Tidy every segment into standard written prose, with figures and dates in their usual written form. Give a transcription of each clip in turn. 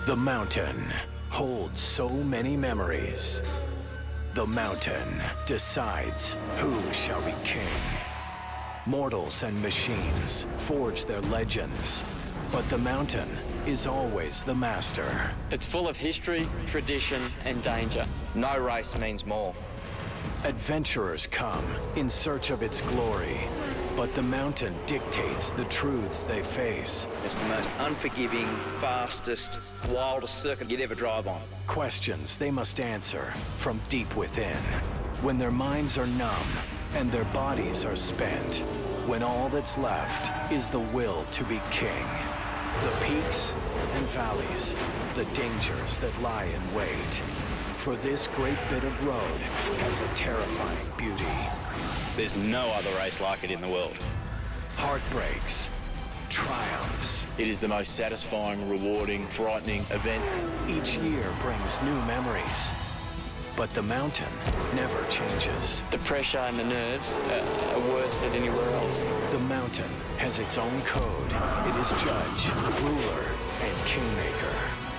The mountain holds so many memories. The mountain decides who shall be king. Mortals and machines forge their legends, but the mountain is always the master. It's full of history, tradition, and danger. No race means more. Adventurers come in search of its glory, but the mountain dictates the truths they face. It's the most unforgiving, fastest, wildest circuit you'd ever drive on. Questions they must answer from deep within. When their minds are numb and their bodies are spent. When all that's left is the will to be king. The peaks and valleys, the dangers that lie in wait. For this great bit of road has a terrifying beauty. There's no other race like it in the world. Heartbreaks, triumphs. It is the most satisfying, rewarding, frightening event. Each year brings new memories, but the mountain never changes. The pressure and the nerves are worse than anywhere else. The mountain has its own code. It is judge, ruler, and kingmaker.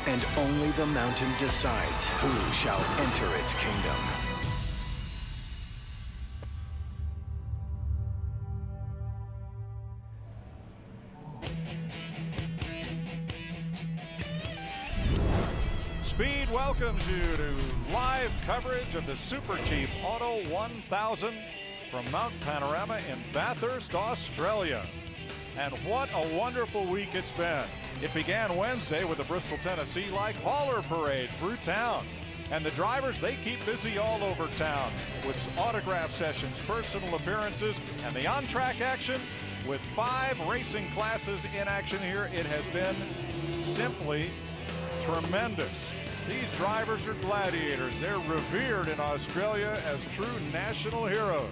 And only the mountain decides who shall enter its kingdom. Speed welcomes you to live coverage of the Super Cheap Auto 1000 from Mount Panorama in Bathurst, Australia. And what a wonderful week it's been. It began Wednesday with the Bristol, Tennessee like hauler parade through town. And the drivers, they keep busy all over town with autograph sessions, personal appearances, and the on-track action. With 5 racing classes in action here, it has been simply tremendous. These drivers are gladiators. They're revered in Australia as true national heroes.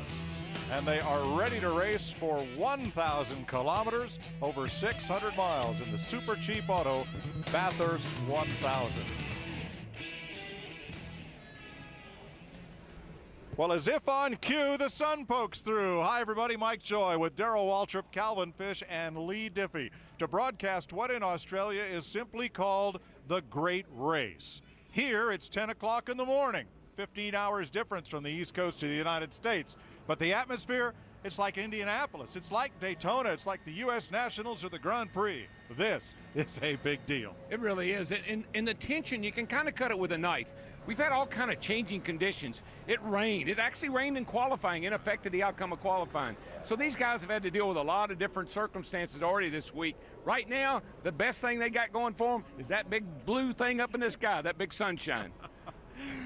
And they are ready to race for 1,000 kilometers, over 600 miles in the Super Cheap Auto Bathurst 1000. Well, as if on cue, the sun pokes through. Hi, everybody. Mike Joy with Darrell Waltrip, Calvin Fish, and Lee Diffie to broadcast what in Australia is simply called the Great Race. Here, it's 10 o'clock in the morning, 15 hours difference from the East Coast of the United States. But the atmosphere, it's like Indianapolis. It's like Daytona. It's like the U.S. Nationals or the Grand Prix. This is a big deal. It really is. And the tension, you can kind of cut it with a knife. We've had all kind of changing conditions. It rained. It actually rained in qualifying. It affected the outcome of qualifying. So these guys have had to deal with a lot of different circumstances already this week. Right now, the best thing they got going for them is that big blue thing up in the sky, that big sunshine.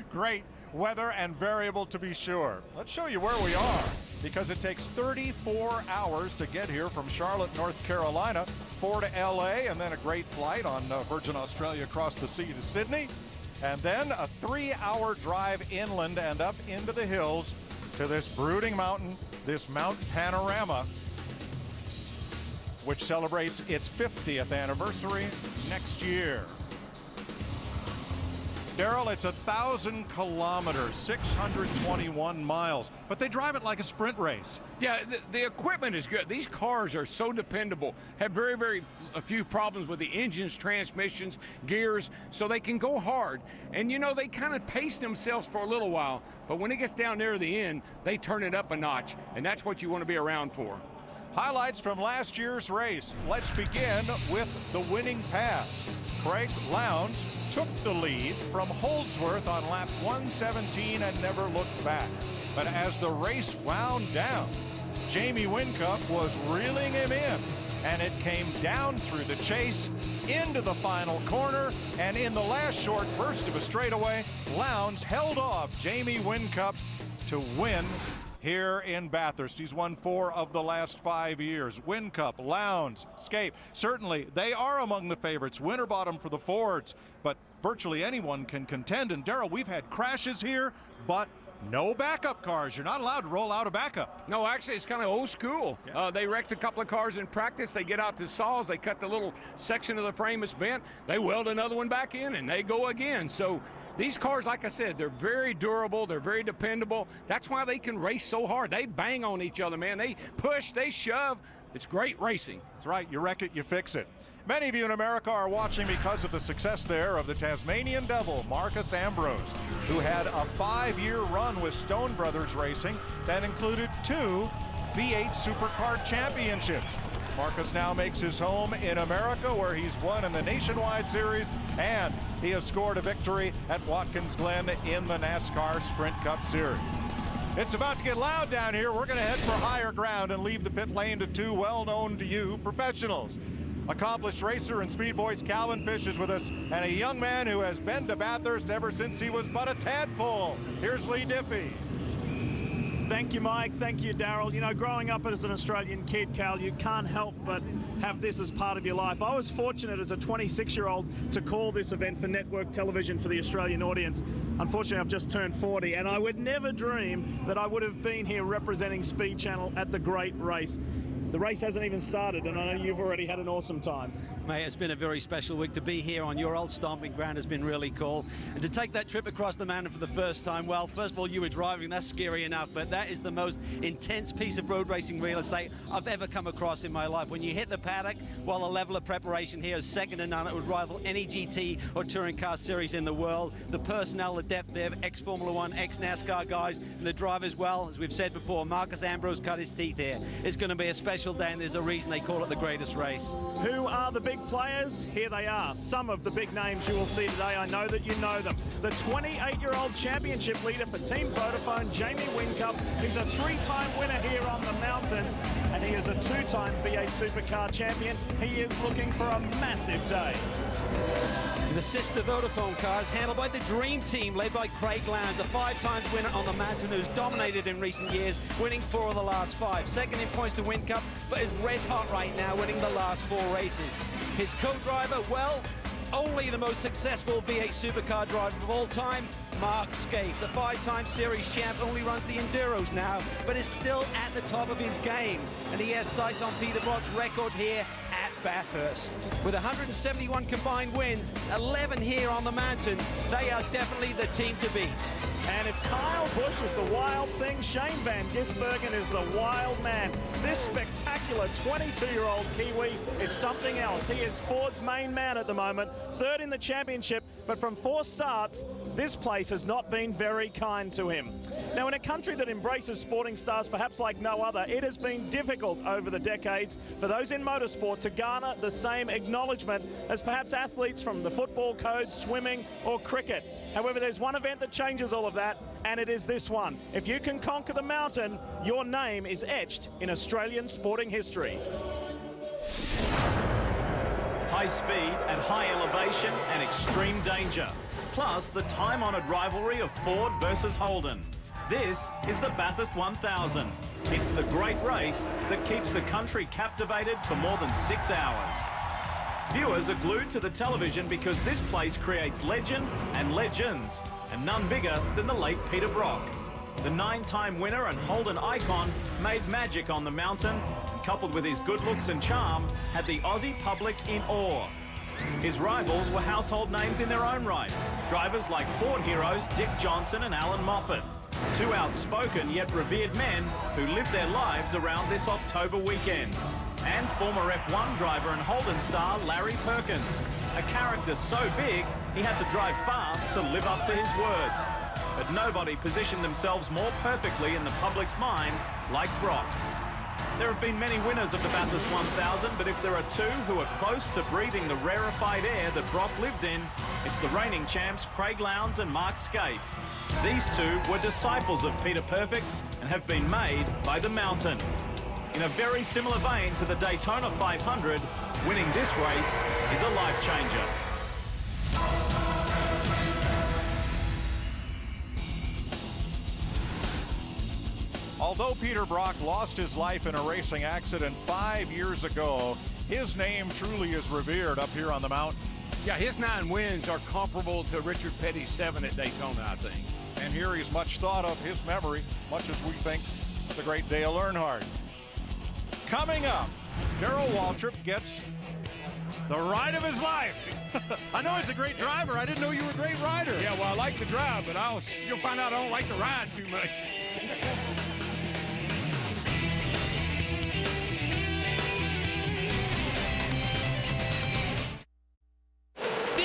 Great weather and variable to be sure. Let's show you where we are, because it takes 34 hours to get here from Charlotte, North Carolina, 4 to LA, and then a great flight on Virgin Australia across the sea to Sydney, and then a 3-hour drive inland and up into the hills to this brooding mountain, this Mount Panorama, which celebrates its 50th anniversary next year. Darrell, it's 1,000 kilometers, 621 miles, but they drive it like a sprint race. Yeah, the equipment is good. These cars are so dependable, have very a few problems with the engines, transmissions, gears, so they can go hard. And you know, they kind of pace themselves for a little while, but when it gets down near the end, they turn it up a notch, and that's what you want to be around for. Highlights from last year's race. Let's begin with the winning pass. Craig Lowndes took the lead from Holdsworth on lap 117 and never looked back. But as the race wound down, Jamie Whincup was reeling him in, and it came down through the chase into the final corner, and in the last short burst of a straightaway, Lowndes held off Jamie Whincup to win here in Bathurst. He's won 4 of the last 5 years. Whincup, Lowndes, Scape, certainly they are among the favorites. Winterbottom for the Fords, but virtually anyone can contend. And Darrell, we've had crashes here, but no backup cars. You're not allowed to roll out a backup. No, actually, it's kind of old school. Yeah. They wrecked a couple of cars in practice. They get out to saws. They cut the little section of the frame that's bent. They weld another one back in, and they go again. So these cars, like I said, they're very durable. They're very dependable. That's why they can race so hard. They bang on each other, man. They push, they shove. It's great racing. That's right. You wreck it, you fix it. Many of you in America are watching because of the success there of the Tasmanian Devil, Marcus Ambrose, who had a 5-year run with Stone Brothers Racing that included 2 V8 Supercar championships. Marcus now makes his home in America, where he's won in the Nationwide Series, and he has scored a victory at Watkins Glen in the NASCAR Sprint Cup Series. It's about to get loud down here. We're going to head for higher ground and leave the pit lane to 2 well-known to you professionals. Accomplished racer and speed voice Calvin Fish is with us, and a young man who has been to Bathurst ever since he was but a tadpole. Here's Lee Diffie. Thank you, Mike. Thank you, Darrell. You know, growing up as an Australian kid, Cal, you can't help but have this as part of your life. I was fortunate as a 26-year-old to call this event for network television for the Australian audience. Unfortunately, I've just turned 40, and I would never dream that I would have been here representing Speed Channel at the great race. The race hasn't even started, and I know you've already had an awesome time. Mate, it's been a very special week. To be here on your old stomping ground has been really cool. And to take that trip across the mountain for the first time, well, first of all, you were driving, that's scary enough, but that is the most intense piece of road racing real estate I've ever come across in my life. When you hit the paddock, well, the level of preparation here is second to none. It would rival any GT or touring car series in the world. The personnel, the depth there, ex-Formula One, ex-NASCAR guys, and the drivers, well, as we've said before, Marcus Ambrose cut his teeth here. It's going to be a special day, and there's a reason they call it the greatest race. Who are the big players? Here they are. Some of the big names you will see today. I know that you know them. The 28-year-old championship leader for Team Vodafone, Jamie Whincup. He's a 3-time winner here on the mountain, and he is a 2-time V8 Supercar champion. He is looking for a massive day. The sister Vodafone cars, handled by the Dream Team, led by Craig Lowndes, a 5-time winner on the mountain who's dominated in recent years, winning 4 of the last 5. Second in points to Whincup, but is red hot right now, winning the last 4 races. His co-driver, well, only the most successful V8 Supercar driver of all time, Mark Skaife. The 5-time series champ only runs the Enduros now, but is still at the top of his game. And he has sights on Peter Brock's record here at Bathurst. With 171 combined wins, 11 here on the mountain, they are definitely the team to beat. And if Kyle Busch is the wild thing, Shane Van Gisbergen is the wild man. This spectacular 22-year-old Kiwi is something else. He is Ford's main man at the moment, 3rd in the championship, but from 4 starts, this place has not been very kind to him. Now, in a country that embraces sporting stars perhaps like no other, it has been difficult over the decades for those in motorsport to garner the same acknowledgement as perhaps athletes from the football code, swimming, or cricket. However, there's one event that changes all of that, and it is this one. If you can conquer the mountain, your name is etched in Australian sporting history. High speed at high elevation and extreme danger. Plus the time-honoured rivalry of Ford versus Holden. This is the Bathurst 1000. It's the great race that keeps the country captivated for more than 6 hours. Viewers are glued to the television because this place creates legend and legends, and none bigger than the late Peter Brock. The 9-time winner and Holden icon made magic on the mountain, and coupled with his good looks and charm, had the Aussie public in awe. His rivals were household names in their own right, drivers like Ford heroes Dick Johnson and Alan Moffat. 2 outspoken yet revered men who lived their lives around this October weekend. And former F1 driver and Holden star Larry Perkins, a character so big he had to drive fast to live up to his words. But nobody positioned themselves more perfectly in the public's mind like Brock. There have been many winners of the Bathurst 1000, but if there are 2 who are close to breathing the rarefied air that Brock lived in, it's the reigning champs Craig Lowndes and Mark Skaife. These 2 were disciples of Peter Perfect and have been made by the mountain. In a very similar vein to the Daytona 500, winning this race is a life changer. Although Peter Brock lost his life in a racing accident 5 years ago, his name truly is revered up here on the mountain. Yeah, his 9 wins are comparable to Richard Petty's 7 at Daytona, I think. And here he's much thought of, his memory, much as we think the great Dale Earnhardt. Coming up, Darrell Waltrip gets the ride of his life. I know he's a great driver. I didn't know you were a great rider. Yeah, well, I like to drive, but you'll find out I don't like to ride too much.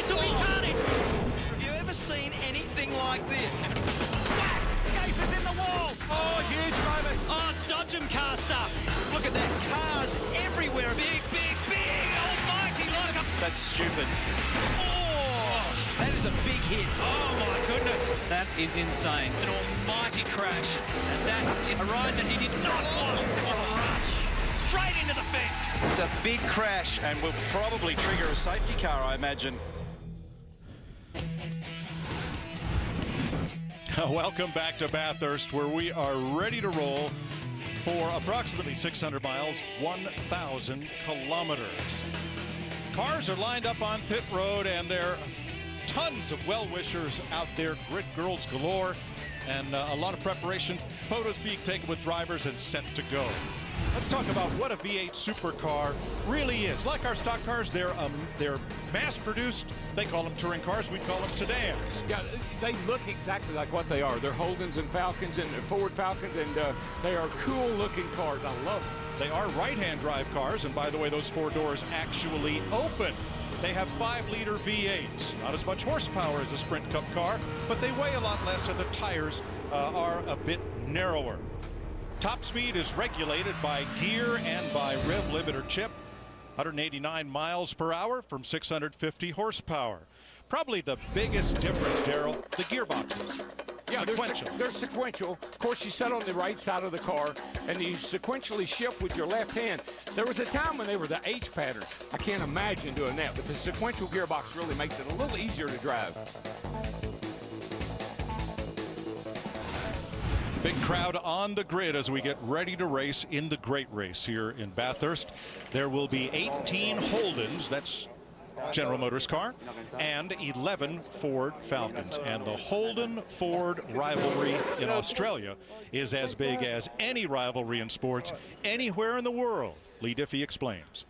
this or we can't it. Have you ever seen anything like this? Whack! Scapers in the wall. Oh, huge moment. Oh, it's Dodgem car stuff. Look at that. Cars everywhere. Big, big, big. Almighty look. That's stupid. Oh, that is a big hit. Oh, my goodness. That is insane. It's an almighty crash. And that is a ride that he did not want. What a rush. Straight into the fence. It's a big crash and will probably trigger a safety car, I imagine. Welcome back to Bathurst, where we are ready to roll for approximately 600 miles, 1,000 kilometers. Cars are lined up on pit road, and there are tons of well-wishers out there, grid girls galore, and a lot of preparation. Photos being taken with drivers and set to go. Let's talk about what a V8 supercar really is. Like our stock cars, they're mass-produced. They call them touring cars. We call them sedans. Yeah, they look exactly like what they are. They're Holdens and Falcons and Ford Falcons, and they are cool-looking cars. I love them. They are right-hand drive cars, and by the way, those four doors actually open. They have 5-liter V8s. Not as much horsepower as a Sprint Cup car, but they weigh a lot less, and the tires are a bit narrower. Top speed is regulated by gear and by rev limiter chip. 189 miles per hour from 650 horsepower. Probably the biggest difference, Daryl, the gearboxes. Yeah, they're sequential. Of course, you sit on the right side of the car, and you sequentially shift with your left hand. There was a time when they were the H pattern. I can't imagine doing that, but the sequential gearbox really makes it a little easier to drive. Big crowd on the grid as we get ready to race in the Great Race here in Bathurst. There will be 18 Holdens, that's General Motors car, and 11 Ford Falcons. And the Holden-Ford rivalry in Australia is as big as any rivalry in sports anywhere in the world. Lee Diffie explains.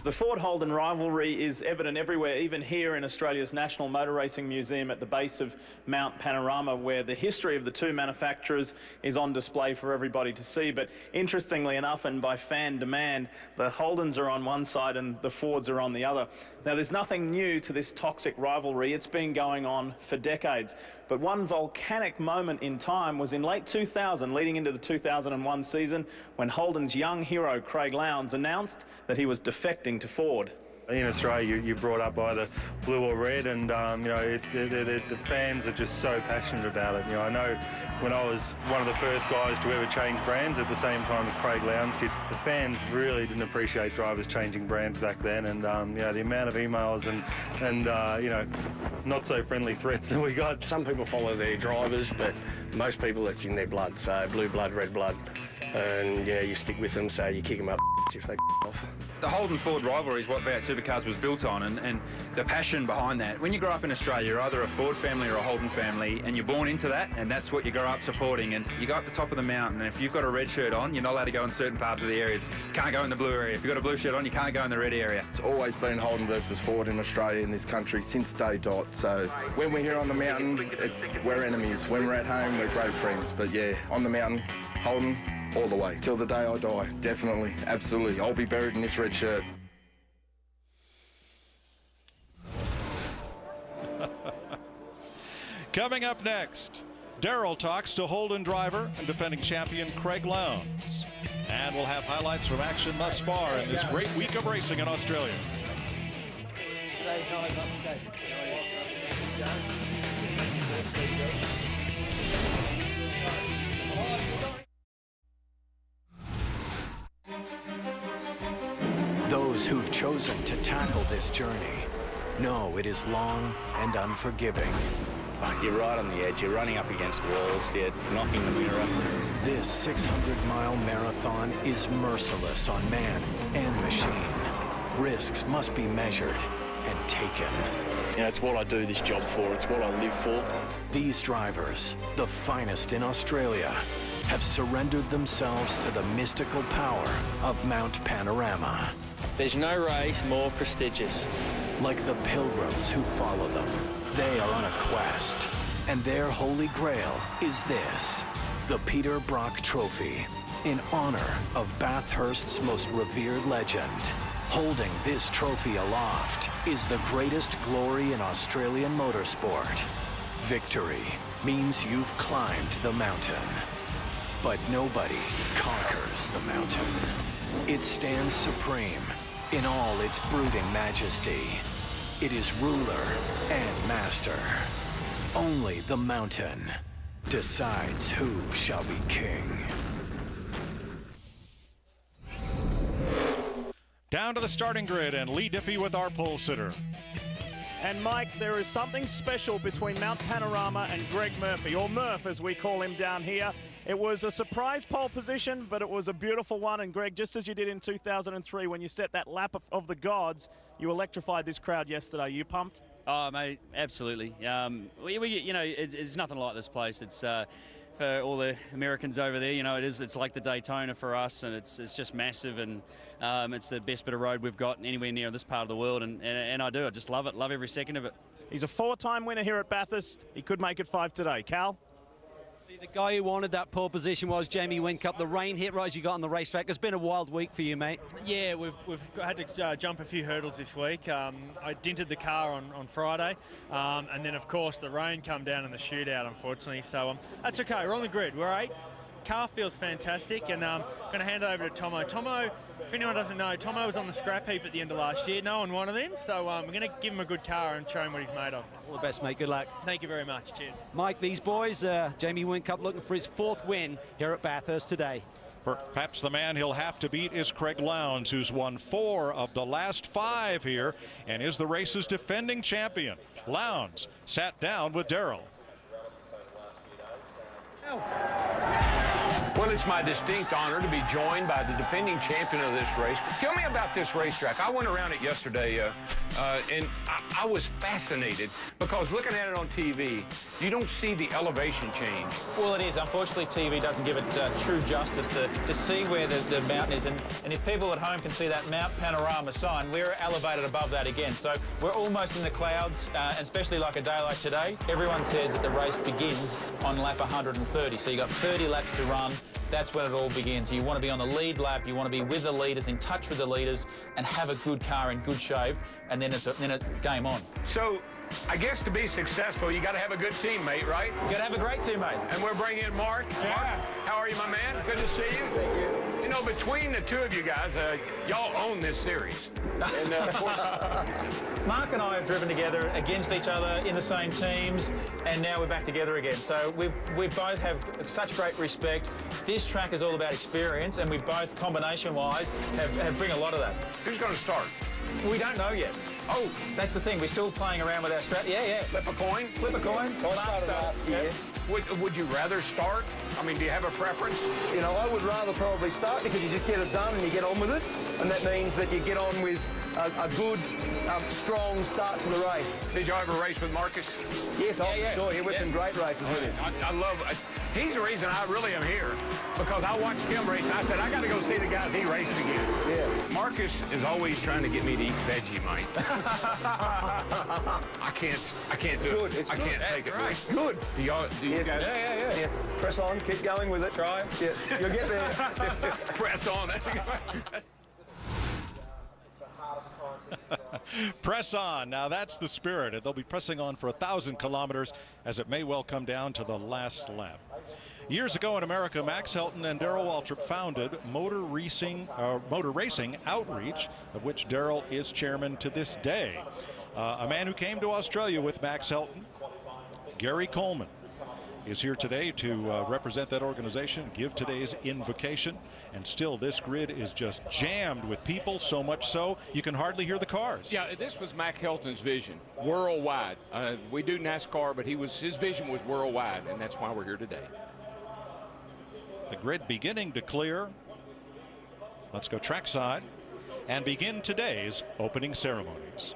The Ford-Holden rivalry is evident everywhere, even here in Australia's National Motor Racing Museum at the base of Mount Panorama, where the history of the two manufacturers is on display for everybody to see. But interestingly enough, and by fan demand, the Holdens are on one side and the Fords are on the other. Now, there's nothing new to this toxic rivalry. It's been going on for decades. But one volcanic moment in time was in late 2000, leading into the 2001 season, when Holden's young hero, Craig Lowndes, announced that he was defecting to Ford. In Australia, you're brought up either blue or red, and the fans are just so passionate about it. I know when I was one of the first guys to ever change brands at the same time as Craig Lowndes did, the fans really didn't appreciate drivers changing brands back then, and the amount of emails and not so friendly threats that we got. Some people follow their drivers, but most people it's in their blood. So blue blood, red blood, and you stick with them. So you kick them up if they off. The Holden-Ford rivalry is what V8 Supercars was built on, and the passion behind that. When you grow up in Australia, you're either a Ford family or a Holden family, and you're born into that, and that's what you grow up supporting. And you go up the top of the mountain, and if you've got a red shirt on, you're not allowed to go in certain parts of the areas. You can't go in the blue area. If you've got a blue shirt on, you can't go in the red area. It's always been Holden versus Ford in Australia, in this country, since day dot. So when we're here on the mountain, we're enemies. When we're at home, we're great friends. But yeah, on the mountain, Holden, all the way. Till the day I die, definitely, absolutely. I'll be buried in this red shirt. Coming up next, Daryl talks to Holden driver and defending champion Craig Lowndes. And we'll have highlights from action thus far in this great week of racing in Australia. Those who've chosen to tackle this journey know it is long and unforgiving. You're right on the edge. You're running up against walls. You're knocking the mirror. This 600-mile marathon is merciless on man and machine. Risks must be measured and taken. It's what I do this job for. It's what I live for. These drivers, the finest in Australia, have surrendered themselves to the mystical power of Mount Panorama. There's no race more prestigious. Like the pilgrims who follow them, they are on a quest, and their holy grail is this, the Peter Brock Trophy, in honor of Bathurst's most revered legend, Holding this trophy aloft is the greatest glory in Australian motorsport. Victory means you've climbed the mountain. But nobody conquers the mountain. It stands supreme in all its brooding majesty. It is ruler and master. Only the mountain decides who shall be king. Down to the starting grid and Lee Diffie with our pole sitter. And Mike, there is something special between Mount Panorama and Greg Murphy, or Murph as we call him down here. It was a surprise pole position, but it was a beautiful one. And Greg, just as you did in 2003 when you set that lap of the gods, you electrified this crowd yesterday. You pumped? Oh, mate, absolutely. You know, it's nothing like this place. It's for all the Americans over there. You know, it's like the Daytona for us, and it's just massive, and it's the best bit of road we've got anywhere near this part of the world, and I just love it. Love every second of it. He's a 4-time winner here at Bathurst. He could make it 5 today. Cal? The guy who wanted that pole position was Jamie Whincup. The rain hit right as you got on the racetrack. It's been a wild week for you, mate. Yeah, we've had to jump a few hurdles this week. I dented the car on Friday, and then of course the rain come down in the shootout, unfortunately. So that's okay. We're on the grid. We're 8. Car feels fantastic, and I'm going to hand over to Tomo. Tomo, if anyone doesn't know, Tomo was on the scrap heap at the end of last year. No one wanted him, so we're going to give him a good car and show him what he's made of. All the best, mate. Good luck. Thank you very much. Cheers. Mike, these boys, Jamie Whincup looking for his 4th win here at Bathurst today. Perhaps the man he'll have to beat is Craig Lowndes, who's won 4 of the last 5 here and is the race's defending champion. Lowndes sat down with Darrell. Well, it's my distinct honor to be joined by the defending champion of this race. Tell me about this racetrack. I went around it yesterday, and I was fascinated because looking at it on TV, you don't see the elevation change. Well, it is. Unfortunately, TV doesn't give it true justice to see where the mountain is. And if people at home can see that Mount Panorama sign, we're elevated above that again. So we're almost in the clouds, and especially like a day like today. Everyone says that the race begins on lap 130. So you've got 30 laps to run. That's when it all begins. You want to be on the lead lap, you want to be with the leaders, in touch with the leaders, and have a good car in good shape, and then it's game on. So, I guess to be successful, you got to have a good teammate, right? You got to have a great teammate. And we're bringing in Mark. Yeah. Mark, how are you, my man? Good to see you. Thank you. You know, between the two of you guys, y'all own this series. And of course, Mark and I have driven together against each other in the same teams, and now we're back together again. So we both have such great respect. This track is all about experience, and we both, combination-wise, have bring a lot of that. Who's going to start? We don't know yet. Oh, that's the thing. We're still playing around with our strat. Yeah. Flip a coin? Flip a coin. I started last year. Would you rather start? I mean, do you have a preference? You know, I would rather probably start because you just get it done and you get on with it. And that means that you get on with a good, strong start to the race. Did you ever race with Marcus? Yes, sure. He went some great races with him. I love it. He's the reason I really am here, because I watched him race and I said, I got to go see the guys he raced against. Yeah. Marcus is always trying to get me to eat Vegemite. I can't do it. It's I good. can't take it. It's good. Do you guys? Yeah. Press on, keep going with it. Try. Yeah, you'll get there. Press on. That's a good one. Press on. Now that's the spirit. They'll be pressing on for 1,000 kilometers, as it may well come down to the last lap. Years ago in America, Max Helton and Darrell Waltrip founded Motor Racing Outreach, of which Darrell is chairman to this day. A man who came to Australia with Max Helton, Gary Coleman, is here today to represent that organization, give today's invocation, and still this grid is just jammed with people, so much so you can hardly hear the cars. Yeah, this was Mac Helton's vision, worldwide. We do NASCAR, but his vision was worldwide, and that's why we're here today. The grid beginning to clear. Let's go trackside and begin today's opening ceremonies.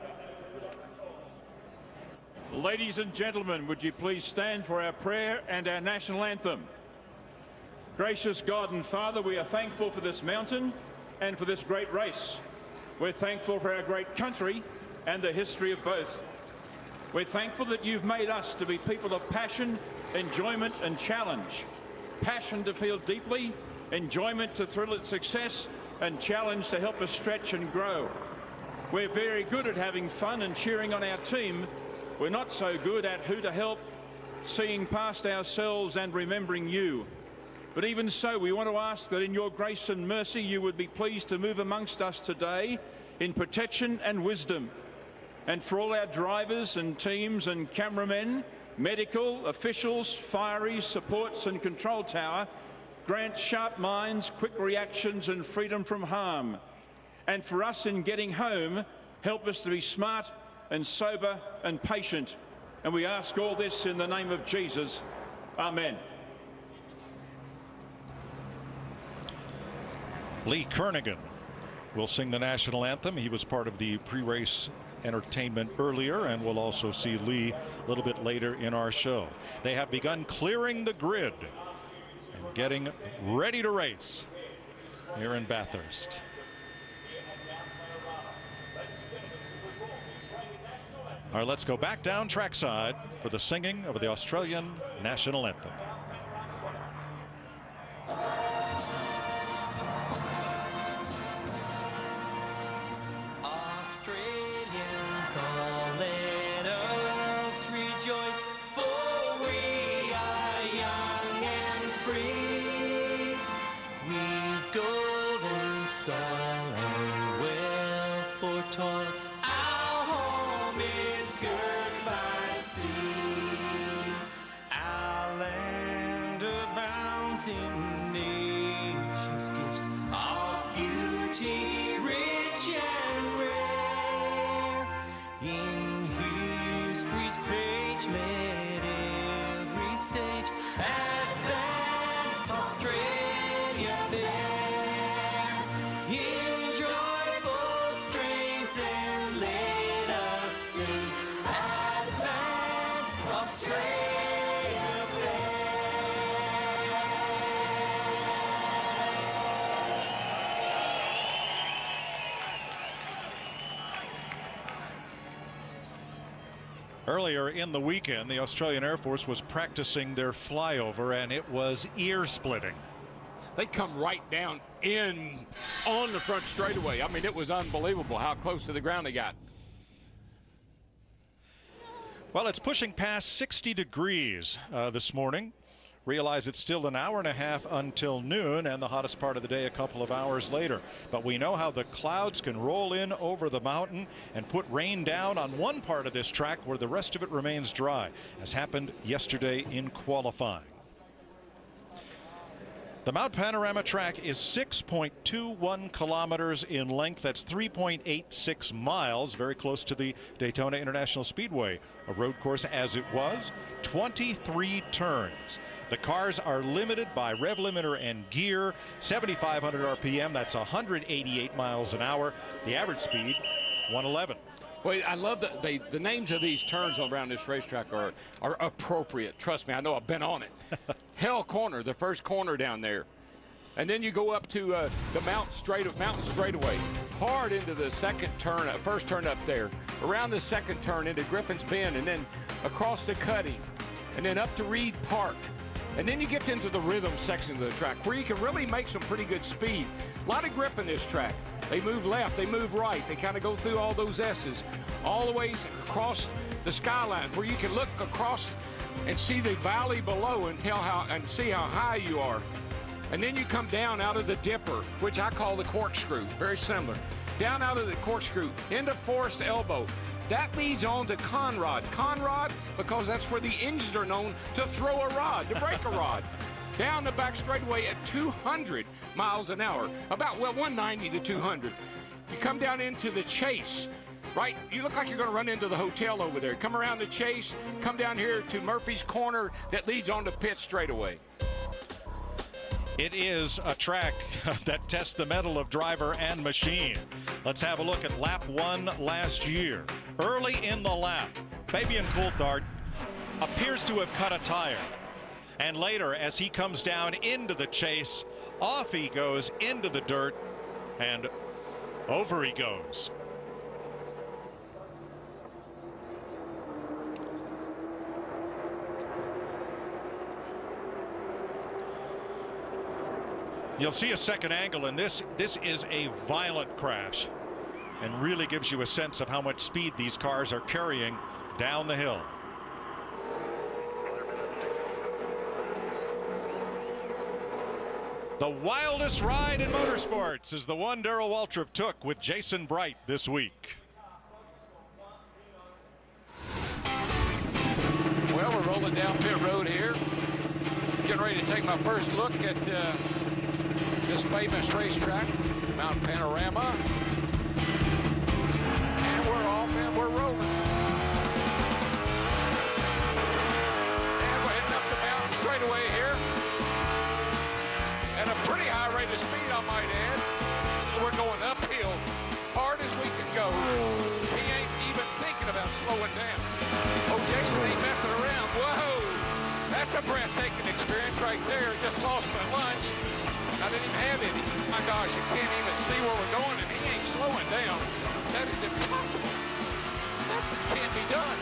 Ladies and gentlemen, would you please stand for our prayer and our national anthem? Gracious God and Father, we are thankful for this mountain and for this great race. We're thankful for our great country and the history of both. We're thankful that you've made us to be people of passion, enjoyment and challenge. Passion to feel deeply, enjoyment to thrill at success, and challenge to help us stretch and grow. We're very good at having fun and cheering on our team. We're not so good at who to help, seeing past ourselves and remembering you. But even so, we want to ask that in your grace and mercy you would be pleased to move amongst us today in protection and wisdom. And for all our drivers and teams and cameramen, medical, officials, fireys, supports and control tower, grant sharp minds, quick reactions and freedom from harm. And for us in getting home, help us to be smart and sober and patient. And we ask all this in the name of Jesus. Amen. Lee Kernaghan will sing the national anthem. He was part of the pre-race entertainment earlier, and we'll also see Lee a little bit later in our show. They have begun clearing the grid and getting ready to race here in Bathurst. All right, let's go back down trackside for the singing of the Australian national anthem. Australians, all let us rejoice, for we are young and free. We've golden soil and wealth for toil. Our home is girt by sea. Our land abounds in nature's gifts of beauty, rich and rare. In history's page, let every stage advance Australia fair. In joyful strains, then let us sing. Advance Australia fair. Earlier in the weekend, the Australian Air Force was practicing their flyover, and it was ear-splitting. They come right down in on the front straightaway. I mean, it was unbelievable how close to the ground they got. Well, it's pushing past 60 degrees this morning. Realize it's still an hour and a half until noon, and the hottest part of the day a couple of hours later. But we know how the clouds can roll in over the mountain and put rain down on one part of this track where the rest of it remains dry, as happened yesterday in qualifying. The Mount Panorama track is 6.21 kilometers in length. That's 3.86 miles, very close to the Daytona International Speedway, a road course as it was. 23 turns. The cars are limited by rev limiter and gear, 7,500 RPM. That's 188 miles an hour. The average speed, 111. Well, I love the names of these turns around this racetrack are appropriate. Trust me, I know I've been on it. Hell Corner, the first corner down there. And then you go up to the mountain straightaway, hard into the second turn, first turn up there, around the second turn into Griffin's Bend, and then across the cutting, and then up to Reed Park. And then you get into the rhythm section of the track where you can really make some pretty good speed. A lot of grip in this track. They move left, they move right. They kind of go through all those S's, all the way across the skyline where you can look across and see the valley below and see how high you are. And then you come down out of the dipper, which I call the corkscrew, very similar. Down out of the corkscrew into Forest Elbow. That leads on to Conrod. Conrod, because that's where the engines are known to throw a rod, to break a rod. Down the back straightaway at 200 miles an hour, about, well, 190 to 200. You come down into the Chase, right? You look like you're going to run into the hotel over there. Come around the Chase, come down here to Murphy's Corner that leads on to Pitt straightaway. It is a track that tests the mettle of driver and machine. Let's have a look at lap 1 last year. Early in the lap, Fabian Coulthard appears to have cut a tire. And later, as he comes down into the Chase, off he goes into the dirt, and over he goes. You'll see a second angle, and this is a violent crash and really gives you a sense of how much speed these cars are carrying down the hill. The wildest ride in motorsports is the one Darrell Waltrip took with Jason Bright this week. Well, we're rolling down pit road here. Getting ready to take my first look at this famous racetrack, Mount Panorama. And we're off and we're rolling. And we're heading up the mountain straight away here. At a pretty high rate of speed, I might add. We're going uphill, hard as we can go. He ain't even thinking about slowing down. Oh, Jason ain't messing around. Whoa! That's a breathtaking experience right there. Just lost my lunch. I didn't even have any. My gosh, you can't even see where we're going, and he ain't slowing down. That is impossible. That can't be done.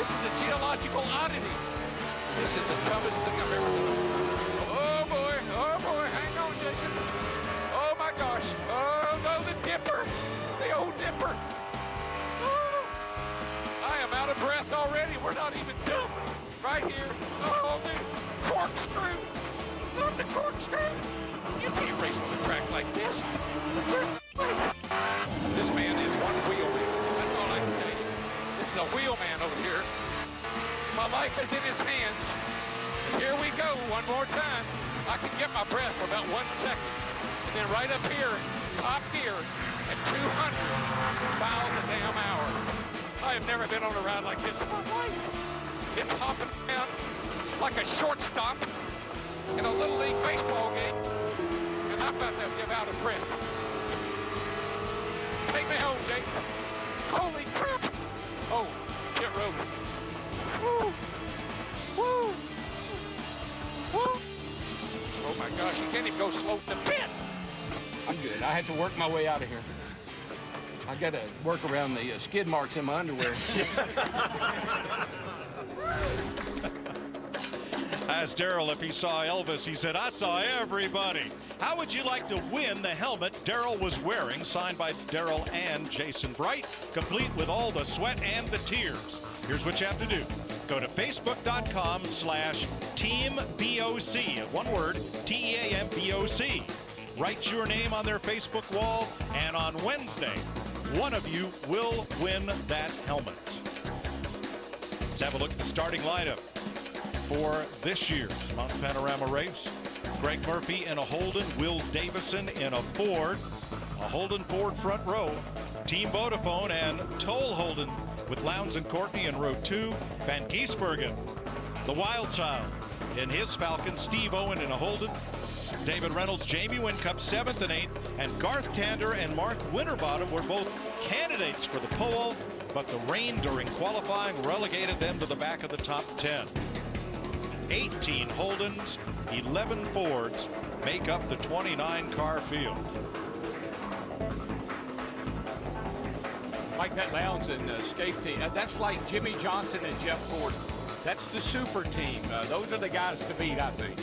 This is a geological oddity. This is the toughest thing I've ever done. Oh boy, hang on, Jason. Oh my gosh. Oh no, the dipper. The old dipper. Oh, I am out of breath already. We're not even done. Right here. Oh, the corkscrew. Not the corkscrew. You can't race on the track like this. There's no way. This man is one wheel man. That's all I can tell you. This is a wheel man over here. My life is in his hands. Here we go, one more time. I can get my breath for about 1 second. And then right up here, top gear, at 200 miles a damn hour. I have never been on a ride like this in my life. It's hopping around like a shortstop in a Little League baseball game. And I'm about to give out of breath. Take me home, Jake. Holy crap. Oh, pit road. Woo. Woo. Woo. Oh my gosh, you can't even go slow in the pits. I'm good. I had to work my way out of here. I got to work around the skid marks in my underwear. Asked Darrell if he saw Elvis. He said, I saw everybody. How would you like to win the helmet Darrell was wearing, signed by Darrell and Jason Bright, complete with all the sweat and the tears? Here's what you have to do. Go to facebook.com/TeamBOC. One word, TEAMBOC. Write your name on their Facebook wall, and on Wednesday, one of you will win that helmet. Let's have a look at the starting lineup for this year's Mount Panorama race. Greg Murphy in a Holden, Will Davison in a Ford, a Holden Ford front row, Team Vodafone and Toll Holden with Lowndes and Courtney in row 2, Van Giesbergen, the Wild Child in his Falcon, Steve Owen in a Holden, David Reynolds, Jamie Whincup 7th and 8th, and Garth Tander and Mark Winterbottom were both candidates for the pole, but the rain during qualifying relegated them to the back of the top 10. 18 Holdens, 11 Fords make up the 29-car field. Like that Lowndes and Scaife team, that's like Jimmy Johnson and Jeff Gordon. That's the super team. Those are the guys to beat, I think.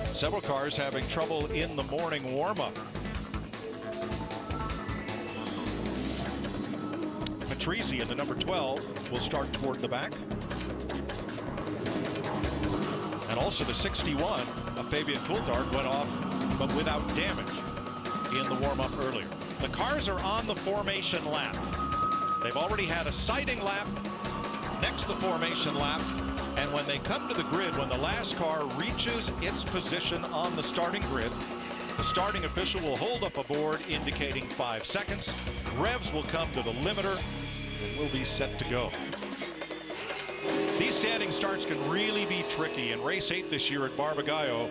Several cars having trouble in the morning warm-up. Matrisi in the number 12 will start toward the back. And also the 61 of Fabian Coulthard went off, but without damage in the warm-up earlier. The cars are on the formation lap. They've already had a sighting lap, next the formation lap, and when they come to the grid, when the last car reaches its position on the starting grid, the starting official will hold up a board indicating 5 seconds. Revs will come to the limiter and will be set to go. These standing starts can really be tricky. In race 8 this year at Barbagallo,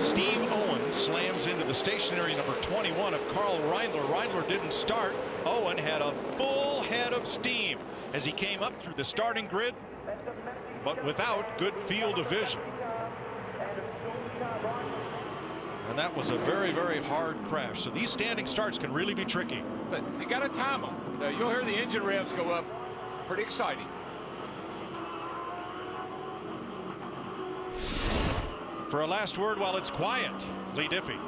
Steve Owen slams into the stationary number 21 of Carl Reindler. Reindler didn't start. Owen had a full head of steam as he came up through the starting grid, but without good field of vision. And that was a very, very hard crash. So these standing starts can really be tricky. But you got to time them. You'll hear the engine revs go up. Pretty exciting. For a last word while it's quiet, Lee Diffie.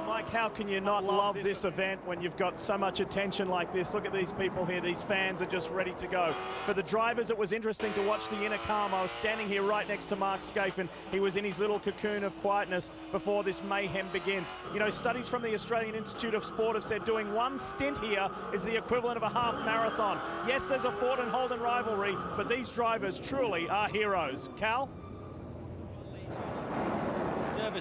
Mike, how can you not love this event when you've got so much attention like this? Look at these people here. These fans are just ready to go. For the drivers, it was interesting to watch the inner calm. I was standing here right next to Mark Scaife. He was in his little cocoon of quietness before this mayhem begins. You know, studies from the Australian Institute of Sport have said doing one stint here is the equivalent of a half marathon. Yes, there's a Ford and Holden rivalry, but these drivers truly are heroes. Cal?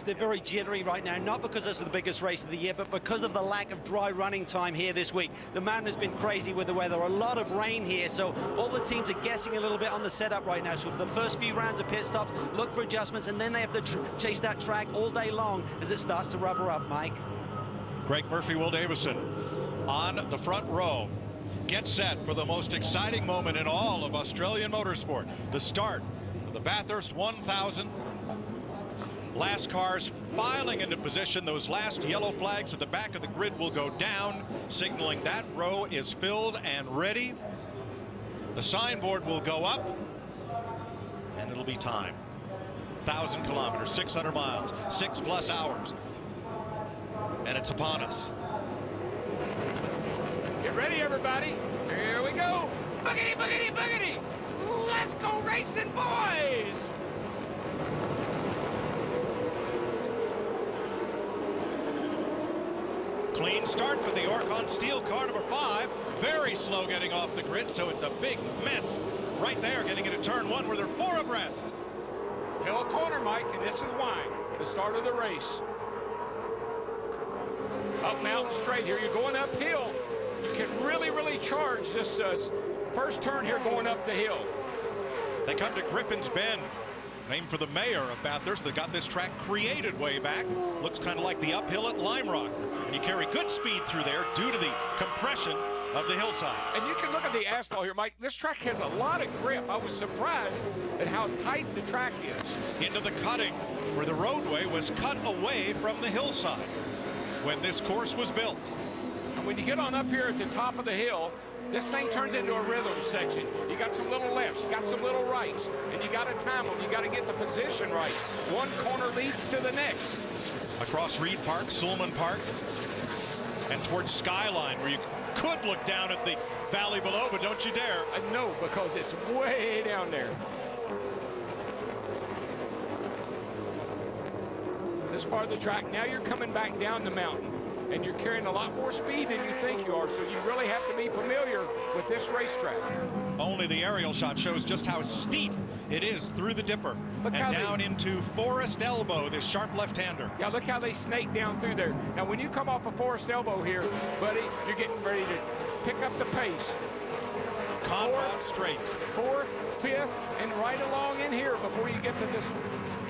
They're very jittery right now, not because this is the biggest race of the year, but because of the lack of dry running time here this week. The mountain has been crazy with the weather, a lot of rain here, so all the teams are guessing a little bit on the setup right now. So for the first few rounds of pit stops, look for adjustments, and then they have to chase that track all day long as it starts to rubber up, Mike. Greg Murphy, Will Davison on the front row. Get set for the most exciting moment in all of Australian motorsport. The start of the Bathurst 1000. Last cars filing into position. Those last yellow flags at the back of the grid will go down, signaling that row is filled and ready. The signboard will go up, and it'll be time. 1,000 kilometers, 600 miles, 6+ hours. And it's upon us. Get ready, everybody. Here we go. Boogity, boogity, boogity. Let's go racing, boys. Clean start for the Orcon Steel car number 5. Very slow getting off the grid, so it's a big mess right there getting into turn 1 where they're 4 abreast. Hill corner, Mike, and this is why. The start of the race. Up mountain straight here. You're going uphill. You can really charge this first turn here going up the hill. They come to Griffin's Bend, named for the mayor of Bathurst that got this track created way back. Looks kind of like the uphill at Lime Rock. And you carry good speed through there due to the compression of the hillside. And you can look at the asphalt here, Mike. This track has a lot of grip. I was surprised at how tight the track is. Into the cutting, where the roadway was cut away from the hillside when this course was built. And when you get on up here at the top of the hill, this thing turns into a rhythm section. You got some little lefts, you got some little rights, and you got to time them. You got to get the position right. One corner leads to the next. Across Reed Park, Sulman Park, and towards Skyline, where you could look down at the valley below, but don't you dare. No, because it's way down there. This part of the track, now you're coming back down the mountain, and you're carrying a lot more speed than you think you are, so you really have to be familiar with this racetrack. Only the aerial shot shows just how steep it is through the Dipper and down into Forest Elbow, this sharp left-hander. Yeah, look how they snake down through there. Now, when you come off of Forest Elbow here, buddy, you're getting ready to pick up the pace. Conrad straight. 4th, 5th, and right along in here before you get to this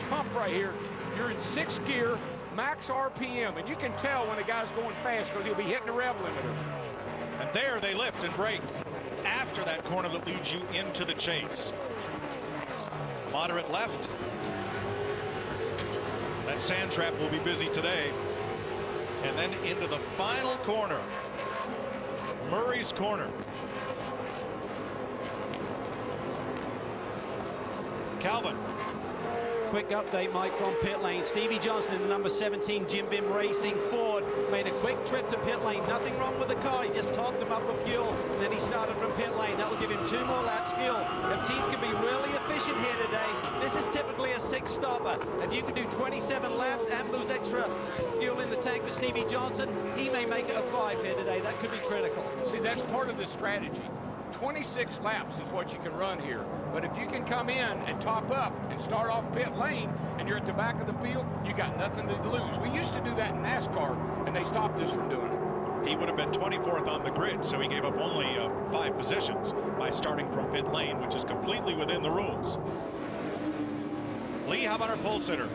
pump right here. You're in 6th gear, max RPM, and you can tell when a guy's going fast because he'll be hitting the rev limiter. And there they lift and brake after that corner that leads you into the chase. Moderate left. That sand trap will be busy today. And then into the final corner. Murray's Corner. Calvin. Quick update, Mike, from pit lane. Stevie Johnson in the number 17 Jim Bim Racing Ford made a quick trip to pit lane. Nothing wrong with the car. He just topped him up with fuel, and then he started from pit lane. That will give him 2 more laps fuel. If teams can be really efficient here today, this is typically a 6-stopper. If you can do 27 laps and lose extra fuel in the tank for Stevie Johnson, he may make it a 5 here today. That could be critical. See, that's part of the strategy. 26 laps is what you can run here. But if you can come in and top up and start off pit lane and you're at the back of the field, you got nothing to lose. We used to do that in NASCAR, and they stopped us from doing it. He would have been 24th on the grid, so he gave up only 5 positions by starting from pit lane, which is completely within the rules. Lee, how about our pole sitter?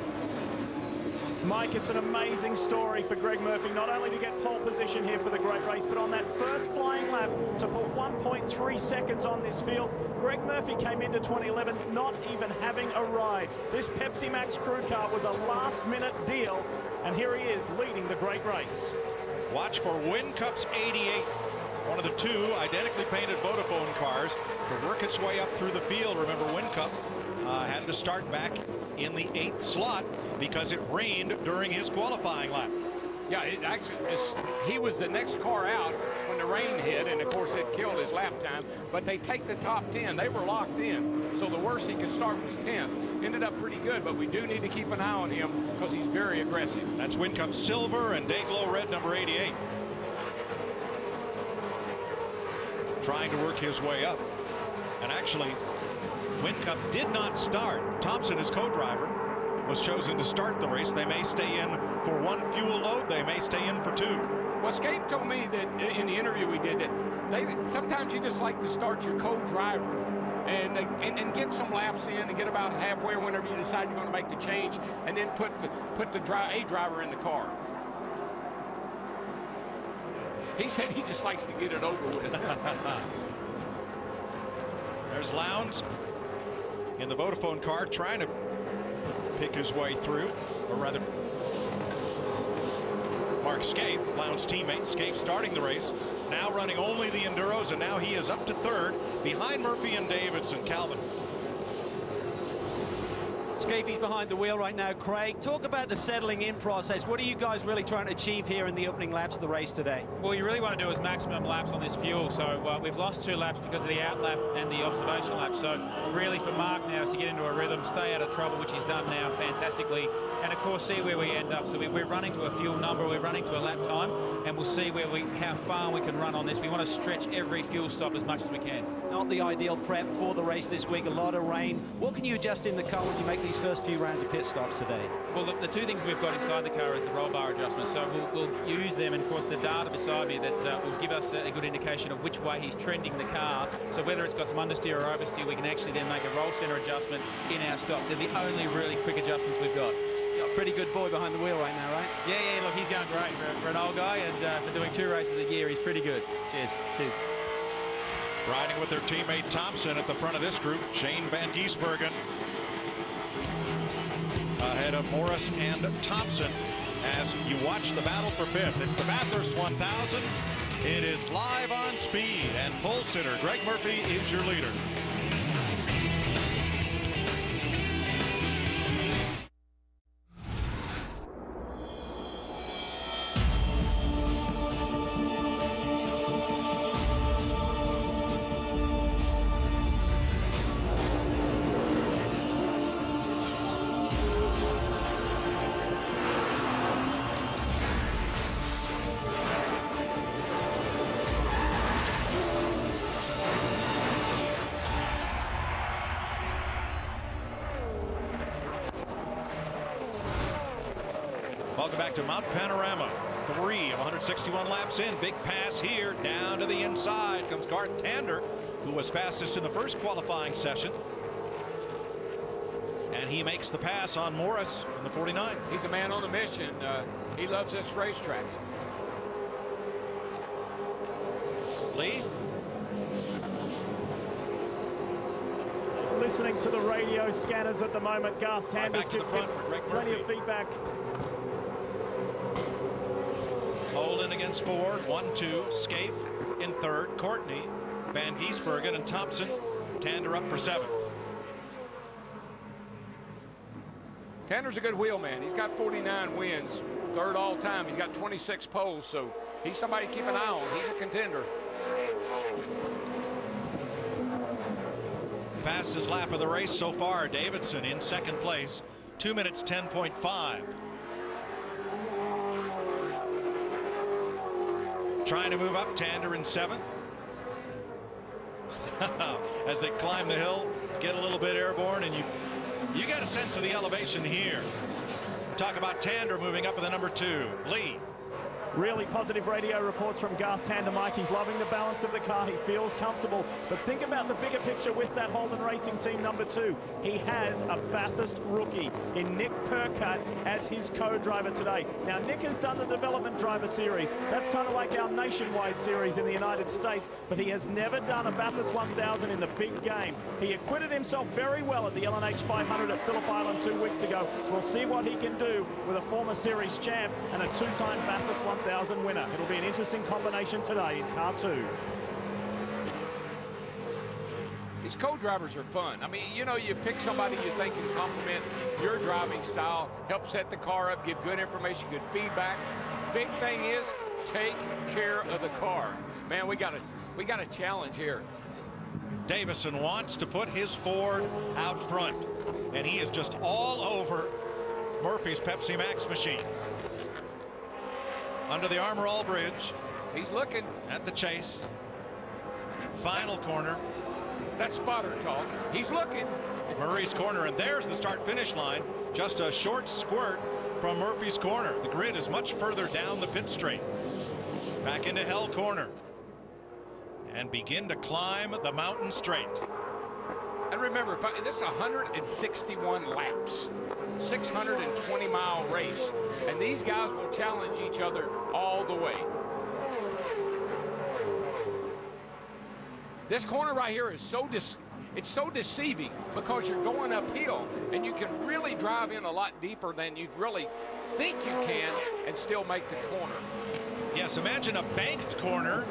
Mike, it's an amazing story for Greg Murphy, not only to get pole position here for the great race, but on that first flying lap to put 1.3 seconds on this field. Greg Murphy came into 2011 not even having a ride. This Pepsi Max crew car was a last-minute deal, and here he is leading the great race. Watch for Wincup's 88, one of the 2 identically painted Vodafone cars, to work its way up through the field. Remember, Wincup had to start back in the 8th slot because it rained during his qualifying lap. Yeah, he was the next car out when the rain hit, and of course it killed his lap time. But they take the top 10. They were locked in, so the worst he could start was 10th. Ended up pretty good, but we do need to keep an eye on him because he's very aggressive. That's Whincup Silver and Dayglow Red number 88. Trying to work his way up. And actually, Whincup did not start. Thompson, his co-driver, was chosen to start the race. They may stay in for 1 fuel load. They may stay in for 2. Well, Scape told me that in the interview we did that sometimes you just like to start your co-driver and get some laps in and get about halfway whenever you decide you're going to make the change, and then put the driver in the car. He said he just likes to get it over with. There's Lowndes in the Vodafone car trying to pick his way through, or rather Mark Scape, Lowndes' teammate. Scape starting the race, now running only the Enduros, and now he is up to 3rd behind Murphy and Davidson. Calvin. Scapey's behind the wheel right now. Craig, talk about the settling in process. What are you guys really trying to achieve here in the opening laps of the race today? Well, you really want to do is maximum laps on this fuel. So we've lost 2 laps because of the out lap and the observation lap. So really for Mark now is to get into a rhythm, stay out of trouble, which he's done now fantastically, and of course see where we end up. So we're running to a fuel number, we're running to a lap time, and we'll see how far we can run on this. We want to stretch every fuel stop as much as we can. Not the ideal prep for the race this week, a lot of rain. What can you adjust in the car when you make these first few rounds of pit stops today? Well, the 2 things we've got inside the car is the roll bar adjustments. So we'll use them, and of course the data beside me that will give us a good indication of which way he's trending the car. So whether it's got some understeer or oversteer, we can actually then make a roll center adjustment in our stops. They're the only really quick adjustments we've got. Pretty good boy behind the wheel right now, right? Yeah, look, he's going great for an old guy, and for doing 2 races a year, he's pretty good. Cheers. Riding with their teammate Thompson at the front of this group, Shane Van Gisbergen ahead of Morris and Thompson as you watch the battle for 5th. It's the Bathurst 1000. It is live on speed, and pole sitter Greg Murphy is your leader. Welcome back to Mount Panorama. 3 of 161 laps in. Big pass here down to the inside comes Garth Tander, who was fastest in the first qualifying session. And he makes the pass on Morris in the 49. He's a man on a mission. He loves this racetrack. Lee? Listening to the radio scanners at the moment. Garth Tander's giving plenty of feedback. Holden against Ford, 1-2. Scaife in 3rd. Courtney, Van Gisbergen, and Thompson. Tander up for 7th. Tander's a good wheelman. He's got 49 wins, 3rd all time. He's got 26 poles, so he's somebody to keep an eye on. He's a contender. Fastest lap of the race so far, Davidson in 2nd place, 2 minutes 10.5. Trying to move up, Tander in 7th. As they climb the hill, get a little bit airborne, and you got a sense of the elevation here. Talk about Tander moving up in the number 2. Lee. Really positive radio reports from Garth Tander, Mike. He's loving the balance of the car. He feels comfortable. But think about the bigger picture with that Holden Racing Team number 2. He has a Bathurst rookie in Nick Percut as his co-driver today. Now, Nick has done the Development Driver Series. That's kind of like our nationwide series in the United States, but he has never done a Bathurst 1000 in the big game. He acquitted himself very well at the LNH 500 at Phillip Island 2 weeks ago. We'll see what he can do with a former series champ and a 2-time Bathurst 1000 winner. It'll be an interesting combination today in car 2. These co-drivers are fun. I mean, you know, you pick somebody you think can complement your driving style, help set the car up, give good information, good feedback. Big thing is take care of the car. Man, we got a challenge here. Davison wants to put his Ford out front, and he is just all over Murphy's Pepsi Max machine. Under the Armor All Bridge. He's looking at the chase. Final corner. That's spotter talk. He's looking. Murray's corner, and there's the start-finish line. Just a short squirt from Murphy's corner. The grid is much further down the pit straight. Back into Hell corner. And begin to climb the mountain straight. And remember, this is 161 laps, 620-mile race, and these guys will challenge each other all the way. This corner right here is it's so deceiving because you're going uphill and you can really drive in a lot deeper than you really think you can and still make the corner. Yes, imagine a banked corner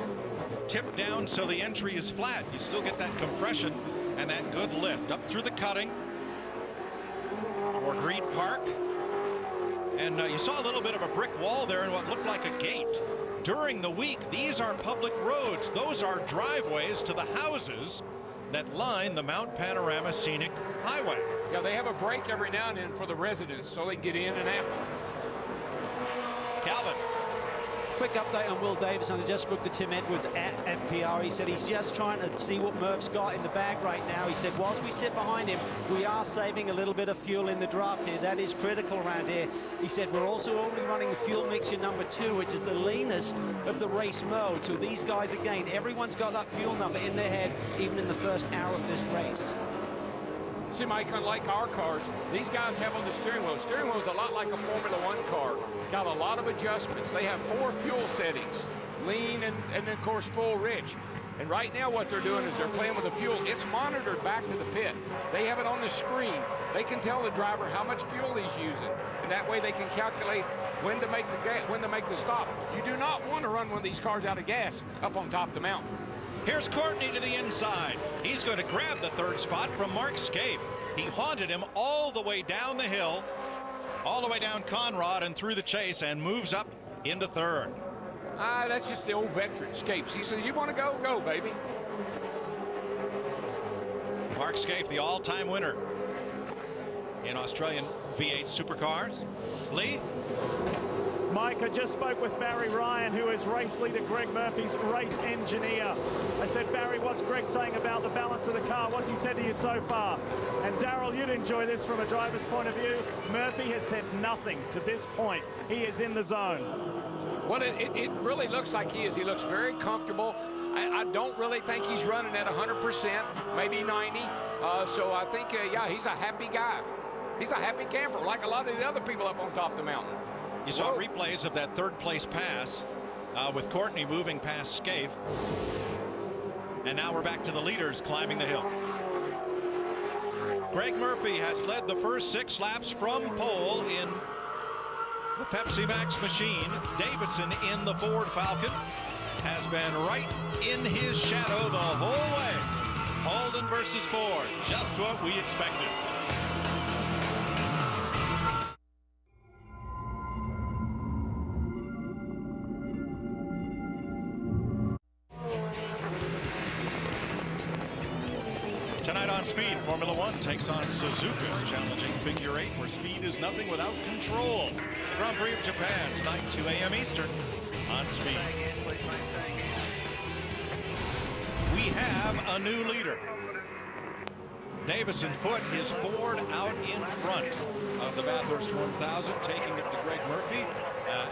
tipped down so the entry is flat. You still get that compression and that good lift up through the cutting toward Reed Park. And you saw a little bit of a brick wall there and what looked like a gate. During the week, these are public roads. Those are driveways to the houses that line the Mount Panorama Scenic Highway. Yeah, they have a break every now and then for the residents so they can get in and out. Calvin. Quick update on Will Davison. I just spoke to Tim Edwards at FPR. He said he's just trying to see what Murph's got in the bag right now. He said whilst we sit behind him, we are saving a little bit of fuel in the draft here. That is critical around here. He said we're also only running the fuel mixture number 2, which is the leanest of the race mode. So these guys, again, everyone's got that fuel number in their head, even in the first hour of this race. See, Mike, unlike our cars, these guys have on the steering wheel. Steering wheel is a lot like a Formula One car. Got a lot of adjustments. They have 4 fuel settings, lean and of course full rich. And right now what they're doing is they're playing with the fuel. It's monitored back to the pit. They have it on the screen. They can tell the driver how much fuel he's using. And that way they can calculate when to make the stop. You do not want to run one of these cars out of gas up on top of the mountain. Here's Courtney to the inside. He's going to grab the 3rd spot from Mark Scape. He haunted him all the way down the hill, all the way down Conrad and through the chase, and moves up into 3rd. That's just the old veteran Scapes. He says, you want to go? Go, baby. Mark Scape, the all-time winner in Australian V8 supercars. Lee? Mike, I just spoke with Barry Ryan, who is race leader Greg Murphy's race engineer. I said, Barry, what's Greg saying about the balance of the car? What's he said to you so far? And Darrell, you'd enjoy this from a driver's point of view. Murphy has said nothing to this point. He is in the zone. Well, it really looks like he is. He looks very comfortable. I don't really think he's running at 100%, maybe 90. So I think, yeah, he's a happy guy. He's a happy camper, like a lot of the other people up on top of the mountain. You saw replays of that 3rd place pass with Courtney moving past Scaife. And now we're back to the leaders climbing the hill. Greg Murphy has led the first 6 laps from pole in the Pepsi Max machine. Davison in the Ford Falcon has been right in his shadow the whole way. Holden versus Ford, just what we expected. Tonight on Speed, Formula One takes on Suzuka's challenging Figure 8, where speed is nothing without control. The Grand Prix of Japan tonight, 2 a.m. Eastern on Speed. We have a new leader. Davison's put his Ford out in front of the Bathurst 1000, taking it to Greg Murphy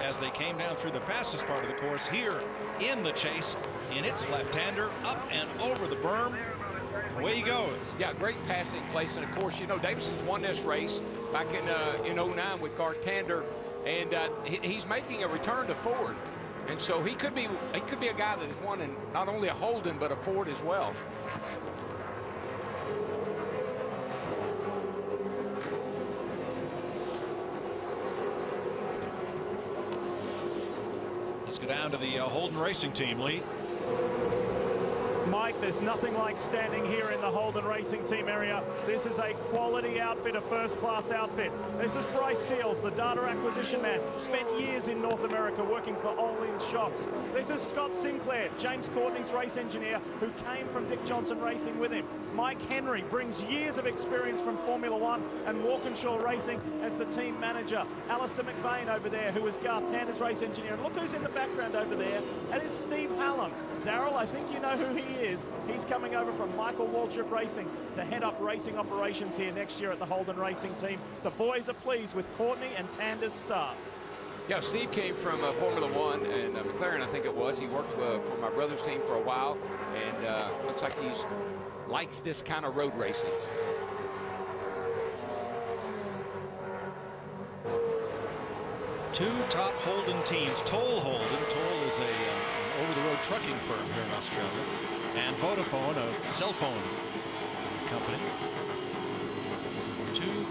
as they came down through the fastest part of the course here in the chase in its left-hander, up and over the berm. Away he goes. Yeah, great passing place, and of course, you know, Davison's won this race back in 09 with Gartander, and he's making a return to Ford, and so he could be a guy that has won in not only a Holden but a Ford as well. Let's go down to the Holden Racing Team, Lee. Mike, there's nothing like standing here in the Holden Racing Team area. This is a quality outfit, a first-class outfit. This is Bryce Seals, the data acquisition man, spent years in North America working for Olin Shocks. This is Scott Sinclair, James Courtney's race engineer, who came from Dick Johnson Racing with him. Mike Henry brings years of experience from Formula One and Walkinshaw Racing as the team manager. Alistair McVeigh over there, who is Garth Tander's race engineer. And look who's in the background over there. That is Steve Hallam. Darryl, I think you know who he is. He's coming over from Michael Waltrip Racing to head up racing operations here next year at the Holden Racing Team. The boys are pleased with Courtney and Tander's start. Yeah, Steve came from Formula One and McLaren, I think it was. He worked for my brother's team for a while, and looks like he's likes this kind of road racing. Two top Holden teams, Toll Holden. Toll is an over-the-road trucking firm here in Australia, and Vodafone, a cell phone company.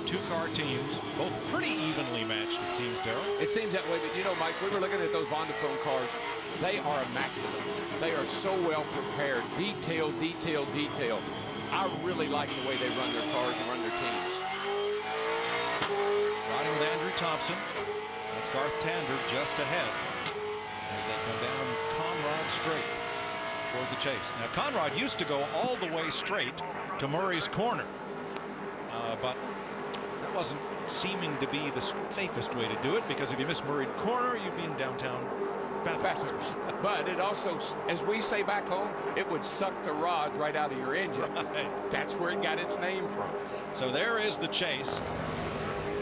Two-car teams, both pretty evenly matched, it seems, Darryl. It seems that way, but you know, Mike, we were looking at those Vodafone cars. They are immaculate. They are so well prepared. Detail, detail, detail. I really like the way they run their cars and run their teams. Riding with Andrew Thompson. That's Garth Tander just ahead as they come down Conrad Straight toward the chase. Now, Conrad used to go all the way straight to Murray's Corner, but that wasn't seeming to be the safest way to do it, because if you miss Murray Corner, you'd be in downtown Bathurst. But it also, as we say back home, it would suck the rods right out of your engine. Right. That's where it got its name from. So there is the chase.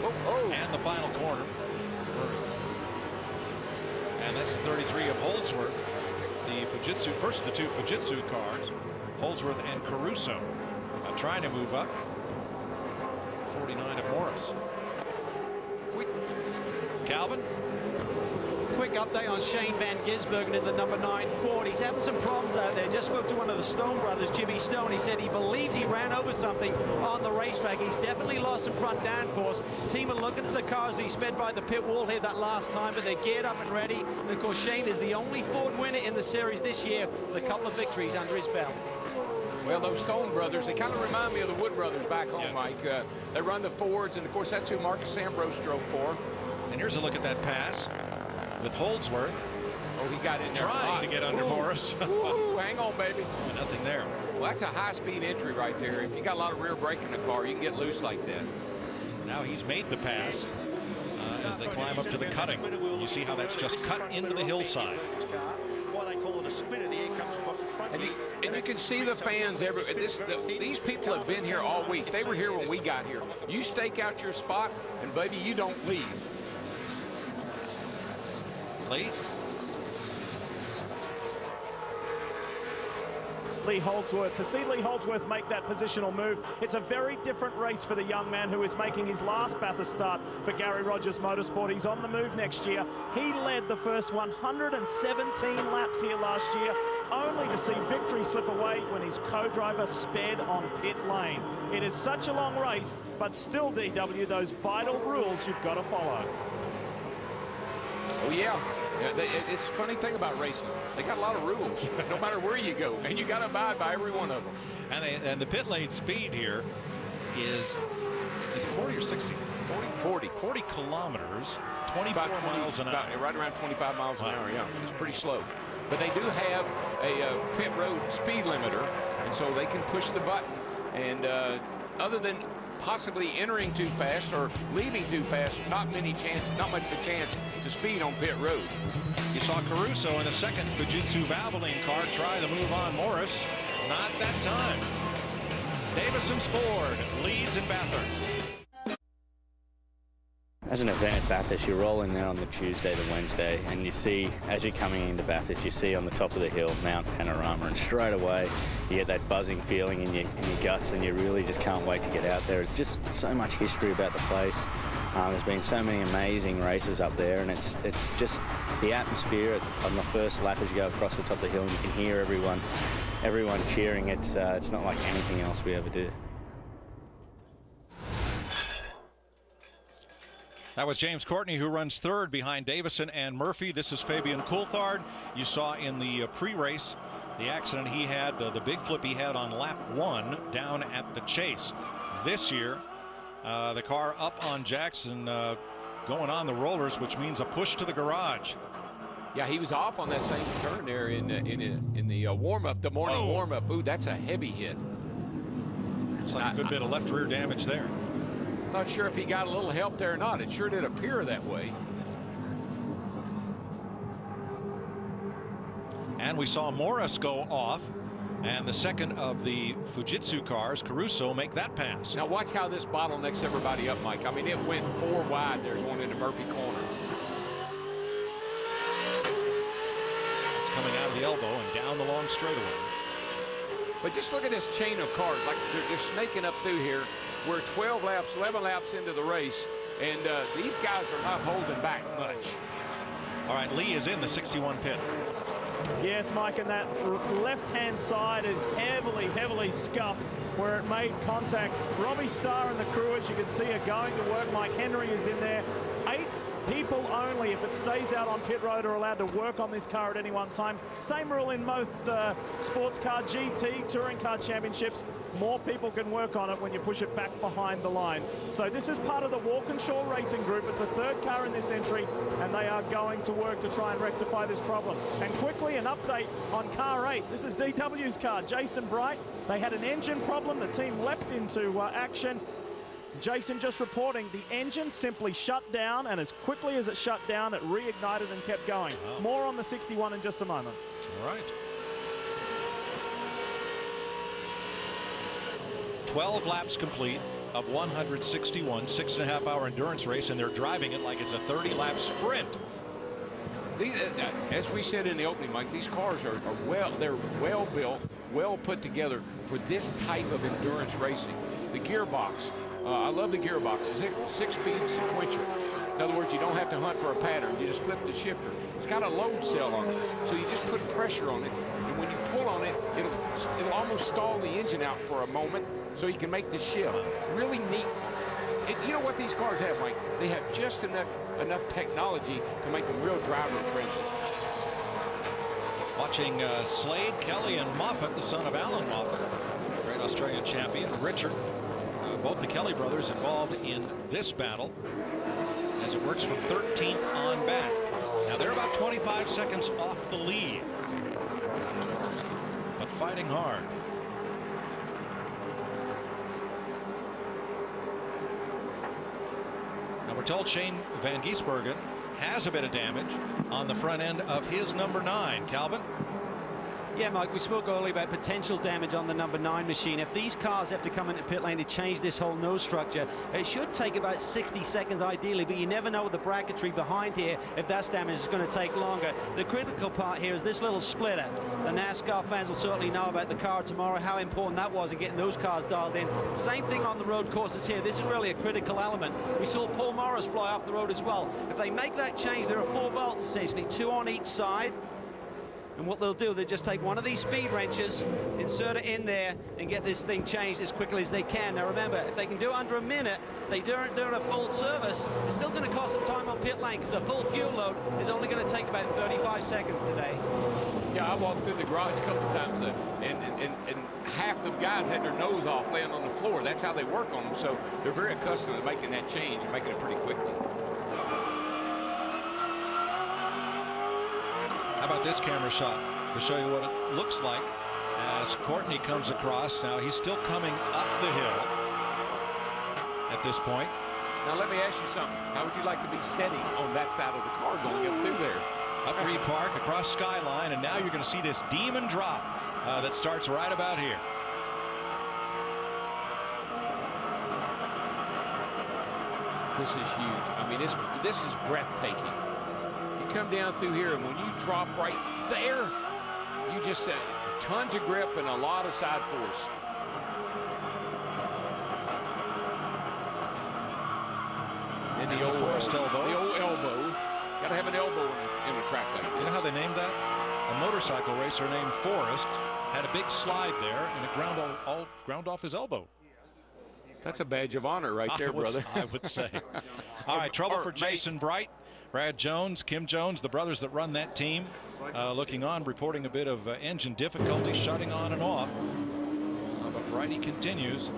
And the final corner. And that's 33 of Holdsworth. The Fujitsu, first the two Fujitsu cars, Holdsworth and Caruso, trying to move up. 49 of Morris. Calvin? Quick update on Shane Van Gisbergen in the number 9 Ford. He's having some problems out there. Just spoke to one of the Stone brothers, Jimmy Stone. He said he believes he ran over something on the racetrack. He's definitely lost some front downforce. Team are looking at the cars he sped by the pit wall here that last time, but they're geared up and ready. And of course, Shane is the only Ford winner in the series this year with a couple of victories under his belt. Well, those Stone brothers, they kind of remind me of the Wood brothers back home, yes. Mike. They run the Fords, and of course, that's who Marcus Ambrose drove for. And here's a look at that pass with Holdsworth. Oh, he got in there. Trying to get under Morris. Hang on, baby. Nothing there. Well, that's a high-speed entry right there. If you got a lot of rear brake in the car, you can get loose like that. Now he's made the pass as they climb up to the cutting. You see how that's just cut into the hillside. And you can see the fans everywhere. These people have been here all week. They were here when we got here. You stake out your spot, and baby, you don't leave. Lee Holdsworth. To see Lee Holdsworth make that positional move, it's a very different race for the young man who is making his last Bathurst start for Gary Rogers Motorsport. He's on the move next year. He led the first 117 laps here last year, only to see victory slip away when his co-driver sped on pit lane. It is such a long race, but still, DW, those vital rules you've got to follow. Oh, yeah. It's a funny thing about racing. They got a lot of rules, no matter where you go, and you got to abide by every one of them. And the pit lane speed here is it 40 or 60? 40 kilometers, 24 miles an hour. Right around 25 miles an hour, yeah. It's pretty slow. But they do have a pit road speed limiter, and so they can push the button. And other than possibly entering too fast or leaving too fast, not much of a chance to speed on pit road. You saw Caruso in the second Fujitsu Valvoline car try the move on Morris. Not that time. Davison's Ford leads in Bathurst. As an event at Bathurst, you roll in there on the Tuesday to Wednesday, and you see, as you're coming into Bathurst, you see on the top of the hill Mount Panorama, and straight away you get that buzzing feeling in your guts, and you really just can't wait to get out there. It's just so much history about the place. There's been so many amazing races up there, and it's just the atmosphere on the first lap as you go across the top of the hill, and you can hear everyone cheering. It's not like anything else we ever do. That was James Courtney, who runs third behind Davison and Murphy. This is Fabian Coulthard. You saw in the pre-race the accident he had, the big flip he had on lap 1 down at the Chase. This year, the car up on Jackson, going on the rollers, which means a push to the garage. Yeah, he was off on that same turn there in the warm-up, the morning warm-up. Ooh, that's a heavy hit. Looks like a good bit of left rear damage there. Not sure if he got a little help there or not. It sure did appear that way. And we saw Morris go off, and the second of the Fujitsu cars, Caruso, make that pass. Now watch how this bottlenecks everybody up, Mike. I mean, it went 4 wide there going into Murphy Corner. It's coming out of the elbow and down the long straightaway. But just look at this chain of cars. Like they're snaking up through here. We're 12 laps, 11 laps into the race, and these guys are not holding back much. All right, Lee is in the 61 pit. Yes, Mike, and that left-hand side is heavily scuffed where it made contact. Robbie Starr and the crew, as you can see, are going to work. Mike Henry is in there. 8 people only, if it stays out on pit road, are allowed to work on this car at any one time. Same rule in most sports car GT touring car championships. More people can work on it when you push it back behind the line. So this is part of the Walkinshaw Racing Group. It's a 3rd car in this entry, and they are going to work to try and rectify this problem. And quickly, an update on car 8. This is DW's car, Jason Bright. They had an engine problem. The team leapt into action. Jason just reporting the engine simply shut down, and as quickly as it shut down, it reignited and kept going. Wow. More on the 61 in just a moment. All right. 12 laps complete of 161, 6.5-hour endurance race, and they're driving it like it's a 30-lap sprint. As we said in the opening, Mike, these cars are well built, well put together for this type of endurance racing. The gearbox, I love the gearbox. It's 6-speed sequential. In other words, you don't have to hunt for a pattern. You just flip the shifter. It's got a load cell on it, so you just put pressure on it, and when you pull on it, it'll almost stall the engine out for a moment, so you can make the shift. Really neat. You know what these cars have, Mike? They have just enough technology to make them real driver friendly. Watching Slade, Kelly, and Moffat, the son of Alan Moffat, great Australian champion, Richard, both the Kelly brothers involved in this battle as it works from 13th on back. Now they're about 25 seconds off the lead, but fighting hard. Now we're told Shane Van Gisbergen has a bit of damage on the front end of his number 9. Calvin? Yeah, Mike, we spoke earlier about potential damage on the number 9 machine. If these cars have to come into pit lane to change this whole nose structure, it should take about 60 seconds ideally, but you never know with the bracketry behind here if that's damage is going to take longer. The critical part here is this little splitter. The NASCAR fans will certainly know about the car tomorrow, how important that was in getting those cars dialed in. Same thing on the road courses here. This is really a critical element. We saw Paul Morris fly off the road as well. If they make that change, there are 4 bolts essentially, 2 on each side. And what they'll do, they'll just take one of these speed wrenches, insert it in there, and get this thing changed as quickly as they can. Now remember, if they can do it under a minute, they do it during a full service, it's still going to cost them time on pit lane because the full fuel load is only going to take about 35 seconds today. Yeah, I walked through the garage a couple of times, and half the guys had their nose off laying on the floor. That's how they work on them, so they're very accustomed to making that change and making it pretty quickly. How about this camera shot to show you what it looks like as Courtney comes across. Now he's still coming up the hill at this point. Now let me ask you something. How would you like to be sitting on that side of the car going up through there? Up Reed Park, across Skyline, and now you're going to see this demon drop that starts right about here. This is huge. I mean, this is breathtaking. You come down through here, and when you drop right there, you just tons of grip and a lot of side force. And the old Forrest elbow. The old elbow. Got to have an elbow in a track like this. You know how they named that? A motorcycle racer named Forrest had a big slide there, and it ground off his elbow. That's a badge of honor right there, brother. I would say. All right, trouble for Jason Bright, Brad Jones, Kim Jones, the brothers that run that team. looking on, reporting a bit of engine difficulty, shutting on and off. But Bridie continues.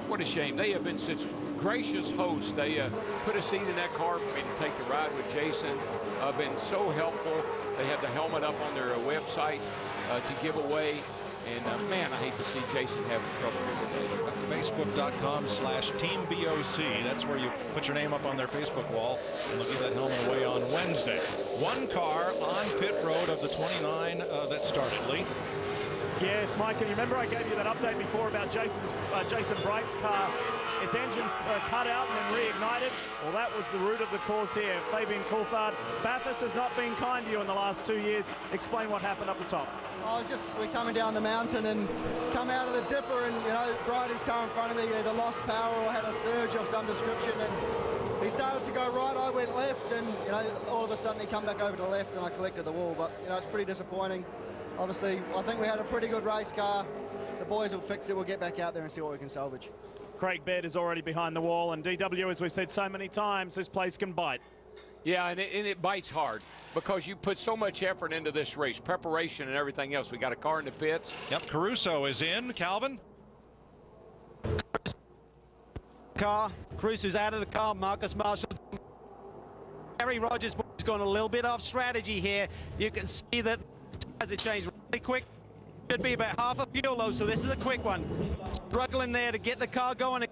What a shame. They have been such gracious hosts. They put a seat in that car for me to take the ride with Jason. Been so helpful. They have the helmet up on their website to give away. And man, I hate to see Jason having trouble here today. Facebook.com/TeamBOC. That's where you put your name up on their Facebook wall, and they'll give that helmet away on Wednesday. One car on pit road of the 29 that started. Lee. Yes, Mike, and you remember I gave you that update before about Jason Bright's car. Its engine cut out and then reignited. Well, that was the route of the course here. Fabian Coulthard, Bathurst has not been kind to you in the last 2 years. Explain what happened up the top. Oh, it's just we're coming down the mountain and come out of the dipper, and Bridie's car in front of me either lost power or had a surge of some description, and he started to go right. I went left, and all of a sudden he come back over to the left, and I collected the wall. But it's pretty disappointing. Obviously, I think we had a pretty good race car. The boys will fix it. We'll get back out there and see what we can salvage. Craig Baird is already behind the wall, and DW, as we've said so many times, this place can bite. Yeah, and it bites hard because you put so much effort into this race, preparation and everything else. We got a car in the pits. Yep, Caruso is in. Calvin? Caruso's out of the car. Marcus Marshall. Gary Rogers has gone a little bit off strategy here. You can see that as it changed really quick. Could be about half a fuel low, so this is a quick one. Struggling there to get the car going.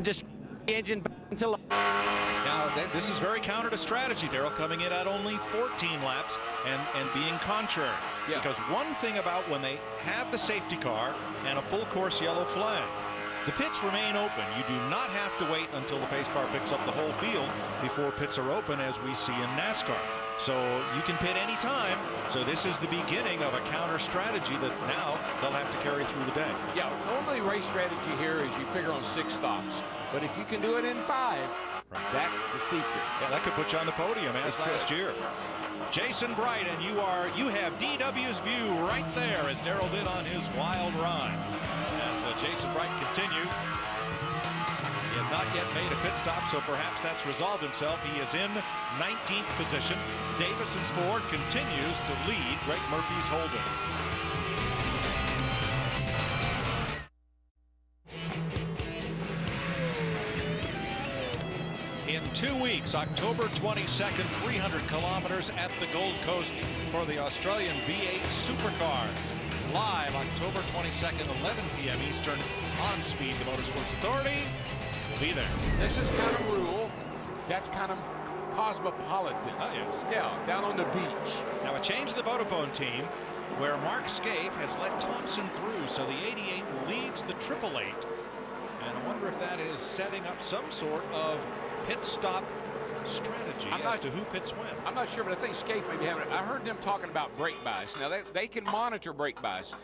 Just the engine back into life. Now, this is very counter to strategy, Darrell, coming in at only 14 laps and being contrary. Yeah. Because one thing about when they have the safety car and a full course yellow flag, the pits remain open. You do not have to wait until the pace car picks up the whole field before pits are open, as we see in NASCAR. So you can pit any time. So this is the beginning of a counter strategy that now they'll have to carry through the day. Yeah, normally race strategy here is you figure on 6 stops. But if you can do it in 5, that's the secret. Yeah, that could put you on the podium as last year. Jason Bright, and you have DW's view right there, as Darrell did on his wild ride. As Jason Bright continues. He has not yet made a pit stop, so perhaps that's resolved himself. He is in 19th position. Davison's Ford continues to lead Greg Murphy's Holden. In 2 weeks, October 22nd, 300 kilometers at the Gold Coast for the Australian V8 Supercar. Live October 22nd, 11 p.m. Eastern on Speed. The Motorsports Authority will be there. This is kind of rural. That's kind of cosmopolitan. Oh, yes. Yeah, down on the beach. Now a change in the Vodafone team where Mark Scaife has let Thompson through, so the 88 leads the 888. And I wonder if that is setting up some sort of pit stop strategy as to who pits when. I'm not sure, but I think Scaife may be having it. I heard them talking about brake bias. Now, they can monitor brake bias.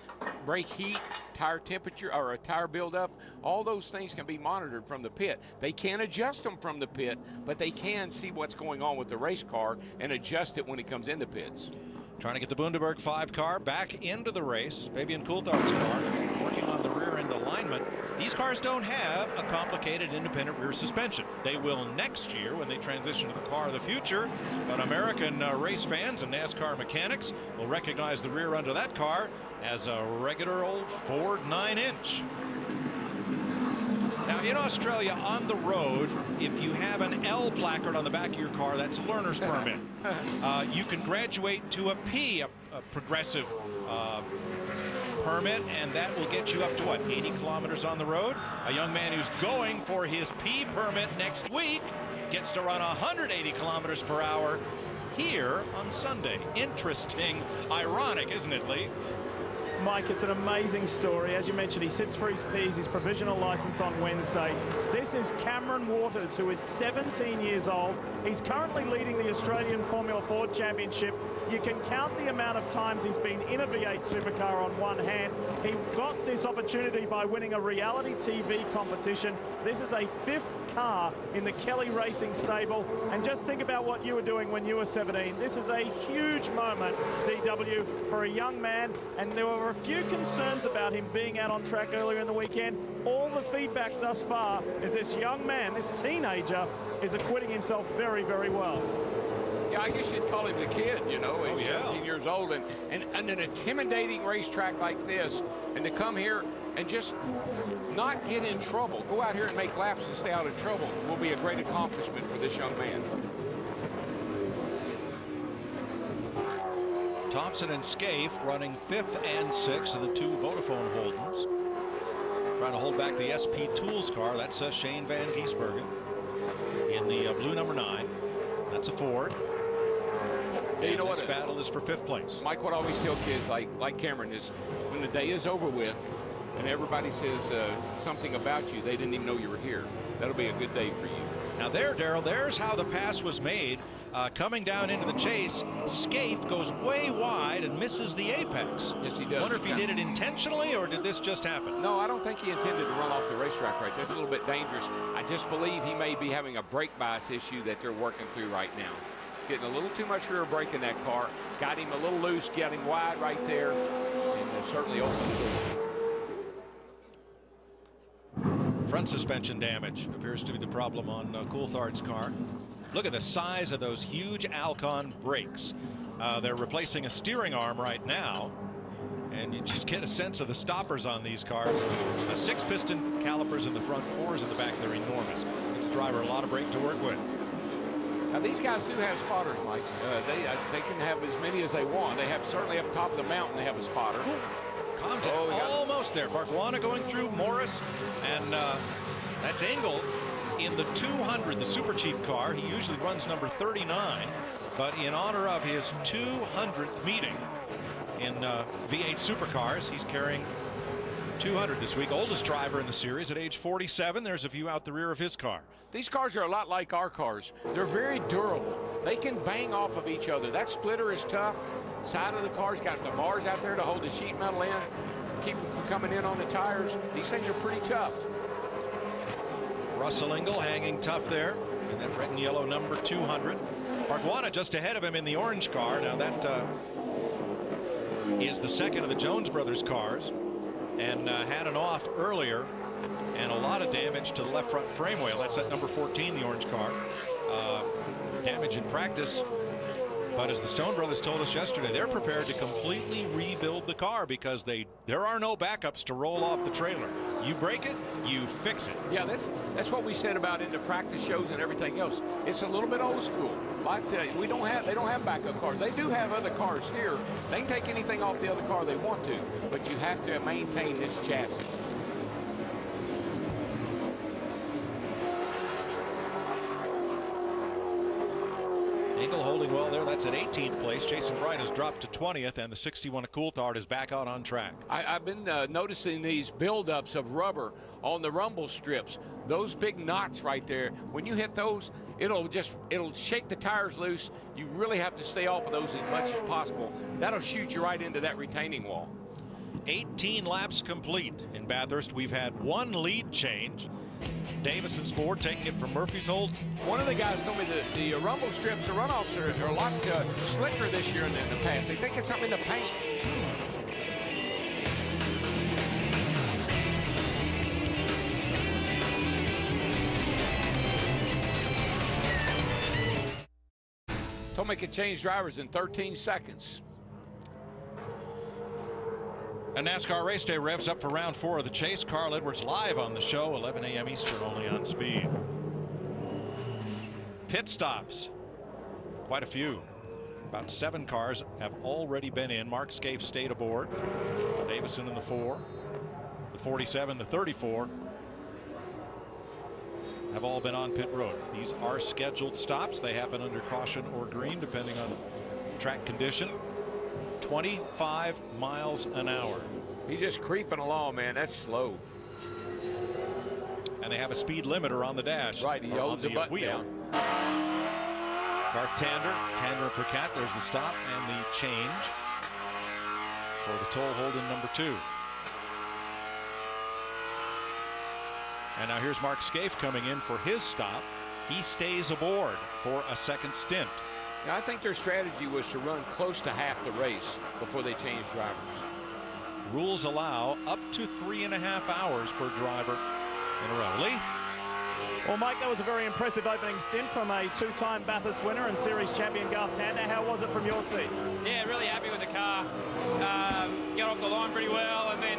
Brake heat, tire temperature, or a tire buildup, all those things can be monitored from the pit. They can't adjust them from the pit, but they can see what's going on with the race car and adjust it when it comes in the pits. Trying to get the Bundaberg 5 car back into the race. Fabian Coulthard's car working on the rear end alignment. These cars don't have a complicated independent rear suspension. They will next year when they transition to the car of the future. But American race fans and NASCAR mechanics will recognize the rear end of that car as a regular old Ford 9-inch. Now in Australia on the road, if you have an L placard on the back of your car, that's a learner's permit. You can graduate to a P, a progressive permit, and that will get you up to what, 80 kilometers on the road? A young man who's going for his P permit next week gets to run 180 kilometers per hour here on Sunday. Interesting, ironic, isn't it, Lee? Mike, it's an amazing story. As you mentioned, he sits for his P's, his provisional license on Wednesday. This is Cameron Waters, who is 17 years old. He's currently leading the Australian Formula Ford Championship. You can count the amount of times he's been in a V8 supercar on one hand. He got this opportunity by winning a reality TV competition. This is a 5th car in the Kelly Racing stable. And just think about what you were doing when you were 17. This is a huge moment, DW, for a young man. And there were a few concerns about him being out on track earlier in the weekend. All the feedback thus far is this young man, this teenager, is acquitting himself very, very well. Yeah, I guess you'd call him the kid, you know. He's 17 years old, and an intimidating racetrack like this, and to come here and just not get in trouble, go out here and make laps and stay out of trouble, will be a great accomplishment for this young man. Thompson and Scaife running 5th and 6th of the 2 Vodafone Holdens. Trying to hold back the SP Tools car. That's Shane Van Gisbergen in the blue number 9. That's a Ford. Yeah, you know this what? battle is for 5th place. Mike, what I always tell kids like Cameron is when the day is over with and everybody says something about you, they didn't even know you were here. That'll be a good day for you. Now there, Darrell, there's how the pass was made. Coming down into the chase, Scaife goes way wide and misses the apex. Yes, he does. Wonder if he did it intentionally or did this just happen? No, I don't think he intended to run off the racetrack right. That's a little bit dangerous. I just believe he may be having a brake bias issue that they're working through right now. Getting a little too much rear brake in that car. Got him a little loose, got him wide right there, and certainly opened the door. Front suspension damage appears to be the problem on Coulthard's car. Look at the size of those huge Alcon brakes. They're replacing a steering arm right now, and you just get a sense of the stoppers on these cars. 6-piston calipers in the front, 4s in the back. They're enormous. Gives the driver a lot of brake to work with. Now these guys do have spotters, Mike. They can have as many as they want. They have certainly up top of the mountain. They have a spotter. Calm down. Almost there. Barguana going through Morris, and that's Engel in the 200, the super cheap car. He usually runs number 39, but in honor of his 200th meeting in V8 supercars, he's carrying 200 this week. Oldest driver in the series at age 47. There's a view out the rear of his car. These cars are a lot like our cars. They're very durable. They can bang off of each other. That splitter is tough. Side of the car's got the bars out there to hold the sheet metal in, keep them from coming in on the tires. These things are pretty tough. Russell Engel hanging tough there in that red and yellow number 200. Barguana just ahead of him in the orange car. Now that is the second of the Jones brothers cars, and had an off earlier and a lot of damage to the left front frame wheel. That's at number 14, the orange car. Damage in practice. But as the Stone brothers told us yesterday, they're prepared to completely rebuild the car because there are no backups to roll off the trailer. You break it, you fix it. Yeah, that's what we said about in the practice shows and everything else. It's a little bit old school. Like they don't have backup cars. They do have other cars here. They can take anything off the other car they want to, but you have to maintain this chassis. Engel holding well there. That's at 18th place. Jason Bright has dropped to 20th, and the 61 of Coulthard is back out on track. I've been noticing these buildups of rubber on the rumble strips. Those big knots right there, when you hit those, it'll shake the tires loose. You really have to stay off of those as much as possible. That'll shoot you right into that retaining wall. 18 laps complete in Bathurst. We've had one lead change. Davison's Ford taking it from Murphy's Hold. One of the guys told me that the rumble strips, the runoffs are a lot slicker this year than in the past. They think it's something in the paint. Told me could change drivers in 13 seconds. A NASCAR race day revs up for round 4 of the chase. Carl Edwards live on the show, 11 a.m. Eastern, only on Speed. Pit stops, quite a few. About 7 cars have already been in. Mark Scaife stayed aboard. Davison in the 4, the 47, the 34 have all been on pit road. These are scheduled stops. They happen under caution or green, depending on track condition. 25 miles an hour. He's just creeping along, man. That's slow. And they have a speed limiter on the dash. Right, he holds the button down. Garth Tander and Percat. There's the stop and the change for the toll Holden number 2. And now here's Mark Scaife coming in for his stop. He stays aboard for a second stint. Now, I think their strategy was to run close to half the race before they changed drivers. Rules allow up to 3.5 hours per driver in a row. Lee? Well, Mike, that was a very impressive opening stint from a two-time Bathurst winner and series champion Garth Tander. How was it from your seat? Yeah, really happy with the car. Got off the line pretty well, and then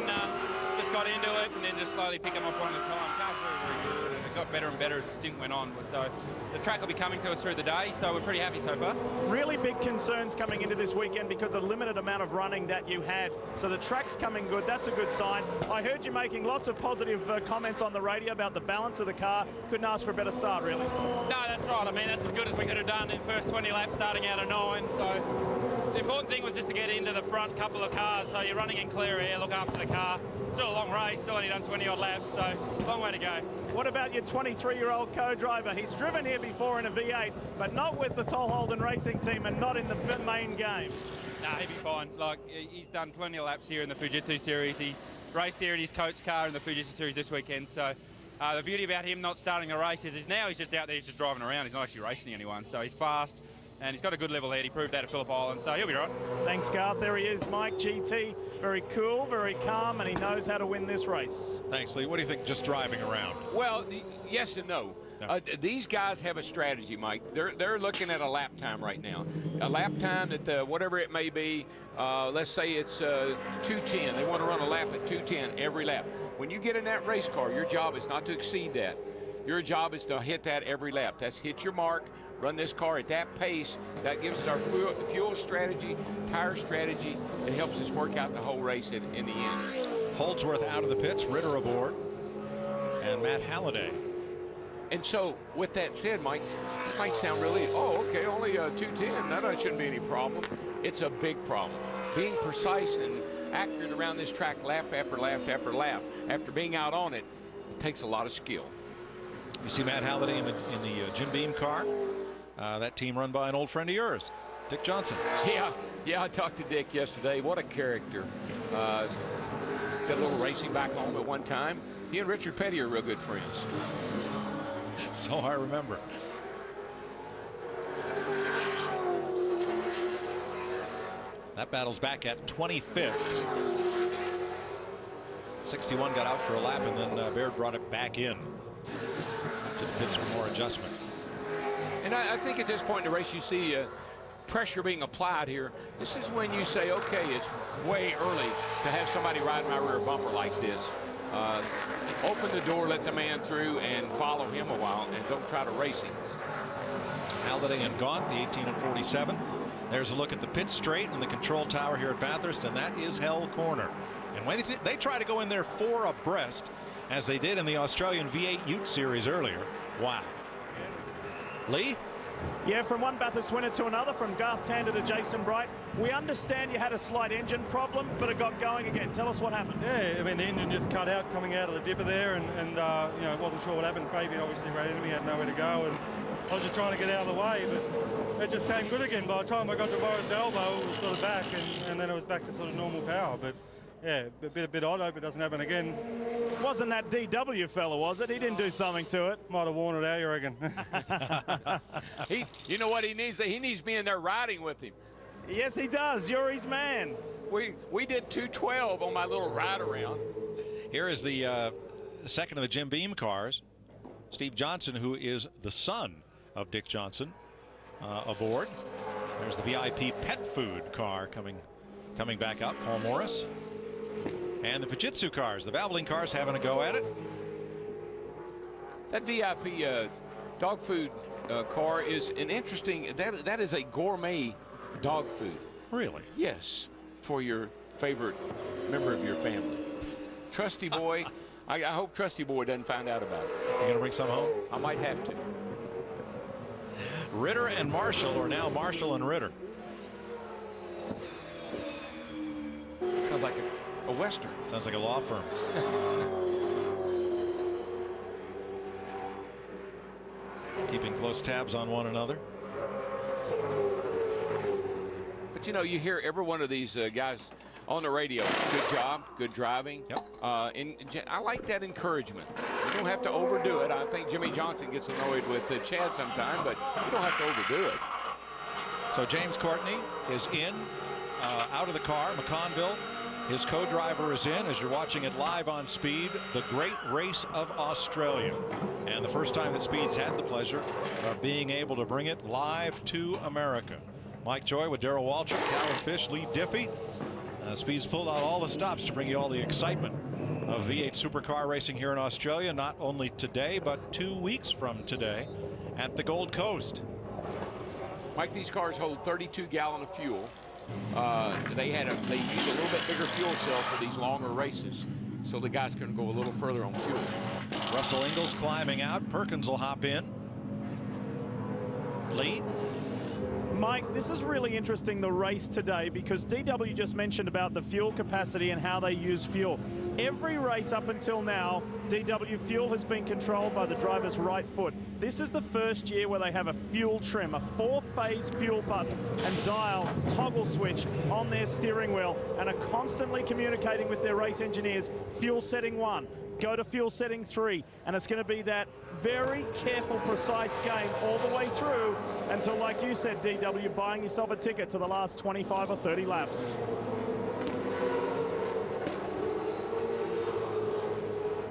just got into it, and then just slowly pick them off one at a time. Car's very, very good, and it got better and better as the stint went on. So the track will be coming to us through the day, so we're pretty happy so far. Really big concerns coming into this weekend because of the limited amount of running that you had. So the track's coming good. That's a good sign. I heard you making lots of positive comments on the radio about the balance of the car. Couldn't ask for a better start, really. No, that's right. I mean, that's as good as we could have done in the first 20 laps, starting out of 9. So the important thing was just to get into the front couple of cars. So you're running in clear air, look after the car. Still a long race, still only done 20-odd laps, so long way to go. What about your 23-year-old co-driver? He's driven here before in a V8, but not with the Toll Holden racing team and not in the main game. Nah, he'll be fine. Like, he's done plenty of laps here in the Fujitsu Series. He raced here in his coach car in the Fujitsu Series this weekend, so the beauty about him not starting the race is now he's just out there, he's just driving around. He's not actually racing anyone, so he's fast. And he's got a good level head. He proved that at Phillip Island, so he'll be right. Thanks, Garth. There he is, Mike GT. Very cool, very calm, and he knows how to win this race. Thanks, Lee. What do you think just driving around? Well, yes and no. These guys have a strategy, Mike. They're looking at a lap time right now. A lap time that whatever it may be, let's say it's 2:10. They want to run a lap at 2:10 every lap. When you get in that race car, your job is not to exceed that. Your job is to hit that every lap. That's hit your mark, run this car at that pace. That gives us our fuel strategy, tire strategy. It helps us work out the whole race in the end. Holdsworth out of the pits, Ritter aboard, and Matt Halliday. And so, with that said, Mike, it might sound really, okay, only 2:10. That shouldn't be any problem. It's a big problem. Being precise and accurate around this track lap after lap after lap, after being out on it, it takes a lot of skill. You see Matt Halliday in the Jim Beam car. That team run by an old friend of yours, Dick Johnson. Yeah, I talked to Dick yesterday. What a character. Did a little racing back home at one time. He and Richard Petty are real good friends. So I remember. That battle's back at 25th. 61 got out for a lap, and then Baird brought it back in to the pits for more adjustment. And I think at this point in the race, you see pressure being applied here. This is when you say, okay, it's way early to have somebody ride my rear bumper like this. Open the door, let the man through, and follow him a while, and don't try to race him. Halliday and Gaunt, the 18 and 47. There's a look at the pit straight and the control tower here at Bathurst, and that is Hell Corner. And when they try to go in there 4 abreast, as they did in the Australian V8 Ute Series earlier. Wow. Lee? Yeah, from one Bathurst winner to another, from Garth Tander to Jason Bright. We understand you had a slight engine problem, but it got going again. Tell us what happened. Yeah, I mean, the engine just cut out coming out of the dipper there, and you know, wasn't sure what happened. Baby obviously ran into me, had nowhere to go, and I was just trying to get out of the way, but it just came good again. By the time I got to Morris elbow, it was sort of back, and then it was back to sort of normal power. But yeah, a bit odd. Hope it doesn't happen again. Wasn't that DW fella, was it? He didn't do something to it. Might have worn it out, you reckon? You know what he needs? He needs me in there riding with him. Yes, he does. You're his man. We did 212 on my little ride around. Here is the second of the Jim Beam cars. Steve Johnson, who is the son of Dick Johnson, aboard. There's the VIP pet food car coming back up. Paul Morris. And the Fujitsu cars, the Valvoline cars, having a go at it. That VIP dog food car is an interesting, that is a gourmet dog food. Really? Yes, for your favorite member of your family. Trusty Boy, I hope Trusty Boy doesn't find out about it. You gonna bring some home? I might have to. Ritter and Marshall, or now Marshall and Ritter. Sounds like a Western. Sounds like a law firm. Keeping close tabs on one another. But you know, you hear every one of these guys on the radio. Good job, good driving. Yep. And I like that encouragement. You don't have to overdo it. I think Jimmy Johnson gets annoyed with Chad sometime, but you don't have to overdo it. So James Courtney is in, out of the car. McConville His co-driver is in as you're watching it live on Speed, the Great Race of Australia. And the first time that Speed's had the pleasure of being able to bring it live to America. Mike Joy with Darrell Waltrip, Calvin Fish, Lee Diffie. Speed's pulled out all the stops to bring you all the excitement of V8 supercar racing here in Australia, not only today, but 2 weeks from today at the Gold Coast. Mike, these cars hold 32 gallons of fuel. They use a little bit bigger fuel cell for these longer races, so the guys can go a little further on fuel. Russell Ingles climbing out. Perkins will hop in. Lee. Mike, this is really interesting, the race today, because DW just mentioned about the fuel capacity and how they use fuel. Every race up until now, DW fuel has been controlled by the driver's right foot. This is the first year where they have a fuel trim, a 4-phase fuel button and dial toggle switch on their steering wheel, and are constantly communicating with their race engineers. Fuel setting 1, go to fuel setting 3, and it's going to be that very careful, precise game all the way through until, like you said, DW, buying yourself a ticket to the last 25 or 30 laps.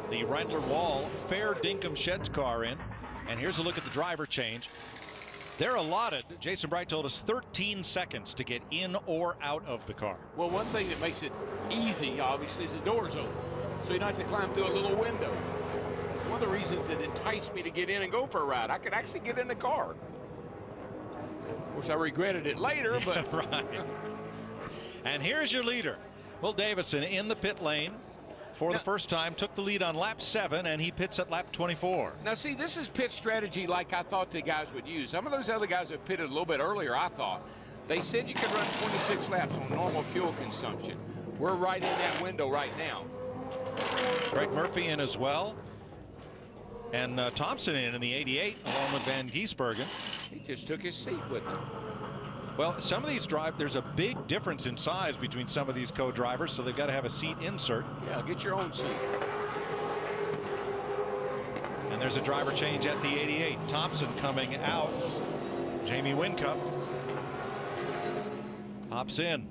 The Randler Wall Fair Dinkum Sheds car in, and here's a look at the driver change. They're allotted, Jason Bright told us, 13 seconds to get in or out of the car. Well, one thing that makes it easy, obviously, is the doors open, so you don't have to climb through a little window. It's one of the reasons that enticed me to get in and go for a ride. I could actually get in the car. Of course, I regretted it later, but... Right. And here's your leader. Will Davison in the pit lane. For the first time, took the lead on lap 7, and he pits at lap 24. Now, see, this is pit strategy like I thought the guys would use. Some of those other guys have pitted a little bit earlier, I thought. They said you could run 26 laps on normal fuel consumption. We're right in that window right now. Greg Murphy in as well. And Thompson in the 88, along with Van Giesbergen. He just took his seat with him. Well, some of these there's a big difference in size between some of these co-drivers, so they've got to have a seat insert. Yeah, get your own seat. And there's a driver change at the 88. Thompson coming out. Jamie Whincup hops in.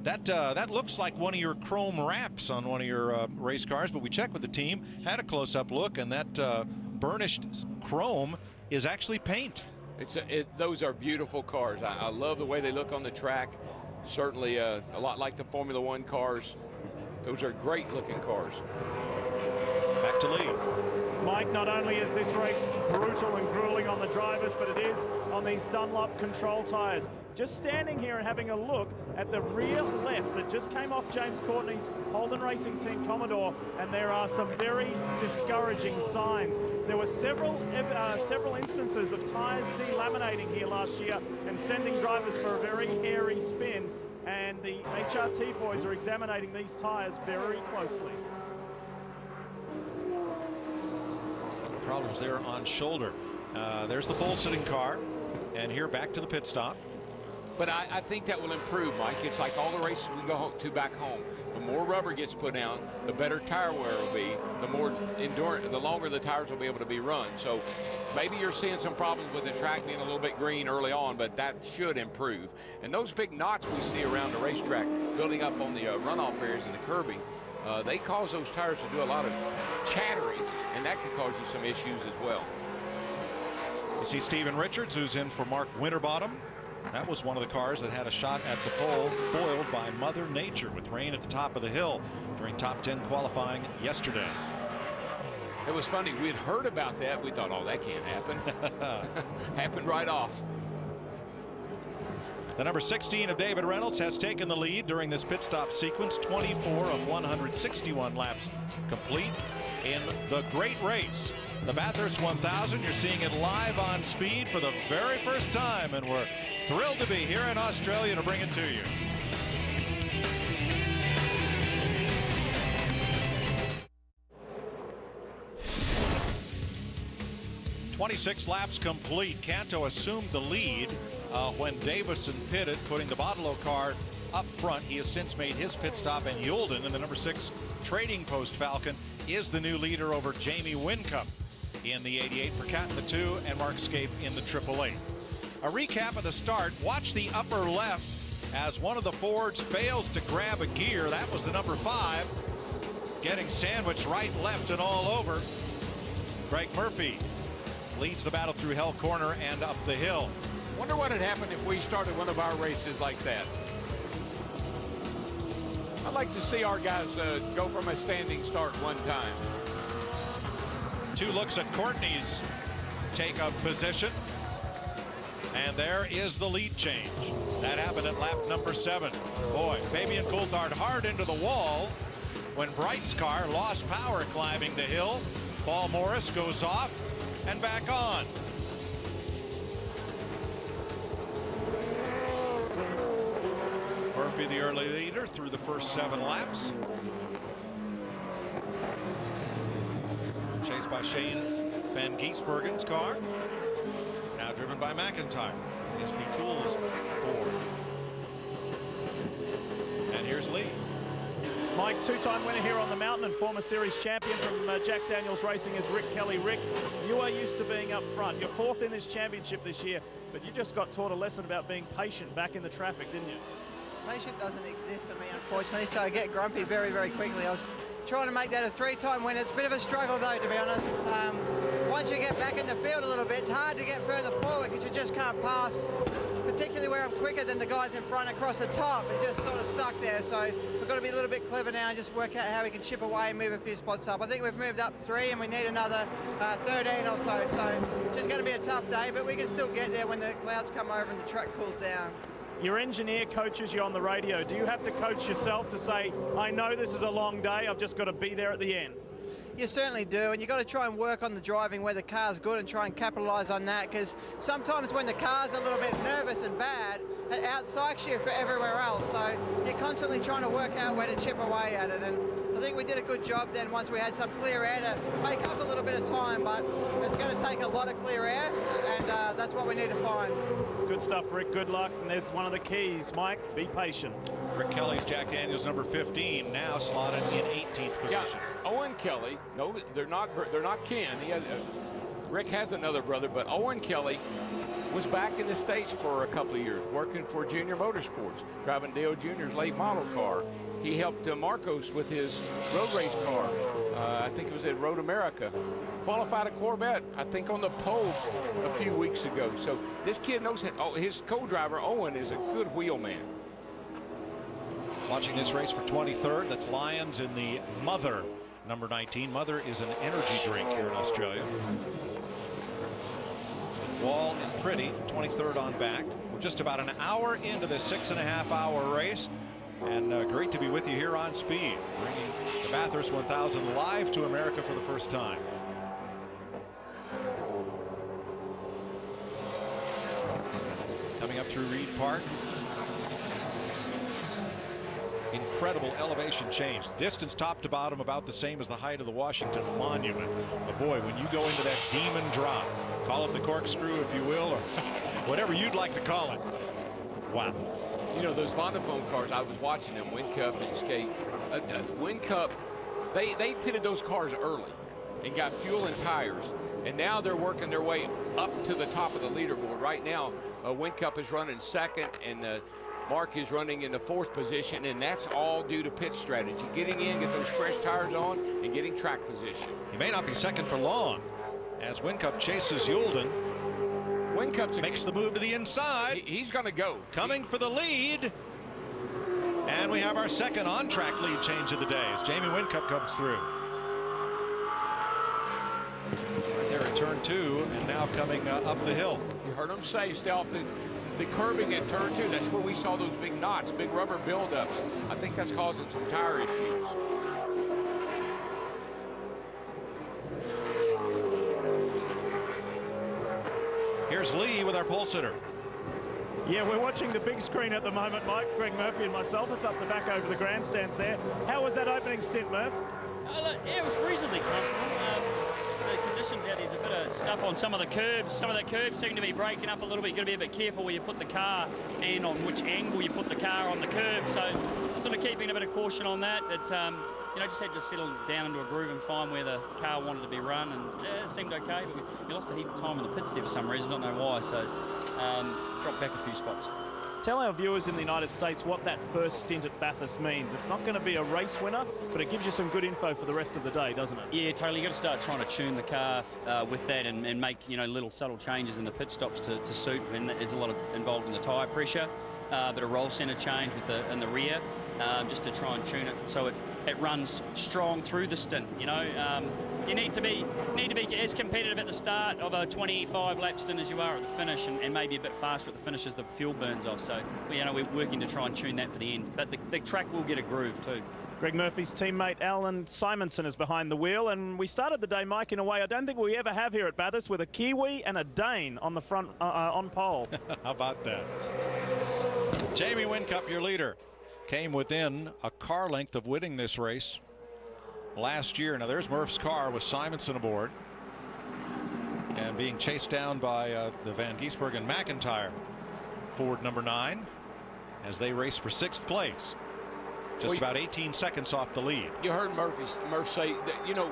That looks like one of your chrome wraps on one of your race cars, but we checked with the team, had a close-up look, and that burnished chrome is actually paint. Those are beautiful cars. I love the way they look on the track. Certainly a lot like the Formula One cars. Those are great looking cars. Back to Lee. Mike, not only is this race brutal and grueling on the drivers, but it is on these Dunlop control tires. Just standing here and having a look at the rear left that just came off James Courtney's Holden Racing Team Commodore, and there are some very discouraging signs. There were several instances of tires delaminating here last year and sending drivers for a very hairy spin, and the HRT boys are examining these tires very closely. Problems there on shoulder. There's the pole sitting car, and here back to the pit stop. But I think that will improve, Mike. It's like all the races we go to back home. The more rubber gets put down, the better tire wear will be, the more endurance, the longer the tires will be able to be run. So maybe you're seeing some problems with the track being a little bit green early on, but that should improve. And those big knots we see around the racetrack building up on the runoff areas and the curbing, they cause those tires to do a lot of chattering, and that could cause you some issues as well. You see Steven Richards, who's in for Mark Winterbottom. That was one of the cars that had a shot at the pole, foiled by Mother Nature with rain at the top of the hill during top 10 qualifying yesterday. It was funny. We had heard about that. We thought, oh, that can't happen. Happened right off. The number 16 of David Reynolds has taken the lead during this pit stop sequence. 24 of 161 laps complete in the great race. The Bathurst 1000, you're seeing it live on Speed for the very first time, and we're thrilled to be here in Australia to bring it to you. "26 laps complete." Canto assumed the lead when Davison pitted, putting the Botolo car up front. He has since made his pit stop, and Yulden in the number 6 Trading Post Falcon is the new leader over Jamie Whincup in the 88 for Cat in the 2 and Mark Scape in the 888. A recap of the start. Watch the upper left as one of the Fords fails to grab a gear. That was the number 5, getting sandwiched right, left, and all over. Craig Murphy leads the battle through Hell Corner and up the hill. Wonder what had happened if we started one of our races like that. I'd like to see our guys go from a standing start one time. 2 looks at Courtney's take of position. And there is the lead change. That happened at lap number 7. Boy, Fabian Coulthard hard into the wall when Bright's car lost power climbing the hill. Paul Morris goes off and back on. Murphy, the early leader through the first 7 laps. Chased by Shane Van Giesbergen's car. Now driven by McIntyre. SP Tools Ford. And here's Lee. Mike, 2-time winner here on the mountain and former series champion from Jack Daniels Racing is Rick Kelly. Rick, you are used to being up front. You're 4th in this championship this year, but you just got taught a lesson about being patient back in the traffic, didn't you? Patient doesn't exist for me, unfortunately, so I get grumpy very, very quickly. I was trying to make that a 3-time win. It's a bit of a struggle, though, to be honest. Once you get back in the field a little bit, it's hard to get further forward because you just can't pass, particularly where I'm quicker than the guys in front across the top. It just sort of stuck there, so we've got to be a little bit clever now and just work out how we can chip away and move a few spots up. I think we've moved up 3 and we need another 13 or so, so it's just going to be a tough day, but we can still get there when the clouds come over and the track cools down. Your engineer coaches you on the radio. Do you have to coach yourself to say, I know this is a long day, I've just got to be there at the end? You certainly do, and you've got to try and work on the driving where the car's good and try and capitalise on that, because sometimes when the car's a little bit nervous and bad, it outpsychs you for everywhere else, so you're constantly trying to work out where to chip away at it, and I think we did a good job then once we had some clear air to make up a little bit of time, but it's going to take a lot of clear air, and that's what we need to find. Good stuff, Rick. Good luck. And there's one of the keys, Mike. Be patient. Rick Kelly's Jack Daniels number 15, now slotted in 18th position. Yeah, Owen Kelly. No, they're not kin. Rick has another brother, but Owen Kelly was back in the States for a couple of years, working for Junior Motorsports, driving Dale Jr.'s late model car. He helped Marcos with his road race car. I think it was at Road America. Qualified a Corvette, I think, on the pole a few weeks ago. So this kid knows that. Oh, his co-driver, Owen, is a good wheelman. Watching this race for 23rd, that's Lyons in the Mother, number 19. Mother is an energy drink here in Australia. Wall and Pretty, 23rd on back. We're just about an hour into the 6.5-hour race. And great to be with you here on Speed, bringing the Bathurst 1000 live to America for the first time. Coming up through Reed Park. Incredible elevation change. Distance top to bottom about the same as the height of the Washington Monument. But boy, when you go into that demon drop, call it the corkscrew if you will, or whatever you'd like to call it. Wow. You know, those Vodafone cars, I was watching them, Win-Cup and Skate. Win-Cup, they pitted those cars early and got fuel and tires. And now they're working their way up to the top of the leaderboard. Right now, Win-Cup is running 2nd, and Mark is running in the 4th position, and that's all due to pit strategy. Getting in, get those fresh tires on, and getting track position. He may not be second for long as Win-Cup chases Yulden. Win-Cup's makes the move to the inside. He's going to go. Coming for the lead. And we have our second on-track lead change of the day as Jamie Win-Cup comes through. Right there at turn 2, and now coming up the hill. You heard him say, stay off the curbing at turn 2. That's where we saw those big knots, big rubber buildups. I think that's causing some tire issues. Here's Lee with our pole sitter. Yeah, we're watching the big screen at the moment, Mike, Greg Murphy and myself. It's up the back over the grandstands there. How was that opening stint, Murph? It was reasonably comfortable. The conditions out there's a bit of stuff on some of the curbs. Some of the curbs seem to be breaking up a little bit. You've got to be a bit careful where you put the car and on which angle you put the car on the curb. So sort of keeping a bit of caution on that. It's you know, just had to settle down into a groove and find where the car wanted to be run, and it seemed okay. But we lost a heap of time in the pits there for some reason, don't know why. So dropped back a few spots. tell our viewers in the United States what that first stint at Bathurst means. It's not going to be a race winner, but it gives you some good info for the rest of the day, doesn't it? Yeah, totally. You've got to start trying to tune the car with that and make, you know, little subtle changes in the pit stops to suit. And there's a lot involved in the tyre pressure, but a roll centre change in the rear, just to try and tune it so it runs strong through the stint. You know, you need to be as competitive at the start of a 25 lap stint as you are at the finish, and maybe a bit faster at the finish as the fuel burns off. So, you know, we're working to try and tune that for the end. But the track will get a groove too. Greg Murphy's teammate Alan Simonson is behind the wheel, and we started the day, Mike, in a way I don't think we ever have here at Bathurst, with a Kiwi and a Dane on the front on pole. How about that? Jamie Whincup, your leader, came within a car length of winning this race last year. Now there's Murph's car with Simonson aboard and being chased down by the Van Giesberg and McIntyre Ford number 9 as they race for 6th place. Just about 18 seconds off the lead. You heard Murph say that, you know,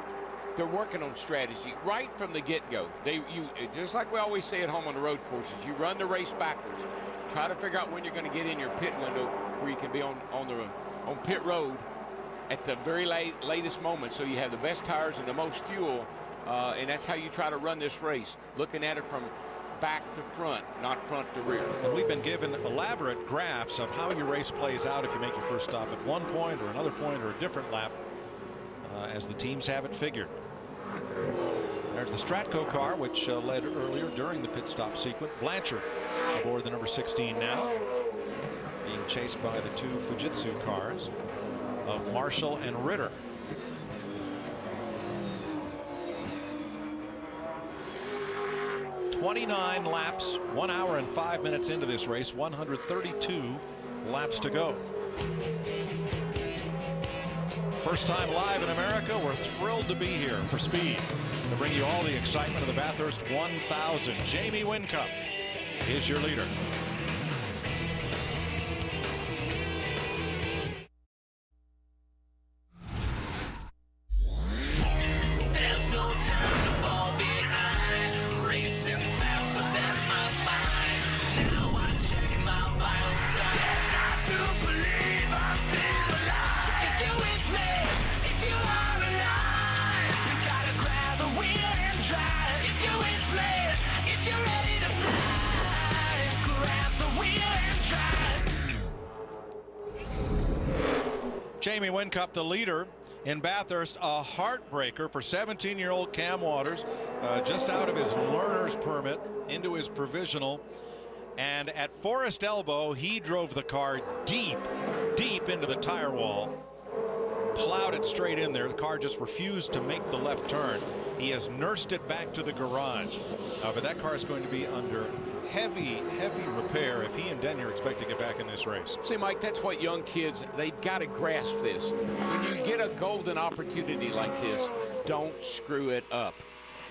they're working on strategy right from the get-go. Just like we always say at home on the road courses, you run the race backwards. Try to figure out when you're going to get in your pit window where you can be on pit road at the very latest moment, so you have the best tires and the most fuel, and that's how you try to run this race, looking at it from back to front, not front to rear. And we've been given elaborate graphs of how your race plays out if you make your first stop at one point or another point or a different lap, as the teams have it figured. There's the Stratco car, which led earlier during the pit stop sequence. Blanchard aboard the number 16 now, being chased by the 2 Fujitsu cars of Marshall and Ritter. "29 laps, 1 hour and 5 minutes into this race, 132 laps to go." First time live in America. We're thrilled to be here for Speed to bring you all the excitement of the Bathurst 1000. Jamie Whincup is your leader. There's no time to fall behind, racing faster than my mind. Now I check my vital signs. Yes, I do believe I'm still alive. So if you're with me, if you are alive, you gotta grab the wheel and drive. If you're with me, if you're ready to fly, grab the wheel and drive. Jamie Whincup, the leader in Bathurst, a heartbreaker for 17-year-old Cam Waters, just out of his learner's permit into his provisional. And at Forest Elbow, he drove the car deep into the tire wall, plowed it straight in there. The car just refused to make the left turn. He has nursed it back to the garage, but that car is going to be under heavy repair if he and Denyer expect to get back in this race. See, Mike, that's what young kids, they've got to grasp this. When you get a golden opportunity like this, don't screw it up.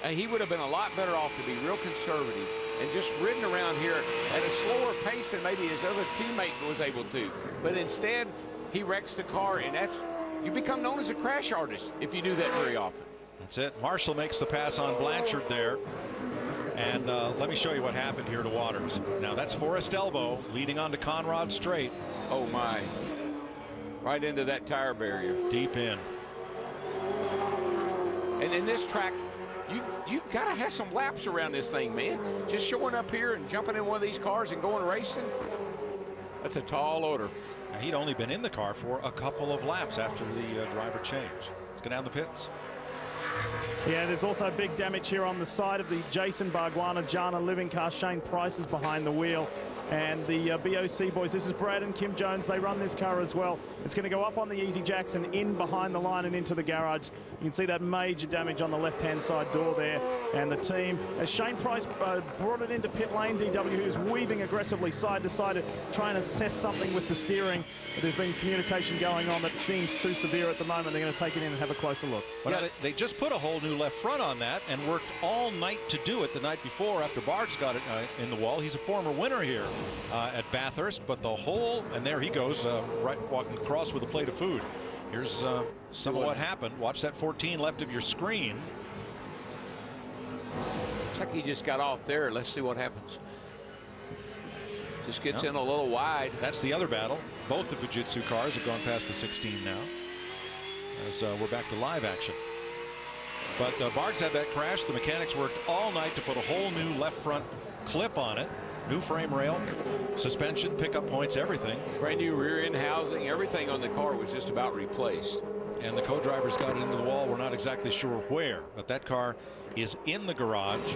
And he would have been a lot better off to be real conservative and just ridden around here at a slower pace than maybe his other teammate was able to. But instead, he wrecks the car, and you become known as a crash artist if you do that very often. That's it. Marshall makes the pass on Blanchard there. And let me show you what happened here to Waters. Now that's Forest Elbow leading onto Conrod Straight. Oh my. Right into that tire barrier. Deep in. And in this track, you've got to have some laps around this thing, man. Just showing up here and jumping in one of these cars and going racing, that's a tall order. Now, he'd only been in the car for a couple of laps after the driver change. Let's go down the pits. Yeah, there's also big damage here on the side of the Jason Barguana Jana living car. Shane Price is behind the wheel. And the BOC boys, this is Brad and Kim Jones. They run this car as well. It's going to go up on the Easy Jacks and in behind the line and into the garage. You can see that major damage on the left-hand side door there. And the team, as Shane Price brought it into pit lane, DW, who's weaving aggressively side to side, trying to assess something with the steering. But there's been communication going on that seems too severe at the moment. They're going to take it in and have a closer look. Well, yeah, they just put a whole new left front on that and worked all night to do it the night before after Bards got it in the wall. He's a former winner here at Bathurst, but the whole, and there he goes, right walking across with a plate of food. Here's some of what happened. Watch that 14 left of your screen. Looks like he just got off there. Let's see what happens. Just gets in a little wide. That's the other battle. Both the Fujitsu cars have gone past the 16 now, as we're back to live action. But Bargs had that crash. The mechanics worked all night to put a whole new left front clip on it. New frame rail, suspension, pickup points, everything. Brand new rear end housing. Everything on the car was just about replaced. And the co-drivers got it into the wall. We're not exactly sure where, but that car is in the garage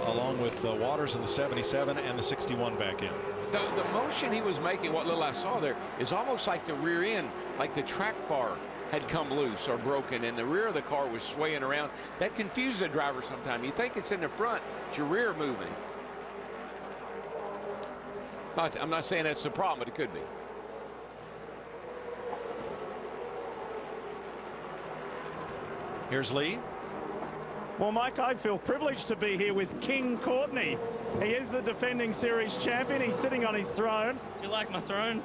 along with Waters in the 77 and the 61 back in. The motion he was making, what little I saw there, is almost like the rear end, like the track bar had come loose or broken and the rear of the car was swaying around. That confuses the driver sometimes. You think it's in the front, it's your rear moving. I'm not saying that's the problem, but it could be. Here's Lee. Well, Mike, I feel privileged to be here with King Courtney. He is the defending series champion. He's sitting on his throne. Do you like my throne?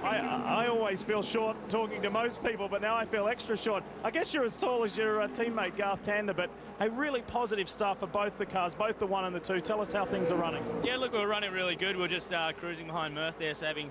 I always feel short talking to most people, but now I feel extra short. I guess you're as tall as your teammate Garth Tander, but hey, really positive stuff for both the cars, both the 1 and the 2. Tell us how things are running. Yeah, look, we're running really good. We're just cruising behind Murph there, saving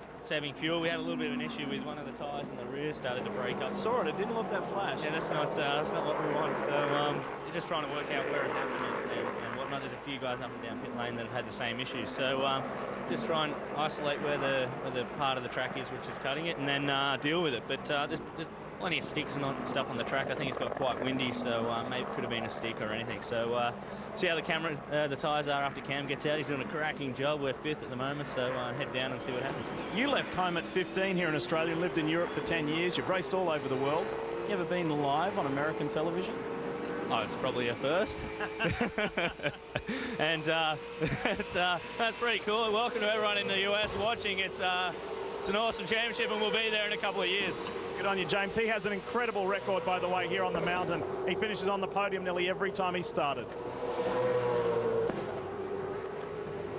fuel. We had a little bit of an issue with one of the tyres in the rear, started to break up. Saw it. It didn't look that flash. Yeah, that's not what we want. So we're just trying to work out where it happened and whatnot. There's a few guys up and down pit lane that have had the same issue. So just try and isolate where the part of the track is which is cutting it, and then deal with it. But there's plenty of sticks and stuff on the track. I think it's got quite windy, so maybe it could have been a stick or anything. So see how the tyres are after Cam gets out. He's doing a cracking job. We're 5th at the moment, so head down and see what happens. You left home at 15 here in Australia, lived in Europe for 10 years. You've raced all over the world. You ever been live on American television? Oh, it's probably a first. And that's pretty cool. Welcome to everyone in the US watching. It's an awesome championship, and we'll be there in a couple of years. Good on you, James. He has an incredible record, by the way, here on the mountain. He finishes on the podium nearly every time he started.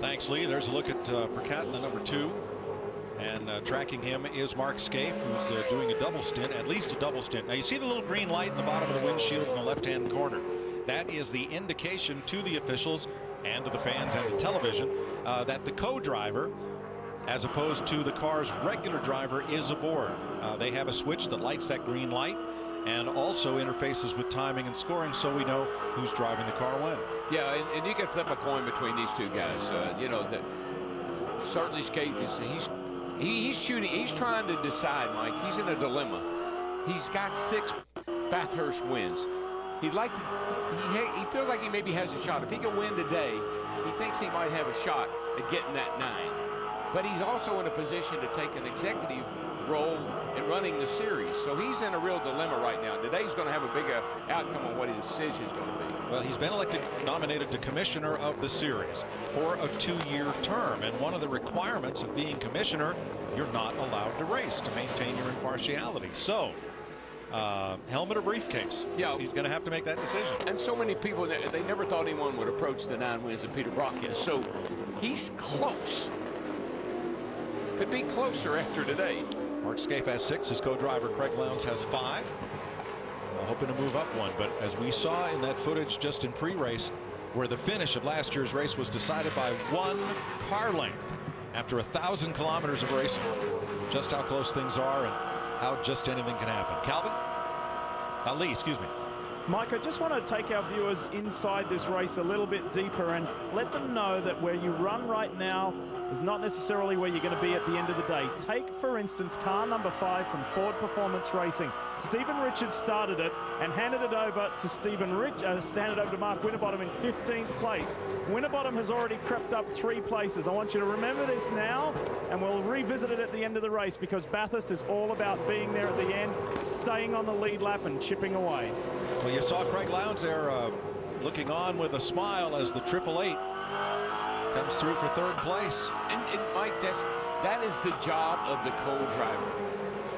Thanks, Lee. There's a look at Percat, the number 2. And tracking him is Mark Scaife, who's doing a double stint, at least a double stint. Now, you see the little green light in the bottom of the windshield in the left-hand corner. That is the indication to the officials and to the fans and the television that the co-driver, as opposed to the car's regular driver, is aboard. They have a switch that lights that green light and also interfaces with timing and scoring, so we know who's driving the car when. Yeah, and you can flip a coin between these two guys. You know, that certainly Scaife is he's shooting. He's trying to decide, Mike. He's in a dilemma. He's got 6 Bathurst wins. He'd like to. He feels like he maybe has a shot. If he can win today, he thinks he might have a shot at getting that 9. But he's also in a position to take an executive role in running the series. So he's in a real dilemma right now. Today's going to have a bigger outcome on what his decision is going to be. Well, he's been nominated to commissioner of the series for a 2-year term. And one of the requirements of being commissioner, you're not allowed to race to maintain your impartiality. So, helmet or briefcase? Yeah. He's going to have to make that decision. And so many people, they never thought anyone would approach the 9 wins that Peter Brock has. So he's close. Could be closer after today. Mark Scaife has 6. His co-driver Craig Lowndes has 5. Hoping to move up 1, but as we saw in that footage just in pre-race, where the finish of last year's race was decided by 1 car length after 1,000 kilometers of racing, just how close things are and how just anything can happen. Calvin? Lee, excuse me. Mike, I just want to take our viewers inside this race a little bit deeper and let them know that where you run right now is not necessarily where you're going to be at the end of the day. Take, for instance, car number 5 from Ford Performance Racing. Stephen Richards started it and handed it over to Mark Winterbottom in 15th place. Winterbottom has already crept up 3 places. I want you to remember this now, and we'll revisit it at the end of the race, because Bathurst is all about being there at the end, staying on the lead lap and chipping away. Well, you saw Craig Lowndes there looking on with a smile as the 888 comes through for 3rd place. And Mike, that is the job of the co-driver.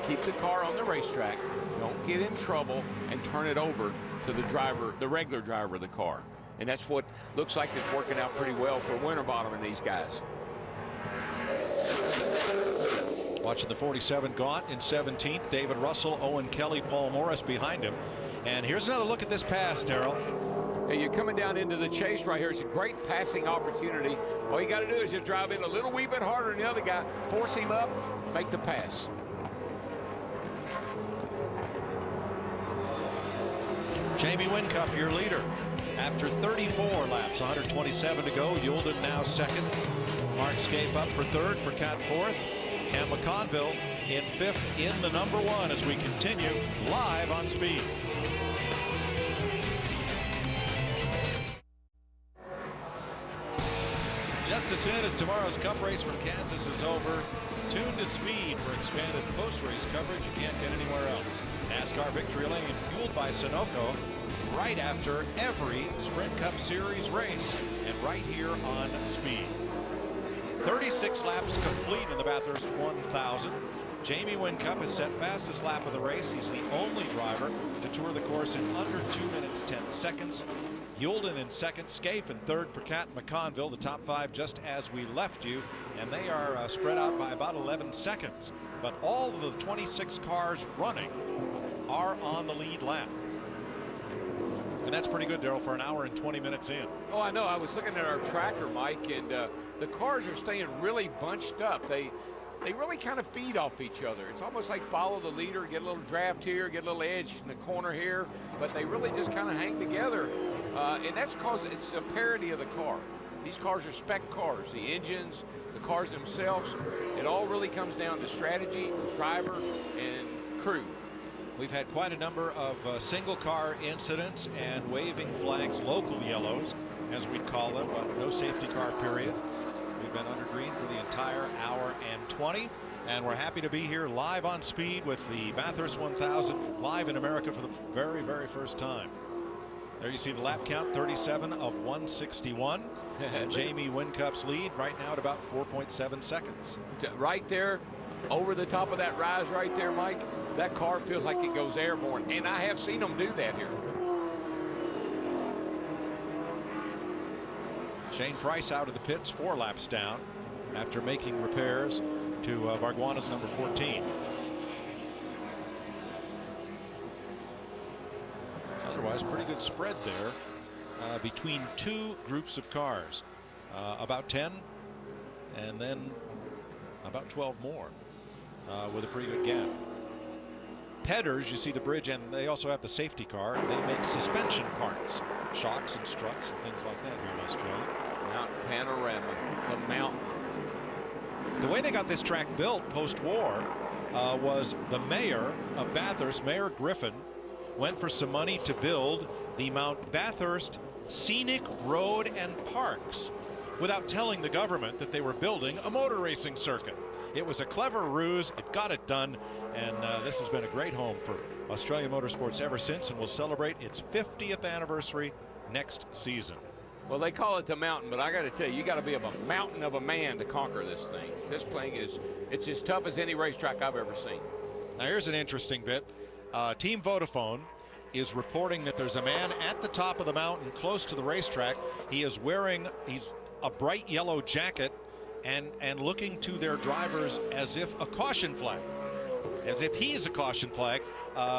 Keep the car on the racetrack, don't get in trouble, and turn it over to the driver, the regular driver of the car. And that's what looks like it's working out pretty well for Winterbottom and these guys. Watching the 47 Gaunt in 17th. David Russell, Owen Kelly, Paul Morris behind him. And here's another look at this pass, Darrell. Hey, you're coming down into the chase right here. It's a great passing opportunity. All you got to do is just drive in a little wee bit harder than the other guy, force him up, make the pass. Jamie Whincup, your leader. After 34 laps, 127 to go. Youlden now second. Mark Scaife up for third, Percat fourth. Cam McConville in fifth in the number one as we continue live on Speed. Just as soon as tomorrow's Cup race from Kansas is over, tune to Speed for expanded post-race coverage you can't get anywhere else. NASCAR Victory Lane, fueled by Sunoco, right after every Sprint Cup Series race, and right here on Speed. 36 laps complete in the Bathurst 1000. Jamie Whincup has set fastest lap of the race. He's the only driver to tour the course in under 2 minutes 10 seconds. Youlden in second, Scaife in third, Percat and McConville, the top five just as we left you, and they are spread out by about 11 seconds. But all of the 26 cars running are on the lead lap. And that's pretty good, Darrell, for an hour and 20 minutes in. Oh, I know. I was looking at our tracker, Mike, and the cars are staying really bunched up. They really kind of feed off each other. It's almost like follow the leader, get a little draft here, get a little edge in the corner here, but they really just kind of hang together. And that's because it's a parity of the car. These cars are spec cars. The engines, the cars themselves, it all really comes down to strategy, driver, and crew. We've had quite a number of single car incidents and waving flags, local yellows, as we'd call them, but no safety car period. We've been under green for the entire hour and 20, and we're happy to be here live on Speed with the Bathurst 1000 live in America for the very, very first time. There you see the lap count, 37 of 161. And Jamie Whincup's lead right now at about 4.7 seconds. Right there, over the top of that rise right there, Mike, that car feels like it goes airborne, and I have seen them do that here. Shane Price out of the pits, 4 laps down after making repairs to Barguana's number 14. Otherwise, pretty good spread there between two groups of cars. About 10 and then about 12 more with a pretty good gap. Pedders, you see the bridge, and they also have the safety car. They make suspension parts, shocks and struts and things like that here in Australia. Mount Panorama, the mountain. The way they got this track built post-war was the mayor of Bathurst, Mayor Griffin, went for some money to build the Mount Bathurst Scenic Road and Parks without telling the government that they were building a motor racing circuit. It was a clever ruse. It got it done, and this has been a great home for Australian motorsports ever since, and will celebrate its 50th anniversary next season. Well, they call it the mountain, but I got to tell you, you got to be a mountain of a man to conquer this thing. This thing it's as tough as any racetrack I've ever seen. Now here's an interesting bit. Team Vodafone is reporting that there's a man at the top of the mountain close to the racetrack. He is wearing a bright yellow jacket and looking to their drivers as if a caution flag, as if he's a caution flag.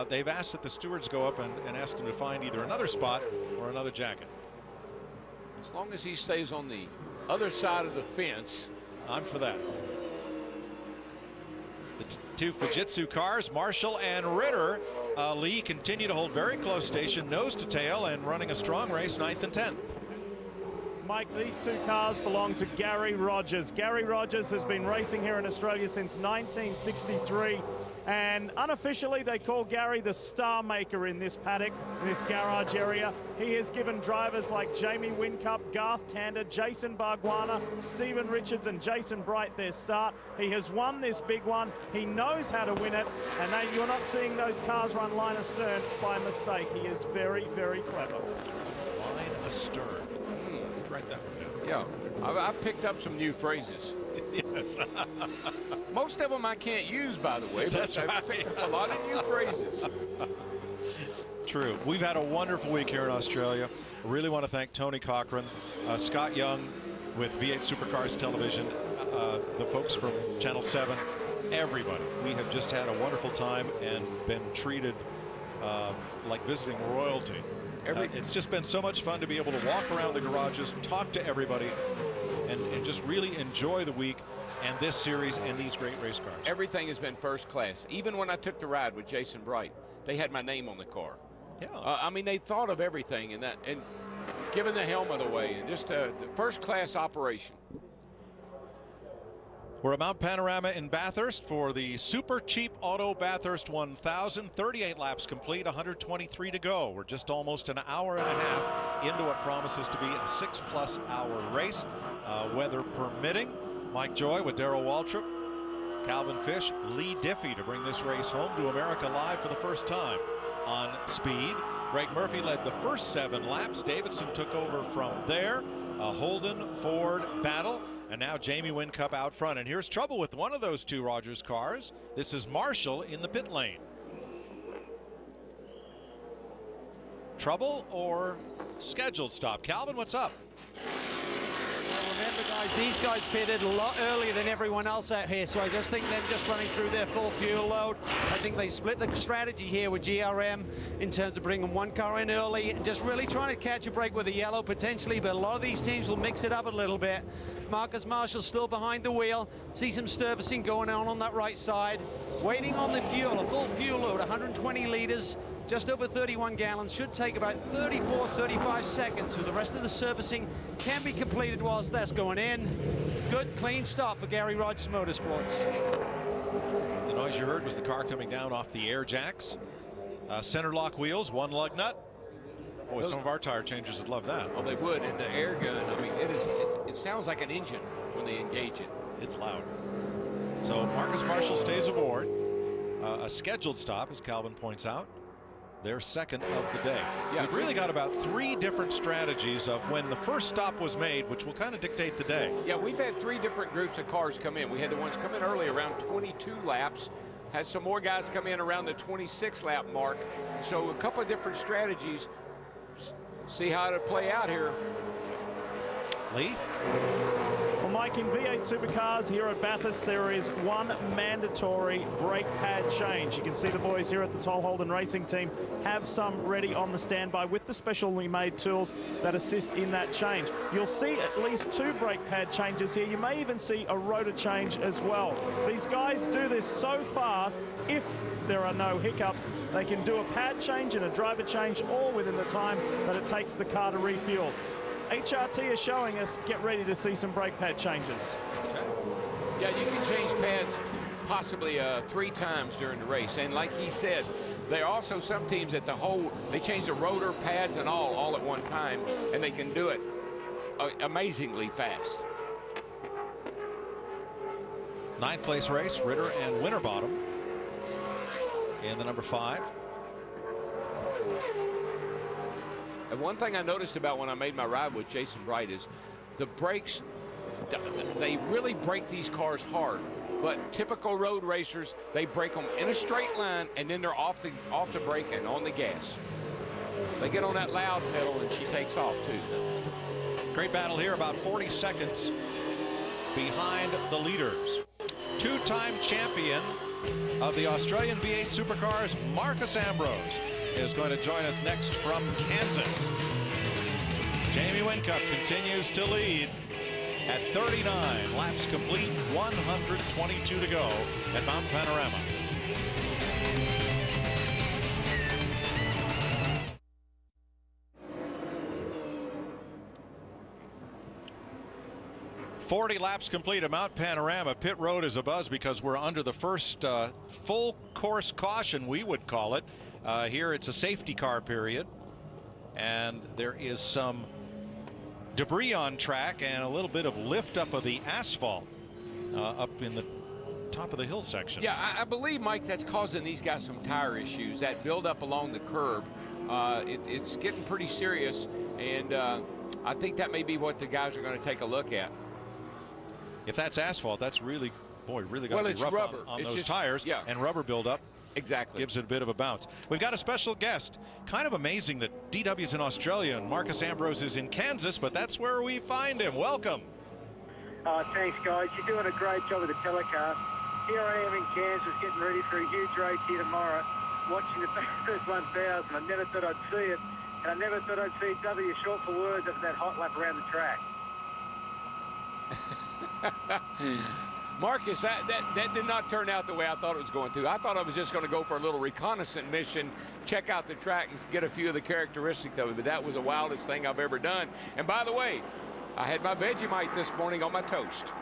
They've asked that the stewards go up and ask them to find either another spot or another jacket. As long as he stays on the other side of the fence, I'm for that. The two Fujitsu cars, Marshall and Ritter, Lee continue to hold very close station, nose to tail, and running a strong race, 9th and 10th. Mike, these two cars belong to Gary Rogers. Gary Rogers has been racing here in Australia since 1963, and unofficially they call Gary the star maker in this paddock, in this garage area. He has given drivers like Jamie Whincup, Garth Tander, Jason Barguana, Stephen Richards and Jason Bright their start. He has won this big one. He knows how to win it, and you're not seeing those cars run line astern by mistake. He is very, very clever. Line astern. Write that one down. Yeah, I picked up some new phrases. Yes. Most of them I can't use, by the way, but I've picked up a lot of new phrases. True. We've had a wonderful week here in Australia. I really want to thank Tony Cochran, Scott Young with V8 Supercars Television, the folks from Channel 7, everybody. We have just had a wonderful time and been treated like visiting royalty. It's just been so much fun to be able to walk around the garages, talk to everybody, and just really enjoy the week and this series and these great race cars. Everything has been first class. Even when I took the ride with Jason Bright, they had my name on the car. Yeah. I mean, they thought of everything and giving the helmet away, and just a first class operation. We're at Mount Panorama in Bathurst for the Super Cheap Auto Bathurst 1000. 38 laps complete, 123 to go. We're just almost an hour and a half into what promises to be a 6+ hour race, weather permitting. Mike Joy with Darrell Waltrip, Calvin Fish, Lee Diffie to bring this race home to America Live for the first time on speed. Greg Murphy led the first 7 laps. Davidson took over from there. A Holden-Ford battle. And now Jamie Whincup out front. And here's trouble with one of those two Rogers cars. This is Marshall in the pit lane. Trouble or scheduled stop? Calvin, what's up? Remember, guys, these guys pitted a lot earlier than everyone else out here, so I just think them just running through their full fuel load. I think they split the strategy here with GRM in terms of bringing one car in early and just really trying to catch a break with a yellow potentially, but a lot of these teams will mix it up a little bit. Marcus Marshall still behind the wheel. See some servicing going on that right side. Waiting on the fuel, a full fuel load, 120 liters. Just over 31 gallons, should take about 34, 35 seconds, so the rest of the servicing can be completed whilst that's going in. Good, clean stop for Gary Rogers Motorsports. The noise you heard was the car coming down off the air jacks. Center lock wheels, 1 lug nut. Boy, some of our tire changers would love that. Oh, they would. And the air gun, I mean, it sounds like an engine when they engage it. It's loud. So Marcus Marshall stays aboard. A scheduled stop, as Calvin points out. Their second of the day. Yeah, we've really got about 3 different strategies of when the first stop was made, which will kind of dictate the day. Yeah, we've had 3 different groups of cars come in. We had the ones come in early around 22 laps. Had some more guys come in around the 26 lap mark. So a couple of different strategies. See how it'll play out here. Lee? Well, Mike, in V8 supercars here at Bathurst, there is one mandatory brake pad change. You can see the boys here at the Toll Holden Racing Team have some ready on the standby with the specially made tools that assist in that change. You'll see at least 2 brake pad changes here. You may even see a rotor change as well. These guys do this so fast, if there are no hiccups, they can do a pad change and a driver change all within the time that it takes the car to refuel. HRT is showing us, get ready to see some brake pad changes. Yeah, you can change pads possibly 3 times during the race. And like he said, there are also some teams that they change the rotor, pads, and all at one time, and they can do it amazingly fast. 9th place race, Ritter and Winterbottom in the number 5. And one thing I noticed about when I made my ride with Jason Bright is the brakes, they really brake these cars hard. But typical road racers, they brake them in a straight line and then they're off the brake and on the gas. They get on that loud pedal and she takes off too. Great battle here, about 40 seconds behind the leaders. 2-time champion of the Australian V8 Supercars, Marcus Ambrose, is going to join us next from Kansas. Jamie Whincup continues to lead at 39 laps complete, 122 to go at Mount Panorama. .40 laps complete at Mount Panorama. Pit road is abuzz because we're under the first full course caution, we would call it. Here it's a safety car period, and there is some debris on track and a little bit of lift up of the asphalt up in the top of the hill section. Yeah, I believe, Mike, that's causing these guys some tire issues. That build up along the curb, it's getting pretty serious, and I think that may be what the guys are going to take a look at. If that's asphalt, that's really, boy, really got to be rough rubber. on It's those just, tires. yeah. And rubber buildup. Exactly. Gives it a bit of a bounce. We've got a special guest. Kind of amazing that DW's in Australia and Marcus Ambrose is in Kansas, but that's where we find him. Welcome. Thanks, guys. You're doing a great job with the telecast. Here I am in Kansas getting ready for a huge race here tomorrow. watching the Bathurst 1000. I never thought I'd see it, and I never thought I'd see W short for words after that hot lap around the track. Marcus, that did not turn out the way I thought it was going to. I thought I was just going to go for a little reconnaissance mission, check out the track, and get a few of the characteristics of it, but that was the wildest thing I've ever done. And by the way, I had my Vegemite this morning on my toast.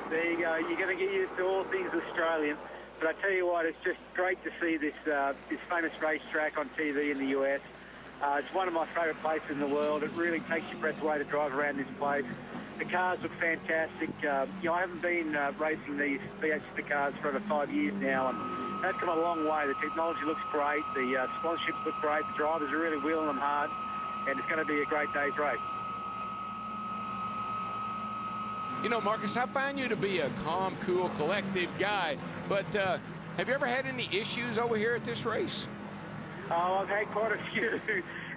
There you go. You're going to get used to all things Australian. But I tell you what, it's just great to see this this famous racetrack on TV in the US. It's one of my favourite places in the world. It really takes your breath away to drive around this place. The cars look fantastic. You know, I haven't been racing these V8 supercars for over 5 years now, and that's come a long way. The technology looks great. The sponsorships look great. The drivers are really wheeling them hard, and it's going to be a great day's race. You know, Marcus, I find you to be a calm, cool, collective guy, but have you ever had any issues over here at this race? Oh, I've had quite a few.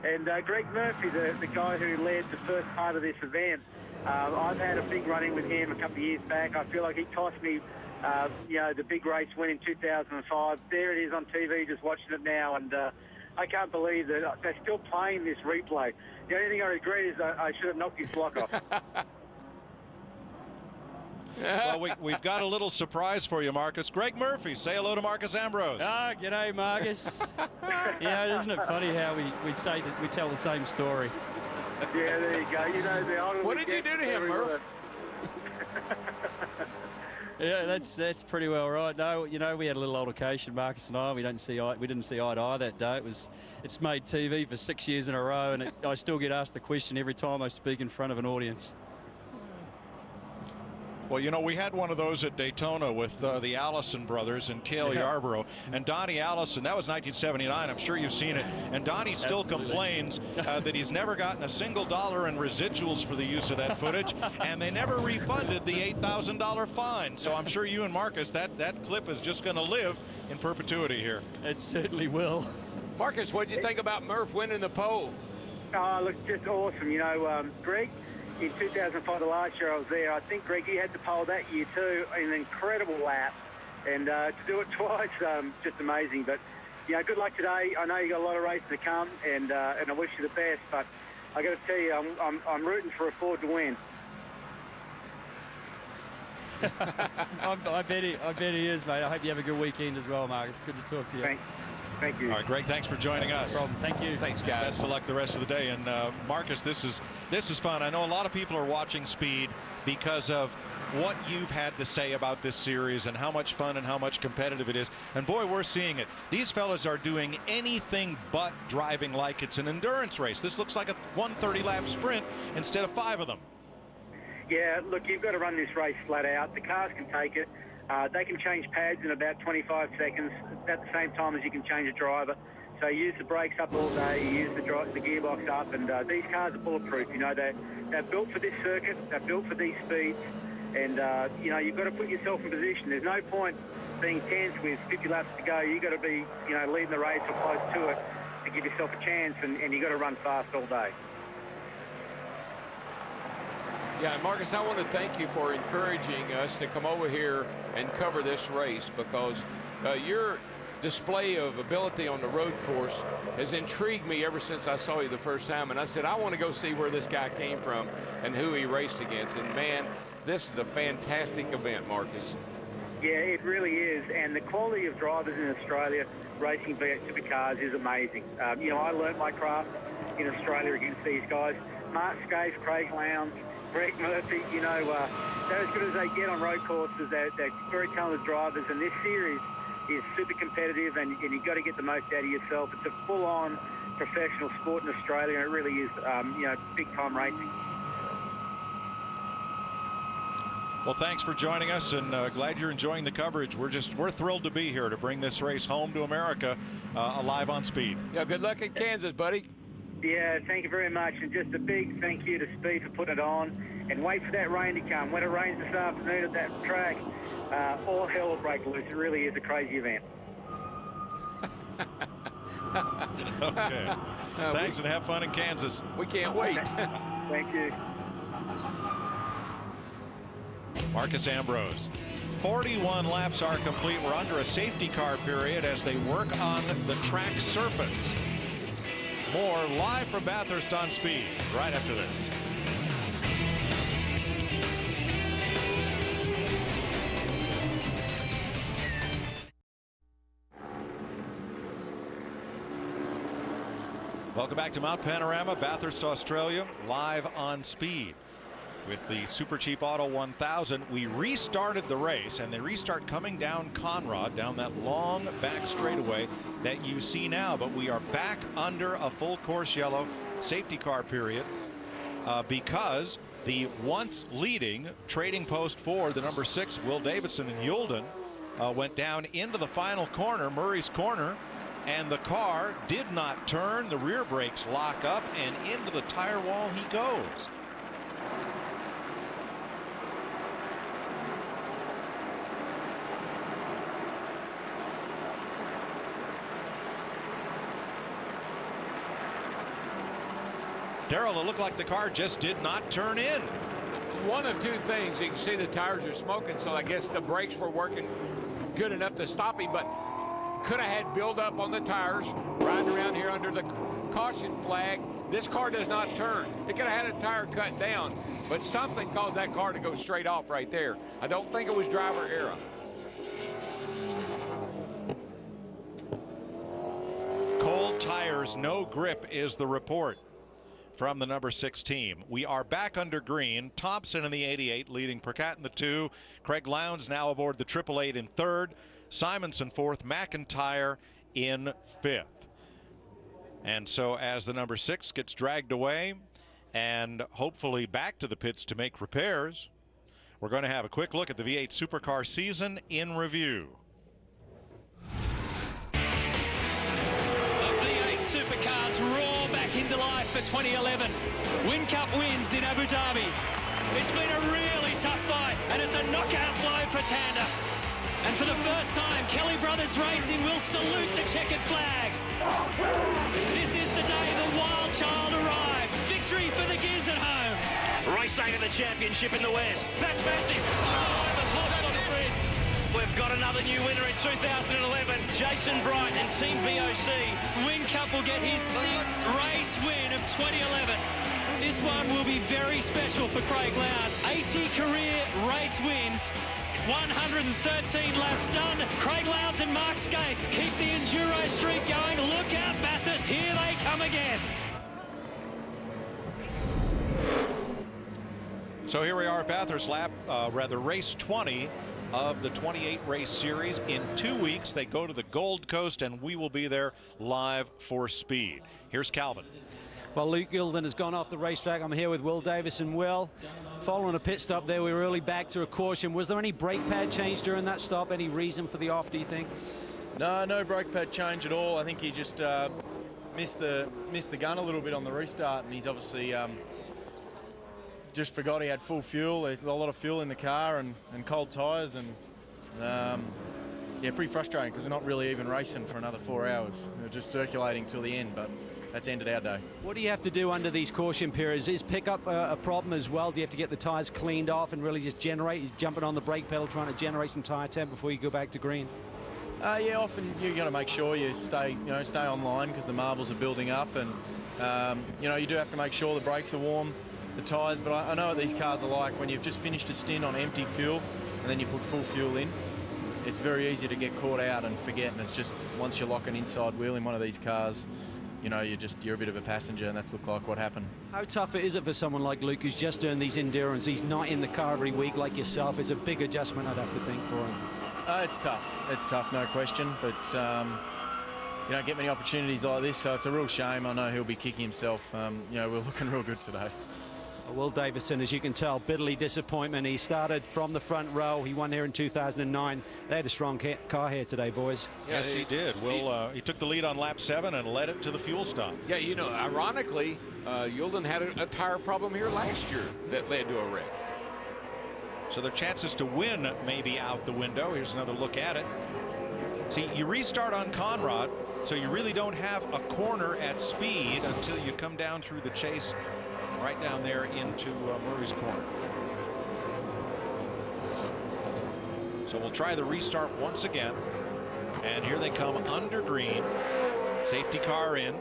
And Greg Murphy, the guy who led the first part of this event, I've had a big run-in with him a couple of years back. I feel like he cost me, you know, the big race win in 2005. There it is on TV, just watching it now, and I can't believe that they're still playing this replay. The only thing I regret is I should have knocked his block off. Well, we've got a little surprise for you, Marcus. Greg Murphy, say hello to Marcus Ambrose. Ah, g'day, Marcus. Yeah, isn't it funny how we say that we tell the same story? Yeah, there you go. You know, the older what did you do to him, Murph? Yeah, that's pretty well right. No, you know, we had a little altercation, Marcus and I. We didn't see eye to eye that day. It's made TV for 6 years in a row, and I still get asked the question every time I speak in front of an audience. Well, you know, we had one of those at Daytona with the Allison brothers and Cale Yarborough and Donnie Allison. That was 1979. I'm sure you've seen it. And Donnie still complains that he's never gotten a single dollar in residuals for the use of that footage, and they never refunded the $8,000 fine. So I'm sure you and Marcus, that clip is just going to live in perpetuity here. It certainly will. Marcus, what did you think about Murph winning the pole? Oh, look, just awesome. You know, Greg, in 2005, the last year I was there, I think, Greg, you had the pole that year too, an incredible lap. And to do it twice, just amazing. But, you know, good luck today. I know you got a lot of races to come, and I wish you the best. But I got to tell you, I'm rooting for a Ford to win. I bet he is, mate. I hope you have a good weekend as well, Marcus. Good to talk to you. Thank you. All right, Greg, thanks for joining us. No problem. Thank you. Thanks, guys. Best of luck the rest of the day. And Marcus, this is fun. I know a lot of people are watching Speed because of what you've had to say about this series and how much fun and how much competitive it is. And boy, we're seeing it. These fellas are doing anything but driving like it's an endurance race. This looks like a 130-lap sprint instead of 5 of them. Yeah, look, you've got to run this race flat out. The cars can take it. They can change pads in about 25 seconds at the same time as you can change a driver. So you use the brakes up all day, you use the gearbox up, and these cars are bulletproof. You know, they're built for this circuit, they're built for these speeds, and, you know, you've got to put yourself in position. There's no point being tense with 50 laps to go. You've got to be, you know, leading the race or close to it to give yourself a chance, and you've got to run fast all day. Yeah, Marcus, I want to thank you for encouraging us to come over here and cover this race, because your display of ability on the road course has intrigued me ever since I saw you the first time. And I said, I want to go see where this guy came from and who he raced against. And, man, this is a fantastic event, Marcus. Yeah, it really is. And the quality of drivers in Australia racing V8 supercars is amazing. You know, I learnt my craft in Australia against these guys. Mark Scaife, Craig Lowndes, Greg Murphy, you know, they're as good as they get on road courses. They're very talented drivers, and this series is super competitive, and you've got to get the most out of yourself. It's a full-on professional sport in Australia, and it really is, you know, big-time racing. Well, thanks for joining us, and glad you're enjoying the coverage. We're thrilled to be here to bring this race home to America live on Speed. Yeah, good luck in Kansas, buddy. Yeah, thank you very much, and just a big thank you to Speed for putting it on, and wait for that rain to come. When it rains this afternoon at that track, all hell will break loose. It really is a crazy event. Okay. Thanks, and have fun in Kansas. We can't wait. Thank you. Marcus Ambrose, 41 laps are complete. We're under a safety car period as they work on the track surface. More live from Bathurst on Speed right after this. Welcome back to Mount Panorama, Bathurst, Australia, live on Speed. With the Super Cheap Auto 1000, we restarted the race, and they restart coming down Conrad, down that long back straightaway that you see now. But we are back under a full course yellow safety car period because the once leading Trading Post Ford, the number 6, Will Davidson and Yulden, went down into the final corner, Murray's corner, and the car did not turn. The rear brakes lock up, and into the tire wall he goes. Darrell, it looked like the car just did not turn in. One of two things. You can see the tires are smoking, so I guess the brakes were working good enough to stop him, but could have had buildup on the tires riding around here under the caution flag. This car does not turn. It could have had a tire cut down, but something caused that car to go straight off right there. I don't think it was driver error. Cold tires, no grip is the report from the number 6 team. We are back under green. Thompson in the 88 leading Prakat in the 2. Craig Lowndes now aboard the 888 in 3rd. Simonson 4th. McIntyre in 5th. And so as the number 6 gets dragged away and hopefully back to the pits to make repairs, we're going to have a quick look at the V8 Supercar season in review. Supercars roar back into life for 2011. Win-Cup wins in Abu Dhabi. It's been a really tough fight, and it's a knockout blow for Tander. And for the first time, Kelly Brothers Racing will salute the checkered flag. This is the day the wild child arrived. Victory for the Gears at home. Race 8 of the championship in the West. That's massive. Oh, that's lost on the grid. We've got another new winner in 2011, Jason Bright and Team BOC. Win-Cup will get his 6th race win of 2011. This one will be very special for Craig Lowndes. 80 career race wins, 113 laps done. Craig Lowndes and Mark Scaife keep the enduro streak going. Look out, Bathurst, here they come again. So here we are at Bathurst race 20 of the 28 race series. In 2 weeks they go to the Gold Coast, and we will be there live for Speed. Here's Calvin. Well, Luke Yulden has gone off the racetrack. I'm here with Will Davison. Will, following a pit stop there, we were early back to a caution. Was there any brake pad change during that stop? Any reason for the off, do you think? No brake pad change at all. I think he just missed the gun a little bit on the restart, and he's obviously just forgot he had full fuel. There's a lot of fuel in the car and cold tyres, and yeah, pretty frustrating because we're not really even racing for another 4 hours. We're just circulating till the end, but that's ended our day. What do you have to do under these caution periods? Is pickup a problem as well? Do you have to get the tyres cleaned off and really just generate? You're jumping on the brake pedal trying to generate some tyre temp before you go back to green? Yeah, often you got to make sure you stay online because the marbles are building up, and you do have to make sure the brakes are warm, the tyres. But I know what these cars are like when you've just finished a stint on empty fuel and then you put full fuel in. It's very easy to get caught out and forget, and it's just once you lock an inside wheel in one of these cars, you're a bit of a passenger, and that's looked like what happened. How tough is it for someone like Luke who's just doing these endurance? He's not in the car every week like yourself. It's a big adjustment, I'd have to think, for him. It's tough. It's tough, no question. But you don't get many opportunities like this, so it's a real shame. I know he'll be kicking himself. We're looking real good today. Will Davison, as you can tell, bitterly disappointment. He started from the front row. He won here in 2009. They had a strong car here today, boys. Yes, he did. He took the lead on lap 7 and led it to the fuel stop. Yeah, ironically, Yulden had a tire problem here last year that led to a wreck. So their chances to win may be out the window. Here's another look at it. See, you restart on Conrad, so you really don't have a corner at speed until you come down through the chase right down there into Murray's corner. So we'll try the restart once again. And here they come under green. Safety car in.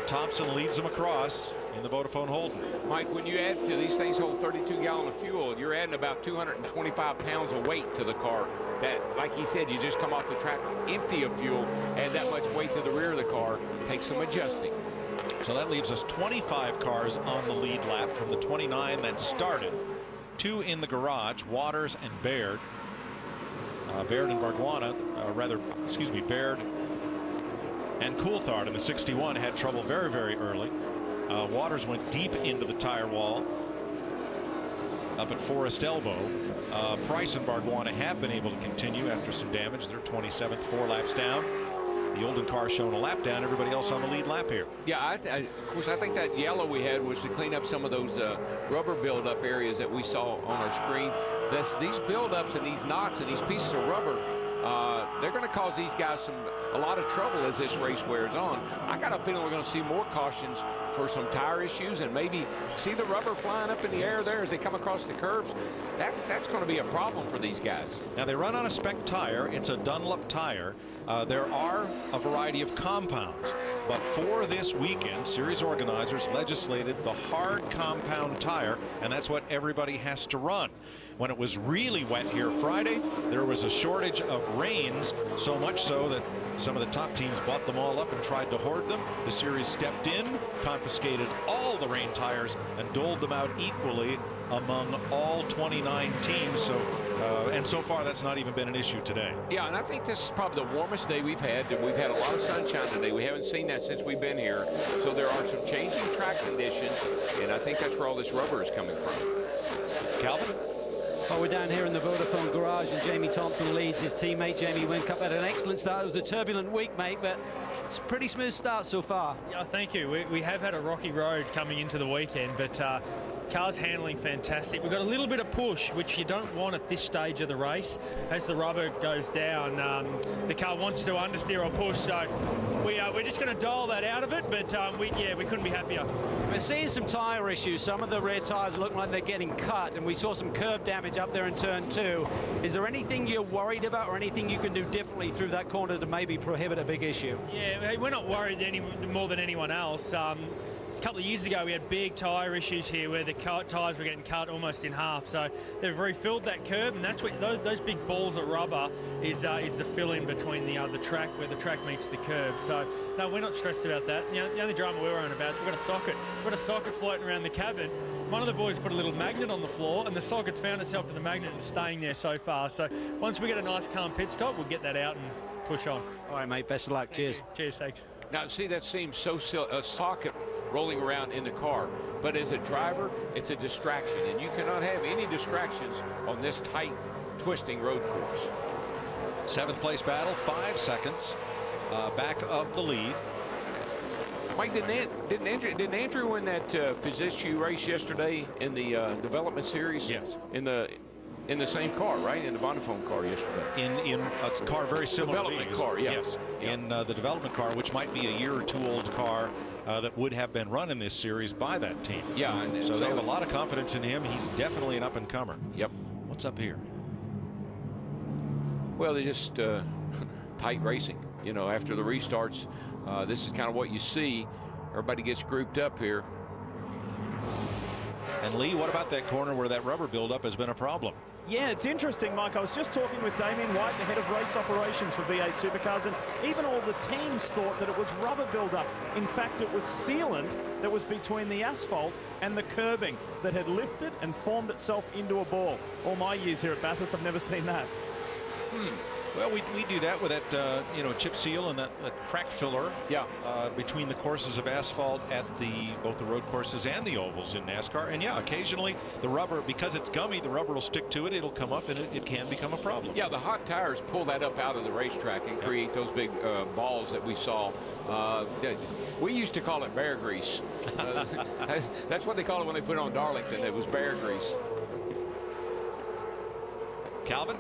Thompson leads them across in the Vodafone Holden. Mike, when you add to these things hold 32 gallons of fuel, you're adding about 225 pounds of weight to the car. That, like he said, you just come off the track empty of fuel, add that much weight to the rear of the car, takes some adjusting. So that leaves us 25 cars on the lead lap from the 29 that started. 2 in the garage, Waters and Baird. Baird and Bargwanna, Baird and Coulthard in the 61 had trouble very, very early. Waters went deep into the tire wall up at Forest Elbow. Price and Bargwanna have been able to continue after some damage. They're 27th, 4 laps down. The Olden car showing a lap down. Everybody else on the lead lap here. Yeah, of course, I think that yellow we had was to clean up some of those rubber buildup areas that we saw on our screen. These buildups and these knots and these pieces of rubber, they're going to cause these guys a lot of trouble as this race wears on. I got a feeling we're going to see more cautions for some tire issues, and maybe see the rubber flying up in the air there as they come across the curbs. That's going to be a problem for these guys. Now they run on a spec tire. It's a Dunlop tire. There are a variety of compounds, but for this weekend, series organizers legislated the hard compound tire, and that's what everybody has to run. When it was really wet here Friday, there was a shortage of rains, so much so that some of the top teams bought them all up and tried to hoard them. The series stepped in, confiscated all the rain tires, and doled them out equally among all 29 teams. So, and so far, that's not even been an issue today. Yeah, and I think this is probably the warmest day we've had. We've had a lot of sunshine today. We haven't seen that since we've been here. So there are some changing track conditions, and I think that's where all this rubber is coming from. Calvin? Well, we're down here in the Vodafone garage, and Jamie Thompson leads his teammate Jamie Whincup. Had an excellent start. It was a turbulent week, mate, but it's a pretty smooth start so far. Yeah, thank you. We have had a rocky road coming into the weekend, but car's handling fantastic. We've got a little bit of push, which you don't want at this stage of the race. As the rubber goes down, the car wants to understeer or push, so we're just going to dial that out of it, but we couldn't be happier. We're seeing some tyre issues. Some of the rear tyres are looking like they're getting cut, and we saw some curb damage up there in turn 2. Is there anything you're worried about, or anything you can do differently through that corner to maybe prohibit a big issue? Yeah, we're not worried more than anyone else. A couple of years ago, we had big tyre issues here where the tyres were getting cut almost in half. So they've refilled that curb, and that's what those big balls of rubber is the fill-in between the track where the track meets the curb. So no, we're not stressed about that. You know, the only drama we're worrying about is we've got a socket. We've got a socket floating around the cabin. One of the boys put a little magnet on the floor, and the socket's found itself to the magnet and staying there so far. So once we get a nice calm pit stop, we'll get that out and push on. All right, mate. Best of luck. Cheers. Cheers. Thanks. Now, see, that seems so silly, a socket rolling around in the car, but as a driver, it's a distraction, and you cannot have any distractions on this tight, twisting road course. 7th place battle, 5 seconds back of the lead. Mike, didn't Andrew win that Fiziscu race yesterday in the development series? Yes. In the same car, right? In the Vodafone car yesterday. In a car very similar to development these. car, yeah. Yes. Yeah. In the development car, which might be a year or two old car that would have been run in this series by that team. Yeah. And so they have a lot of confidence in him. He's definitely an up-and-comer. Yep. What's up here? Well, they're just tight racing. You know, after the restarts, this is kind of what you see. Everybody gets grouped up here. And Lee, what about that corner where that rubber buildup has been a problem? Yeah, it's interesting, Mike. I was just talking with Damien White, the head of race operations for V8 Supercars, and even all the teams thought that it was rubber buildup. In fact, it was sealant that was between the asphalt and the curbing that had lifted and formed itself into a ball. All my years here at Bathurst, I've never seen that. Well, we do that with that chip seal and that crack filler. Yeah. Between the courses of asphalt at both the road courses and the ovals in NASCAR. And yeah, occasionally the rubber, because it's gummy, the rubber will stick to it. It'll come up and it can become a problem. Yeah, the hot tires pull that up out of the racetrack and create those big balls that we saw. We used to call it bear grease. That's what they call it when they put it on Darlington. It was bear grease. Calvin?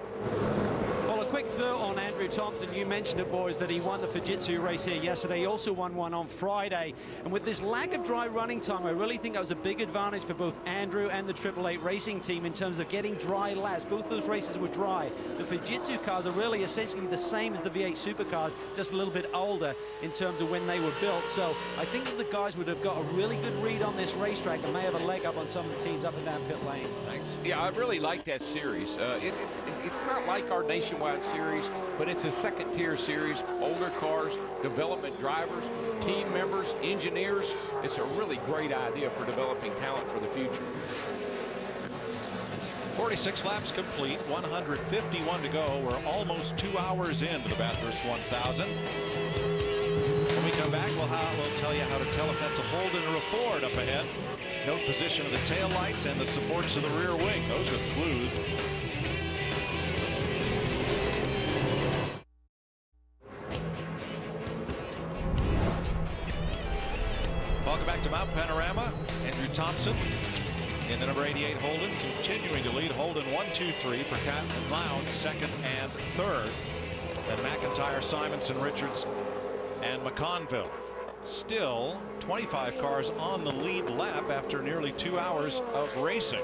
Well, a quick quick thought on Andrew Thompson. You mentioned it, boys, that he won the Fujitsu race here yesterday. He also won one on Friday. And with this lack of dry running time, I really think that was a big advantage for both Andrew and the 888 racing team in terms of getting dry laps. Both those races were dry. The Fujitsu cars are really essentially the same as the V8 supercars, just a little bit older in terms of when they were built. So I think that the guys would have got a really good read on this racetrack and may have a leg up on some of the teams up and down pit lane. Thanks. Yeah, I really like that series. It's not like our nationwide series, but it's a second-tier series. Older cars, development drivers, team members, engineers. It's a really great idea for developing talent for the future. 46 laps complete, 151 to go. We're almost 2 hours into the Bathurst 1000. When we come back, we'll tell you how to tell if that's a Holden or a Ford up ahead. Note position of the tail lights and the supports of the rear wing. Those are the clues. Welcome back to Mount Panorama. Andrew Thompson in the number 88 Holden, continuing to lead. Holden 1, 2, 3. Percat and Lowndes second and third. Then McIntyre, Simonson, Richards, and McConville. Still 25 cars on the lead lap after nearly 2 hours of racing.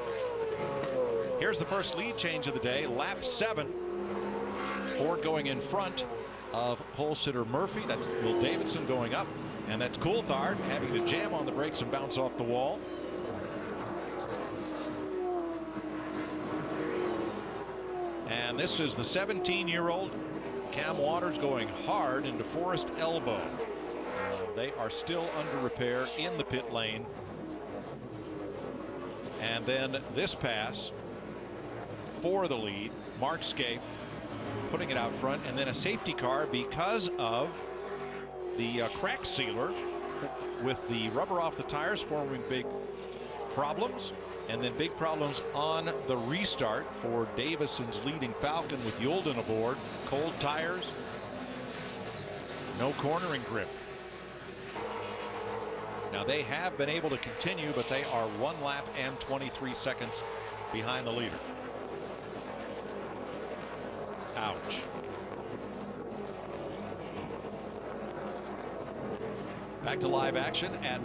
Here's the first lead change of the day, lap 7. Ford going in front of pole sitter Murphy. That's Will Davidson going up. And that's Coulthard having to jam on the brakes and bounce off the wall. And this is the 17-year-old Cam Waters going hard into Forest Elbow. They are still under repair in the pit lane. And then this pass for the lead, Mark Scape putting it out front, and then a safety car because of the crack sealer with the rubber off the tires forming big problems, and then big problems on the restart for Davison's leading Falcon with Yulden aboard. Cold tires, no cornering grip. Now they have been able to continue, but they are 1 lap and 23 seconds behind the leader. Ouch. Back to live action at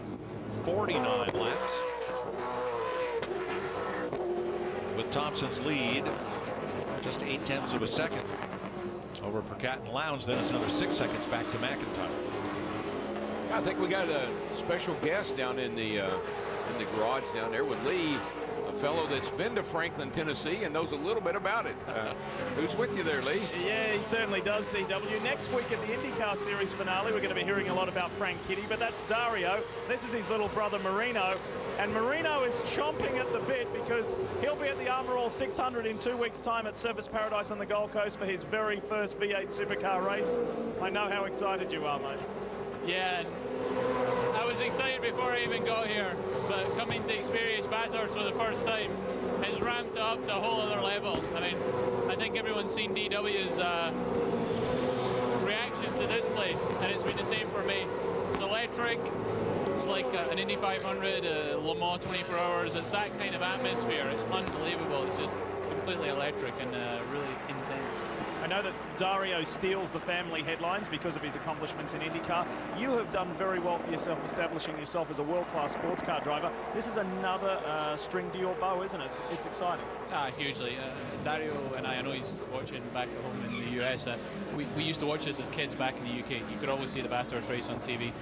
49 laps. With Thompson's lead just 0.8 of a second over Percat and Lowndes. Then it's another 6 seconds back to McIntyre. I think we got a special guest down in the garage down there with Lee, a fellow that's been to Franklin, Tennessee, and knows a little bit about it. Who's with you there, Lee? Yeah, he certainly does, DW. Next week at the IndyCar Series finale, we're going to be hearing a lot about Frank Kitty, but that's Dario. This is his little brother, Marino. And Marino is chomping at the bit because he'll be at the Armour All 600 in 2 weeks' time at Surfers Paradise on the Gold Coast for his very first V8 supercar race. I know how excited you are, mate. Yeah, I was excited before I even got here, but coming to experience Bathurst for the first time has ramped it up to a whole other level. I mean, I think everyone's seen DW's reaction to this place, and it's been the same for me. It's electric. It's like an Indy 500, Le Mans 24 hours. It's that kind of atmosphere. It's unbelievable. It's just completely electric and really intense. I know that Dario steals the family headlines because of his accomplishments in IndyCar. You have done very well for yourself, establishing yourself as a world-class sports car driver. This is another string to your bow, isn't it? It's exciting. Hugely. Dario and I know he's watching back at home in the US. We used to watch this as kids back in the UK. You could always see the Bathurst race on TV.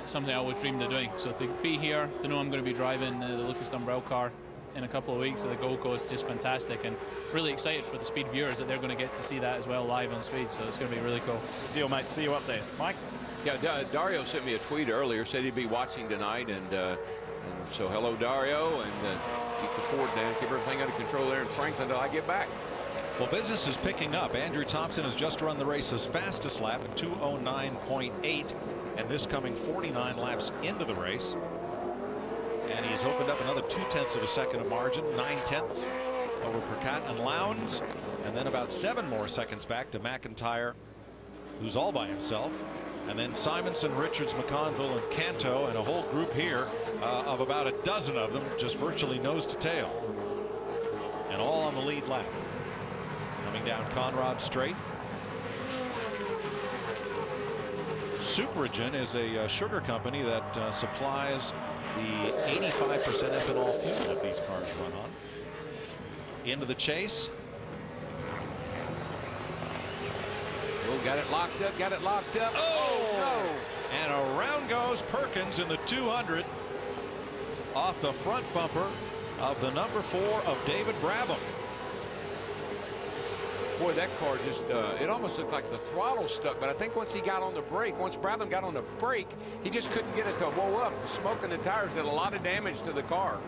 Something I always dreamed of doing. So to be here, to know I'm going to be driving the Lucas Dumbrell car in a couple of weeks at the Gold Coast is just fantastic, and really excited for the Speed viewers that they're going to get to see that as well live on Speed. So it's going to be really cool. Deal, mate. See you up there. Mike? Yeah, Dario sent me a tweet earlier, said he'd be watching tonight, and so hello, Dario, and keep the Ford down, keep everything under control there in Franklin until I get back. Well, business is picking up. Andrew Thompson has just run the race's fastest lap at 2:09.8, and this coming 49 laps into the race. And he's opened up another 0.2 of a second of margin, 0.9 over Percat and Lowndes, and then about 7 more seconds back to McIntyre, who's all by himself. And then Simonson, Richards, McConville, and Canto, and a whole group here of about a dozen of them, just virtually nose to tail. And all on the lead lap. Coming down Conrad Straight. Sucrogen is a sugar company that supplies the 85% ethanol fuel that these cars run on. Into the chase. Oh, got it locked up, got it locked up. Oh, no. And around goes Perkins in the 200 off the front bumper of the number 4 of David Brabham. Boy, that car just, it almost looked like the throttle stuck, but I think once he got on the brake, once Brabham got on the brake, he just couldn't get it to blow up. The smoke in the tires did a lot of damage to the car.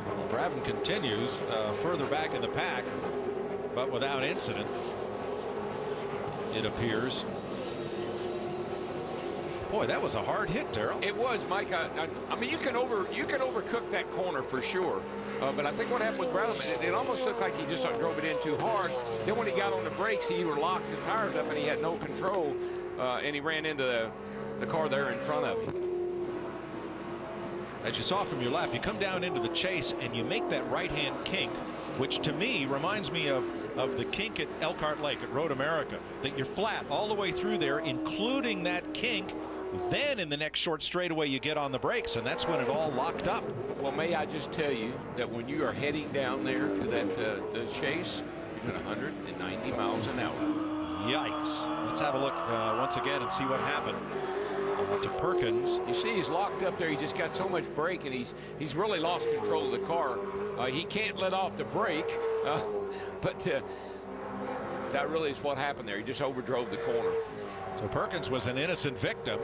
Well, Brabham continues further back in the pack, but without incident, it appears. Boy, that was a hard hit, Darrell. It was, Mike. I mean, you can overcook that corner for sure. But I think what happened with Brabham, it almost looked like he just drove it in too hard. Then when he got on the brakes, he either locked the tires up and he had no control, and he ran into the car there in front of him. As you saw from your lap, you come down into the chase and you make that right-hand kink, which to me reminds me of the kink at Elkhart Lake at Road America, that you're flat all the way through there, including that kink. Then in the next short straightaway you get on the brakes, and that's when it all locked up. Well, may I just tell you that when you are heading down there to that the chase, you're doing 190 miles an hour. Yikes. Let's have a look once again and see what happened to Perkins. You see he's locked up there. He just got so much brake, and he's really lost control of the car. He can't let off the brake, but that really is what happened there. He just overdrove the corner. So Perkins was an innocent victim.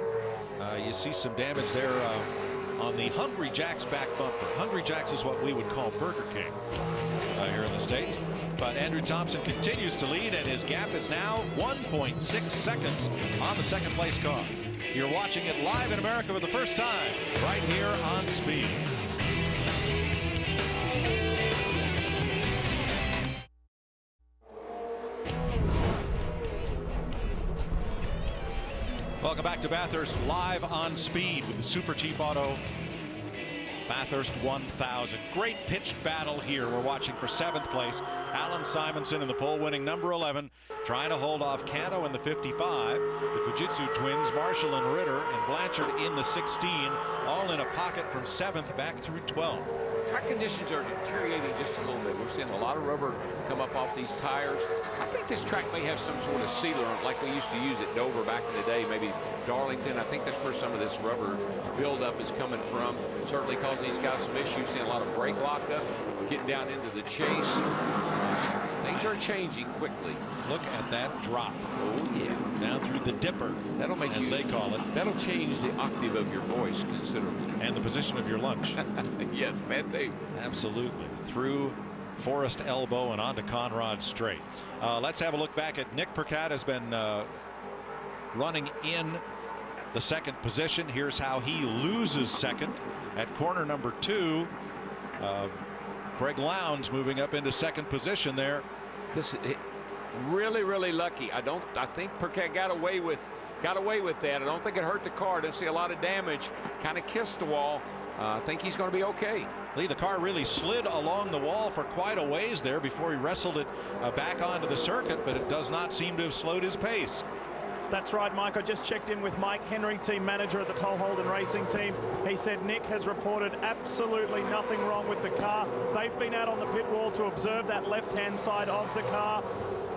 You see some damage there on the Hungry Jack's back bumper. Hungry Jack's is what we would call Burger King here in the States. But Andrew Thompson continues to lead, and his gap is now 1.6 seconds on the second place car. You're watching it live in America for the first time, right here on Speed. Welcome back to Bathurst live on Speed with the Super Cheap Auto Bathurst 1000. Great pitched battle here. We're watching for 7th place. Alan Simonson in the pole winning number 11, trying to hold off Canto in the 55. The Fujitsu twins, Marshall and Ritter, and Blanchard in the 16, all in a pocket from 7th back through 12th. Track conditions are deteriorating just a little bit. We're seeing a lot of rubber come up off these tires. I think this track may have some sort of sealer on it like we used to use at Dover back in the day, maybe Darlington. I think that's where some of this rubber buildup is coming from. Certainly causing these guys some issues, seeing a lot of brake lockup, getting down into the chase. Things are changing quickly. Look at that drop. Oh, yeah. Down through the dipper, that'll make as they call it. That'll change the octave of your voice considerably. And the position of your lunch. Yes, that too. Absolutely. Through Forest Elbow and onto Conrad Straight. Let's have a look back at Nick Percat has been running in the second position. Here's how he loses second at corner number 2. Greg Lowndes moving up into second position there. Really lucky. I think Percat got away with that. I don't think it hurt the car. Didn't see a lot of damage. Kind of kissed the wall. I think he's going to be okay. Lee, the car really slid along the wall for quite a ways there before he wrestled it back onto the circuit, but it does not seem to have slowed his pace. That's right, Mike. I just checked in with Mike Henry, team manager at the Toll Holden Racing team. He said Nick has reported absolutely nothing wrong with the car. They've been out on the pit wall to observe that left-hand side of the car.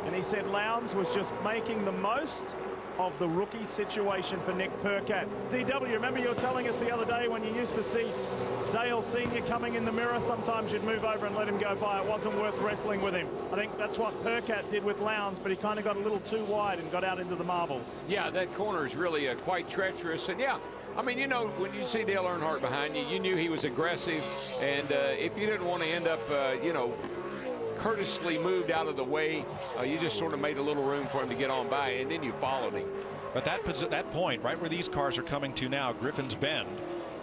And he said Lowndes was just making the most of the rookie situation for Nick Percat. DW, remember you were telling us the other day when you used to see Dale Sr. coming in the mirror, sometimes you'd move over and let him go by. It wasn't worth wrestling with him. I think that's what Percat did with Lowndes, but he kind of got a little too wide and got out into the marbles. Yeah, that corner is really quite treacherous. And yeah, I mean, you know, when you see Dale Earnhardt behind you, you knew he was aggressive. And if you didn't want to end up, you know, courteously moved out of the way, you just sort of made a little room for him to get on by, and then you followed him. But that point, right where these cars are coming to now, Griffin's Bend,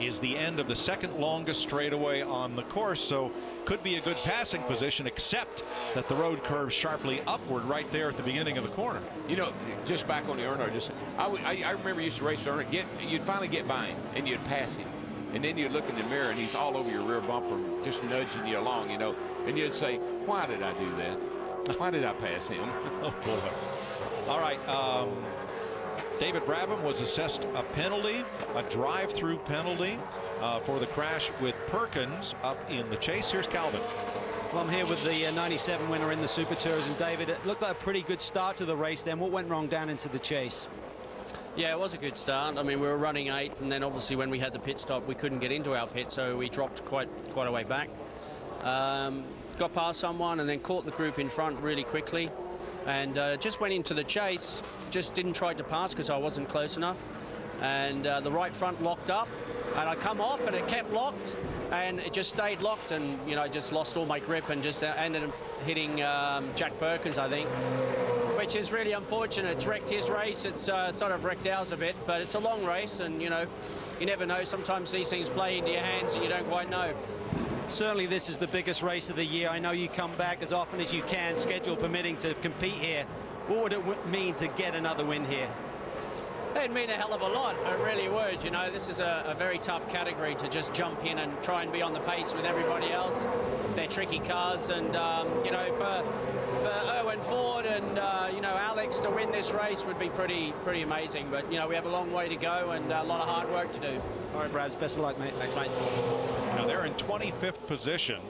is the end of the second longest straightaway on the course, so could be a good passing position, except that the road curves sharply upward right there at the beginning of the corner. You know, just back on the Earnhardt, I remember you used to race Earnhardt. You'd finally get by him, and you'd pass him. And then you'd look in the mirror, and he's all over your rear bumper, just nudging you along, you know. And you'd say, why did I do that? Why did I pass him? Oh, boy. All right. David Brabham was assessed a penalty, a drive-through penalty for the crash with Perkins up in the chase. Here's Calvin. Well, I'm here with the 97 winner in the Super Tourism. David, it looked like a pretty good start to the race then. What went wrong down into the chase? Yeah, it was a good start. I mean, we were running 8th, and then obviously when we had the pit stop, we couldn't get into our pit, so we dropped quite a way back. Got past someone and then caught the group in front really quickly, and just went into the chase. Just didn't try to pass because I wasn't close enough, and the right front locked up, and I come off and it kept locked, and it just stayed locked, and you know, I just lost all my grip and just ended up hitting Jack Perkins, I think, which is really unfortunate. It's wrecked his race. It's sort of wrecked ours a bit, but it's a long race, and you know, you never know. Sometimes these things play into your hands and you don't quite know. Certainly this is the biggest race of the year. I know you come back as often as you can, schedule permitting, to compete here. What would it mean to get another win here? It'd mean a hell of a lot. It really would. You know, this is a very tough category to just jump in and try and be on the pace with everybody else. They're tricky cars, and you know, for Owen Ford and you know, Alex to win this race would be pretty amazing. But you know, we have a long way to go and a lot of hard work to do. All right, Brabs, best of luck, mate. Thanks, mate. Now they're in 25th position,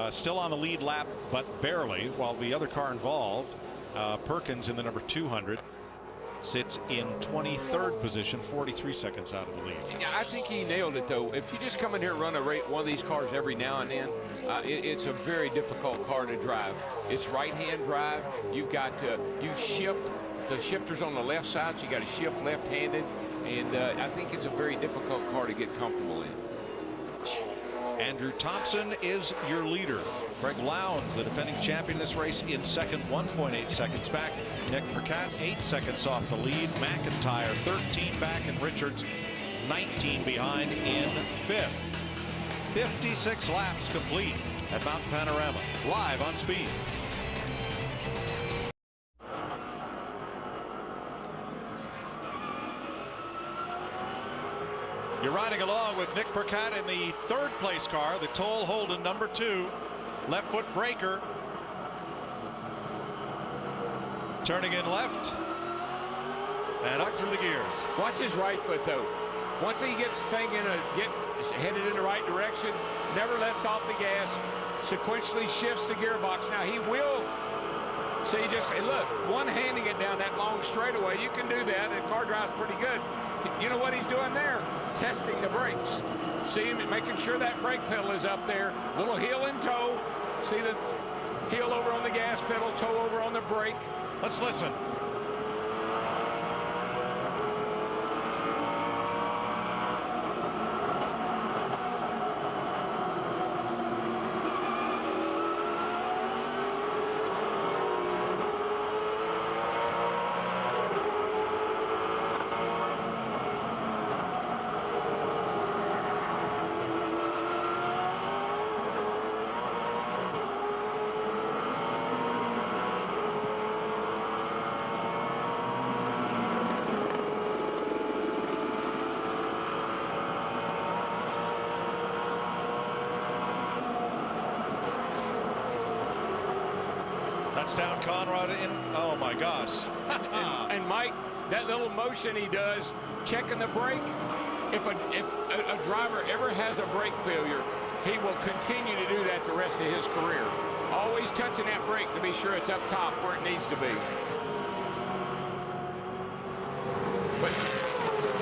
still on the lead lap, but barely, while the other car involved, Perkins in the number 200, sits in 23rd position, 43 seconds out of the lead. Yeah, I think he nailed it, though. If you just come in here and run one of these cars every now and then, it's a very difficult car to drive. It's right-hand drive. You've got to, you shift. The shifter's on the left side, so you got to shift left-handed. And I think it's a very difficult car to get comfortable in. Andrew Thompson is your leader. Greg Lowndes, the defending champion in this race, in second, 1.8 seconds back. Nick Percat, 8 seconds off the lead. McIntyre, 13 back, and Richards, 19 behind in fifth. 56 laps complete at Mount Panorama, live on Speed. You're riding along with Nick Percat in the third place car, the Toll Holden number 2. Left foot breaker. Turning in left. And up through the gears. Watch his right foot, though. Once he gets headed in the right direction, never lets off the gas, sequentially shifts the gearbox. Now he will, see, just look, one-handing it down that long straightaway, you can do that, and the car drives pretty good. You know what he's doing there? Testing the brakes. See him making sure that brake pedal is up there. Little heel in toe. See the heel over on the gas pedal, toe over on the brake. Let's listen. That's down Conrad in. Oh my gosh. and Mike, that little motion he does, checking the brake. If a driver ever has a brake failure, he will continue to do that the rest of his career. Always touching that brake to be sure it's up top where it needs to be. But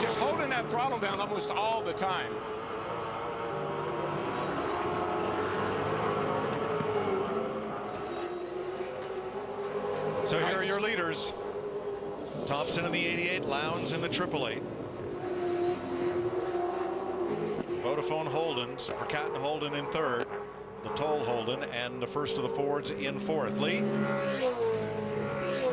just holding that throttle down almost all the time. So here are your leaders. Thompson in the 88, Lowndes in the 888. Vodafone Holdens, Percat and Holden in third. The Toll Holden and the first of the Fords in fourth. Lee?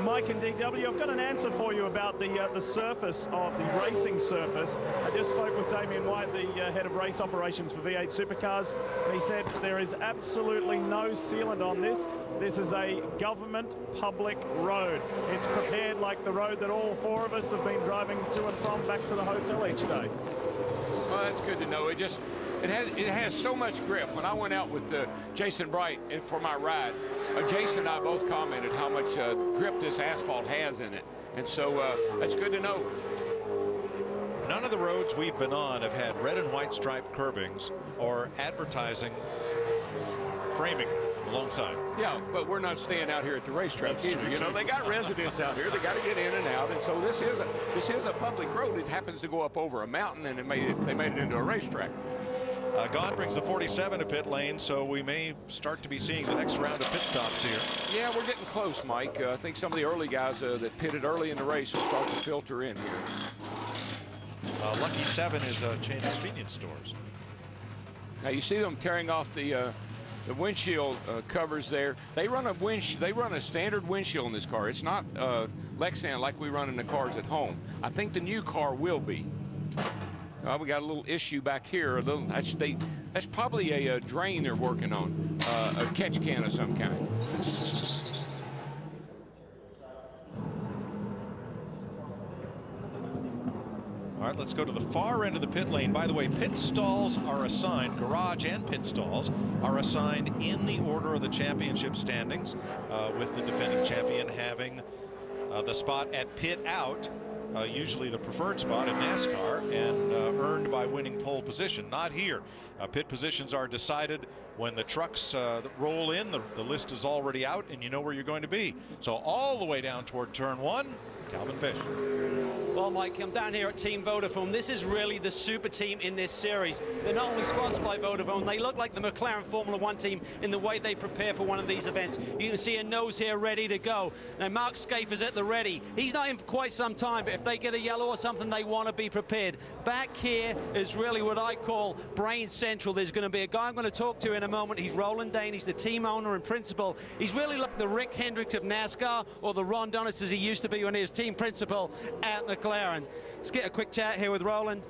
Mike and DW, I've got an answer for you about the surface of the racing surface. I just spoke with Damien White, the head of race operations for V8 Supercars, and he said there is absolutely no sealant on this. This is a government public road. It's prepared like the road that all four of us have been driving to and from back to the hotel each day. Well, that's good to know. It has so much grip. When I went out with Jason Bright for my ride, Jason and I both commented how much grip this asphalt has in it. And so that's good to know. None of the roads we've been on have had red and white striped curbings or advertising framing alongside. Yeah, but we're not staying out here at the racetrack either. You know, they got residents out here. They got to get in and out, and so this is a public road. It happens to go up over a mountain, and they made it into a racetrack. Gone brings the 47 to pit lane, so we may start to be seeing the next round of pit stops here. Yeah, we're getting close, Mike. I think some of the early guys that pitted early in the race will start to filter in here. Lucky 7 is a chain of convenience stores. Now you see them tearing off the windshield covers there. They run a standard windshield in this car. It's not Lexan like we run in the cars at home. I think the new car will be. We got a little issue back here. That's probably a drain they're working on, a catch can of some kind. All right, let's go to the far end of the pit lane. By the way, pit stalls are assigned, garage and pit stalls are assigned in the order of the championship standings, with the defending champion having the spot at pit out, usually the preferred spot in NASCAR, and earned by winning pole position. Not here. Pit positions are decided when the trucks roll in. The list is already out, and you know where you're going to be. So all the way down toward turn 1, Calvin Fish. Well, Mike, I'm down here at Team Vodafone. This is really the super team in this series. They're not only sponsored by Vodafone, they look like the McLaren Formula 1 team in the way they prepare for one of these events. You can see a nose here ready to go. Now, Mark Schaefer's at the ready. He's not in for quite some time, but if they get a yellow or something, they want to be prepared. Back here is really what I call brain central. There's going to be a guy I'm going to talk to in a moment. He's Roland Dane. He's the team owner and principal. He's really like the Rick Hendricks of NASCAR, or the Ron Donis as he used to be when he was team principal at McLaren. Let's get a quick chat here with Roland.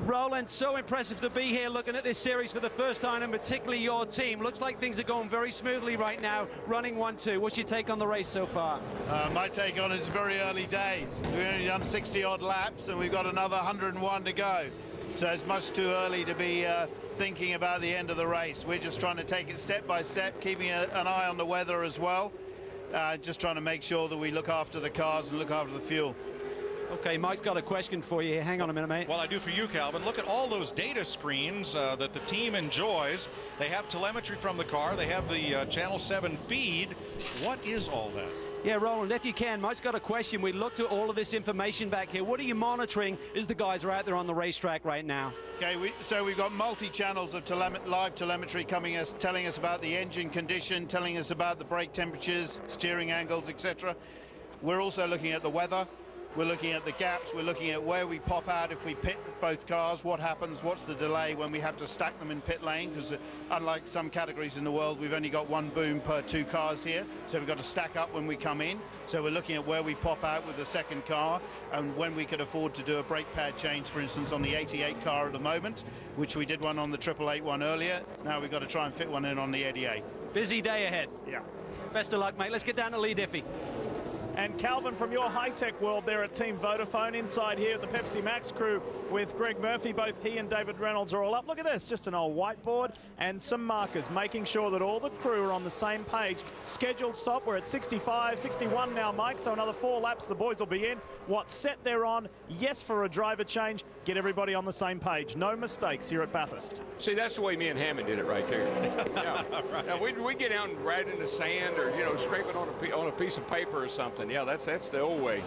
Roland, so impressive to be here looking at this series for the first time, and particularly your team. Looks like things are going very smoothly right now, running 1-2. What's your take on the race so far? My take on it is very early days. We've only done 60-odd laps, and we've got another 101 to go. So it's much too early to be thinking about the end of the race. We're just trying to take it step by step, keeping an eye on the weather as well. Just trying to make sure that we look after the cars and look after the fuel. Okay, Mike's got a question for you. Hang on a minute, mate. Well, I do for you, Calvin. Look at all those data screens that the team enjoys. They have telemetry from the car. They have the Channel 7 feed. What is all that? Yeah, Roland, if you can, Mike's got a question. We looked at all of this information back here. What are you monitoring as the guys are out there on the racetrack right now? Okay, so we've got multi-channels of live telemetry telling us about the engine condition, telling us about the brake temperatures, steering angles, etc. We're also looking at the weather. We're looking at the gaps. We're looking at where we pop out if we pit both cars. What happens? What's the delay when we have to stack them in pit lane? Because unlike some categories in the world, we've only got one boom per 2 cars here. So we've got to stack up when we come in. So we're looking at where we pop out with the second car and when we could afford to do a brake pad change, for instance, on the 88 car at the moment, which we did one on the 888 one earlier. Now we've got to try and fit one in on the 88. Busy day ahead. Yeah. Best of luck, mate. Let's get down to Lee Diffie. And Calvin, from your high-tech world there at Team Vodafone, inside here at the Pepsi Max crew with Greg Murphy, both he and David Reynolds are all up. Look at this, just an old whiteboard and some markers, making sure that all the crew are on the same page. Scheduled stop, we're at 65, 61 now, Mike, so another 4 laps, the boys will be in. What set they're on, yes for a driver change, get everybody on the same page. No mistakes here at Bathurst. See, that's the way me and Hammond did it right there. Yeah. Right. Now, we get out and ride in the sand or, you know, scrape it on a piece of paper or something. Yeah, that's the old way.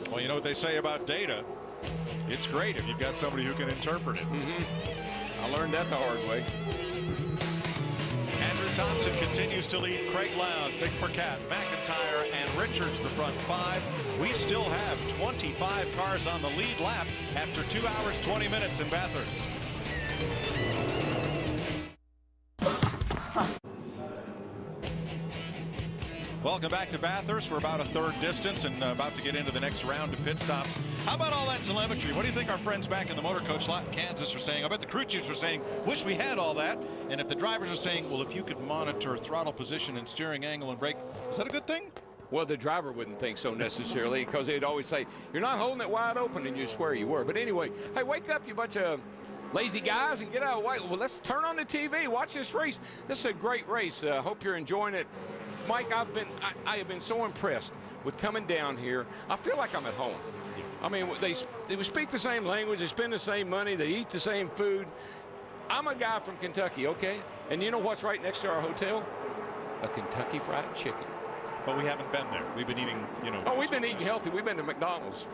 Well, you know what they say about data. It's great if you've got somebody who can interpret it. I learned that the hard way. Andrew Thompson continues to lead. Craig Lowndes, Nick Percat, McIntyre, and Richards the front 5. We still have 25 cars on the lead lap after 2 hours, 20 minutes in Bathurst. Welcome back to Bathurst. We're about a third distance and about to get into the next round of pit stops. How about all that telemetry? What do you think our friends back in the motor coach lot in Kansas are saying? I bet the crew chiefs are saying, wish we had all that. And if the drivers are saying, well, if you could monitor throttle position and steering angle and brake, is that a good thing? Well, the driver wouldn't think so necessarily, because they'd always say, you're not holding it wide open, and you swear you were. But anyway, hey, wake up, you bunch of lazy guys, and get out of the way. Well, let's turn on the TV, watch this race. This is a great race. Hope you're enjoying it. Mike, I have been so impressed with coming down here. I feel like I'm at home. I mean, they speak the same language, they spend the same money, they eat the same food. I'm a guy from Kentucky, okay? And you know what's right next to our hotel? A Kentucky Fried Chicken. But we haven't been there. We've been eating, you know. Oh, we've been eating healthy. We've been to McDonald's.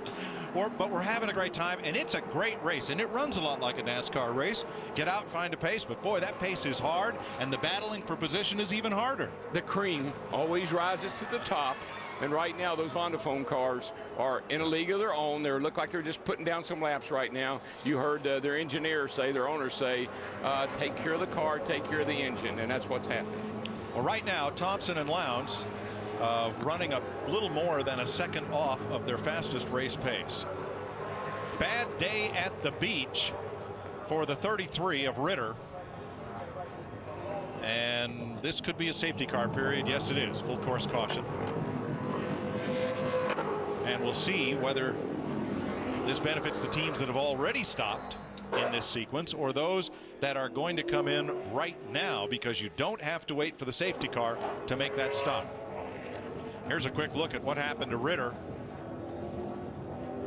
But we're having a great time, and it's a great race, and it runs a lot like a NASCAR race. Get out, find a pace, but boy, that pace is hard, and the battling for position is even harder. The cream always rises to the top, and right now those Vodafone cars are in a league of their own. They look like they're just putting down some laps right now. You heard their engineers say, their owners say, take care of the car, take care of the engine, and that's what's happening. Well, right now, Thompson and Lowndes running a little more than a second off of their fastest race pace. Bad day at the beach for the 33 of Ritter. And this could be a safety car period. Yes, it is. Full course caution. And we'll see whether this benefits the teams that have already stopped in this sequence or those that are going to come in right now, because you don't have to wait for the safety car to make that stop. Here's a quick look at what happened to Ritter.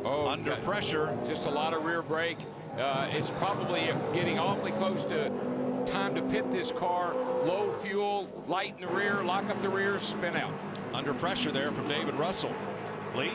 Oh, under pressure. Just a lot of rear brake. It's probably getting awfully close to time to pit this car. Low fuel, light in the rear, lock up the rear, spin out. Under pressure there from David Russell. Lee?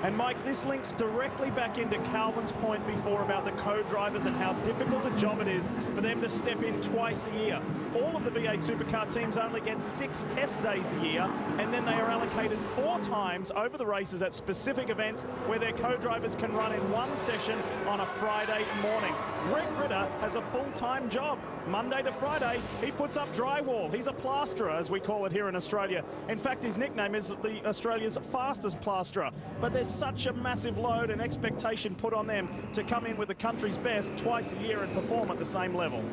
And Mike, this links directly back into Calvin's point before about the co-drivers and how difficult a job it is for them to step in twice a year. All of the V8 supercar teams only get 6 test days a year, and then they are allocated 4 times over the races at specific events where their co-drivers can run in one session on a Friday morning. Greg Ritter has a full-time job. Monday to Friday, he puts up drywall. He's a plasterer, as we call it here in Australia. In fact, his nickname is the Australia's fastest plasterer. But there's such a massive load and expectation put on them to come in with the country's best twice a year and perform at the same level.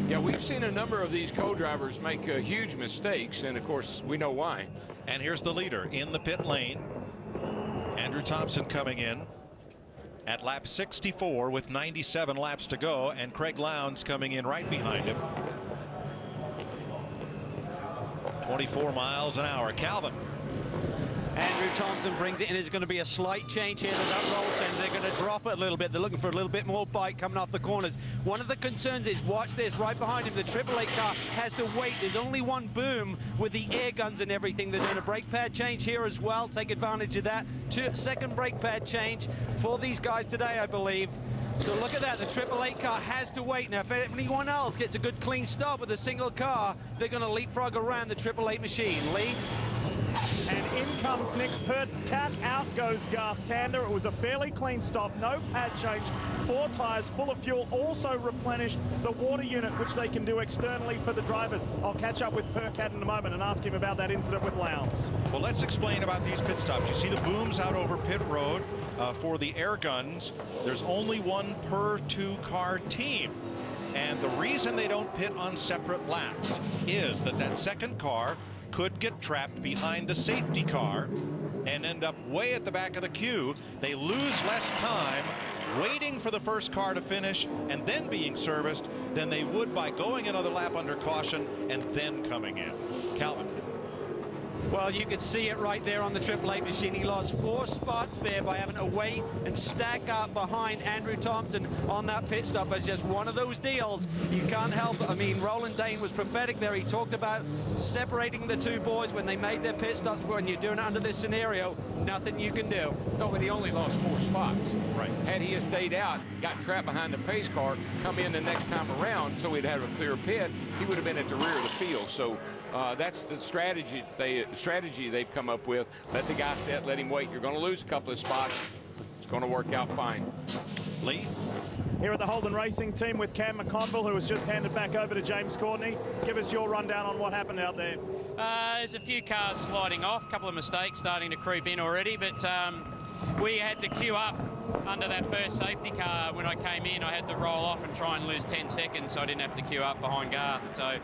Yeah, we've seen a number of these co-drivers make huge mistakes, and of course we know why. And here's the leader in the pit lane. Andrew Thompson coming in at lap 64 with 97 laps to go, and Craig Lowndes coming in right behind him. 24 miles an hour. Calvin. Andrew Thompson brings it in. There's going to be a slight change here to that roll center. They're going to drop it a little bit. They're looking for a little bit more bite coming off the corners. One of the concerns is, watch this, right behind him, the AAA car has to wait. There's only one boom with the air guns and everything. They're doing a brake pad change here as well. Take advantage of that. Second brake pad change for these guys today, I believe. So look at that, the AAA car has to wait. Now, if anyone else gets a good clean start with a single car, they're going to leapfrog around the AAA machine. Lee? And in comes Nick Percat, out goes Garth Tander. It was a fairly clean stop, no pad change, 4 tyres full of fuel, also replenished the water unit, which they can do externally for the drivers. I'll catch up with Percat in a moment and ask him about that incident with Lowndes. Well, let's explain about these pit stops. You see the booms out over pit road for the air guns. There's only one per 2-car team. And the reason they don't pit on separate laps is that second car could get trapped behind the safety car and end up way at the back of the queue. They lose less time waiting for the first car to finish and then being serviced than they would by going another lap under caution and then coming in. Calvin. Well, you could see it right there on the AAA machine. He lost 4 spots there by having to wait and stack up behind Andrew Thompson on that pit stop. It's just one of those deals. You can't help it. I mean, Roland Dane was prophetic there. He talked about separating the 2 boys when they made their pit stops. When you're doing it under this scenario, nothing you can do. No, but he only lost 4 spots. Right. Had he stayed out, got trapped behind the pace car, come in the next time around so he'd have a clear pit, he would have been at the rear of the field. So that's the strategy they've come up with. Let the guy sit, let him wait. You're going to lose a couple of spots. It's going to work out fine. Lee? Here at the Holden Racing team with Cam McConville, who was just handed back over to James Courtney. Give us your rundown on what happened out there. There's a few cars sliding off, a couple of mistakes starting to creep in already, but we had to queue up under that first safety car. When I came in, I had to roll off and try and lose 10 seconds so I didn't have to queue up behind Garth, so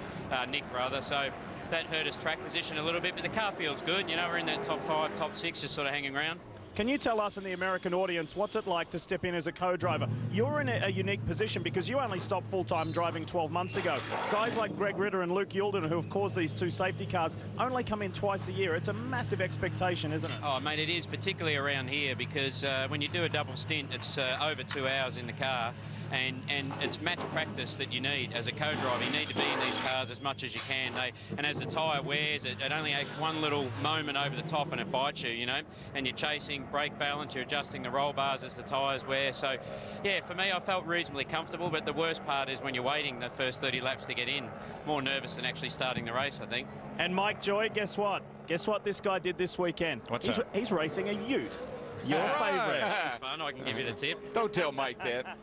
Nick rather. So that hurt his track position a little bit, but the car feels good. You know, we're in that top 5, top 6, just sort of hanging around. Can you tell us in the American audience what's it like to step in as a co-driver? You're in a unique position because you only stopped full-time driving 12 months ago. Guys like Greg Ritter and Luke Youlden, who have caused these 2 safety cars, only come in twice a year. It's a massive expectation, isn't it? Oh, mate, it is, particularly around here, because when you do a double stint, it's over 2 hours in the car. And it's match practice that you need as a co-driver. You need to be in these cars as much as you can. And as the tyre wears, it only takes one little moment over the top and it bites you, you know. And you're chasing brake balance, you're adjusting the roll bars as the tyres wear. So, yeah, for me, I felt reasonably comfortable. But the worst part is when you're waiting the first 30 laps to get in. More nervous than actually starting the race, I think. And Mike Joy, guess what? Guess what this guy did this weekend? What's that? He's racing a ute. Your favourite. It's fun. I can give you the tip. Don't tell Mike that.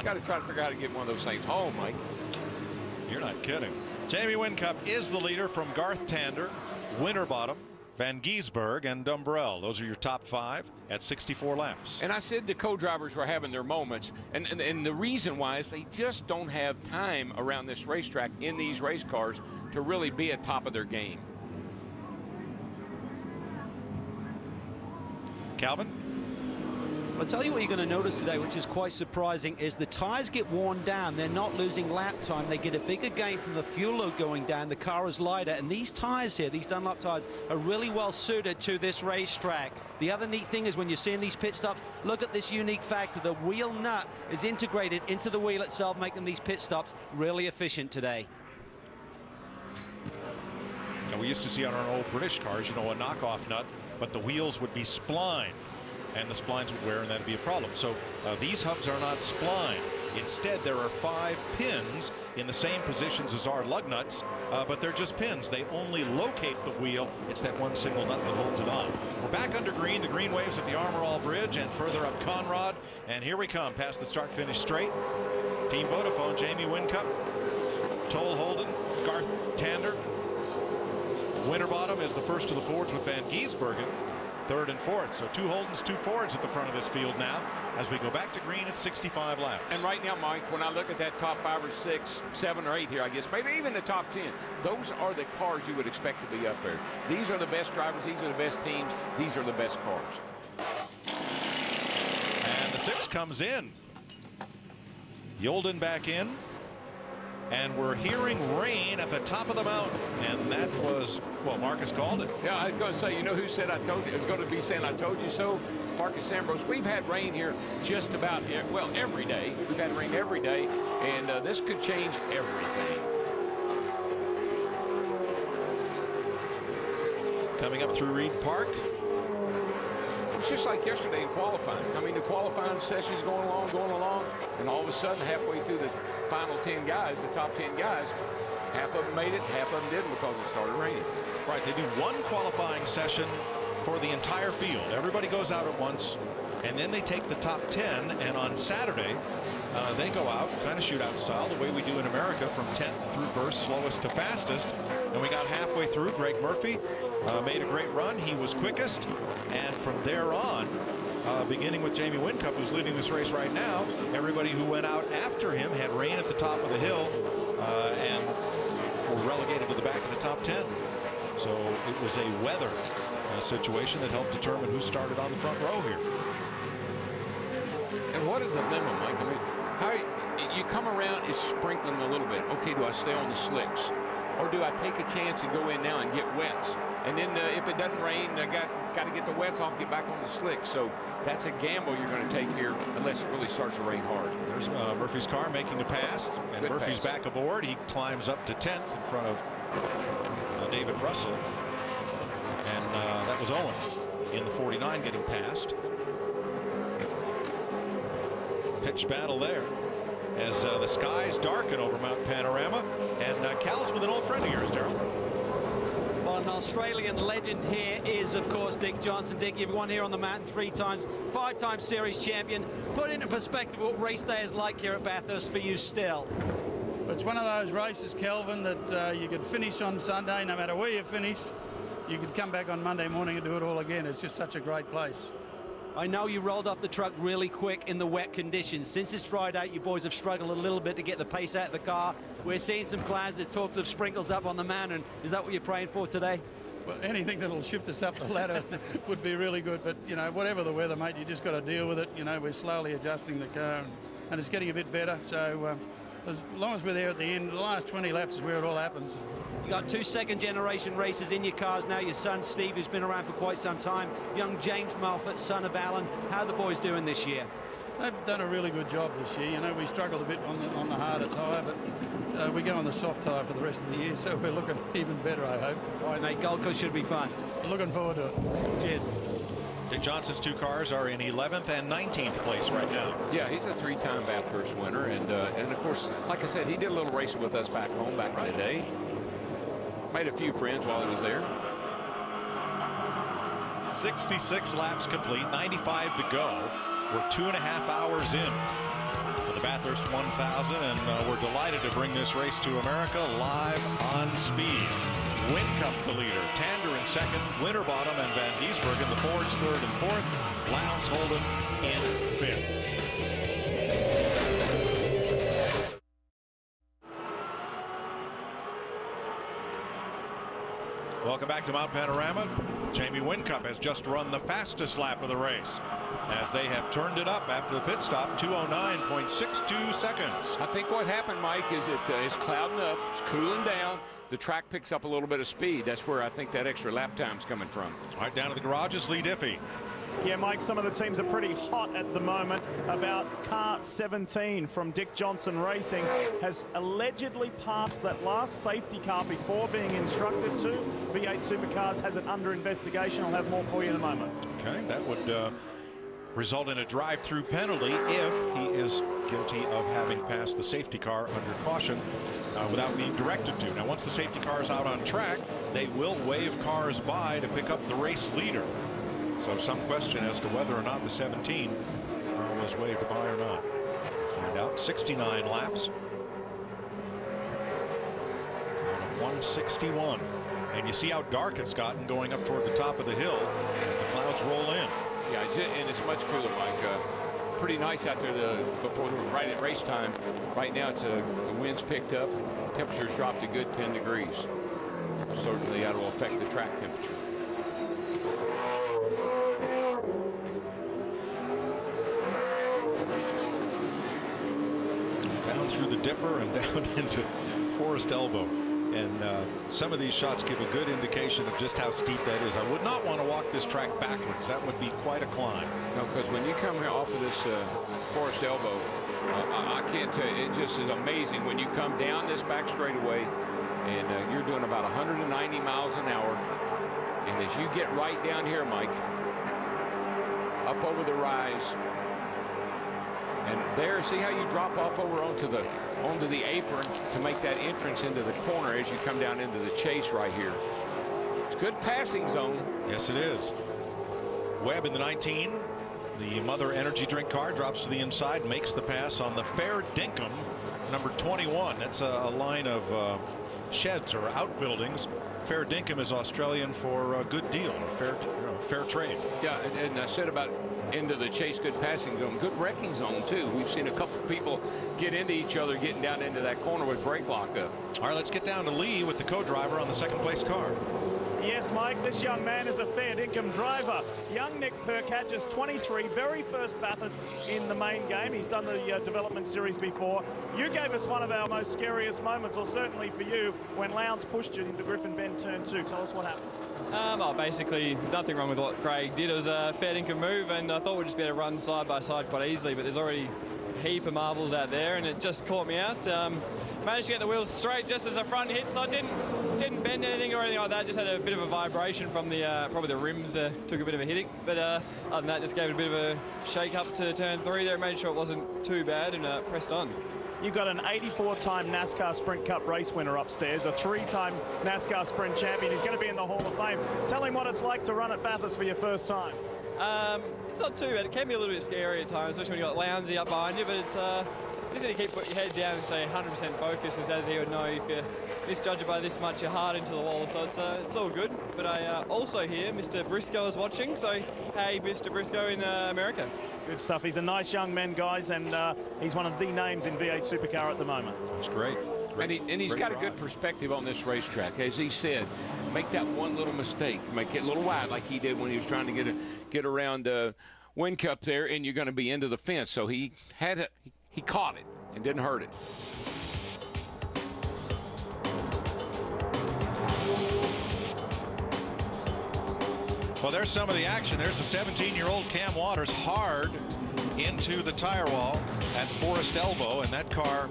Got to try to figure out how to get one of those things home, Mike. You're not kidding. Jamie Whincup is the leader from Garth Tander, Winterbottom, Van Giesberg, and Dumbrell. Those are your top 5 at 64 laps. And I said the co-drivers were having their moments. And the reason why is they just don't have time around this racetrack in these race cars to really be at top of their game. Calvin? I'll tell you what you're going to notice today, which is quite surprising, is the tyres get worn down. They're not losing lap time. They get a bigger gain from the fuel load going down. The car is lighter. And these tyres here, these Dunlop tyres, are really well suited to this racetrack. The other neat thing is when you're seeing these pit stops, look at this unique factor. The wheel nut is integrated into the wheel itself, making these pit stops really efficient today. Now, we used to see on our old British cars, you know, a knockoff nut, but the wheels would be splined, and the splines would wear, and that'd be a problem. So these hubs are not splined. Instead, there are 5 pins in the same positions as our lug nuts, but they're just pins. They only locate the wheel. It's that one single nut that holds it on. We're back under green, the green waves at the Armor All Bridge, and further up Conrad. And here we come past the start-finish straight. Team Vodafone, Jamie Whincup, Toll Holden, Garth Tander. Winterbottom is the first of the Fords with Van Giesbergen, 3rd and 4th. So 2 Holdens, 2 Fords at the front of this field now as we go back to green at 65 laps. And right now, Mike, when I look at that top 5 or 6, 7 or 8 here, I guess, maybe even the top 10, those are the cars you would expect to be up there. These are the best drivers. These are the best teams. These are the best cars. And the 6 comes in. Youlden back in. And we're hearing rain at the top of the mountain. And that was, well, Marcus called it. Yeah, I was going to say, you know who said I told you? It was going to be saying I told you so. Marcus Ambrose. We've had rain here just about, well, every day. We've had rain every day. And this could change everything. Coming up through Reed Park. It's just like yesterday in qualifying. I mean, the qualifying session's going along, and all of a sudden, halfway through the final 10 guys, the top 10 guys, half of them made it, half of them didn't because it started raining. Right, they do one qualifying session for the entire field. Everybody goes out at once, and then they take the top 10, and on Saturday, they go out, kind of shootout style, the way we do in America, from 10th through first, slowest to fastest. And we got halfway through. Greg Murphy made a great run. He was quickest. And from there on, beginning with Jamie Whincup, who's leading this race right now, everybody who went out after him had rain at the top of the hill and were relegated to the back of the top 10. So it was a weather situation that helped determine who started on the front row here. And what a dilemma, Mike. I mean, how you come around, it's sprinkling a little bit. Okay, do I stay on the slicks? Or do I take a chance and go in now and get wets? And then if it doesn't rain, I got to get the wets off, get back on the slicks. So that's a gamble you're going to take here unless it really starts to rain hard. There's Murphy's car making a pass, and good Murphy's pass. Back aboard. He climbs up to 10th in front of David Russell. And that was Owen in the 49 getting past. Pitch battle there as the skies darken over Mount Panorama. And Cal's with an old friend of yours, Darrell. Well, an Australian legend here is, of course, Dick Johnson. Dick, you've won here on the mountain 3 times, 5-time series champion. Put into perspective what race day is like here at Bathurst for you still. It's one of those races, Kelvin, that you could finish on Sunday, no matter where you finish. You could come back on Monday morning and do it all again. It's just such a great place. I know you rolled off the truck really quick in the wet conditions. Since it's dried out, you boys have struggled a little bit to get the pace out of the car. We're seeing some clouds. There's talks of sprinkles up on the mountain. Is that what you're praying for today? Well, anything that'll shift us up the ladder would be really good. But, you know, whatever the weather, mate, you just got to deal with it. You know, we're slowly adjusting the car, and it's getting a bit better. So as long as we're there at the end, the last 20 laps is where it all happens. You got 2 second-generation racers in your cars now. Your son, Steve, who's been around for quite some time. Young James Mulford, son of Alan. How are the boys doing this year? They've done a really good job this year. You know, we struggled a bit on the harder tyre, but we go on the soft tyre for the rest of the year, so we're looking even better, I hope. All right, mate, Gold Coast should be fun. Looking forward to it. Cheers. Dick Johnson's 2 cars are in 11th and 19th place right now. Yeah, he's a 3-time Bathurst winner, and of course, like I said, he did a little racing with us back home back in the day. Made a few friends while he was there. 66 laps complete, 95 to go. We're 2.5 hours in for the Bathurst 1000, and we're delighted to bring this race to America live on Speed. Wincup the leader, Tander in second, Winterbottom and Van Giesberg in the Fords third and fourth, Lowndes Holden in fifth. Welcome back to Mount Panorama. Jamie Wincup has just run the fastest lap of the race as they have turned it up after the pit stop, 2:09.62 seconds. I think what happened, Mike, is it's clouding up, it's cooling down. The track picks up a little bit of speed. That's where I think that extra lap time's coming from. All right, down to the garages, Lee Diffie. Yeah, Mike, some of the teams are pretty hot at the moment. About car 17 from Dick Johnson Racing has allegedly passed that last safety car before being instructed to. V8 Supercars has it under investigation. I'll have more for you in a moment. Okay, that would result in a drive-through penalty if he is guilty of having passed the safety car under caution without being directed to. Now, once the safety car is out on track, they will wave cars by to pick up the race leader. So some question as to whether or not the 17 was waved by or not. Find out. 69 laps. 161. And you see how dark it's gotten going up toward the top of the hill as the clouds roll in. Yeah, and it's much cooler, Mike. Pretty nice out there before right at race time. Right now, the wind's picked up. Temperatures dropped a good 10 degrees. Certainly, that will affect the track temperature. Down through the Dipper and down into Forest Elbow. And some of these shots give a good indication of just how steep that is. I would not want to walk this track backwards. That would be quite a climb. No, because when you come here off of this Forest Elbow, I can't tell you, it just is amazing when you come down this back straightaway and you're doing about 190 miles an hour. And as you get right down here, Mike, up over the rise, and there, see how you drop off over onto the apron to make that entrance into the corner as you come down into the chase right here. It's good passing zone. Yes, it is. Webb in the 19. The Mother Energy drink car drops to the inside, makes the pass on the Fair Dinkum, number 21. That's a line of sheds or outbuildings. Fair Dinkum is Australian for a good deal, fair trade. Yeah, and I said about into the chase, good passing zone, good wrecking zone too. We've seen a couple of people get into each other getting down into that corner with brake lockup. All right, let's get down to Lee with the co-driver on the second place car. Yes, Mike, this young man is a fair income driver. Young Nick Percat, just 23, very first Bathurst in the main game. He's done the development series before. You gave us one of our most scariest moments, or certainly for you, when Lowndes pushed you into Griffin Bend Turn 2. Tell us what happened. Basically, nothing wrong with what Craig did. It was a fair income move, and I thought we'd just be able to run side by side quite easily, but there's already a heap of marbles out there, and it just caught me out. Managed to get the wheels straight just as the front hit, so I didn't bend anything or anything like that. Just had a bit of a vibration from the probably the rims took a bit of a hitting, but other than that, just gave it a bit of a shake up to turn 3 there, made sure it wasn't too bad, and pressed on. You've got an 84-time NASCAR Sprint Cup race winner upstairs, a 3-time NASCAR Sprint champion. He's going to be in the Hall of Fame. Tell him what it's like to run at Bathurst for your first time. It's not too bad. It can be a little bit scary at times, especially when you've got Lowndesy up behind you, but it's you just need to keep your head down and stay 100% focused, because as he would know, if you misjudge it by this much, you're hard into the wall, so it's all good. But I also hear Mr. Briscoe is watching, so hey, Mr. Briscoe in America. Good stuff. He's a nice young man, guys, and he's one of the names in V8 Supercar at the moment. That's great. And he's got a good perspective on this racetrack. As he said, make that one little mistake, make it a little wide like he did when he was trying to get around the Win Cup there, and you're going to be into the fence. So he caught it and didn't hurt it. Well, there's some of the action. There's the 17-year-old Cam Waters hard into the tire wall at Forest Elbow, and that car,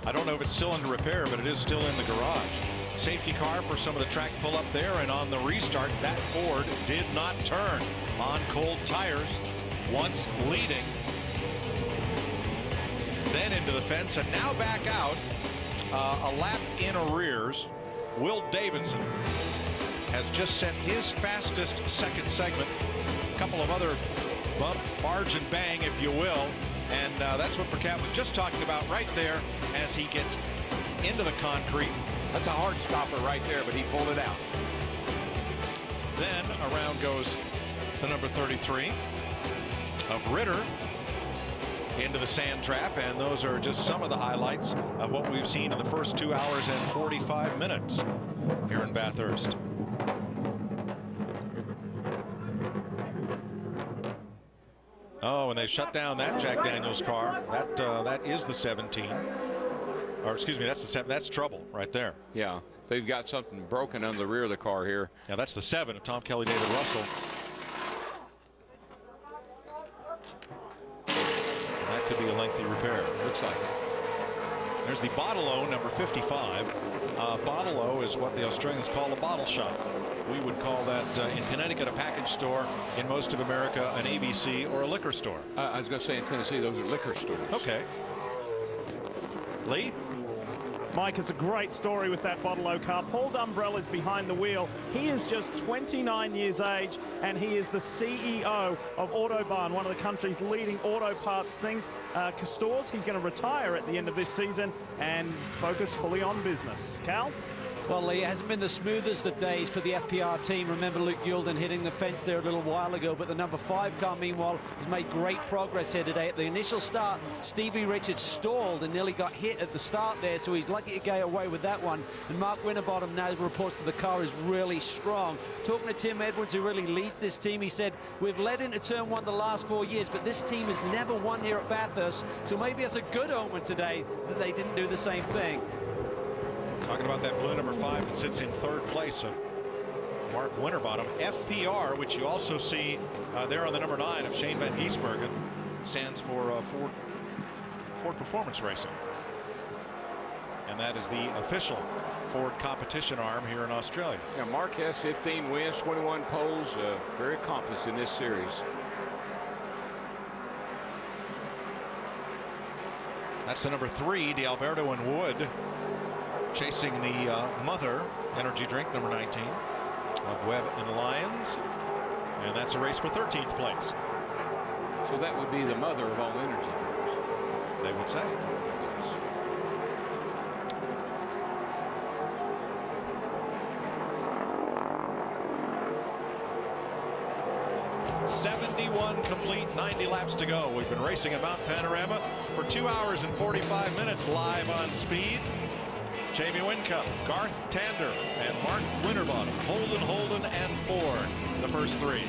I don't know if it's still under repair, but it is still in the garage. Safety car for some of the track pull up there, and on the restart, that Ford did not turn on cold tires, once leading, then into the fence, and now back out a lap in arrears. Will Davidson has just set his fastest second segment. A couple of other bump, barge and bang, if you will. And that's what Burkett was just talking about right there as he gets into the concrete. That's a hard stopper right there, but he pulled it out. Then around goes the number 33 of Ritter into the sand trap. And those are just some of the highlights of what we've seen in the first 2 hours and 45 minutes here in Bathurst. Oh, and they shut down that Jack Daniels car. That is the 17. Or excuse me, that's the 7. That's trouble right there. Yeah, they've got something broken on the rear of the car here. Yeah, that's the 7 of Tom Kelly, David Russell. That could be a lengthy repair. Looks like it. There's the Bottle-O, number 55. Bottle-O is what the Australians call a bottle shop. We would call that in Connecticut a package store, in most of America an ABC or a liquor store. I was going to say in Tennessee those are liquor stores. Okay. Lee? Mike, it's a great story with that Bottle-O car. Paul Dumbrell is behind the wheel. He is just 29 years age, and he is the CEO of Autobarn, one of the country's leading auto parts stores. He's going to retire at the end of this season and focus fully on business. Cal? Well, Lee, it hasn't been the smoothest of days for the FPR team. Remember Luke Youlden hitting the fence there a little while ago, but the number 5 car, meanwhile, has made great progress here today. At the initial start, Stevie Richards stalled and nearly got hit at the start there, so he's lucky to get away with that one. And Mark Winterbottom now reports that the car is really strong. Talking to Tim Edwards, who really leads this team, he said, we've led into turn 1 the last 4 years, but this team has never won here at Bathurst, so maybe it's a good omen today that they didn't do the same thing. Talking about that blue number 5 that sits in 3rd place of Mark Winterbottom. FPR, which you also see there on the number 9 of Shane Van Gisbergen, stands for Ford Performance Racing. And that is the official Ford competition arm here in Australia. Yeah, Mark has 15 wins, 21 poles, very accomplished in this series. That's the number 3, D'Alberto and Wood, chasing the Mother energy drink, number 19, of Webb and Lyons. And that's a race for 13th place. So that would be the mother of all energy drinks, they would say. 71 complete, 90 laps to go. We've been racing at Mount Panorama for 2 hours and 45 minutes live on Speed. Jamie Whincup, Garth Tander, and Mark Winterbottom, Holden, and Ford, the first 3.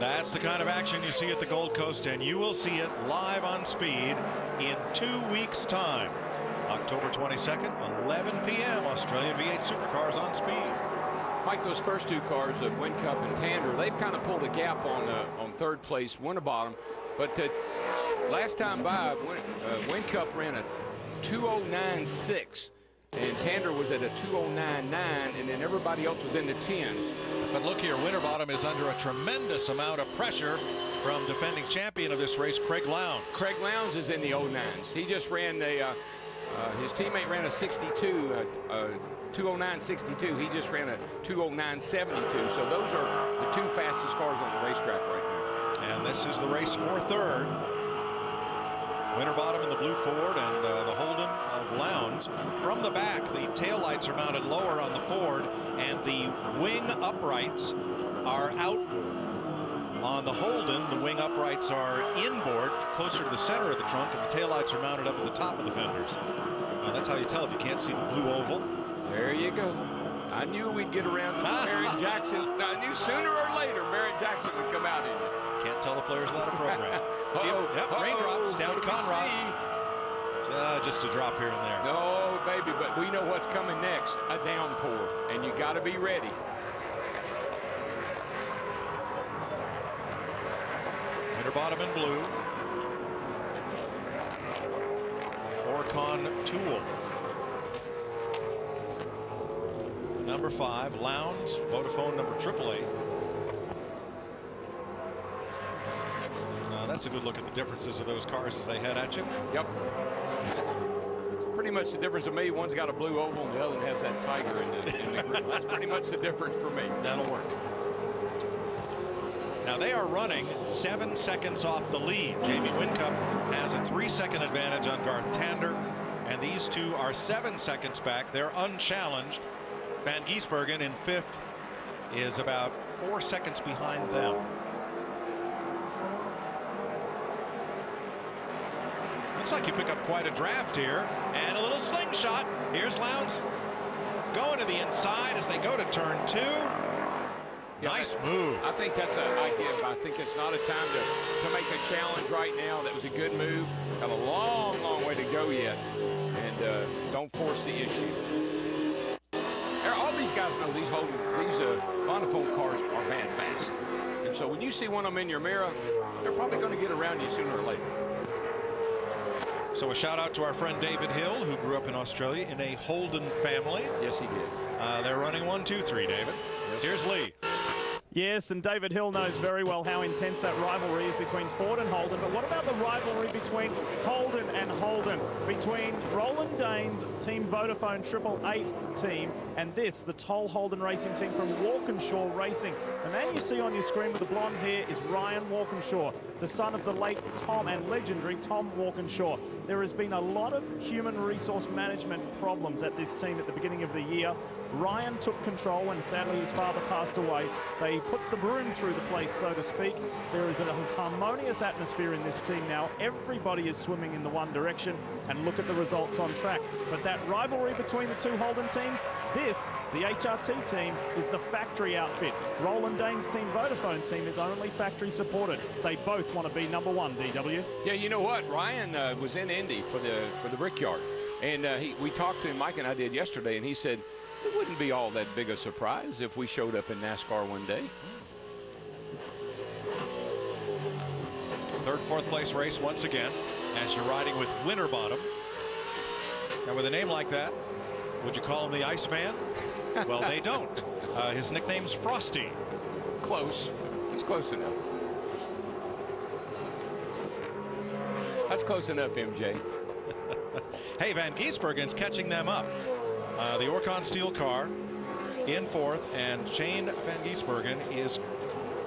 That's the kind of action you see at the Gold Coast, and you will see it live on Speed in 2 weeks' time. October 22nd, 11 p.m. Australian V8 Supercars on speed. Mike, those first two cars, Whincup and Tander, they've kind of pulled a gap on third place Winterbottom. But last time by, Whincup ran a 2:09.6. And Tander was at a 2:09.9, and then everybody else was in the 10s. But look here, Winterbottom is under a tremendous amount of pressure from defending champion of this race, Craig Lowndes. Craig Lowndes is in the 09s. He just ran his teammate ran a 62, 2:09.62. He just ran a 2:09.72. So those are the two fastest cars on the racetrack right now. And this is the race for third. Winterbottom in the blue Ford and the Holden of Lowndes. From the back, the taillights are mounted lower on the Ford, and the wing uprights are outboard. On the Holden, the wing uprights are inboard, closer to the center of the trunk, and the taillights are mounted up at the top of the fenders. That's how you tell if you can't see the blue oval. There you go. I knew we'd get around to Merritt Jackson. I knew sooner or later Merritt Jackson would come out in it. Can't tell the players how to program. Yep, raindrops down Conrad. Just a drop here and there. No, baby, but we know what's coming next, a downpour, and you got to be ready. Winterbottom in blue. Orcon Tool. Number 5, Lowndes, Vodafone number 888. That's a good look at the differences of those cars as they head at you. Yep. Pretty much the difference of me. One's got a blue oval and the other one has that tiger in the grill. That's pretty much the difference for me. That'll work. Now they are running 7 seconds off the lead. Jamie Whincup has a 3-second advantage on Garth Tander, and these two are 7 seconds back. They're unchallenged. Van Gisbergen in 5th is about 4 seconds behind them. Looks like you pick up quite a draft here, and a little slingshot. Here's Lowndes going to the inside as they go to turn 2. Yeah, nice move. I think that's I think it's not a time to make a challenge right now. That was a good move. Got a long, long way to go yet, and don't force the issue. All these guys know these Vodafone cars are bad fast, and so when you see one of them in your mirror, they're probably going to get around you sooner or later. So a shout out to our friend David Hill, who grew up in Australia in a Holden family. Yes, he did. They're running 1, 2, 3, David. Yes, here's Lee. Yes, and David Hill knows very well how intense that rivalry is between Ford and Holden. But what about the rivalry between Holden and Holden? Between Roland Danes' Team Vodafone 888 team and this, the Toll Holden racing team from Walkinshaw Racing. The man you see on your screen with the blonde hair is Ryan Walkinshaw, the son of the late Tom and legendary Tom Walkinshaw. There has been a lot of human resource management problems at this team at the beginning of the year. Ryan took control when sadly his father passed away. They put the broom through the place, so to speak. There is a harmonious atmosphere in this team now. Everybody is swimming in the one direction, and look at the results on track. But that rivalry between the two Holden teams, this, the HRT team, is the factory outfit. Roland Danes' Team Vodafone team is only factory supported. They both want to be number 1, DW. Yeah, you know what? Ryan was in Indy for the Brickyard, and we talked to him, Mike and I did yesterday, and he said, it wouldn't be all that big a surprise if we showed up in NASCAR one day. Third, fourth place race once again as you're riding with Winterbottom. Now with a name like that, would you call him the Iceman? Well, they don't. His nickname's Frosty. Close. It's close enough. That's close enough, MJ. Hey, Van Gisbergen's catching them up. The Orcon Steel car in 4th, and Shane Van Gisbergen is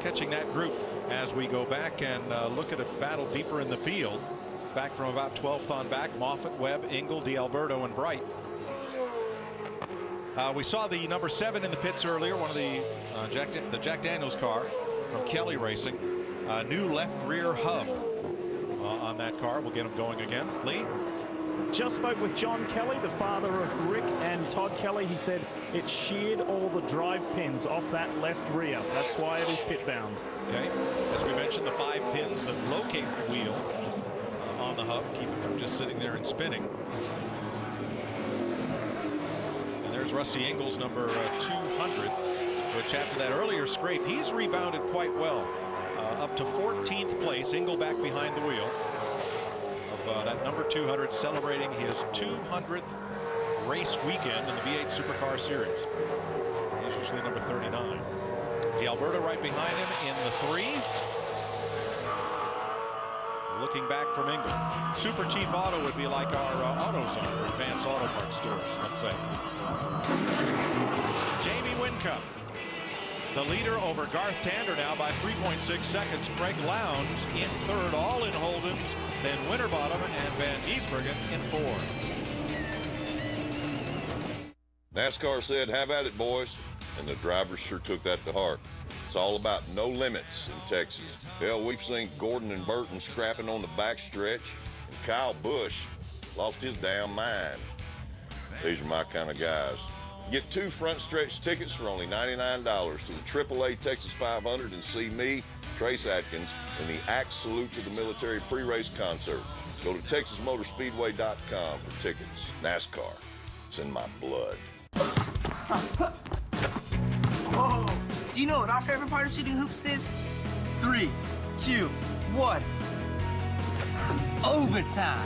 catching that group as we go back and look at a battle deeper in the field. Back from about 12th on back, Moffitt, Webb, Engel, D'Alberto, and Bright. We saw the number 7 in the pits earlier, one of the Jack Daniels car from Kelly Racing. New left rear hub on that car. We'll get him going again. Lee? Just spoke with John Kelly, the father of Rick and Todd Kelly. He said it sheared all the drive pins off that left rear. That's why it is pit bound. Okay. As we mentioned, the 5 pins that locate the wheel on the hub, keep it from just sitting there and spinning. is Rusty Ingles, number 200, which after that earlier scrape, he's rebounded quite well. Up to 14th place, Ingle back behind the wheel of that number 200, celebrating his 200th race weekend in the V8 Supercar Series. He's usually number 39. D'Alberto right behind him in the 3. Looking back from Ingle. Super Cheap Auto would be like our AutoZone, or Advanced Auto Parts stores, let's say. Jamie Whincup, the leader over Garth Tander now by 3.6 seconds. Craig Lowndes in third, all in Holdens, then Winterbottom and Van Gisbergen in 4. NASCAR said, "Have at it, boys," and the drivers sure took that to heart. It's all about no limits in Texas. Hell, we've seen Gordon and Burton scrapping on the backstretch, and Kyle Busch lost his damn mind. These are my kind of guys. Get 2 front stretch tickets for only $99 to the AAA Texas 500 and see me, Trace Atkins, in the Axe Salute to the Military pre-race concert. Go to TexasMotorspeedway.com for tickets. NASCAR, it's in my blood. Whoa! Do you know what our favorite part of shooting hoops is? 3, 2, 1. Overtime!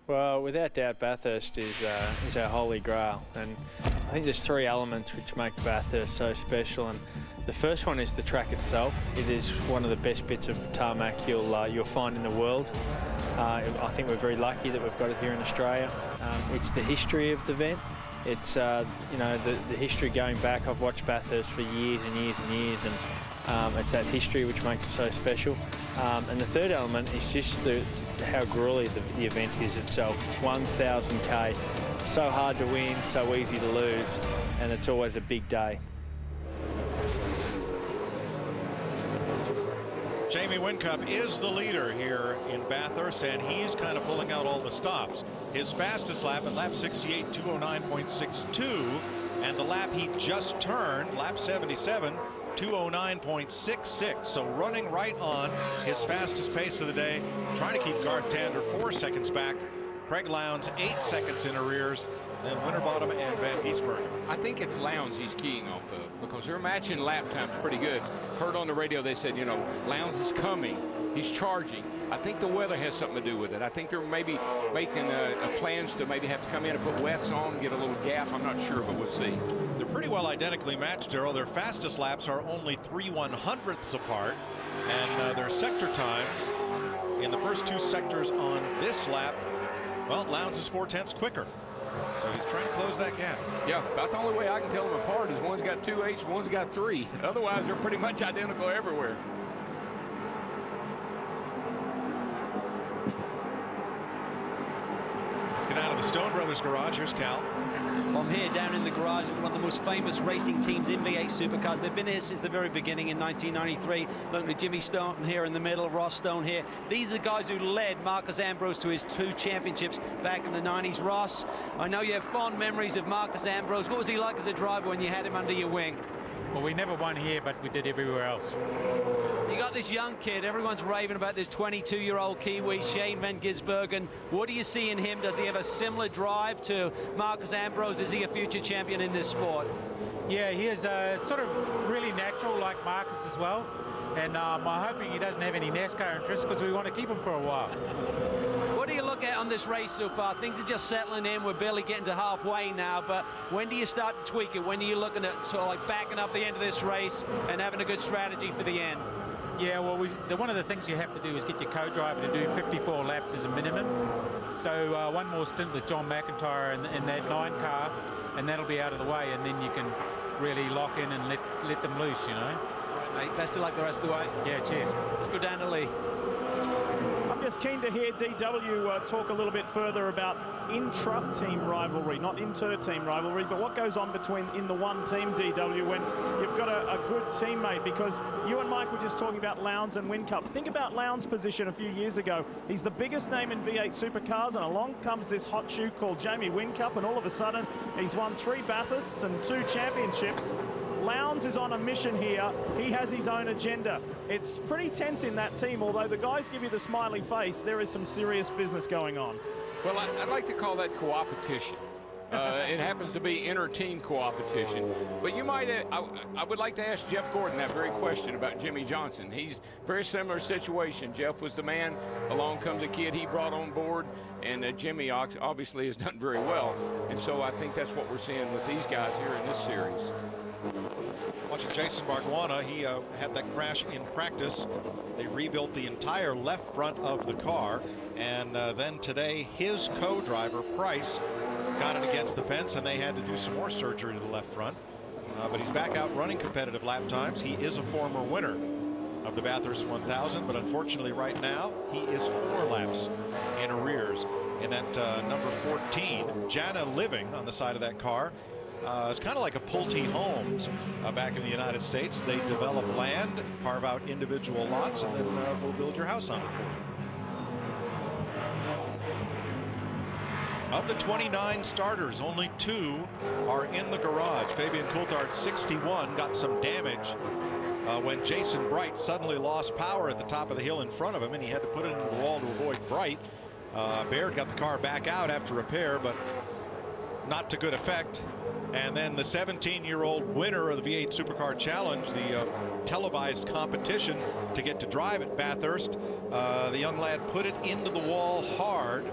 Well, without doubt, Bathurst is our holy grail, and I think there's 3 elements which make Bathurst so special. And the first one is the track itself. It is one of the best bits of tarmac you'll find in the world. I think we're very lucky that we've got it here in Australia. It's the history of the event. It's you know, the history going back. I've watched Bathurst for years and years and years, and it's that history which makes it so special. And the third element is just how grueling the event is itself. 1,000k, so hard to win, so easy to lose, and it's always a big day. Jamie Whincup is the leader here in Bathurst, and he's kind of pulling out all the stops. His fastest lap at lap 68, 209.62, and the lap he just turned, lap 77, 209.66. So running right on his fastest pace of the day, trying to keep Garth Tander 4 seconds back. Craig Lowndes 8 seconds in arrears. Then Winterbottom and Van Gisbergen. I think it's Lowndes he's keying off of, because they're matching lap times pretty good. Heard on the radio they said, you know, Lowndes is coming. He's charging. I think the weather has something to do with it. I think they're maybe making plans to maybe have to come in and put wets on, get a little gap. I'm not sure, but we'll see. They're pretty well identically matched, Darrell. Their fastest laps are only 3/100ths apart, and their sector times in the first 2 sectors on this lap, well, Lowndes is 4/10ths quicker. So he's trying to close that gap. Yeah, about the only way I can tell them apart is one's got 2 8s, one's got 3. Otherwise, they're pretty much identical everywhere. Let's get out of the Stone Brothers garage. Here's Cal. I'm here down in the garage of one of the most famous racing teams in V8 Supercars. They've been here since the very beginning in 1993. Looking at Jimmy Stone here in the middle, Ross Stone here. These are the guys who led Marcus Ambrose to his 2 championships back in the 90s. Ross, I know you have fond memories of Marcus Ambrose. What was he like as a driver when you had him under your wing? Well, we never won here, but we did everywhere else. You got this young kid, everyone's raving about this 22-year-old Kiwi, Shane Van Gisbergen. What do you see in him? Does he have a similar drive to Marcus Ambrose? Is he a future champion in this sport? Yeah, he is sort of really natural like Marcus as well. And I'm hoping he doesn't have any NASCAR interests, because we want to keep him for a while. What do you look at on this race so far? Things are just settling in. We're barely getting to halfway now, but when do you start to tweak it? When are you looking at sort of like backing up the end of this race and having a good strategy for the end? Yeah, well, one of the things you have to do is get your co-driver to do 54 laps as a minimum. So one more stint with John McIntyre in that 9 car, and that'll be out of the way, and then you can really lock in and let them loose, you know. All right, mate. Best of luck the rest of the way. Yeah, cheers. Let's go down to Lee. I'm just keen to hear DW talk a little bit further about intra-team rivalry, not inter-team rivalry, but what goes on in the one team, DW, when you've got a good teammate, because you and Mike were just talking about Lowndes and Whincup. Think about Lowndes' position a few years ago. He's the biggest name in V8 Supercars, and along comes this hot shoe called Jamie Whincup, and all of a sudden he's won 3 Bathursts and 2 championships. Lowndes is on a mission here. He has his own agenda. It's pretty tense in that team, although the guys give you the smiley face. There is some serious business going on. Well, I'd like to call that co-opetition. It happens to be inter-team co-opetition. But you might, I would like to ask Jeff Gordon that very question about Jimmy Johnson. He's very similar situation. Jeff was the man. Along comes a kid he brought on board, and Jimmy obviously has done very well. And so I think that's what we're seeing with these guys here in this series. Watching Jason Bargwanna, he had that crash in practice. They rebuilt the entire left front of the car, and then today his co-driver Price got it against the fence, and they had to do some more surgery to the left front. But he's back out running competitive lap times. He is a former winner of the Bathurst 1000, but unfortunately right now he is 4 laps in arrears in that number 14. Jana Living on the side of that car. It's kind of like a Pulte Homes back in the United States. They develop land, carve out individual lots, and then we'll build your house on it for you. Of the 29 starters, only 2 are in the garage. Fabian Coulthard, 61, got some damage when Jason Bright suddenly lost power at the top of the hill in front of him, and he had to put it into the wall to avoid Bright. Baird got the car back out after repair, but not to good effect. And then the 17-year-old winner of the V8 Supercar Challenge, the televised competition to get to drive at Bathurst, the young lad put it into the wall hard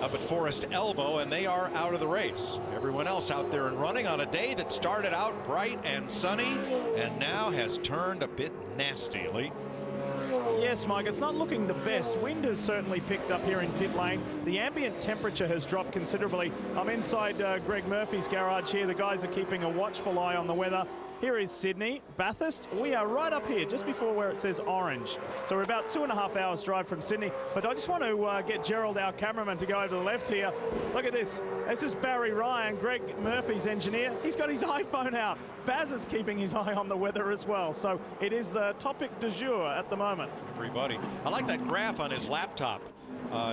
up at Forest Elbow, and they are out of the race. Everyone else out there and running on a day that started out bright and sunny and now has turned a bit nasty. Lee? Yes, Mike, it's not looking the best. Wind has certainly picked up here in pit lane. The ambient temperature has dropped considerably. I'm inside Greg Murphy's garage here. The guys are keeping a watchful eye on the weather. Here is Sydney. Bathurst, we are right up here, just before where it says orange. So we're about 2.5 hours drive from Sydney. But I just want to get Gerald, our cameraman, to go over to the left here. Look at this. This is Barry Ryan, Greg Murphy's engineer. He's got his iPhone out. Baz is keeping his eye on the weather as well. So it is the topic du jour at the moment. Everybody. I like that graph on his laptop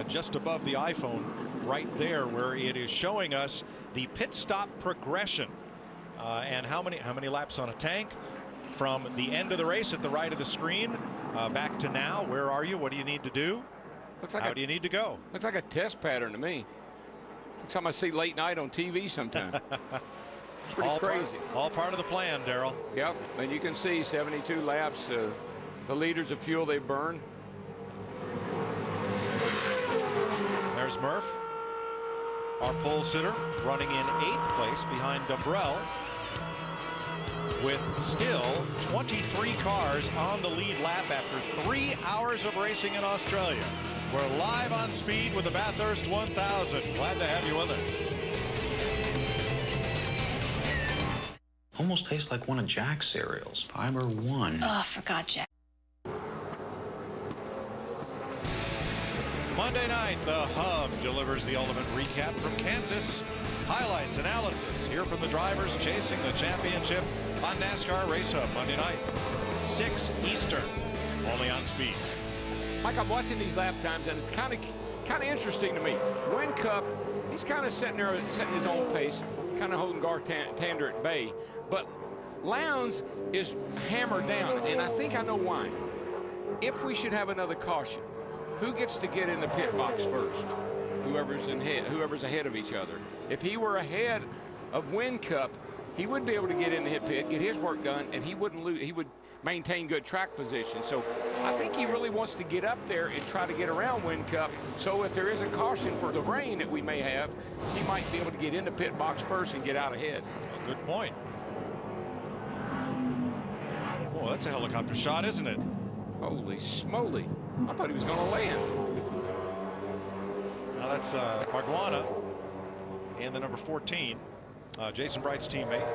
just above the iPhone right there, where it is showing us the pit stop progression. And how many laps on a tank from the end of the race at the right of the screen back to now. Where are you? What do you need to do? How do you need to go? Looks like a test pattern to me. Looks like I see late night on TV sometime. Pretty crazy. All part of the plan, Darrell. Yep, and you can see 72 laps, the liters of fuel they burn. There's Murph, our pole sitter, running in 8th place behind Dumbrell, with still 23 cars on the lead lap after 3 hours of racing in Australia. We're live on speed with the Bathurst 1000. Glad to have you with us. Almost tastes like one of Jack's cereals. Fiber One. Oh, I forgot Jack. Monday night, the Hub delivers the ultimate recap from Kansas. Highlights, analysis, hear from the drivers chasing the championship on NASCAR Race Hub Monday night, 6 Eastern, only on Speed. Mike, I'm watching these lap times, and it's kind of interesting to me. Cup, he's kind of setting his own pace, kind of holding Garth Tander at bay. But Lowndes is hammered down, and I think I know why. If we should have another caution, who gets to get in the pit box first? Whoever's ahead of each other. If he were ahead of Cup, he would be able to get in the pit, get his work done, and he wouldn't lose. He would maintain good track position. So I think he really wants to get up there and try to get around Cup. So if there is a caution for the rain that we may have, he might be able to get in the pit box first and get out ahead. Good point. Well, that's a helicopter shot, isn't it? Holy smoly. I thought he was going to land. Now that's Bargwanna and the number 14, Jason Bright's teammate,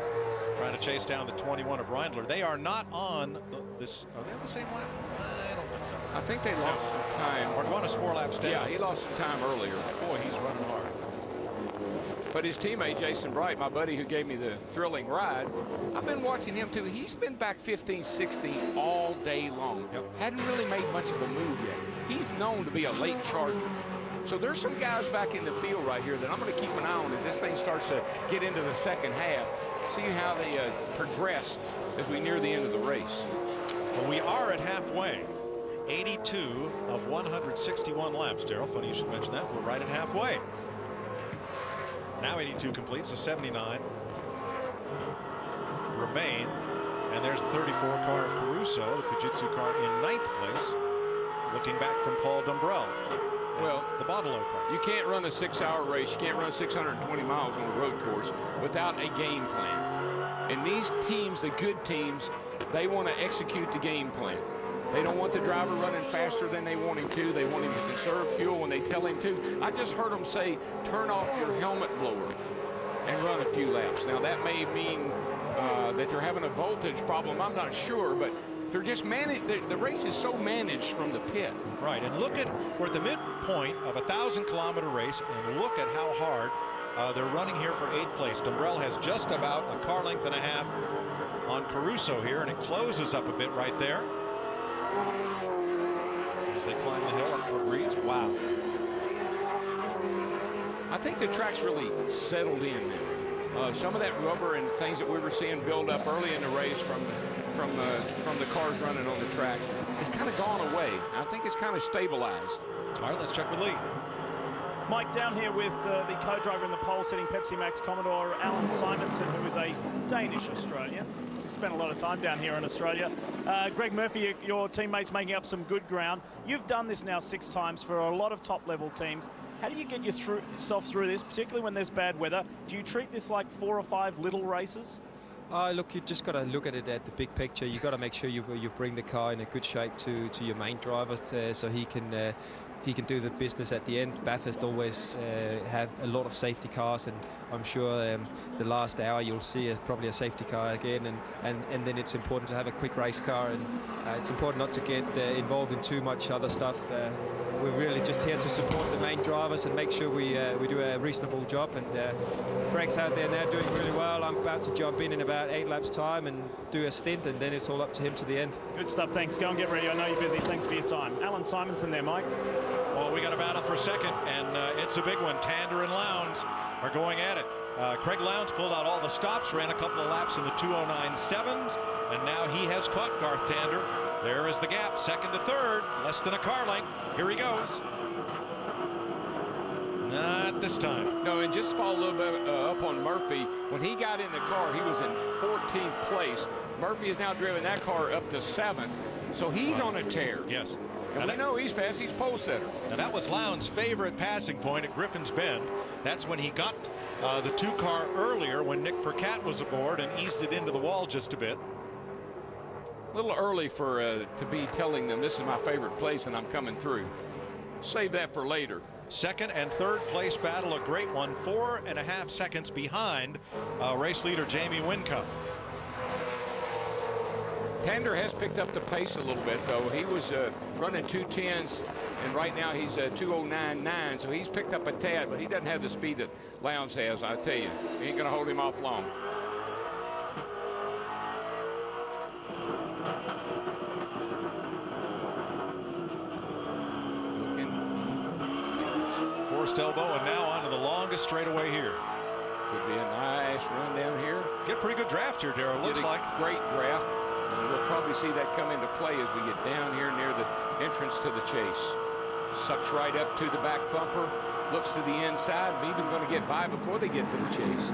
trying to chase down the 21 of Reindler. They are not on this. Are they on the same lap? I don't think so. I think they lost some time. Bargwanna's 4 laps down. Yeah, he lost some time earlier. Boy, he's running hard. But his teammate, Jason Bright, my buddy who gave me the thrilling ride, I've been watching him too. He's been back 15, 16 all day long. Hadn't really made much of a move yet. He's known to be a late charger. So there's some guys back in the field right here that I'm going to keep an eye on as this thing starts to get into the second half. See how they progress as we near the end of the race. Well, we are at halfway. 82 of 161 laps, Darrell. Funny you should mention that. We're right at halfway. Now 82 complete, so 79 remain. And there's the 34 car of Caruso, the Fujitsu car in 9th place, looking back from Paul Dumbrell. Well, the Bottle car. You can't run a 6-hour race. You can't run 620 miles on a road course without a game plan. And these teams, the good teams, they want to execute the game plan. They don't want the driver running faster than they want him to. They want him to conserve fuel when they tell him to. I just heard them say, turn off your helmet blower and run a few laps. Now, that may mean that they're having a voltage problem. I'm not sure, but they're just managed. The race is so managed from the pit. Right, and look at, we're at the midpoint of a 1,000-kilometer race, and look at how hard they're running here for 8th place. Dumbrell has just about a car length and a half on Caruso here, and it closes up a bit right there as they climb the hill up toward Reeds. Wow. I think the track's really settled in now. Some of that rubber and things that we were seeing build up early in the race from the cars running on the track has kind of gone away. I think it's kind of stabilized. All right, let's check with Lee. Mike, down here with the co-driver in the pole-sitting Pepsi Max Commodore, Alan Simonson, who is a Danish Australian. He's spent a lot of time down here in Australia. Greg Murphy, your teammate's making up some good ground. You've done this now 6 times for a lot of top-level teams. How do you get yourself through this, particularly when there's bad weather? Do you treat this like 4 or 5 little races? Look, you just got to look at it at the big picture. You got to make sure you bring the car in a good shape to your main driver, so he can do the business at the end. Bathurst always have a lot of safety cars, and I'm sure the last hour you'll see probably a safety car again, and then it's important to have a quick race car, and it's important not to get involved in too much other stuff. We're really just here to support the main drivers and make sure we do a reasonable job, and Greg's out there now doing really well. I'm about to jump in about 8 laps time and do a stint, and then it's all up to him to the end. Good stuff, thanks. Go and get ready. I know you're busy. Thanks for your time. Alan Simonson there, Mike. Well, we got a battle for second, and it's a big one. Tander and Lowndes are going at it. Craig Lowndes pulled out all the stops, ran a couple of laps in the 209.7s, and now he has caught Garth Tander. There is the gap, second to third, less than a car length. Here he goes. Not this time. No, and just follow a little bit up on Murphy. When he got in the car, he was in 14th place. Murphy has now driven that car up to 7th, so he's on a tear. Yes. And we know he's fast. He's pole setter. Now that was Lowndes' favorite passing point at Griffin's Bend. That's when he got the 2 car earlier when Nick Percat was aboard and eased it into the wall just a bit. A little early for to be telling them this is my favorite place and I'm coming through. Save that for later. Second and third place battle, a great one. 4.5 seconds behind race leader Jamie Whincup. Tander has picked up the pace a little bit, though. He was running 2:10s, and right now he's 2:09.9, so he's picked up a tad, but he doesn't have the speed that Lowndes has, I tell you. He ain't going to hold him off long. Forced elbow, and now onto the longest straightaway here. Could be a nice run down here. Get a pretty good draft here, Darrell. Looks like great draft. And we'll probably see that come into play as we get down here near the entrance to the chase. Sucks right up to the back bumper. Looks to the inside. Maybe going to get by before they get to the chase.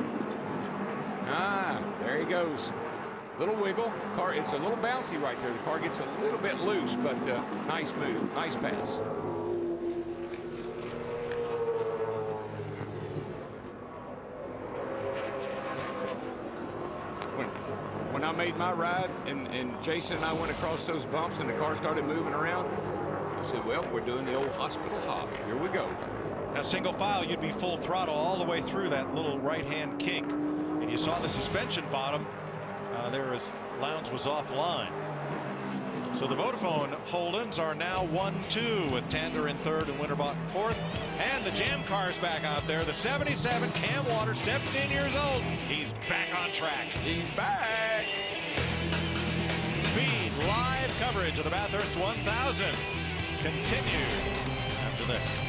Ah, there he goes. Little wiggle. Car, it's a little bouncy right there. The car gets a little bit loose, but nice move. Nice pass. When I made my ride and Jason and I went across those bumps and the car started moving around, I said, well, we're doing the old hospital hop. Here we go. Now, single file, you'd be full throttle all the way through that little right-hand kink. And you saw the suspension bottom. There as Lowndes was offline. So the Vodafone hold-ins are now 1-2 with Tander in third and Winterbottom fourth. And the jam car's back out there. The 77 Cam Waters, 17 years old. He's back on track. He's back. Speed live coverage of the Bathurst 1000 continues after this.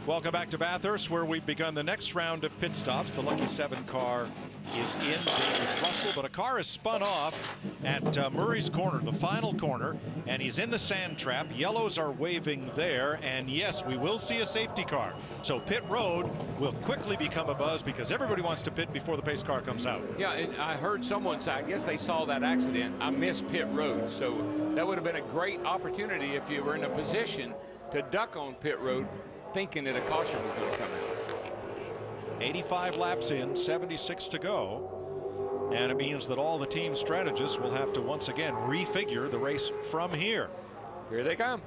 Welcome back to Bathurst, where we've begun the next round of pit stops. The Lucky 7 car is in David Russell, but a car is spun off at Murray's corner, the final corner, and he's in the sand trap. Yellows are waving there, and yes, we will see a safety car. So pit road will quickly become a buzz because everybody wants to pit before the pace car comes out. Yeah, and I heard someone say, I guess they saw that accident. I missed pit road, so that would have been a great opportunity if you were in a position to duck on pit road, thinking that a caution was going to come out. 85 laps in, 76 to go. And it means that all the team strategists will have to once again refigure the race from here. Here they come.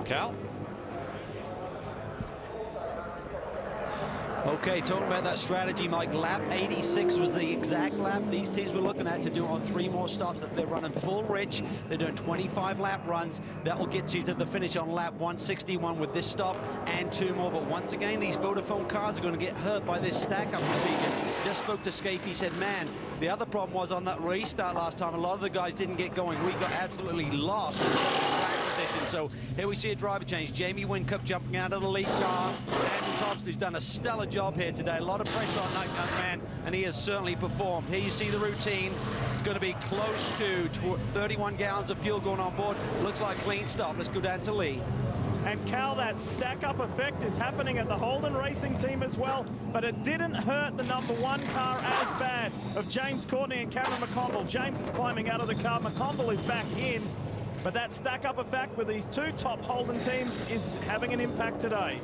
Cal? Okay, talking about that strategy, Mike, lap 86 was the exact lap these teams were looking at to do on 3 more stops. They're running full rich. They're doing 25 lap runs. That will get you to the finish on lap 161 with this stop and 2 more. But once again, these Vodafone cars are going to get hurt by this stack-up procedure. Just spoke to Scape. He said, man, the other problem was on that restart last time, a lot of the guys didn't get going. We got absolutely lost in track position. So here we see a driver change. Jamie Whincup jumping out of the lead car. Andrew Thompson, who's done a stellar job here today. A lot of pressure on that young man, and he has certainly performed. Here you see the routine. It's going to be close to 31 gallons of fuel going on board. Looks like a clean stop. Let's go down to Lee. And Cal, that stack-up effect is happening at the Holden Racing team as well, but it didn't hurt the #1 car as bad of James Courtney and Cameron McConville. James is climbing out of the car. McConville is back in, but that stack-up effect with these 2 top Holden teams is having an impact today.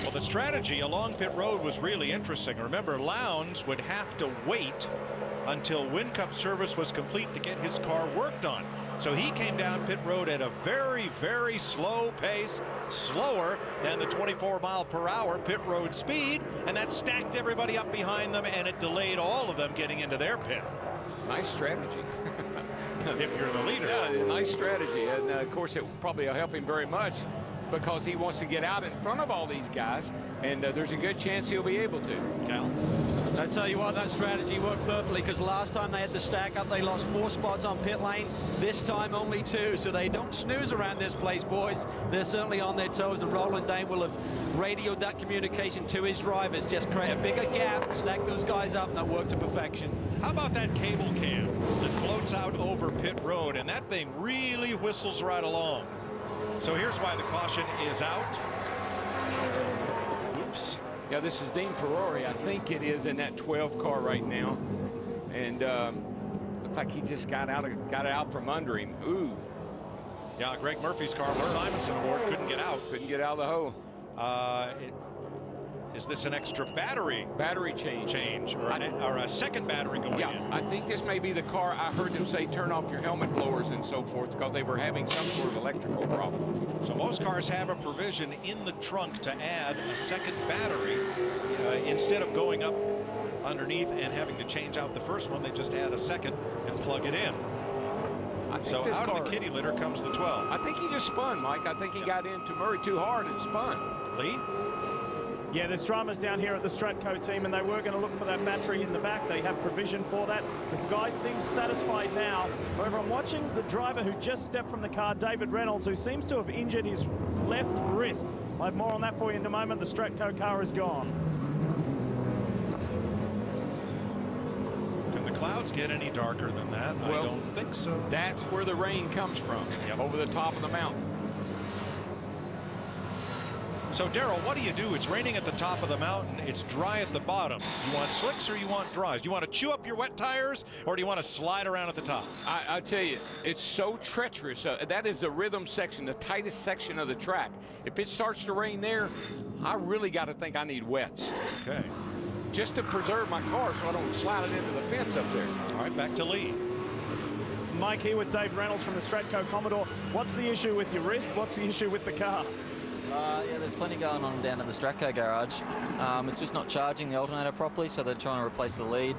Well, the strategy along pit road was really interesting. Remember, Lowndes would have to wait until Whincup service was complete to get his car worked on. So he came down pit road at a very, very slow pace, slower than the 24-mile-per-hour pit road speed, and that stacked everybody up behind them, and it delayed all of them getting into their pit. Nice strategy. If you're the leader. Yeah, nice strategy. And of course, it probably will help him very much because he wants to get out in front of all these guys, and there's a good chance he'll be able to. Cal? I tell you what, that strategy worked perfectly because last time they had the stack up, they lost 4 spots on pit lane. This time only 2, so they don't snooze around this place, boys. They're certainly on their toes, and Roland Dane will have radioed that communication to his drivers. Just create a bigger gap, stack those guys up, and that worked to perfection. How about that cable cam that floats out over pit road, and that thing really whistles right along. So here's why the caution is out. Oops. Yeah, this is Dean Ferrari. I think it is in that 12 car right now, and looks like he just got it out from under him. Ooh. Yeah, Greg Murphy's car with Simonson aboard couldn't get out. Couldn't get out of the hole. Is this an extra battery? Battery change. Or a second battery going in? Yeah, I think this may be the car. I heard them say turn off your helmet blowers and so forth because they were having some sort of electrical problem. So most cars have a provision in the trunk to add a second battery. Instead of going up underneath and having to change out the first one, they just add a second and plug it in. So out of the kitty litter comes the 12. I think he just spun, Mike. I think he got into Murray too hard and spun. Lee? Yeah, there's dramas down here at the Stratco team, and they were going to look for that battery in the back. They have provision for that. This guy seems satisfied now. However, I'm watching the driver who just stepped from the car, David Reynolds, who seems to have injured his left wrist. I'll have more on that for you in a moment. The Stratco car is gone. Can the clouds get any darker than that? Well, I don't think so. That's where the rain comes from, over the top of the mountain. So, Darrell, what do you do? It's raining at the top of the mountain. It's dry at the bottom. You want slicks or you want dries? Do you want to chew up your wet tires or do you want to slide around at the top? I tell you, it's so treacherous. That is the rhythm section, the tightest section of the track. If it starts to rain there, I really got to think I need wets. Okay. Just to preserve my car so I don't slide it into the fence up there. All right, back to Lee. Mike here with Dave Reynolds from the Stratco Commodore. What's the issue with your wrist? What's the issue with the car? Yeah, there's plenty going on down at the Stratco garage. It's just not charging the alternator properly, so they're trying to replace the lead.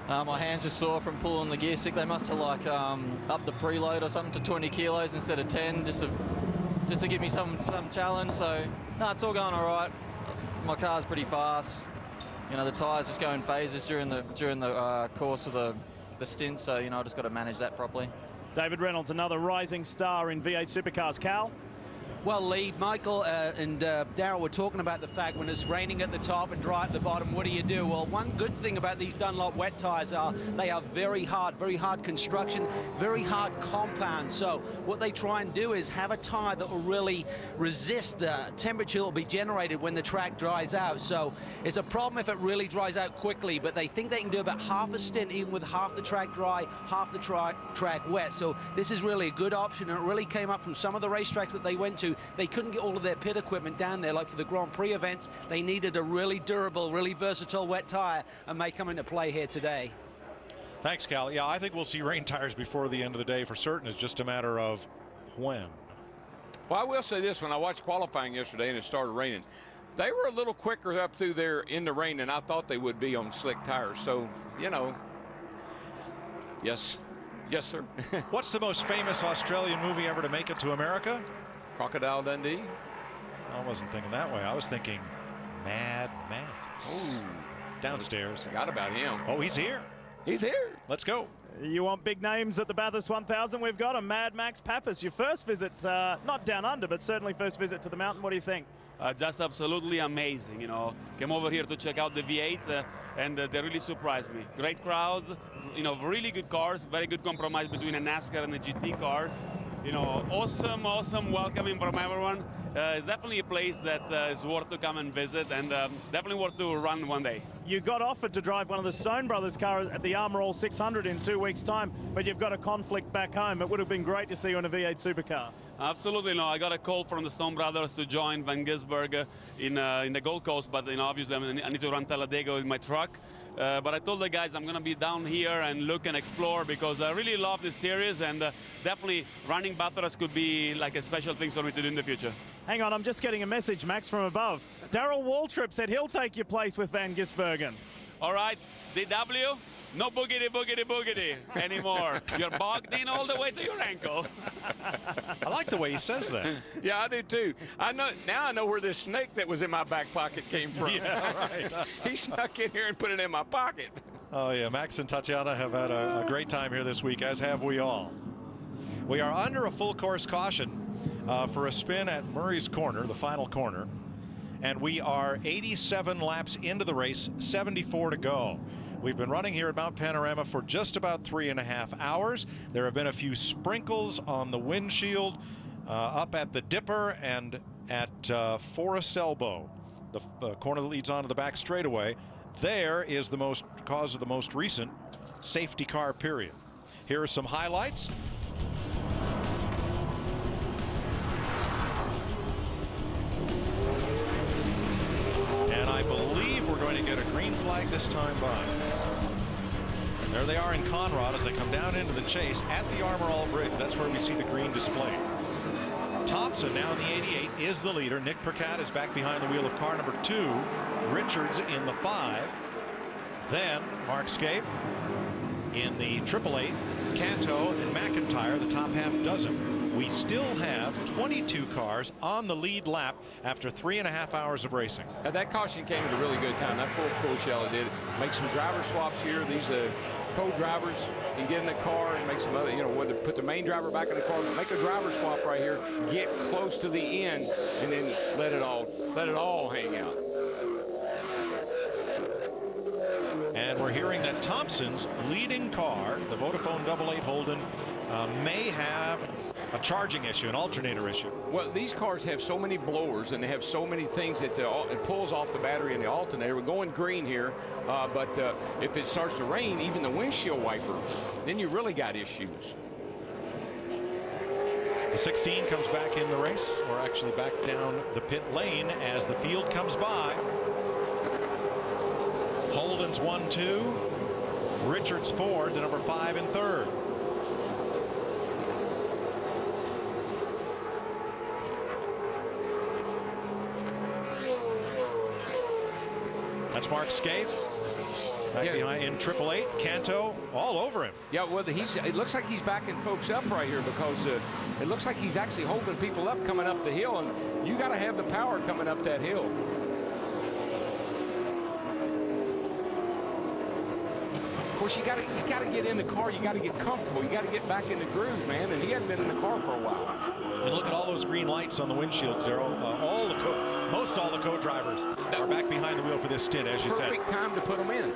My hands are sore from pulling the gear stick. They must have like upped the preload or something to 20 kilos instead of 10, just to give me some challenge. So no, it's all going all right. My car's pretty fast. You know, the tires just go in phases during the course of the stint. So you know, I just got to manage that properly. David Reynolds, another rising star in V8 Supercars. Cal? Well, Lee, Michael and Darryl were talking about the fact when it's raining at the top and dry at the bottom, what do? Well, one good thing about these Dunlop wet tyres are they are very hard construction, very hard compound. So what they try and do is have a tyre that will really resist the temperature that will be generated when the track dries out. So it's a problem if it really dries out quickly, but they think they can do about half a stint even with half the track dry, half the track wet. So this is really a good option, and it really came up from some of the racetracks that they went to. They couldn't get all of their pit equipment down there. Like for the Grand Prix events, they needed a really durable, really versatile wet tire, and may come into play here today. Thanks, Cal. Yeah, I think we'll see rain tires before the end of the day for certain. It's just a matter of when. Well, I will say this. When I watched qualifying yesterday and it started raining, they were a little quicker up through there in the rain than I thought they would be on slick tires. So, you know, yes, sir. What's the most famous Australian movie ever to make it to America? Crocodile Dundee? I wasn't thinking that way. I was thinking Mad Max. Ooh. Downstairs. Forgot about him. Oh, he's here. He's here. Let's go. You want big names at the Bathurst 1000? We've got a Mad Max Pappas. Your first visit, not down under, but certainly first visit to the mountain. What do you think? Just absolutely amazing, you know. Came over here to check out the V8s and they really surprised me. Great crowds, you know, really good cars, very good compromise between a NASCAR and the GT cars. You know, awesome welcoming from everyone. It's definitely a place that is worth to come and visit, and definitely worth to run one day. You got offered to drive one of the Stone Brothers cars at the Armour All 600 in 2 weeks' time, but you've got a conflict back home. It would have been great to see you in a V8 supercar. Absolutely, no. I got a call from the Stone Brothers to join Van Gisbergen in the Gold Coast, but you know, obviously I need to run Talladega with my truck. But I told the guys I'm going to be down here and look and explore because I really love this series, and definitely running Bathurst could be like a special thing for me to do in the future. Hang on, I'm just getting a message, Max, from above. Darryl Waltrip said he'll take your place with Van Gisbergen. All right, DW, no boogity anymore. You're bogged in all the way to your ankle. I like the way he says that. Yeah, I do too. Now I know where this snake that was in my back pocket came from. Yeah, right. He snuck in here and put it in my pocket. Oh yeah, Max and Tatiana have had a great time here this week, as have we all. We are under a full course caution for a spin at Murray's Corner, the final corner, and we are 87 laps into the race, 74 to go. We've been running here at Mount Panorama for just about 3.5 hours. There have been a few sprinkles on the windshield up at the Dipper and at Forest Elbow, the corner that leads onto the back straightaway. There is the cause of the most recent safety car period. Here are some highlights. And I believe we're going to get a green flag this time by. There they are in Conrad as they come down into the chase at the Armour All Bridge. That's where we see the green displayed. Thompson now in the 88 is the leader. Nick Percat is back behind the wheel of car number 2. Richards in the 5. Then Mark Scape in the 888. Canto and McIntyre, the top half dozen. We still have 22 cars on the lead lap after 3.5 hours of racing. That caution came at a really good time. That full pull shell did make some driver swaps here. These co-drivers can get in the car and make some other, you know, whether put the main driver back in the car, make a driver swap right here, get close to the end, and then let it all hang out. And we're hearing that Thompson's leading car, the Vodafone 88 Holden, may have a charging issue, an alternator issue. Well, these cars have so many blowers and they have so many things that it pulls off the battery and the alternator. We're going green here, but if it starts to rain, even the windshield wiper, then you really got issues. The 16 comes back in the race, or actually back down the pit lane as the field comes by. Holden's 1-2, Richards 4 to number 5 and 3rd. That's Mark Scaife back behind in 888. Canto all over him. Yeah, well, it looks like he's backing folks up right here because it looks like he's actually holding people up coming up the hill, and you got to have the power coming up that hill. Of course, you got to get in the car. You got to get comfortable. You got to get back in the groove, man. And he hadn't been in the car for a while. And look at all those those green lights on the windshields, Daryl. Most all the co-drivers are back behind the wheel for this stint, as you said. Perfect time to put them in.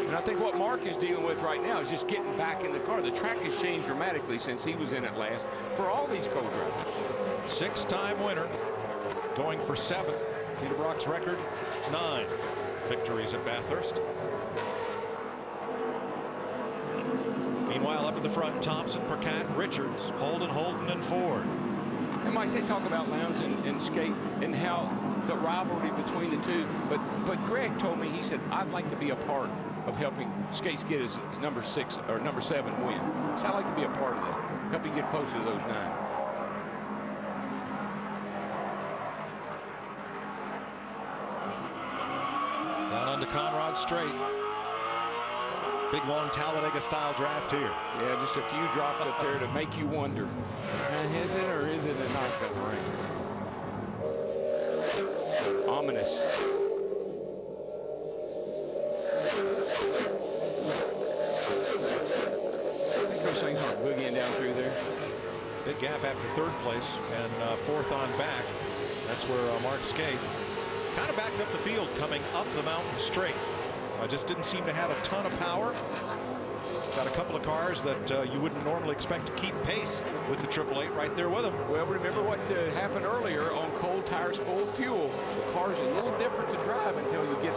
And I think what Mark is dealing with right now is just getting back in the car. The track has changed dramatically since he was in it last for all these co-drivers. 6-time winner, going for 7. Peter Brock's record, 9 victories at Bathurst. Meanwhile, up at the front, Thompson, Percat, Richards, Holden, and Ford. And Mike, they talk about Lowndes and Skate and how the rivalry between the two. But Greg told me, he said, I'd like to be a part of helping Skates get his number 6 or number 7 win. So I'd like to be a part of that, helping get closer to those 9. Down onto Conrad Straight. Big, long Talladega-style draft here. Yeah, just a few drops up there to make you wonder, is it or is it not going to rain? Ominous. I think those things aren't boogieing down through there. Big gap after 3rd place and 4th on back. That's where Mark Skate kind of backed up the field coming up the mountain straight. Just didn't seem to have a ton of power. Got a couple of cars that you wouldn't normally expect to keep pace with the 888 right there with them. Well, remember what happened earlier on cold tires, full fuel. The car's a little different to drive until you get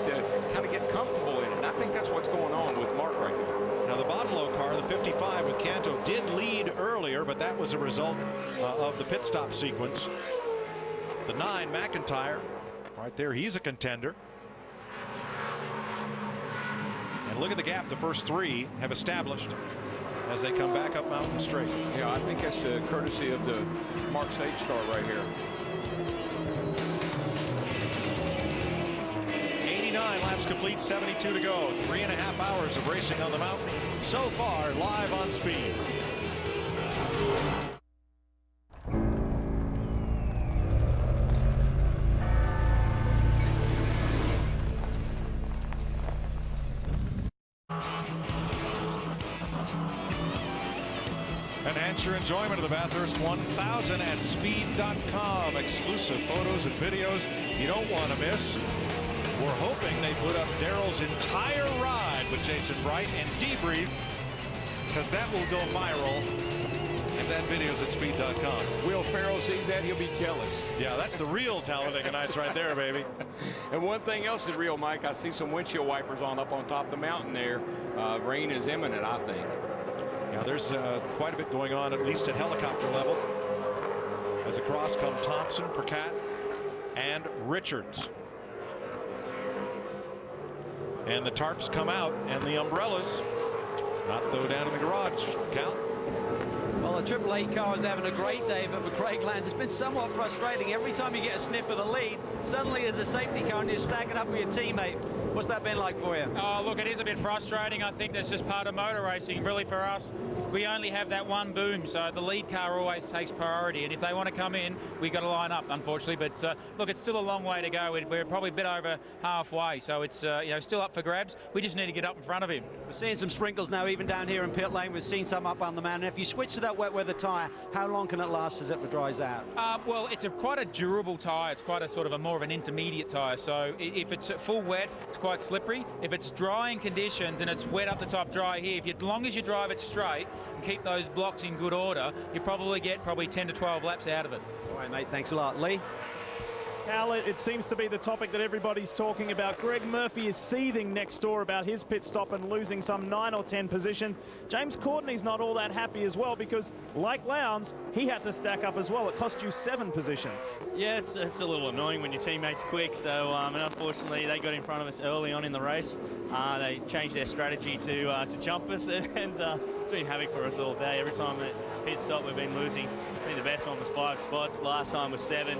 kind of get comfortable in it. And I think that's what's going on with Mark right now. Now the Botolo car, the 55 with Canto, did lead earlier, but that was a result of the pit stop sequence. The 9, McIntyre, right there, he's a contender. And look at the gap the first 3 have established as they come back up Mountain Straight. Yeah, I think that's the courtesy of the Mark Sage star right here. 89 laps complete, 72 to go. 3.5 hours of racing on the mountain. So far, live on Speed. Enhance your enjoyment of the Bathurst 1000 at speed.com. Exclusive photos and videos you don't want to miss. We're hoping they put up Darrell's entire ride with Jason Bright and debrief, because that will go viral. If that video's at speed.com. Will Farrell sees that, he'll be jealous. Yeah, that's the real Talladega Nights right there, baby. And one thing else is real, Mike. I see some windshield wipers on up on top of the mountain there. Rain is imminent, I think. Yeah, there's quite a bit going on, at least at helicopter level. As across come Thompson, Percat, and Richards. And the tarps come out, and the umbrellas, not though down in the garage, Cal. Well, the 888 car is having a great day, but for Craig Lowndes, it's been somewhat frustrating. Every time you get a sniff of the lead, suddenly there's a safety car and you're stacking up with your teammate. What's that been like for you? Oh, look, it is a bit frustrating. I think that's just part of motor racing. Really, for us, we only have that one boom, so the lead car always takes priority. And if they want to come in, we've got to line up, unfortunately. But look, it's still a long way to go. We're probably a bit over halfway, so it's still up for grabs. We just need to get up in front of him. We're seeing some sprinkles now, even down here in pit lane. We've seen some up on the mountain. If you switch to that wet weather tyre, how long can it last as it dries out? Well, it's quite a durable tyre. It's quite a sort of more of an intermediate tyre. So if it's full wet, it's quite slippery. If it's drying conditions and it's wet up the top, dry here, as long as you drive it straight and keep those blocks in good order, you probably get 10 to 12 laps out of it. All right, mate, thanks a lot. Lee? Cal, it seems to be the topic that everybody's talking about. Greg Murphy is seething next door about his pit stop and losing some 9 or 10 positions. James Courtney's not all that happy as well because, like Lowndes, he had to stack up as well. It cost you 7 positions. Yeah, it's a little annoying when your teammate's quick. So, and unfortunately, they got in front of us early on in the race. They changed their strategy to jump us, and it's been havoc for us all day. Every time it's pit stop, we've been losing. I think the best one was 5 spots. Last time was 7.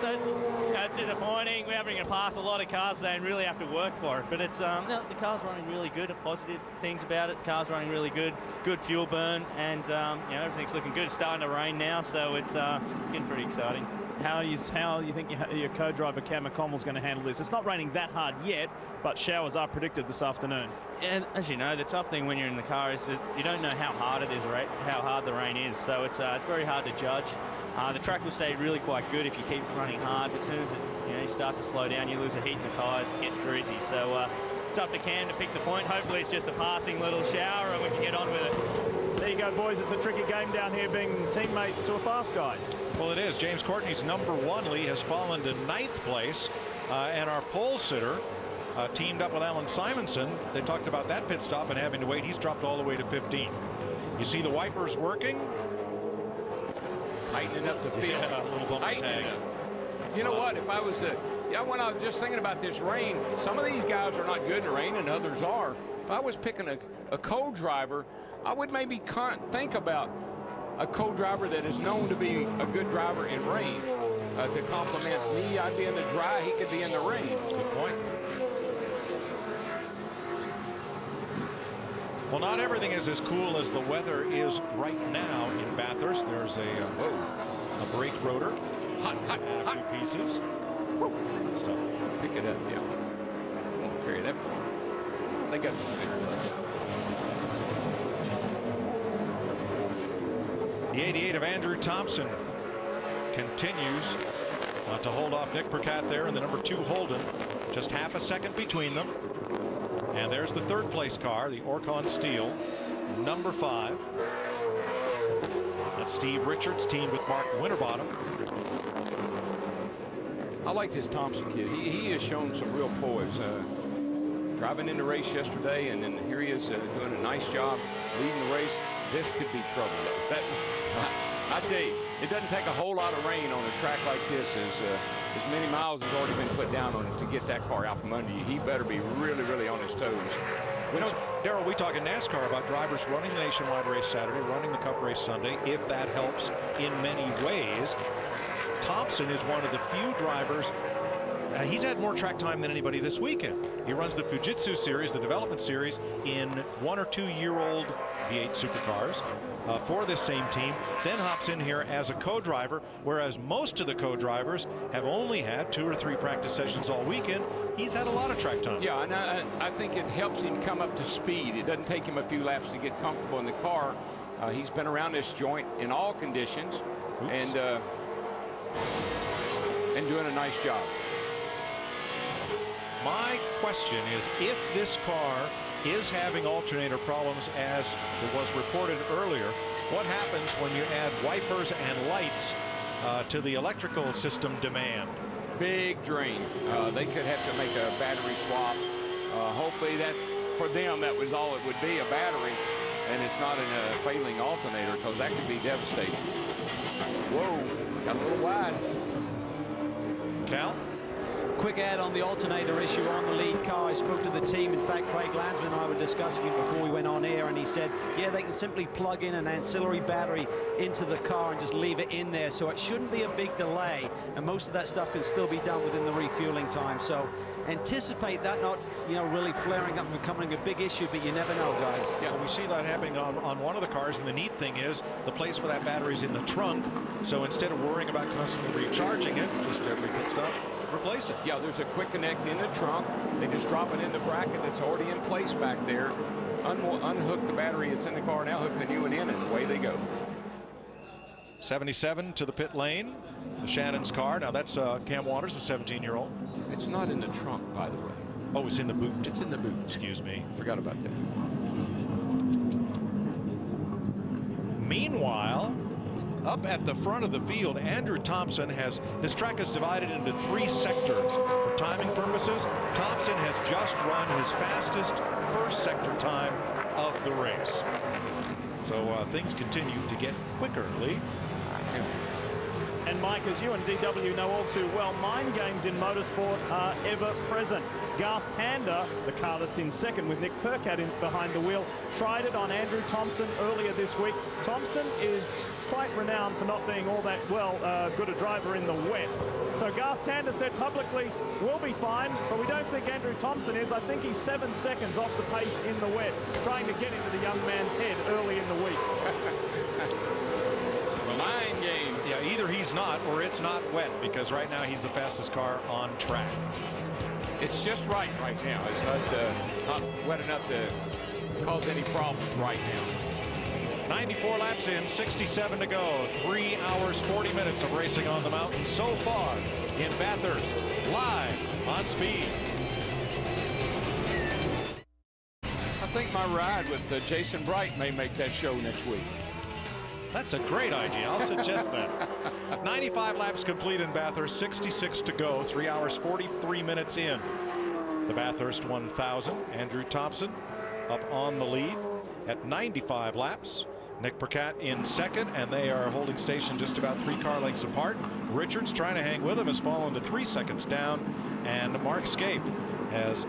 So it's disappointing. We're having to pass a lot of cars today and really have to work for it. But it's the car's running really good. Positive things about it. The car's running really good. Good fuel burn, and everything's looking good. It's starting to rain now, so it's getting pretty exciting. how you think your co-driver Cam McConnell's going to handle this? It's not raining that hard yet, but showers are predicted this afternoon. And as you know, the tough thing when you're in the car is that you don't know how hard it is, right? How hard the rain is. So it's very hard to judge. The track will stay really quite good if you keep running hard, but as soon as you start to slow down, you lose the heat in the tyres, it gets greasy. So it's up to Cam to pick the point. Hopefully it's just a passing little shower and we can get on with it. There you go, boys. It's a tricky game down here being teammate to a fast guy. Well, it is. James Courtney's #1 Lee has fallen to 9th place, and our pole sitter teamed up with Alan Simonson. They talked about that pit stop and having to wait. He's dropped all the way to 15. You see the wipers working. Tightening up the field. Yeah, a little bumper tag. You know what? If I was when I was just thinking about this rain, some of these guys are not good in the rain and others are. If I was picking a co-driver, I would maybe think about a co-driver that is known to be a good driver in rain. To complement me, I'd be in the dry, he could be in the rain. Good point. Well, not everything is as cool as the weather is right now in Bathurst. There's a brake rotor and a few pieces. Good stuff. Pick it up, yeah. I won't carry that far. They got the The 88 of Andrew Thompson continues to hold off Nick Percat there, and the #2 Holden. Just half a second between them. And there's the 3rd place car, the Orcon Steel, #5. That's Steve Richards teamed with Mark Winterbottom. I like this Thompson kid. He has shown some real poise. Driving in the race yesterday, and then here he is doing a nice job leading the race. This could be trouble, though. I tell you, it doesn't take a whole lot of rain on a track like this, as many miles have already been put down on it to get that car out from under you. He better be really, really on his toes. You know, Darrell, we talk in NASCAR about drivers running the nationwide race Saturday, running the Cup race Sunday, if that helps in many ways. Thompson is one of the few drivers. He's had more track time than anybody this weekend. He runs the Fujitsu Series, the development series, in 1 or 2 year old V8 supercars for this same team, then hops in here as a co-driver, whereas most of the co-drivers have only had 2 or 3 practice sessions all weekend. He's had a lot of track time. Yeah, and I think it helps him come up to speed. It doesn't take him a few laps to get comfortable in the car. He's been around this joint in all conditions and doing a nice job. My question is, if this car is having alternator problems, as it was reported earlier, what happens when you add wipers and lights to the electrical system demand? Big drain. They could have to make a battery swap. Hopefully that, for them, that was all it would be, a battery, and it's not a failing alternator, because that could be devastating. Whoa, got a little wide. Cal? Quick add on the alternator issue on the lead car. I spoke to the team. In fact, Craig Landsman and I were discussing it before we went on air, and he said, yeah, they can simply plug in an ancillary battery into the car and just leave it in there. So it shouldn't be a big delay, and most of that stuff can still be done within the refueling time. So anticipate that not, really flaring up and becoming a big issue, but you never know, guys. Yeah, well, we see that happening on one of the cars, and the neat thing is the place for that battery is in the trunk. So instead of worrying about constantly recharging it, just every pit stop, replace it. Yeah, there's a quick connect in the trunk. They just drop it in the bracket that's already in place back there. Unhook the battery that's in the car, now hook the new one in, and away they go. 77 to the pit lane. The Shannon's car. Now that's Cam Waters, the 17-year-old. It's not in the trunk, by the way. Oh, it's in the boot. It's in the boot. Excuse me. Forgot about that. Meanwhile, up at the front of the field, Andrew Thompson this track is divided into 3 sectors. For timing purposes, Thompson has just run his fastest first sector time of the race. So things continue to get quicker, Lee. And Mike, as you and DW know all too well, mind games in motorsport are ever present. Garth Tander, the car that's in second with Nick Percat behind the wheel, tried it on Andrew Thompson earlier this week. Thompson is quite renowned for not being all that good a driver in the wet. So Garth Tander said publicly, we'll be fine, but we don't think Andrew Thompson is. I think he's 7 seconds off the pace in the wet, trying to get into the young man's head early in the week. Mind games. Yeah, either he's not or it's not wet, because right now he's the fastest car on track. It's just right now. It's not wet enough to cause any problems right now. 94 laps in, 67 to go. 3 hours, 40 minutes of racing on the mountain so far in Bathurst, live on Speed. I think my ride with Jason Bright may make that show next week. That's a great idea. I'll suggest that. 95 laps complete in Bathurst, 66 to go, 3 hours, 43 minutes in. The Bathurst 1000, Andrew Thompson up on the lead at 95 laps. Nick Percat in second, and they are holding station just about 3 car lengths apart. Richards trying to hang with him has fallen to 3 seconds down, and Mark Scape has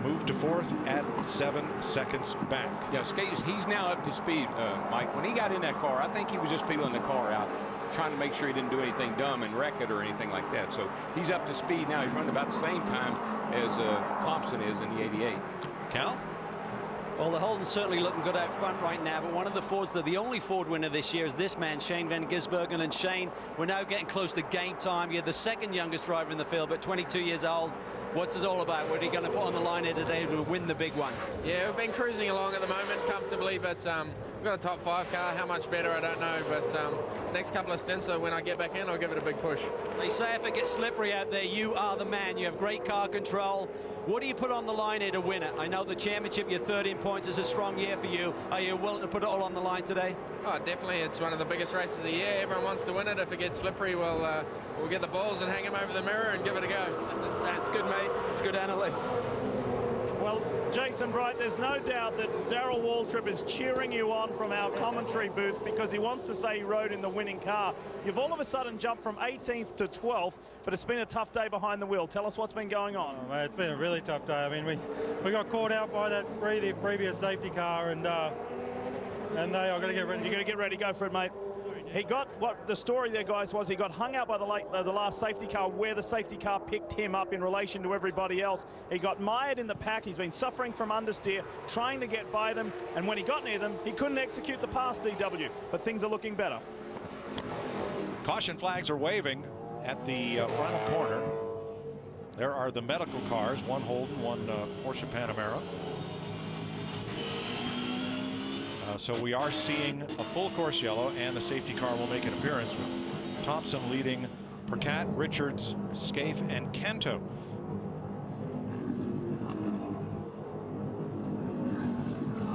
moved to fourth at 7 seconds back. Yeah, he's now up to speed, Mike. When he got in that car, I think he was just feeling the car out, trying to make sure he didn't do anything dumb and wreck it or anything like that. So he's up to speed now. He's running about the same time as Thompson is in the 88. Cal? Well, the Holden's certainly looking good out front right now, but one of the Fords, the only Ford winner this year is this man, Shane Van Gisbergen. And Shane, we're now getting close to game time. You're the second youngest driver in the field, but 22 years old. What's it all about? What are you going to put on the line here today to win the big one? Yeah, we've been cruising along at the moment comfortably, but we've got a top 5 car. How much better, I don't know, but next couple of stints, so when I get back in, I'll give it a big push. They say if it gets slippery out there, you are the man. You have great car control. What do you put on the line here to win it? I know the championship, your 13 points, is a strong year for you. Are you willing to put it all on the line today? Oh, definitely. It's one of the biggest races of the year. Everyone wants to win it. If it gets slippery, we'll get the balls and hang them over the mirror and give it a go. Sounds good, mate. It's good, Annalee. Well, Jason Bright, there's no doubt that Darrell Waltrip is cheering you on from our commentary booth because he wants to say he rode in the winning car. You've all of a sudden jumped from 18th to 12th, but it's been a tough day behind the wheel. Tell us what's been going on. Oh, mate, it's been a really tough day. I mean, we got caught out by that previous safety car, and I've got to get ready. You got to get ready. Go for it, mate. He got, what the story there, guys, was he got hung out by the last safety car where the safety car picked him up in relation to everybody else. He got mired in the pack. He's been suffering from understeer, trying to get by them, and when he got near them, he couldn't execute the pass, DW, but things are looking better. Caution flags are waving at the final corner. There are the medical cars, one Holden, one Porsche Panamera. So we are seeing a full course yellow, and the safety car will make an appearance with Thompson leading Percat, Richards, Scaife, and Canto.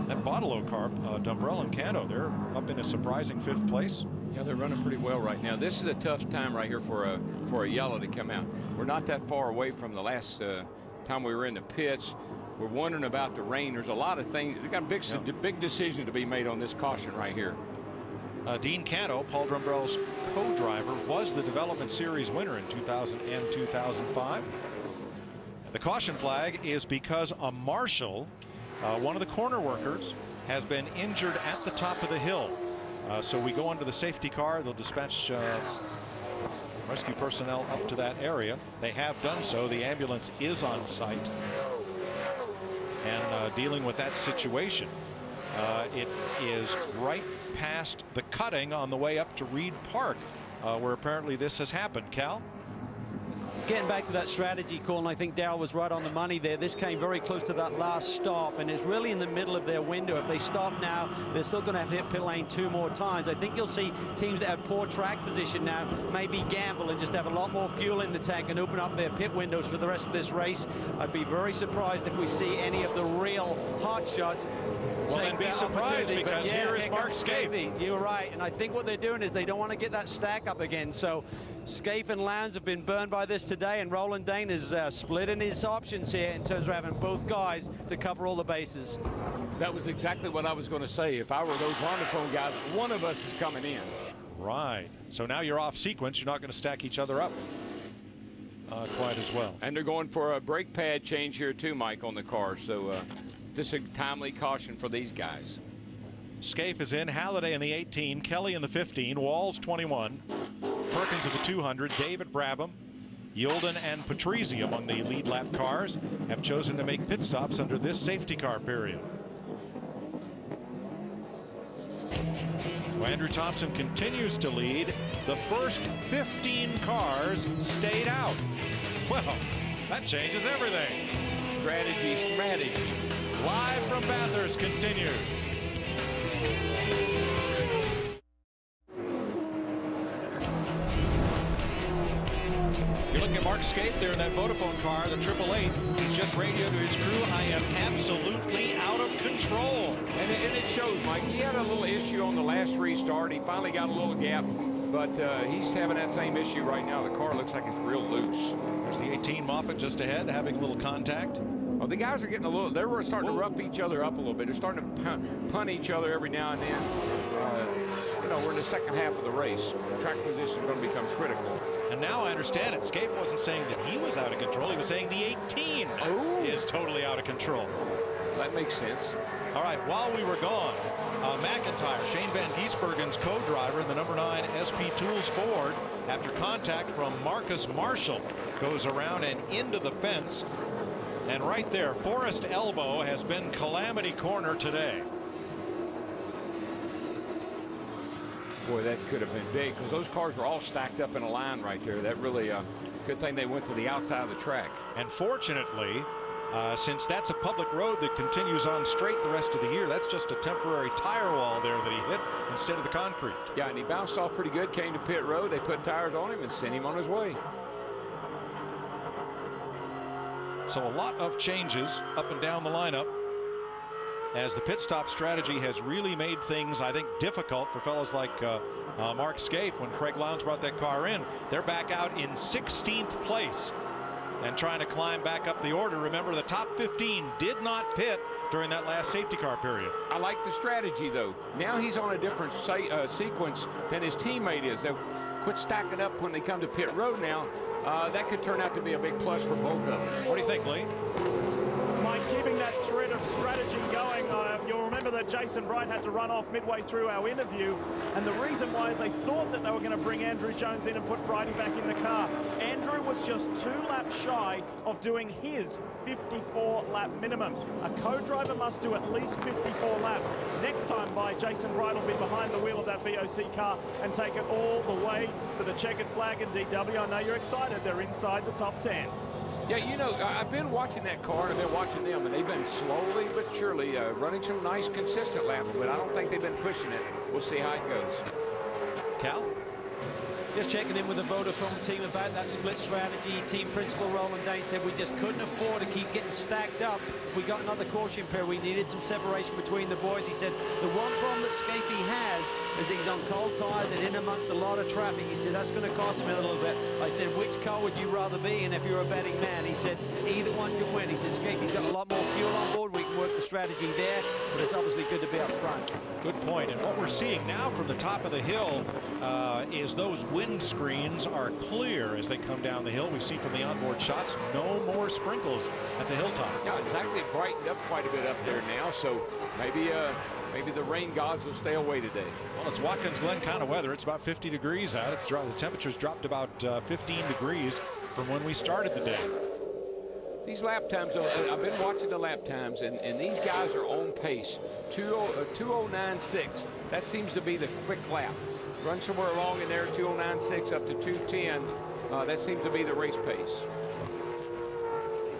That Botolo car, Dumbrell and Canto, they're up in a surprising 5th place. Yeah, they're running pretty well right now. This is a tough time right here for a yellow to come out. We're not that far away from the last time we were in the pits. We're wondering about the rain. There's a lot of things. We've got a big decision to be made on this caution right here. Dean Canto, Paul Dumbrell's co-driver, was the Development Series winner in 2000 and 2005. The caution flag is because a marshal, one of the corner workers, has been injured at the top of the hill. So we go under the safety car. They'll dispatch rescue personnel up to that area. They have done so. The ambulance is on site and dealing with that situation. It is right past the cutting on the way up to Reed Park, where apparently this has happened. Cal? Getting back to that strategy call, and I think Darrell was right on the money there. This came very close to that last stop, and it's really in the middle of their window. If they stop now, they're still going to have to hit pit lane 2 more times. I think you'll see teams that have poor track position now maybe gamble and just have a lot more fuel in the tank and open up their pit windows for the rest of this race. I'd be very surprised if we see any of the real hot shots. Well, then be surprised, because yeah, here is Mark Scaife. You're right, and I think what they're doing is they don't want to get that stack up again. So Scaife and Lowndes have been burned by this today, and Roland Dane is splitting his options here in terms of having both guys to cover all the bases. That was exactly what I was going to say. If I were those Hondaphone guys, one of us is coming in. Right. So now you're off sequence. You're not going to stack each other up quite as well. And they're going for a brake pad change here too, Mike, on the car. So this is a timely caution for these guys. Scaife is in, Halliday in the 18, Kelly in the 15, Walls 21, Perkins of the 200, David Brabham, Yolden and Patrizzi among the lead lap cars have chosen to make pit stops under this safety car period. Well, Andrew Thompson continues to lead. The first 15 cars stayed out. Well, that changes everything. Strategy. Live from Bathurst continues. You're looking at Mark Scape there in that Vodafone car, the 888. He's just radioed to his crew, I am absolutely out of control. And it shows, Mike. He had a little issue on the last restart. He finally got a little gap, but he's having that same issue right now. The car looks like it's real loose. There's the 18 Moffitt just ahead, having a little contact. Well, the guys are getting a little, they were starting to rough each other up a little bit. They're starting to punt each other every now and then. You know, we're in the second half of the race. Track position is going to become critical. And now I understand it. Scape wasn't saying that he was out of control. He was saying the 18 is totally out of control. That makes sense. All right, while we were gone, McIntyre, Shane Van Giesbergen's co-driver in the number 9 SP Tools Ford, after contact from Marcus Marshall, goes around and into the fence. And right there, Forrest Elbow has been calamity corner today. Boy, that could have been big because those cars were all stacked up in a line right there. That really, good thing they went to the outside of the track. And fortunately, since that's a public road that continues on straight the rest of the year, that's just a temporary tire wall there that he hit instead of the concrete. Yeah, and he bounced off pretty good, came to pit road. They put tires on him and sent him on his way. So a lot of changes up and down the lineup as the pit stop strategy has really made things, I think, difficult for fellows like Mark Scafe. When Craig Lowndes brought that car in, they're back out in 16th place and trying to climb back up the order. Remember, the top 15 did not pit during that last safety car period. I like the strategy, though. Now he's on a different sequence than his teammate is. They'll quit stacking up when they come to pit road now. That could turn out to be a big plus for both of them. What do you think, Lee? Mike, keeping that thread of strategy going, you'll remember that Jason Bright had to run off midway through our interview, and the reason why is they thought that they were going to bring Andrew Jones in and put Brighty back in the car. Andrew was just 2 laps shy of doing his 54-lap minimum. A co-driver must do at least 54 laps. Next time by, Jason Bright will be behind the wheel of that BOC car and take it all the way to the checkered flag in DW. I know you're excited. They're inside the top 10. Yeah, you know, I've been watching that car and I've been watching them, and they've been slowly but surely running some nice, consistent laps, but I don't think they've been pushing it. We'll see how it goes. Cal? Just checking in with the Vodafone team about that split strategy. Team principal Roland Dane said we just couldn't afford to keep getting stacked up. If we got another caution pair, we needed some separation between the boys. He said the one problem that Scafey has is that he's on cold tires and in amongst a lot of traffic. He said that's going to cost him a little bit. I said, which car would you rather be in if you're a betting man? He said either one can win. He said Scafey's got a lot more fuel on board. We can work the strategy there, but it's obviously good to be up front. Good point. And what we're seeing now from the top of the hill is those wind screens are clear as they come down the hill. We see from the onboard shots no more sprinkles at the hilltop. Yeah, it's actually brightened up quite a bit up there now, so maybe the rain gods will stay away today. Well, it's Watkins Glen kind of weather. It's about 50 degrees out. The temperature's dropped about 15 degrees from when we started the day. These lap times, I've been watching the lap times, and these guys are on pace. 2:09.6. That seems to be the quick lap. Run somewhere along in there, 2:09.6 up to 2:10. That seems to be the race pace.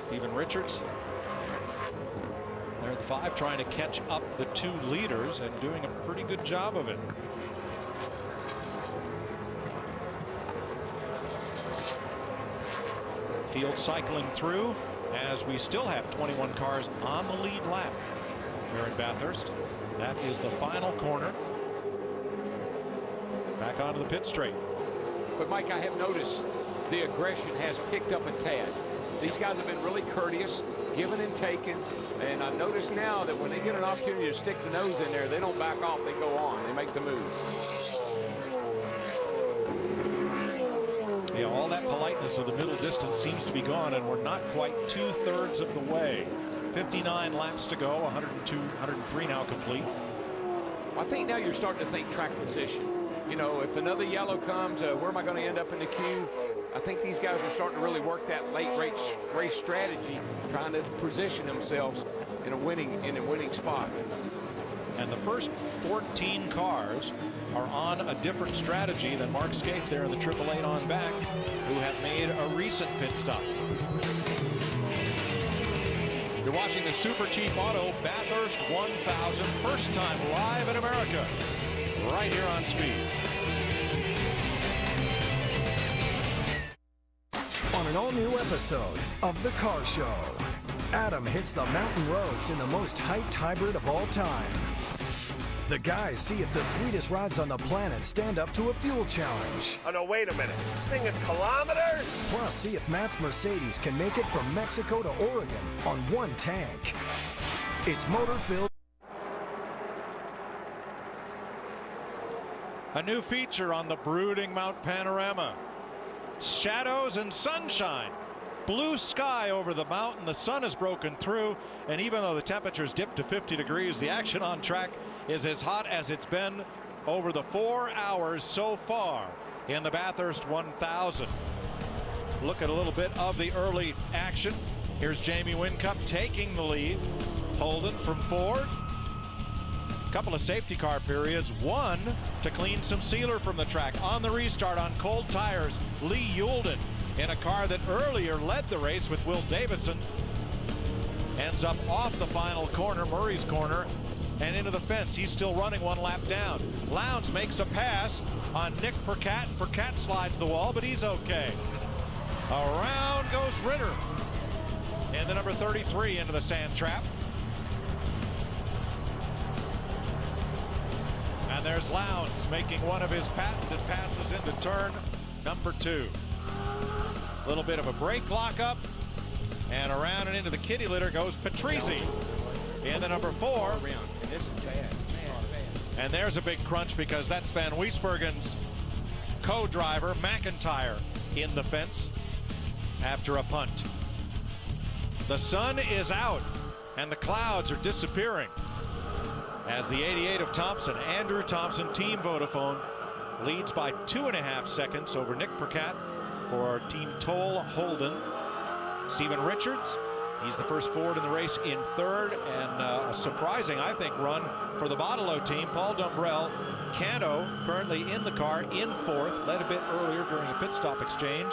Stephen Richards there at the 5, trying to catch up the 2 leaders and doing a pretty good job of it. Field cycling through as we still have 21 cars on the lead lap here in Bathurst. That is the final corner. Back onto the pit straight. But Mike, I have noticed the aggression has picked up a tad. These guys have been really courteous, giving and taking, and I've noticed now that when they get an opportunity to stick the nose in there, they don't back off, they go on, they make the move. Yeah, all that politeness of the middle distance seems to be gone, and we're not quite 2/3 of the way. 59 laps to go, 102, 103 now complete. I think now you're starting to think track position. You know, if another yellow comes, where am I going to end up in the queue? I think these guys are starting to really work that late race strategy, trying to position themselves in a winning spot. And the first 14 cars are on a different strategy than Mark Skaife there in the 888 on back, who have made a recent pit stop. You're watching the Super Cheap Auto Bathurst 1000, first time live in America, right here on Speed. On an all-new episode of The Car Show, Adam hits the mountain roads in the most hyped hybrid of all time. The guys see if the sweetest rods on the planet stand up to a fuel challenge. Oh, no, wait a minute. Is this thing in kilometers? Plus, see if Matt's Mercedes can make it from Mexico to Oregon on one tank. It's motor-filled. A new feature on the brooding Mount Panorama. Shadows and sunshine. Blue sky over the mountain. The sun has broken through, and even though the temperatures dipped to 50 degrees, the action on track is as hot as it's been over the 4 hours so far in the Bathurst 1000. Look at a little bit of the early action. Here's Jamie Whincup taking the lead. Holden from Ford. Couple of safety car periods. One to clean some sealer from the track. On the restart on cold tires, Lee Yulden in a car that earlier led the race with Will Davison. Ends up off the final corner, Murray's corner, and into the fence. He's still running one lap down. Lowndes makes a pass on Nick Percat. Percat slides the wall, but he's okay. Around goes Ritter. And the number 33 into the sand trap. And there's Lowndes making one of his patented passes into turn number 2. A little bit of a brake lockup. And around and into the kitty litter goes Patrese in the number 4. This is bad. And there's a big crunch because that's Van Wiesbergen's co-driver, McIntyre, in the fence after a punt. The sun is out and the clouds are disappearing as the 88 of Thompson, Andrew Thompson, Team Vodafone, leads by 2.5 seconds over Nick Percat for Team Toll Holden. Stephen Richards, he's the first Ford in the race in third, and a surprising, I think, run for the Botolo team. Paul Dumbrell, Canto currently in the car in fourth, led a bit earlier during a pit stop exchange,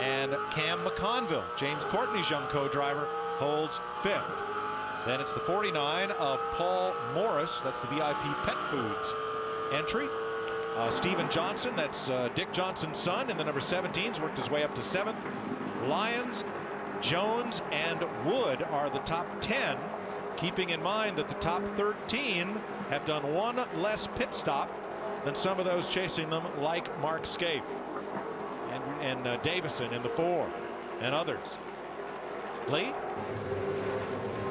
and Cam McConville, James Courtney's young co-driver, holds fifth. Then it's the 49 of Paul Morris, that's the VIP Pet Foods entry. Stephen Johnson, that's Dick Johnson's son, in the number 17s, worked his way up to 7th. Lyons, Jones, and Wood are the top 10, keeping in mind that the top 13 have done one less pit stop than some of those chasing them, like Mark Skaife and Davison in the 4 and others. Lee?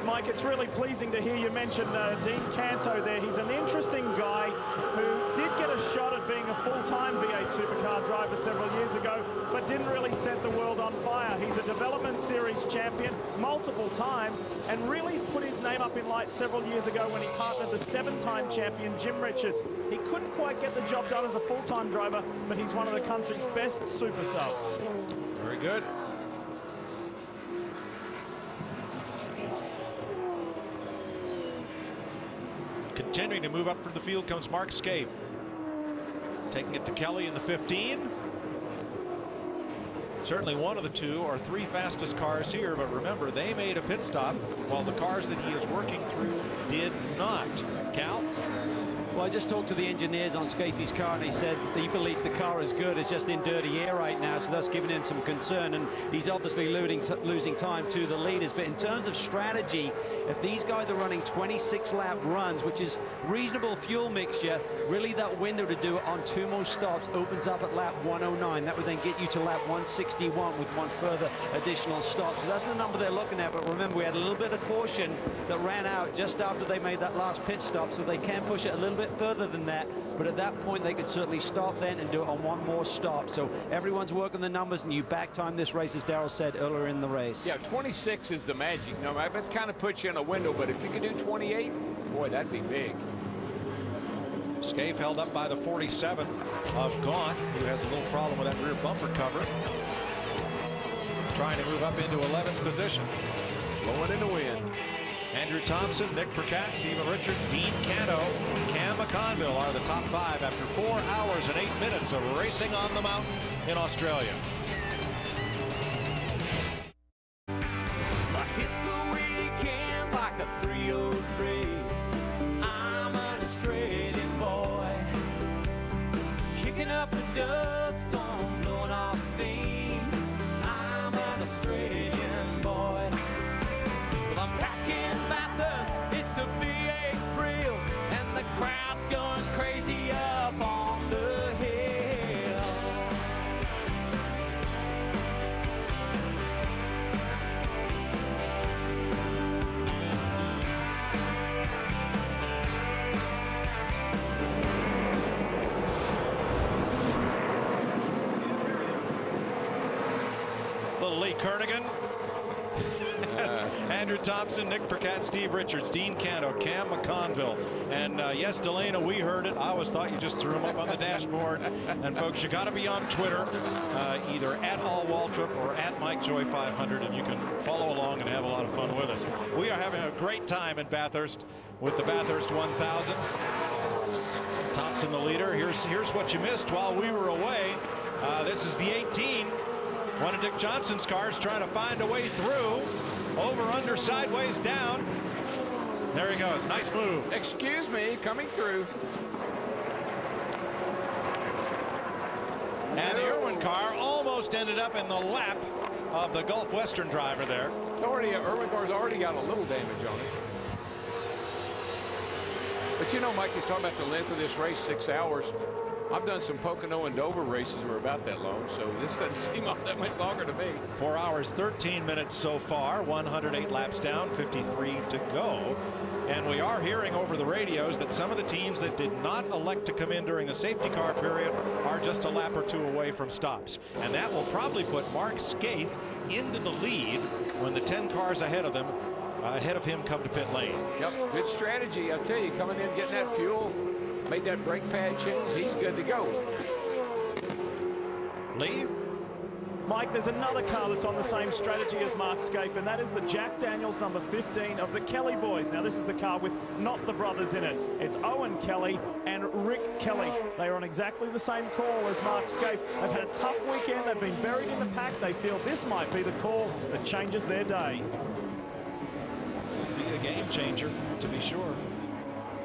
Mike, it's really pleasing to hear you mention Dean Canto there. He's an interesting guy who did get a shot at being a full-time V8 supercar driver several years ago, but didn't really set the world on fire. He's a development series champion multiple times and really put his name up in lights several years ago when he partnered the 7-time champion Jim Richards. He couldn't quite get the job done as a full-time driver, but he's one of the country's best super subs. Very good. Continuing to move up from the field comes Mark Skaife. Taking it to Kelly in the 15. Certainly one of the 2 or 3 fastest cars here, but remember, they made a pit stop while the cars that he is working through did not. Cal? Well, I just talked to the engineers on Skaife's car, and he said that he believes the car is good. It's just in dirty air right now, so that's giving him some concern, and he's obviously losing time to the leaders. But in terms of strategy, if these guys are running 26-lap runs, which is reasonable fuel mixture, really that window to do it on 2 more stops opens up at lap 109. That would then get you to lap 161 with 1 further additional stop. So that's the number they're looking at. But remember, we had a little bit of caution that ran out just after they made that last pit stop, so they can push it a little bit further than that, but at that point they could certainly stop then and do it on 1 more stop. So everyone's working the numbers, and you back time this race, as Darrell said earlier in the race. Yeah, 26 is the magic number. That's kind of puts you in a window, but if you could do 28, boy, that'd be big. Skaife held up by the 47 of Gaunt, who has a little problem with that rear bumper cover. Trying to move up into 11th position. Blowing in the wind. Andrew Thompson, Nick Percat, Stephen Richards, Dean Canto, Cam McConville are the top 5 after 4 hours and 8 minutes of racing on the mountain in Australia. I hit the weekend like a 303. I'm an Australian boy, kicking up the dust on blowing off steam. I'm an Australian boy. Well, I'm back in Bathurst. It's a V8 thrill, and the crowd's going crazy up on the hill. Little Lee Kernigan. Andrew Thompson, Nick Percat, Steve Richards, Dean Canto, Cam McConville, and yes, Delana, we heard it. I always thought you just threw them up on the dashboard. And folks, you got to be on Twitter, either at All Waltrip or at MikeJoy500, and you can follow along and have a lot of fun with us. We are having a great time in Bathurst with the Bathurst 1000. Thompson the leader. Here's what you missed while we were away. This is the 18. One of Dick Johnson's cars trying to find a way through. Over, under, sideways, down. There he goes. Nice move. Excuse me, coming through. And the Irwin car almost ended up in the lap of the Gulf Western driver there. It's already, Irwin car's already got a little damage on it. But you know, Mike, you're talking about the length of this race, 6 hours. I've done some Pocono and Dover races that were about that long, so this doesn't seem all that much longer to me. 4 hours, 13 minutes so far, 108 laps down, 53 to go. And we are hearing over the radios that some of the teams that did not elect to come in during the safety car period are just a lap or two away from stops. And that will probably put Mark Scaife into the lead when the 10 cars ahead of him come to pit lane. Yep, good strategy. I'll tell you, coming in, getting that fuel, made that brake pad change, he's good to go. Lee? Mike, there's another car that's on the same strategy as Mark Scaife, and that is the Jack Daniels number 15 of the Kelly boys. Now, this is the car with not the brothers in it. It's Owen Kelly and Rick Kelly. They are on exactly the same call as Mark Scaife. They've had a tough weekend. They've been buried in the pack. They feel this might be the call that changes their day. Be a game changer, to be sure.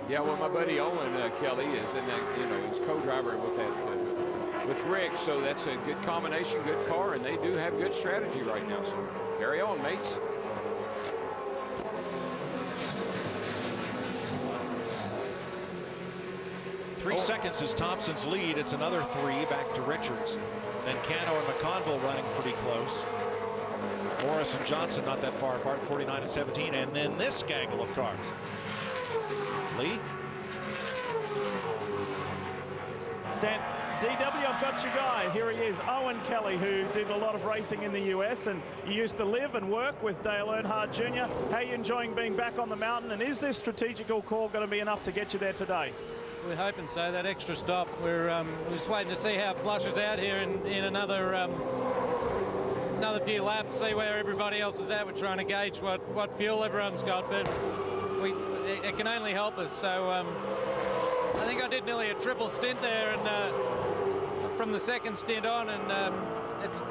Yeah, well, my buddy Owen Kelly is in that, you know, he's co-driver with that, with Rick, so that's a good combination, good car, and they do have good strategy right now, so carry on, mates. Three seconds is Thompson's lead. It's another 3 back to Richards. Then Cano and McConville running pretty close. Morris and Johnson not that far apart, 49 and 17, and then this gaggle of cars. Lee? Stan, DW, I've got your guy. Here he is, Owen Kelly, who did a lot of racing in the US, and you used to live and work with Dale Earnhardt Jr. How are you enjoying being back on the mountain, and is this strategical call going to be enough to get you there today? We're hoping so. That extra stop, we're just waiting to see how it flushes out here in another few laps, see where everybody else is at. We're trying to gauge what fuel everyone's got, but it can only help us. So I think I did nearly a triple stint there, and from the second stint on, and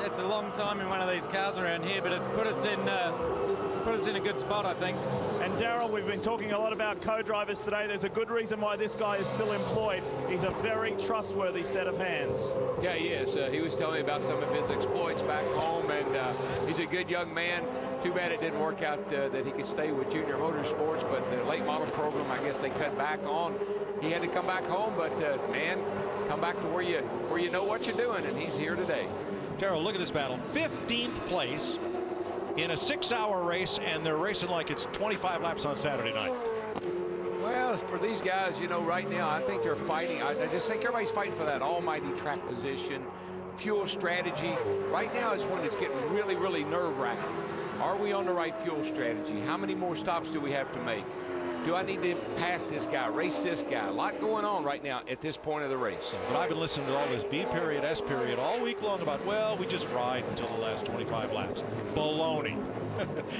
it's a long time in one of these cars around here, but it put us in a good spot, I think. And Darryl, we've been talking a lot about co-drivers today. There's a good reason why this guy is still employed. He's a very trustworthy set of hands. Yeah, he is. He was telling me about some of his exploits back home, and he's a good young man. Too bad it didn't work out that he could stay with Junior Motorsports, but the late model program, I guess they cut back on. He had to come back home, but man, come back to where you know what you're doing, and he's here today. Darryl, look at this battle. 15th place in a 6-hour race, and they're racing like it's 25 laps on Saturday night. Well, for these guys, you know, right now, I think they're fighting. I just think everybody's fighting for that almighty track position, fuel strategy. Right now is when it's getting really, really nerve-wracking. Are we on the right fuel strategy? How many more stops do we have to make? Do I need to pass this guy, race this guy? A lot going on right now at this point of the race. But I've been listening to all this B period, S period all week long about, well, we just ride until the last 25 laps. Baloney.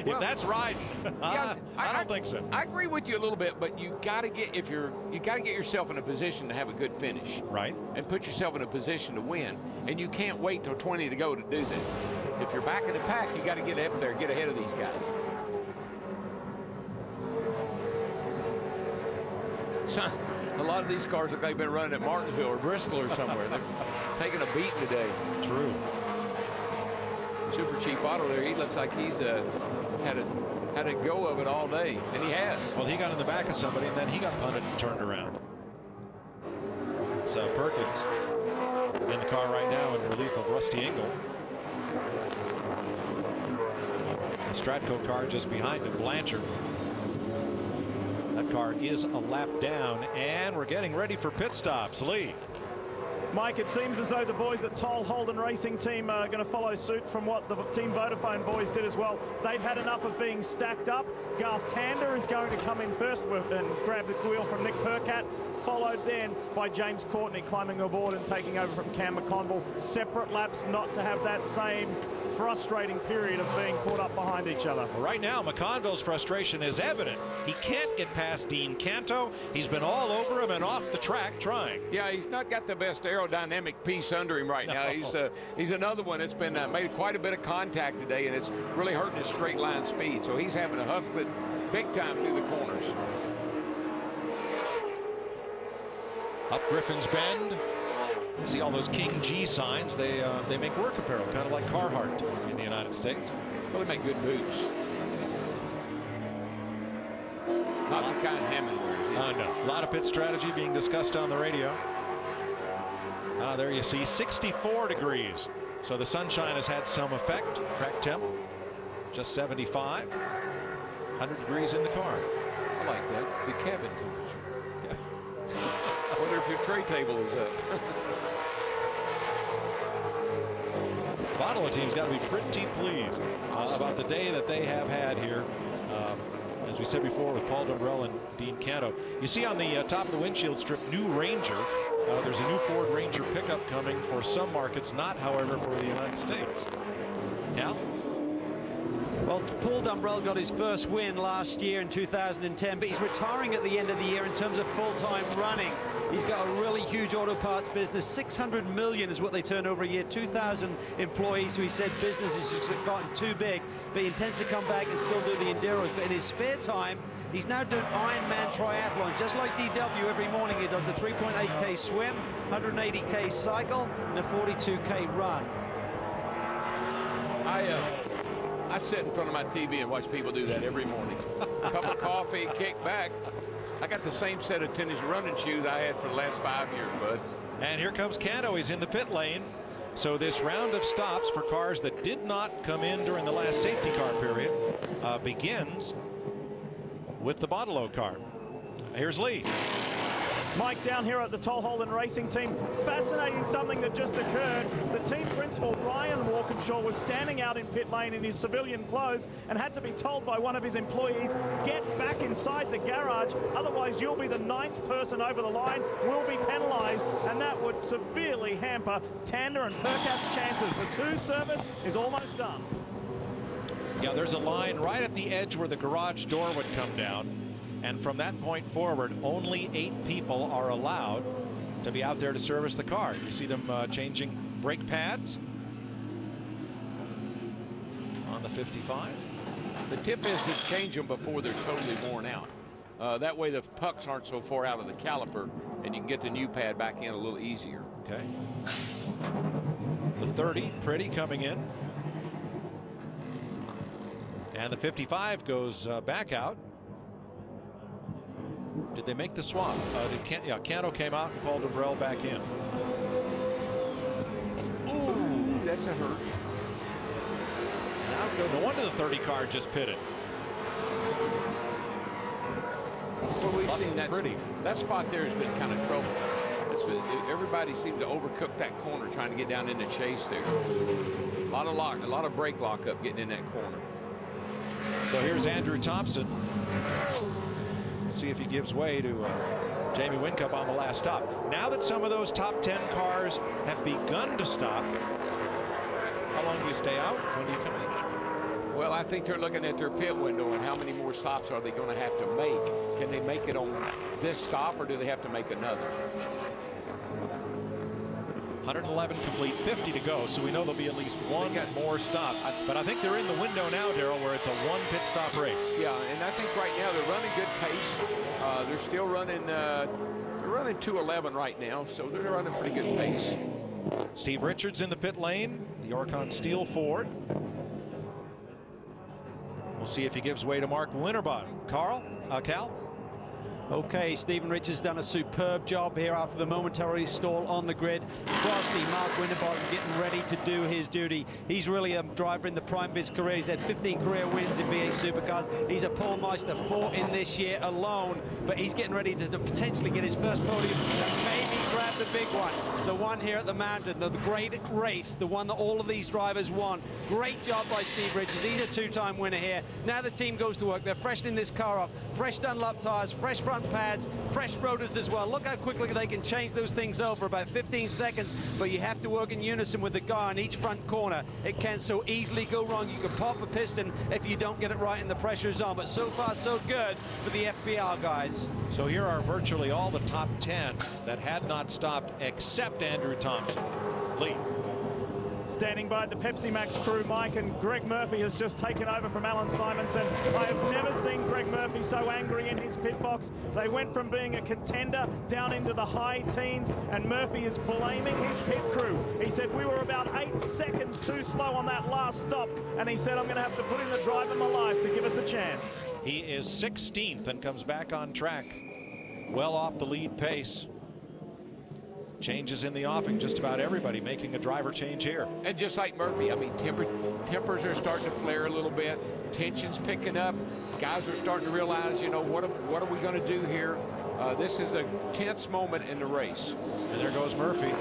If that's riding, I don't think so. I agree with you a little bit, but you got to get yourself in a position to have a good finish, right? And put yourself in a position to win. And you can't wait till 20 to go to do that. If you're back in the pack, you got to get up there, get ahead of these guys. A lot of these cars look like they've been running at Martinsville or Bristol or somewhere. They're taking a beating today. True. Super Cheap Auto there, he looks like he's had a go of it all day, and he has. Well, he got in the back of somebody, and then he got punted and turned around. It's Perkins in the car right now in relief of Rusty Engel. The Stratco car just behind him, Blanchard. That car is a lap down, and we're getting ready for pit stops. Lee. Mike, it seems as though the boys at Toll Holden Racing Team are going to follow suit from what the Team Vodafone boys did as well. They've had enough of being stacked up. Garth Tander is going to come in first and grab the wheel from Nick Percat, followed then by James Courtney climbing aboard and taking over from Cam McConville. Separate laps, not to have that same frustrating period of being caught up behind each other. Well, right now, McConville's frustration is evident. He can't get past Dean Canto. He's been all over him and off the track trying. Yeah, he's not got the best aerodynamic piece under him right now. He's another one that's been made quite a bit of contact today, and it's really hurting his straight line speed. So he's having to hustle it big time through the corners. Up Griffin's Bend. See all those King G signs. They make work apparel, kind of like Carhartt in the United States. Well, they make good boots. Not the kind Hammond wears. No. A lot of pit strategy being discussed on the radio. There you see 64 degrees. So the sunshine has had some effect. Track temp, just 75. 100 degrees in the car. I like that. The cabin temperature. Yeah. I wonder if your tray table is up. Bottle team's got to be pretty pleased about the day that they have had here. As we said before, with Paul Dumbrell and Dean Canto. You see on the top of the windshield strip, new Ranger. There's a new Ford Ranger pickup coming for some markets, not, however, for the United States. Cal? Well, Paul Dumbrell got his first win last year in 2010, but he's retiring at the end of the year in terms of full-time running. He's got a really huge auto parts business. 600 million is what they turn over a year, 2,000 employees. So he said business has just gotten too big, but he intends to come back and still do the Enduros. But in his spare time, he's now doing Ironman triathlons, just like DW. Every morning he does a 3.8K swim, 180K cycle, and a 42K run. I sit in front of my TV and watch people do that every morning. A cup of coffee, kick back. I got the same set of tennis running shoes I had for the last 5 years, bud. And here comes Canto. He's in the pit lane. So this round of stops for cars that did not come in during the last safety car period begins with the Bottle car. Here's Lee. Mike, down here at the Toll Holden Racing Team, fascinating something that just occurred. The team principal, Ryan Walkinshaw, was standing out in pit lane in his civilian clothes and had to be told by one of his employees, get back inside the garage, otherwise you'll be the 9th person over the line, will be penalized, and that would severely hamper Tander and Percat's chances. The 2 service is almost done. Yeah, there's a line right at the edge where the garage door would come down. And from that point forward, only 8 people are allowed to be out there to service the car. You see them changing brake pads on the 55. The tip is to change them before they're totally worn out. That way the pucks aren't so far out of the caliper, and you can get the new pad back in a little easier. Okay. The 30, Pretty coming in. And the 55 goes back out. Did they make the swap? Canto came out and Paul Dumbrell back in. Ooh, that's a hurt. No wonder the 30 car just pitted. Well, we've seen that spot there has been kind of trouble. Everybody seemed to overcook that corner trying to get down in the chase there. A lot of brake lock up getting in that corner. So here's Andrew Thompson. We'll see if he gives way to Jamie Whincup on the last stop. Now that some of those top 10 cars have begun to stop, how long do you stay out? When do you come in? Well, I think they're looking at their pit window and how many more stops are they going to have to make. Can they make it on this stop, or do they have to make another? 111 complete, 50 to go, so we know there'll be at least one more stop. But I think they're in the window now, Darrell, where it's a one pit stop race. Yeah, and I think right now they're running good pace. They're still running, they're running 2:11 right now, so they're running pretty good pace. Steve Richards in the pit lane, the Orcon Steel Ford. We'll see if he gives way to Mark Winterbottom. Cal? Okay, Stephen Richards done a superb job here after the momentary stall on the grid. Frosty, Mark Winterbottom getting ready to do his duty. He's really a driver in the prime of his career. He's had 15 career wins in V8 Supercars. He's a pole Meister, 4 in this year alone, but he's getting ready to potentially get his first podium and maybe grab the big one. The one here at the Mountain, the great race, the one that all of these drivers won. Great job by Steve Richards. He's a 2-time winner here. Now the team goes to work. They're freshening this car up. Fresh Dunlop tires, fresh front pads, fresh rotors as well. Look how quickly they can change those things over, about 15 seconds, but you have to work in unison with the guy on each front corner. It can so easily go wrong. You can pop a piston if you don't get it right and the pressure is on, but so far so good for the FBR guys. So here are virtually all the top 10 that had not stopped except Andrew Thompson. Lee. Standing by the Pepsi Max crew, Mike, and Greg Murphy has just taken over from Alan Simonson. I have never seen Greg Murphy so angry in his pit box. They went from being a contender down into the high teens, and Murphy is blaming his pit crew. He said, we were about 8 seconds too slow on that last stop, and he said, I'm going to have to put in the drive of my life to give us a chance. He is 16th and comes back on track, well off the lead pace. Changes in the offing, just about everybody making a driver change here. And just like Murphy, I mean, tempers are starting to flare a little bit. Tension's picking up. Guys are starting to realize, you know, what are we going to do here? This is a tense moment in the race. And there goes Murphy.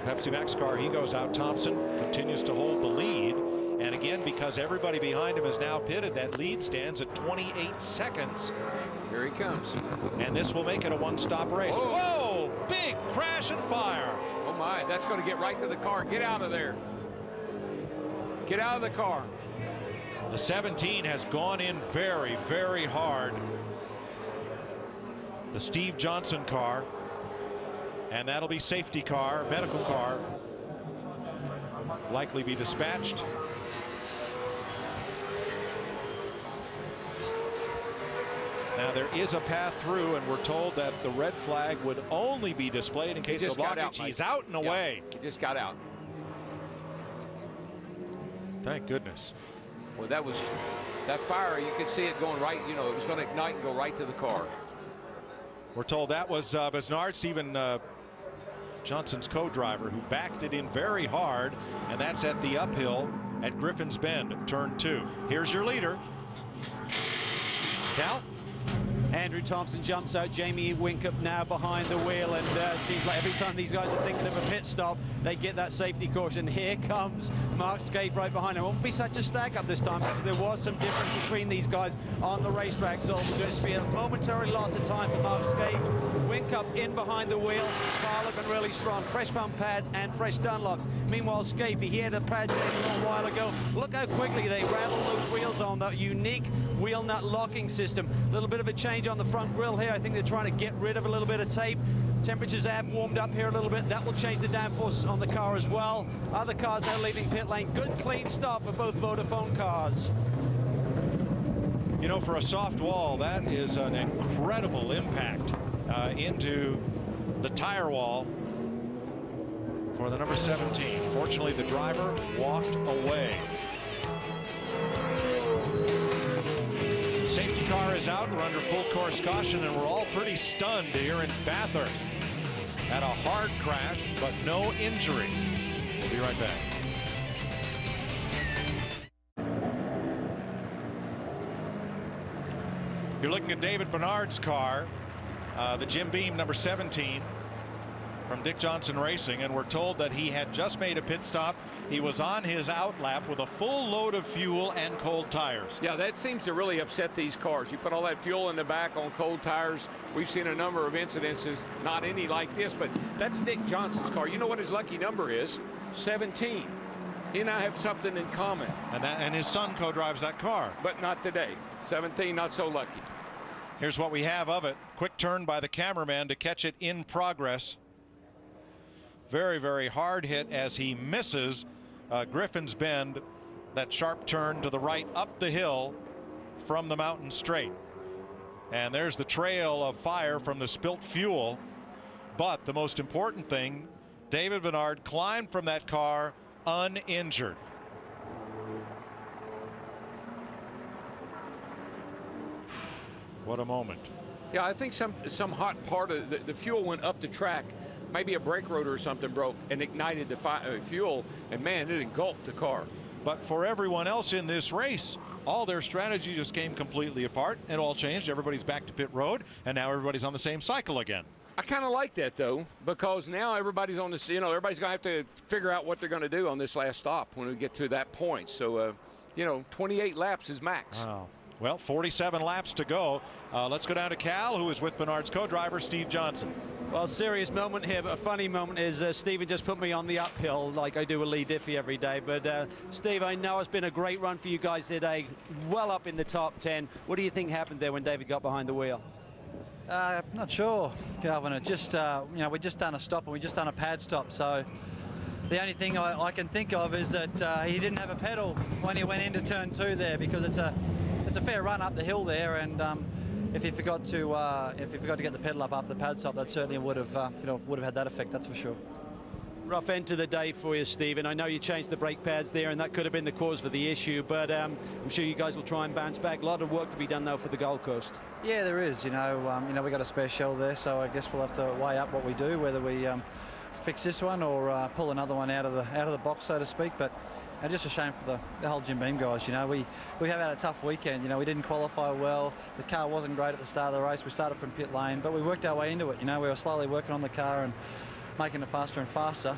Pepsi Max car, he goes out. Thompson continues to hold the lead. And again, because everybody behind him is now pitted, that lead stands at 28 seconds. Here he comes. And this will make it a one-stop race. Whoa. Whoa! Big crash and fire. Oh my, that's going to get right to the car. Get out of there. Get out of the car. The 17 has gone in very, very hard. The Steve Johnson car. And that'll be safety car, medical car. Likely be dispatched. Now there is a path through, and we're told that the red flag would only be displayed in case of blockage. He's out and away. He just got out. Thank goodness. Well, that fire, you could see it going right, you know, it was going to ignite and go right to the car. We're told that was Besnard, Stephen Johnson's co-driver, who backed it in very hard, and that's at the uphill at Griffin's Bend, turn 2. Here's your leader. Cal? Andrew Thompson jumps out. Jamie Whincup now behind the wheel, and seems like every time these guys are thinking of a pit stop, they get that safety caution. Here comes Mark Scaife right behind him. It won't be such a stack up this time because there was some difference between these guys on the racetrack. So just be a momentary loss of time for Mark Scaife. Whincup in behind the wheel. Car looking really strong. Fresh front pads and fresh Dunlops. Meanwhile, Scaife, he had a pad change a little while ago. Look how quickly they rattle those wheels on that unique wheel nut locking system. A little bit of a change on the front grille here. I think they're trying to get rid of a little bit of tape. Temperatures have warmed up here a little bit. That will change the downforce on the car as well. Other cars now leaving pit lane. Good clean stop for both Vodafone cars. You know, for a soft wall, that is an incredible impact into the tire wall for the number 17. Fortunately, the driver walked away. Safety car is out. We're under full course caution, and we're all pretty stunned here in Bathurst. Had a hard crash, but no injury. We'll be right back. You're looking at David Bernard's car, the Jim Beam number 17. from Dick Johnson Racing, and we're told that he had just made a pit stop. He was on his out lap with a full load of fuel and cold tires. Yeah, that seems to really upset these cars. You put all that fuel in the back on cold tires. We've seen a number of incidences, not any like this, but that's Dick Johnson's car. You know what his lucky number is? 17. He and I have something in common. And his son co-drives that car. But not today. 17, not so lucky. Here's what we have of it. Quick turn by the cameraman to catch it in progress. Very, very hard hit as he misses Griffin's Bend, that sharp turn to the right up the hill from the mountain straight. And there's the trail of fire from the spilt fuel. But the most important thing, David Bernard climbed from that car uninjured. What a moment. Yeah, I think some hot part of the fuel went up the track. Maybe a brake rotor or something broke and ignited the fuel, and man, it engulfed the car. But for everyone else in this race, all their strategy just came completely apart. It all changed. Everybody's back to pit road, and now everybody's on the same cycle again. I kind of like that, though, because now everybody's on this, everybody's going to have to figure out what they're going to do on this last stop when we get to that point. So, 28 laps is max. Wow. Well, 47 laps to go. Let's go down to Cal, who is with Bernard's co-driver, Steve Johnson. Well, serious moment here, but a funny moment is Stephen just put me on the uphill like I do with Lee Diffie every day. But, Steve, I know it's been a great run for you guys today, well up in the top 10. What do you think happened there when David got behind the wheel? Not sure, Calvin. It just, we just done a stop and we just done a pad stop. So the only thing I can think of is that he didn't have a pedal when he went into turn 2 there, because it's a fair run up the hill there, and if he forgot to get the pedal up after the pad stop, that certainly would have had that effect. That's for sure. Rough end to the day for you, Stephen. I know you changed the brake pads there, and that could have been the cause for the issue, but I'm sure you guys will try and bounce back. A lot of work to be done, though, for the Gold Coast. Yeah, there is. We got a spare shell there, so I guess we'll have to weigh up what we do, whether we fix this one or pull another one out of the box, so to speak. But just a shame for the whole Jim Beam guys. We have had a tough weekend. We didn't qualify well. The car wasn't great at the start of the race. We started from pit lane, but we worked our way into it. We were slowly working on the car and making it faster and faster.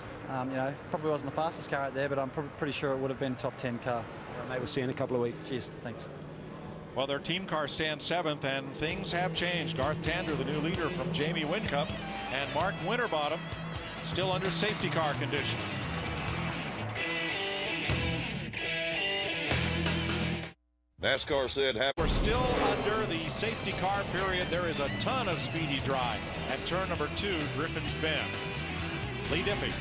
Probably wasn't the fastest car out there, but I'm pretty sure it would have been top 10 car. Mate, we'll see you in a couple of weeks. Cheers. Thanks. Well, their team car stands 7th, and things have changed. Garth Tander, the new leader from Jamie Whincup, and Mark Winterbottom still under safety car condition. NASCAR said we're still under the safety car period. There is a ton of speedy dry at turn number 2, Griffin's Bend. Lee Diffie.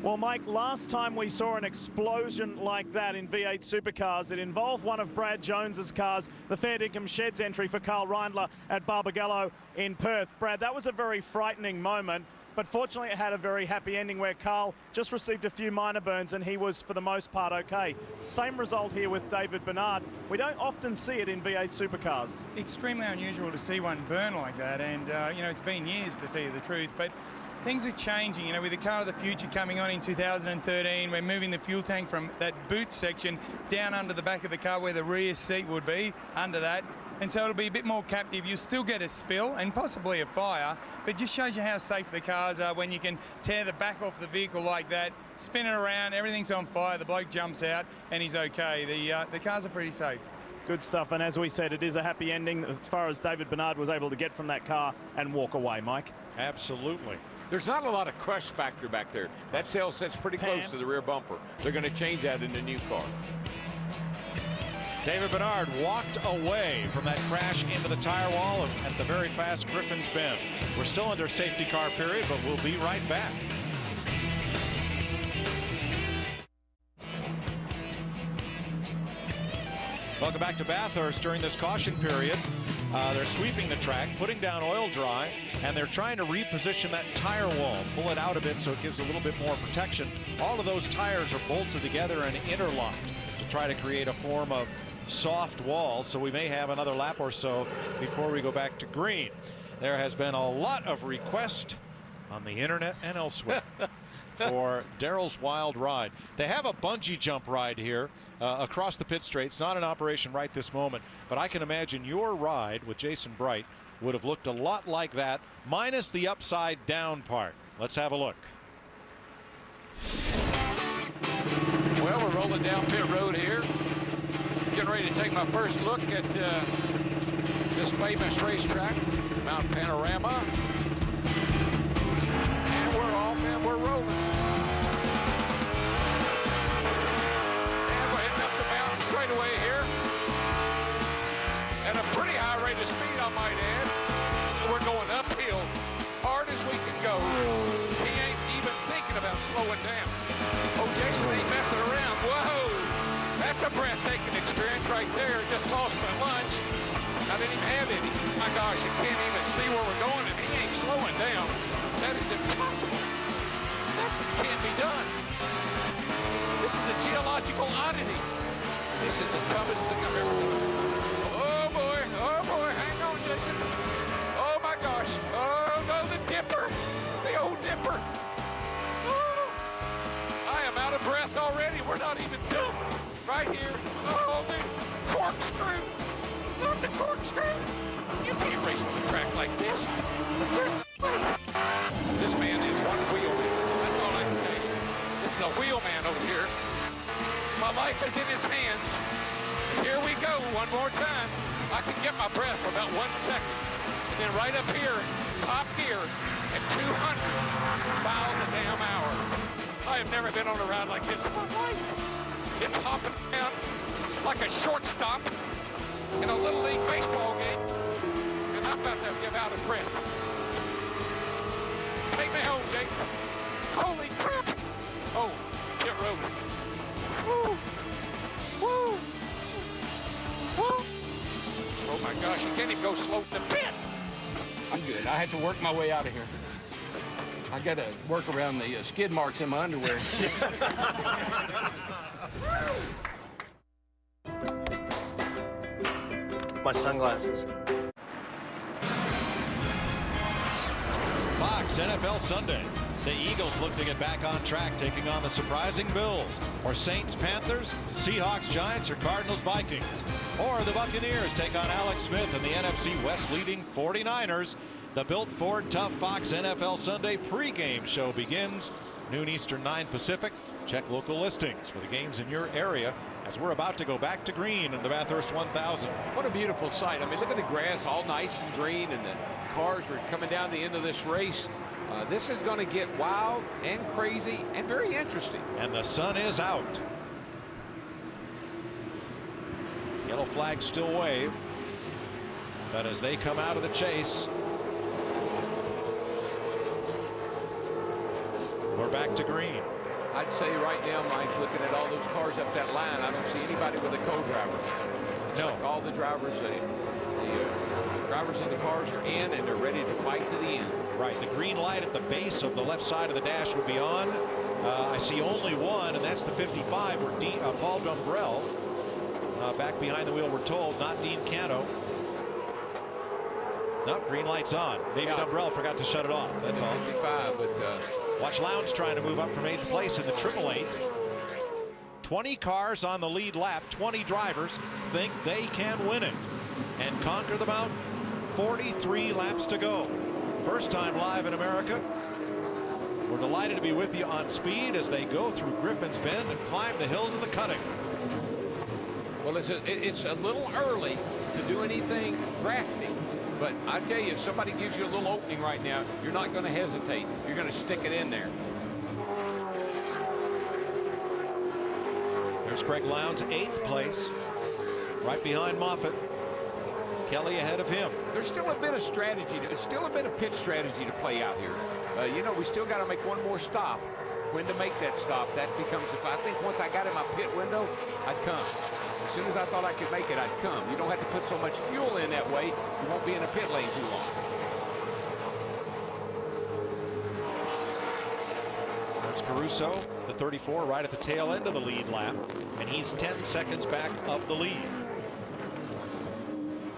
Well, Mike, last time we saw an explosion like that in V8 supercars, it involved one of Brad Jones's cars, the Fair Dinkum Sheds entry for Carl Reindler at Barbagallo in Perth. Brad, that was a very frightening moment, but fortunately it had a very happy ending where Carl just received a few minor burns and he was, for the most part, okay. Same result here with David Bernard. We don't often see it in V8 supercars. Extremely unusual to see one burn like that, and, it's been years, to tell you the truth, but things are changing, with the car of the future coming on in 2013. We're moving the fuel tank from that boot section down under the back of the car where the rear seat would be, under that. And so it'll be a bit more captive. You'll still get a spill and possibly a fire, but it just shows you how safe the cars are when you can tear the back off the vehicle like that, spin it around, everything's on fire, the bloke jumps out and he's okay. The cars are pretty safe. Good stuff, and as we said, it is a happy ending as far as David Bernard was able to get from that car and walk away, Mike. Absolutely. There's not a lot of crush factor back there. That sail sets pretty close to the rear bumper. They're going to change that in the new car. David Bernard walked away from that crash into the tire wall at the very fast Griffin's Bend. We're still under safety car period, but we'll be right back. Welcome back to Bathurst during this caution period. They're sweeping the track, putting down oil dry, and they're trying to reposition that tire wall, pull it out a bit so it gives a little bit more protection. All of those tires are bolted together and interlocked to try to create a form of soft wall, so we may have another lap or so before we go back to green. There has been a lot of requests on the internet and elsewhere for Darrell's wild ride. They have a bungee jump ride here across the pit straight. It's not in operation right this moment, but I can imagine your ride with Jason Bright would have looked a lot like that, minus the upside down part. Let's have a look. Well, we're rolling down pit road here. Getting ready to take my first look at this famous racetrack, Mount Panorama. And we're off and we're rolling. And we're heading up the mountain straightaway here. At a pretty high rate of speed, I might add. We're going uphill, hard as we can go. He ain't even thinking about slowing down. Oh, Jason ain't messing around. Whoa! That's a breathtaking experience right there. Just lost my lunch. I didn't even have any. My gosh, I can't even see where we're going, and he ain't slowing down. That is impossible. That can't be done. This is a geological oddity. This is the dumbest thing I've ever done. Oh boy, hang on, Jason. Oh my gosh. Oh no, the dipper. The old dipper. Oh, I am out of breath already. We're not even done. Right here. Oh, the corkscrew. Not the corkscrew. You can't race on the track like this. There's no way. This man is one wheel man. That's all I can tell you. This is a wheel man over here. My life is in his hands. Here we go, one more time. I can get my breath for about 1 second. And then right up here, top gear at 200 miles a damn hour. I have never been on a ride like this in my life. It's hopping down like a shortstop in a Little League baseball game. And I'm about to give out of breath. Take me home, Jake. Holy crap. Oh, pit road. Woo. Woo. Woo. Oh my gosh, you can't even go slow in the pit. I'm good. I had to work my way out of here. I got to work around the skid marks in my underwear. My sunglasses. Fox NFL Sunday. The Eagles look to get back on track, taking on the surprising Bills. Or Saints, Panthers, Seahawks, Giants, or Cardinals, Vikings. Or the Buccaneers take on Alex Smith and the NFC West leading 49ers. The Built Ford Tough Fox NFL Sunday pregame show begins noon Eastern, 9 Pacific. Check local listings for the games in your area as we're about to go back to green in the Bathurst 1000. What a beautiful sight. I mean, look at the grass, all nice and green, and the cars were coming down the end of this race. This is going to get wild and crazy and very interesting. And the sun is out. Yellow flags still wave. But as they come out of the chase, we're back to green. I'd say right now, Mike, looking at all those cars up that line, I don't see anybody with a co-driver. No. Like all the drivers, the drivers of the cars are in, and they're ready to fight to the end. Right, the green light at the base of the left side of the dash would be on. I see only one, and that's the 55, where Paul Dumbrell, back behind the wheel, we're told, not Dean Canto. No, green light's on. Maybe Dumbrell forgot to shut it off. That's all. 55, but watch Lowndes trying to move up from 8th place in the 888. 20 cars on the lead lap. 20 drivers think they can win it and conquer the mountain. 43 laps to go. First time live in America. We're delighted to be with you on speed as they go through Griffin's Bend and climb the hill to the cutting. Well, it's a little early to do anything drastic. But I tell you, if somebody gives you a little opening right now, you're not going to hesitate. You're going to stick it in there. There's Craig Lowndes, 8th place, right behind Moffitt. Kelly ahead of him. There's still a bit of strategy. There's still a bit of pit strategy to play out here. You know, we still got to make one more stop. When to make that stop, that becomes, if I think once I got in my pit window, I'd come. As soon as I thought I could make it, I'd come. You don't have to put so much fuel in that way. You won't be in a pit lane too long. There's Caruso, the 34, right at the tail end of the lead lap, and he's 10 seconds back of the lead.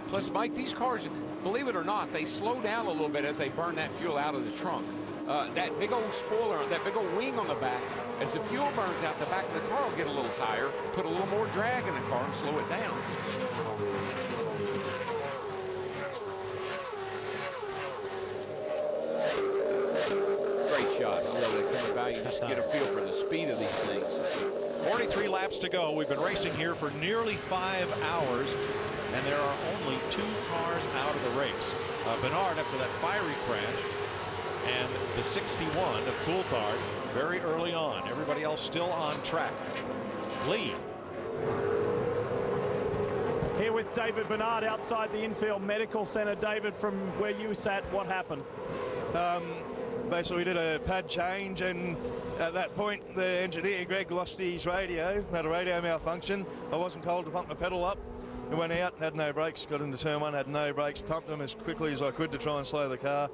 Plus, Mike, these cars, believe it or not, they slow down a little bit as they burn that fuel out of the trunk. That big old spoiler, that big old wing on the back, as the fuel burns out, the back of the car will get a little higher, put a little more drag in the car and slow it down. be able to come about. You just get a feel for the speed of these things. 43 laps to go. We've been racing here for nearly 5 hours, and there are only 2 cars out of the race. Bernard after that fiery crash, and the 61 of Coulthard very early on. Everybody else still on track. Lee. Here with David Bernard outside the infield medical center. David, from where you sat, what happened? Basically, we did a pad change, and at that point, the engineer, Greg, lost his radio, had a radio malfunction. I wasn't told to pump the pedal up. It went out, had no brakes, got into turn 1, had no brakes, pumped them as quickly as I could to try and slow the car.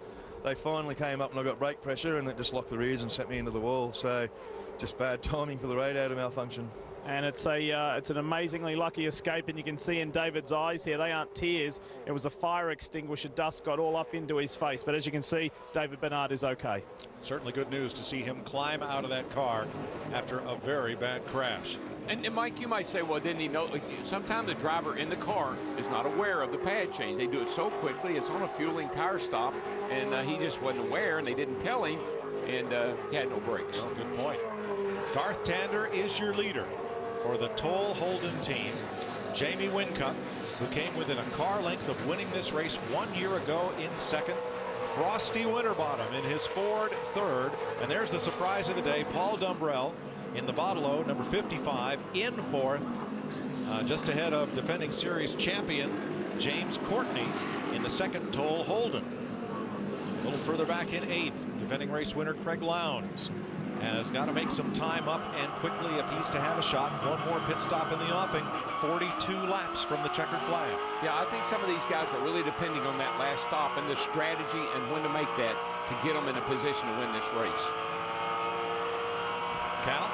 They finally came up and I got brake pressure, and it just locked the rears and sent me into the wall. So just bad timing for the radio to malfunction. And it's an amazingly lucky escape, and you can see in David's eyes here, they aren't tears. It was a fire extinguisher. Dust got all up into his face. But as you can see, David Bernard is okay. Certainly good news to see him climb out of that car after a very bad crash. And Mike, you might say, well, didn't he know? Sometimes the driver in the car is not aware of the pad change. They do it so quickly. It's on a fueling tire stop, and he just wasn't aware, and they didn't tell him, and he had no brakes. Oh, good point. Garth Tander is your leader for the Toll Holden team. Jamie Whincup, who came within a car length of winning this race 1 year ago in second. Frosty Winterbottom in his Ford third. And there's the surprise of the day, Paul Dumbrell in the Bottle, number 55, in fourth, just ahead of defending series champion James Courtney in the second Toll Holden. A little further back in eighth, defending race winner Craig Lowndes has got to make some time up and quickly if he's to have a shot. One more pit stop in the offing. 42 laps from the checkered flag. Yeah, I think some of these guys are really depending on that last stop and the strategy and when to make that to get them in a position to win this race. Cal?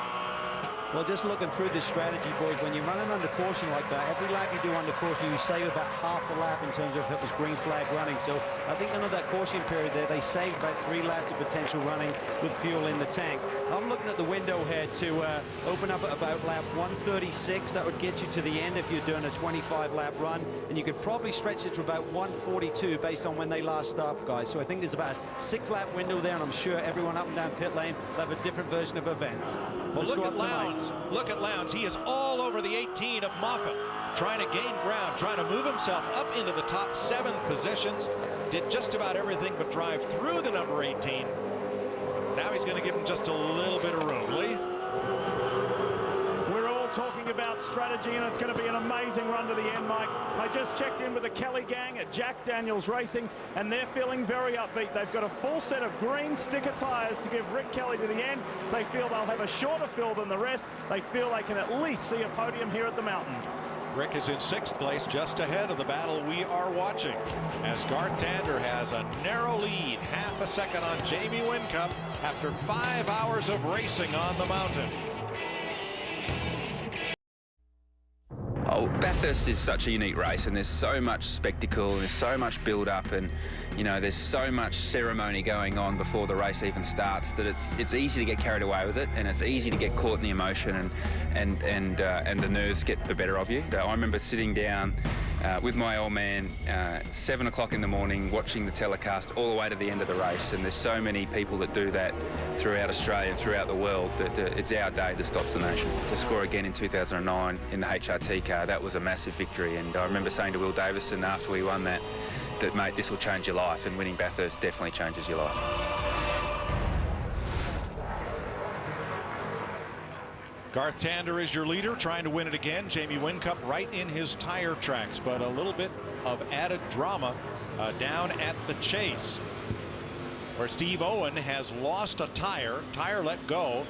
Well, just looking through this strategy, boys, when you're running under caution like that, every lap you do under caution, you save about half a lap in terms of if it was green flag running. So I think under that caution period there, they saved about 3 laps of potential running with fuel in the tank. I'm looking at the window here to open up at about lap 136. That would get you to the end if you're doing a 25-lap run. And you could probably stretch it to about 142 based on when they last stopped, guys. So I think there's about a 6-lap window there, and I'm sure everyone up and down pit lane will have a different version of events. Well, look at Lowndes. Look at Lowndes. He is all over the 18 of Moffitt, trying to gain ground, trying to move himself up into the top 7 positions. Did just about everything but drive through the number 18. Now he's going to give him just a little bit of room. Lee? We're all talking about strategy, and it's going to be an amazing run to the end, Mike. I just checked in with the Kelly gang at Jack Daniels Racing, and they're feeling very upbeat. They've got a full set of green sticker tires to give Rick Kelly to the end. They feel they'll have a shorter fill than the rest. They feel they can at least see a podium here at the mountain. Rick is in 6th place, just ahead of the battle we are watching, as Garth Tander has a narrow lead, half a second on Jamie Whincup after 5 hours of racing on the mountain. Oh, Bathurst is such a unique race, and there's so much spectacle, and there's so much build-up, and you know there's so much ceremony going on before the race even starts that it's easy to get carried away with it, and it's easy to get caught in the emotion, and the nerves get the better of you. I remember sitting down with my old man 7 o'clock in the morning, watching the telecast all the way to the end of the race, and there's so many people that do that throughout Australia and throughout the world that it's our day that stops the nation. To score again in 2009 in the HRT car, that was a massive victory, and I remember saying to Will Davison after we won that mate, this will change your life, and winning Bathurst definitely changes your life. Garth Tander is your leader, trying to win it again. Jamie Whincup right in his tire tracks, but a little bit of added drama down at the Chase, where Steve Owen has lost a tire let go,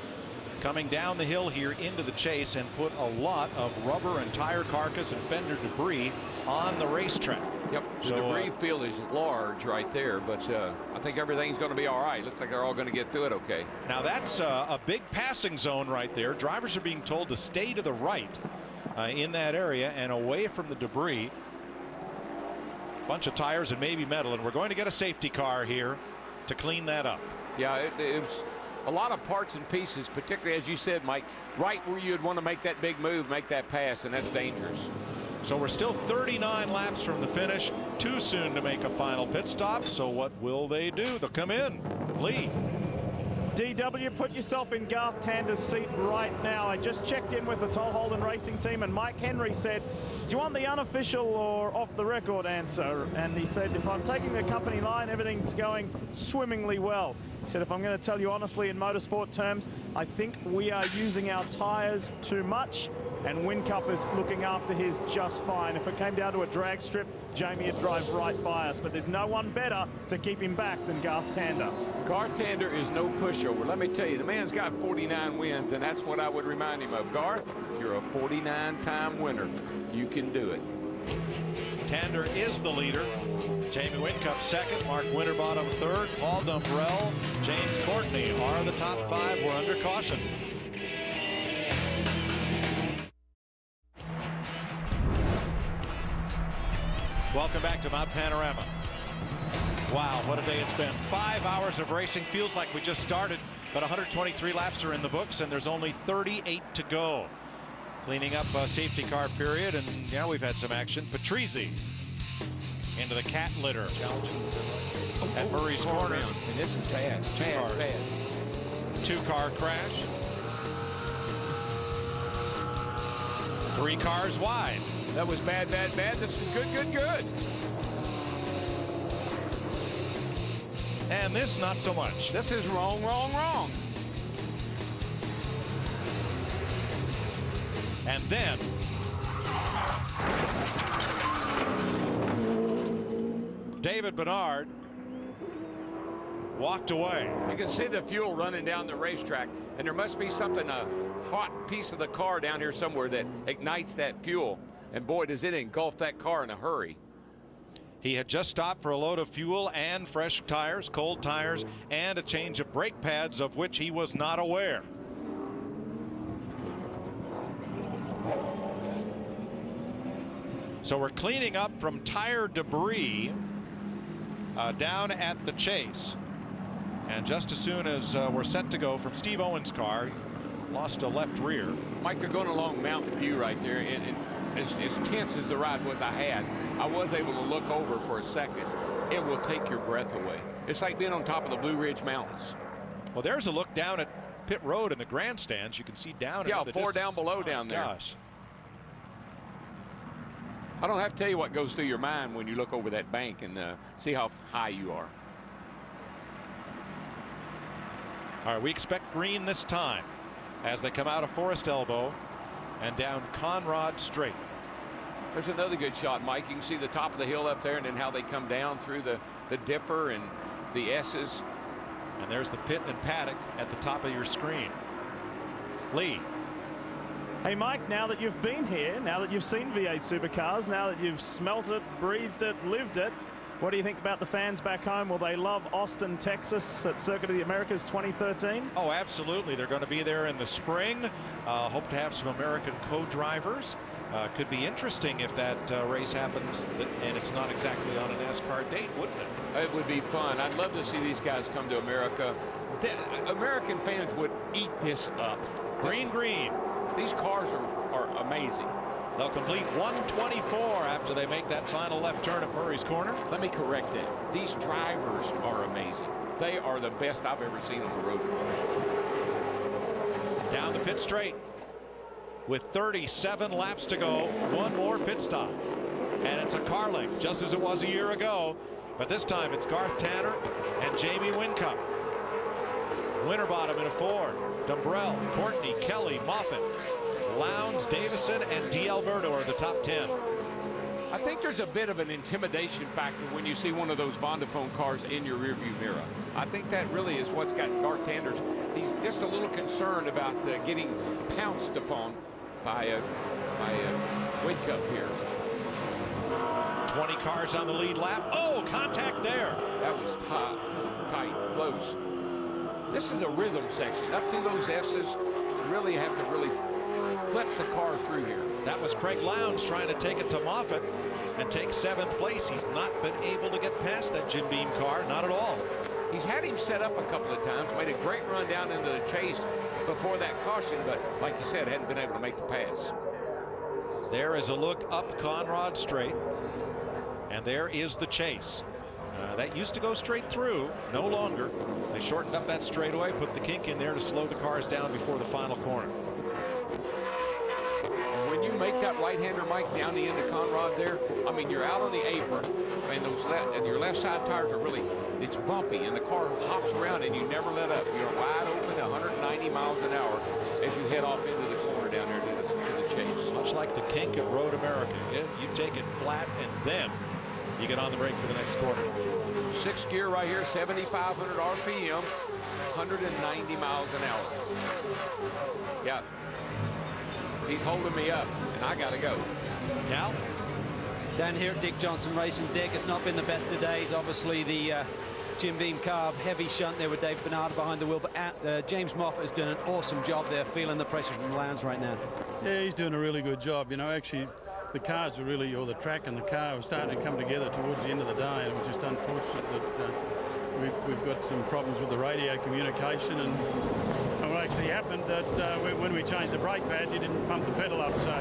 coming down the hill here into the Chase, and put a lot of rubber and tire carcass and fender debris on the racetrack. Yep, the debris field is large right there, but I think everything's going to be all right. Looks like they're all going to get through it okay. Now that's a big passing zone right there. Drivers are being told to stay to the right in that area and away from the debris. Bunch of tires and maybe metal, and we're going to get a safety car here to clean that up. Yeah, it was a lot of parts and pieces, particularly as you said, Mike, right where you'd want to make that big move, make that pass, and that's dangerous. So we're still 39 laps from the finish. Too soon to make a final pit stop. So what will they do? They'll come in. Lee. DW, put yourself in Garth Tander's seat right now. I just checked in with the Toll Holden Racing team, and Mike Henry said, do you want the unofficial or off-the-record answer? And he said, if I'm taking the company line, everything's going swimmingly well. He said, if I'm going to tell you honestly in motorsport terms, I think we are using our tyres too much, and Whincup is looking after his just fine. If it came down to a drag strip, Jamie would drive right by us, but there's no one better to keep him back than Garth Tander. Garth Tander is no pushover. Let me tell you, the man's got 49 wins, and that's what I would remind him of. Garth, you're a 49-time winner. You can do it. Tander is the leader. Jamie Whincup second, Mark Winterbottom third, Paul Dumbrell, James Courtney are the top 5. We're under caution. Welcome back to Mount Panorama. Wow, what a day it's been. 5 hours of racing. Feels like we just started, but 123 laps are in the books, and there's only 38 to go. Cleaning up a safety car period, and yeah, we've had some action. Patrizi into the cat litter at Murray's Corner. And this is bad. Bad. Two-car crash. 3 cars wide. That was bad, bad, bad. This is good, good, good. And this, not so much. This is wrong, wrong, wrong. And then David Bernard walked away. You can see the fuel running down the racetrack, and there must be something, a hot piece of the car down here somewhere that ignites that fuel. And boy, does it engulf that car in a hurry. He had just stopped for a load of fuel and fresh tires, cold tires, and a change of brake pads, of which he was not aware. So we're cleaning up from tire debris down at the chase. And just as soon as we're set to go from Steve Owens' car, lost a left rear. Mike, they're going along Mountain View right there, and as tense as the ride was I was able to look over for a second. It will take your breath away. It's like being on top of the Blue Ridge Mountains. Well, there's a look down at pit road in the grandstands. You can see down. Yeah, into the 4 distance. down below down there. Gosh. I don't have to tell you what goes through your mind when you look over that bank and see how high you are. All right, we expect green this time as they come out of Forest Elbow and down Conrad Straight. There's another good shot, Mike. You can see the top of the hill up there and then how they come down through the dipper and the S's. And there's the pit and paddock at the top of your screen. Lee. Hey, Mike, now that you've been here, now that you've seen V8 supercars, now that you've smelt it, breathed it, lived it, what do you think about the fans back home? Will they love Austin, Texas at Circuit of the Americas 2013? Oh, absolutely. They're going to be there in the spring. Hope to have some American co-drivers. Could be interesting if that race happens and it's not exactly on a NASCAR date, wouldn't it? It would be fun. I'd love to see these guys come to America. American fans would eat this up. Green. These cars are amazing. They'll complete 124 after they make that final left turn at Murray's Corner. Let me correct that. These drivers are amazing. They are the best I've ever seen on the road course. Down the pit straight with 37 laps to go. One more pit stop. And it's a car length, just as it was a year ago. But this time it's Garth Tander and Jamie Whincup. Winterbottom in a Ford. Dumbrell, Courtney, Kelly, Moffitt, Lowndes, Davison, and D'Alberto are the top 10. I think there's a bit of an intimidation factor when you see one of those Vodafone cars in your rearview mirror. I think that really is what's got Garth Tander's. He's just a little concerned about getting pounced upon by a Whincup here. 20 cars on the lead lap. Oh, contact there. That was tight, close. This is a rhythm section. Up through those S's, you really have to flip the car through here. That was Craig Lowndes trying to take it to Moffitt and take 7th place. He's not been able to get past that Jim Beam car, not at all. He's had him set up a couple of times, made a great run down into the chase before that caution, but like you said, hadn't been able to make the pass. There is a look up Conrad Straight, and there is the chase. That used to go straight through, no longer. They shortened up that straightaway, put the kink in there to slow the cars down before the final corner. When you make that right-hander, Mike, down the end of Conrad there, I mean, you're out on the apron, and your left side tires are really, it's bumpy, and the car hops around, and you never let up. You're wide open at 190 miles an hour as you head off into the corner down there to the chase. Much like the kink at Road America. You take it flat, and then you get on the brake for the next corner. 6th gear right here, 7,500 RPM, 190 miles an hour. Yeah. He's holding me up, and I got to go. Cal? Down here at Dick Johnson Racing, Dick has not been the best of days. Obviously, the Jim Beam car, heavy shunt there with Dave Bernard behind the wheel. But James Moffat has done an awesome job there, feeling the pressure from Lowndes right now. Yeah, he's doing a really good job. You know, actually, the cars were really, or the track and the car were starting to come together towards the end of the day. And it was just unfortunate that we've got some problems with the radio communication. And what actually happened that when we changed the brake pads, he didn't pump the pedal up. So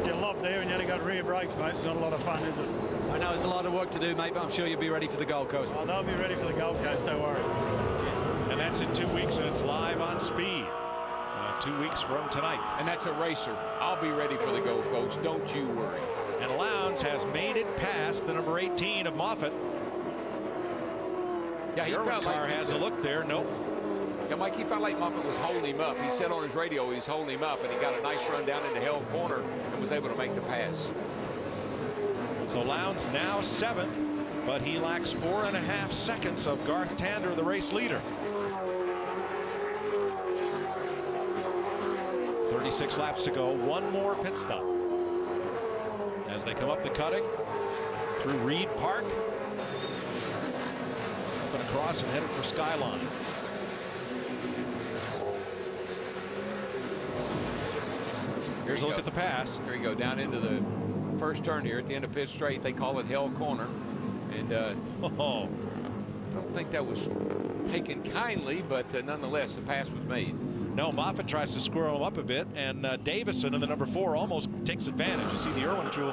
get lobbed there and you only got rear brakes, mate. It's not a lot of fun, is it? I know there's a lot of work to do, mate, but I'm sure you'll be ready for the Gold Coast. Oh, they'll be ready for the Gold Coast, don't worry. Cheers. And that's in 2 weeks, and it's live on Speed. 2 weeks from tonight. And that's a racer. I'll be ready for the Gold Coast. Don't you worry. And Lowndes has made it past the number 18 of Moffat. Yeah, he the felt car like has a look there. Nope. Yeah, Mike, he felt like Moffat was holding him up. He said on his radio he's holding him up, and he got a nice run down into Hell Corner and was able to make the pass. So Lowndes now 7th, but he lacks 4.5 seconds of Garth Tander, the race leader. 36 laps to go. One more pit stop. As they come up the cutting through Reed Park. Up and across and headed for Skyline. Here's a look at the pass. Here we go, down into the first turn here at the end of pit straight. They call it Hell Corner. And I don't think that was taken kindly, but nonetheless, the pass was made. No, Moffat tries to squirrel him up a bit, and Davison in the number 4 almost takes advantage. You see the Irwin Tool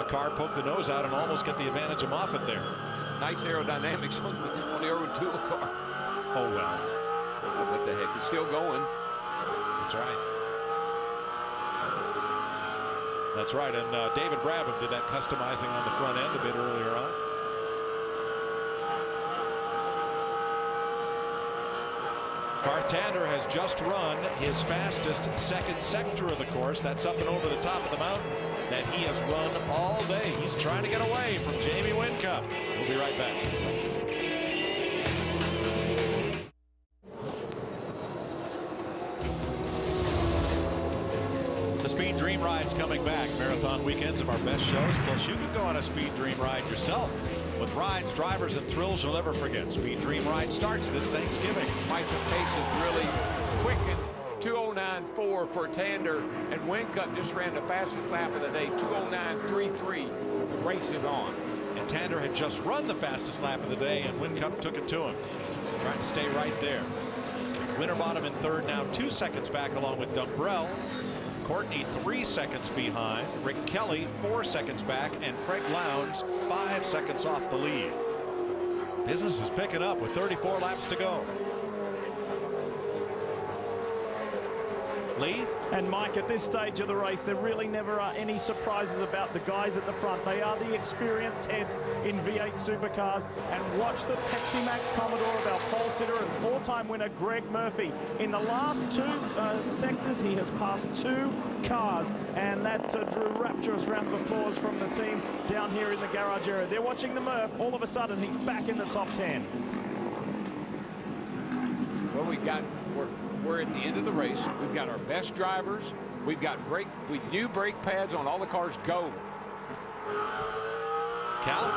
car poke the nose out and almost get the advantage of Moffat there. Nice aerodynamics on the Irwin Tool car. Oh, well. What the heck? It's still going. That's right. That's right, and David Brabham did that customizing on the front end a bit earlier on. Garth Tander has just run his fastest second sector of the course. That's up and over the top of the mountain that he has run all day. He's trying to get away from Jamie Whincup. We'll be right back. The Speed Dream Ride's coming back. Marathon weekends of our best shows. Plus, you can go on a Speed Dream Ride yourself with rides, drivers, and thrills you'll never forget. Speed Dream Ride starts this Thanksgiving. Mike, the pace is really quickened. 2:09.4 for Tander, and Whincup just ran the fastest lap of the day, 2:09.33. The race is on. And Tander had just run the fastest lap of the day, and Whincup took it to him. Trying to stay right there. Winterbottom in third, now 2 seconds back along with Dumbrell. Courtney 3 seconds behind. Rick Kelly 4 seconds back, and Craig Lowndes 5 seconds off the lead. Business is picking up with 34 laps to go. Lee? And Mike, at this stage of the race, there really never are any surprises about the guys at the front. They are the experienced heads in V8 supercars. And watch the Pepsi Max Commodore of our pole sitter and 4-time winner Greg Murphy. In the last 2 sectors, he has passed 2 cars, and that drew rapturous round of applause from the team down here in the garage area. They're watching the Murph. All of a sudden, he's back in the top 10. Well, we're at the end of the race. We've got our best drivers. We've got new brake pads on all the cars. Go. Cal?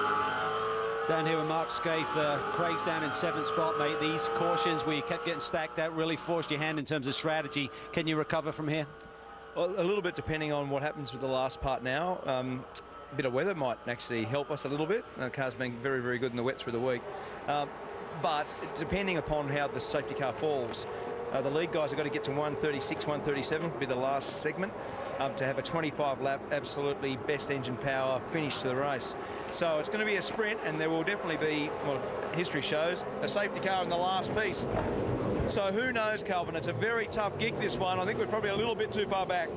Down here with Mark Scaife. Craig's down in 7th spot, mate. These cautions where you kept getting stacked out really forced your hand in terms of strategy. Can you recover from here? Well, a little bit depending on what happens with the last part now. A bit of weather might actually help us a little bit. The car's been very, very good in the wet through the week. But depending upon how the safety car falls, The lead guys have got to get to 136, 137 to be the last segment to have a 25-lap, absolutely best engine power finish to the race. So it's going to be a sprint, and there will definitely be, well, history shows, a safety car in the last piece. So who knows, Calvin? It's a very tough gig, this one. I think we're probably a little bit too far back.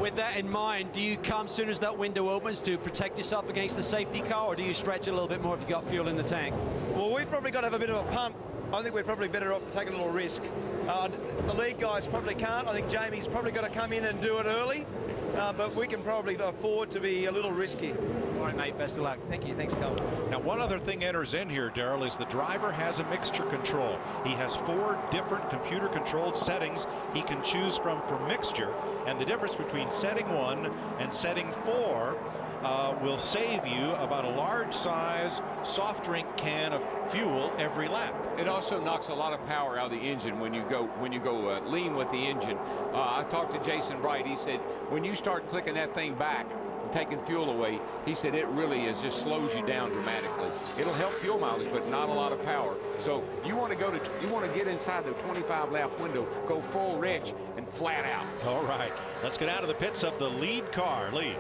With that in mind, do you come soon as that window opens to protect yourself against the safety car, or do you stretch it a little bit more if you've got fuel in the tank? Well, we've probably got to have a bit of a punt. I think we're probably better off to take a little risk. The lead guys probably can't. I think Jamie's probably got to come in and do it early, but we can probably afford to be a little risky. All right, mate, best of luck. Thank you. Thanks, Carl. Now, one other thing enters in here, Daryl, is the driver has a mixture control. He has 4 different computer-controlled settings he can choose from for mixture, and the difference between setting 1 and setting 4 will save you about a large size soft drink can of fuel every lap. It also knocks a lot of power out of the engine when you go lean with the engine. I talked to Jason Bright. He said when you start clicking that thing back and taking fuel away, he said it really just slows you down dramatically. It'll help fuel mileage, but not a lot of power. So you want to get inside the 25-lap window, go full rich and flat out. All right, let's get out of the pits of the lead car. Lee.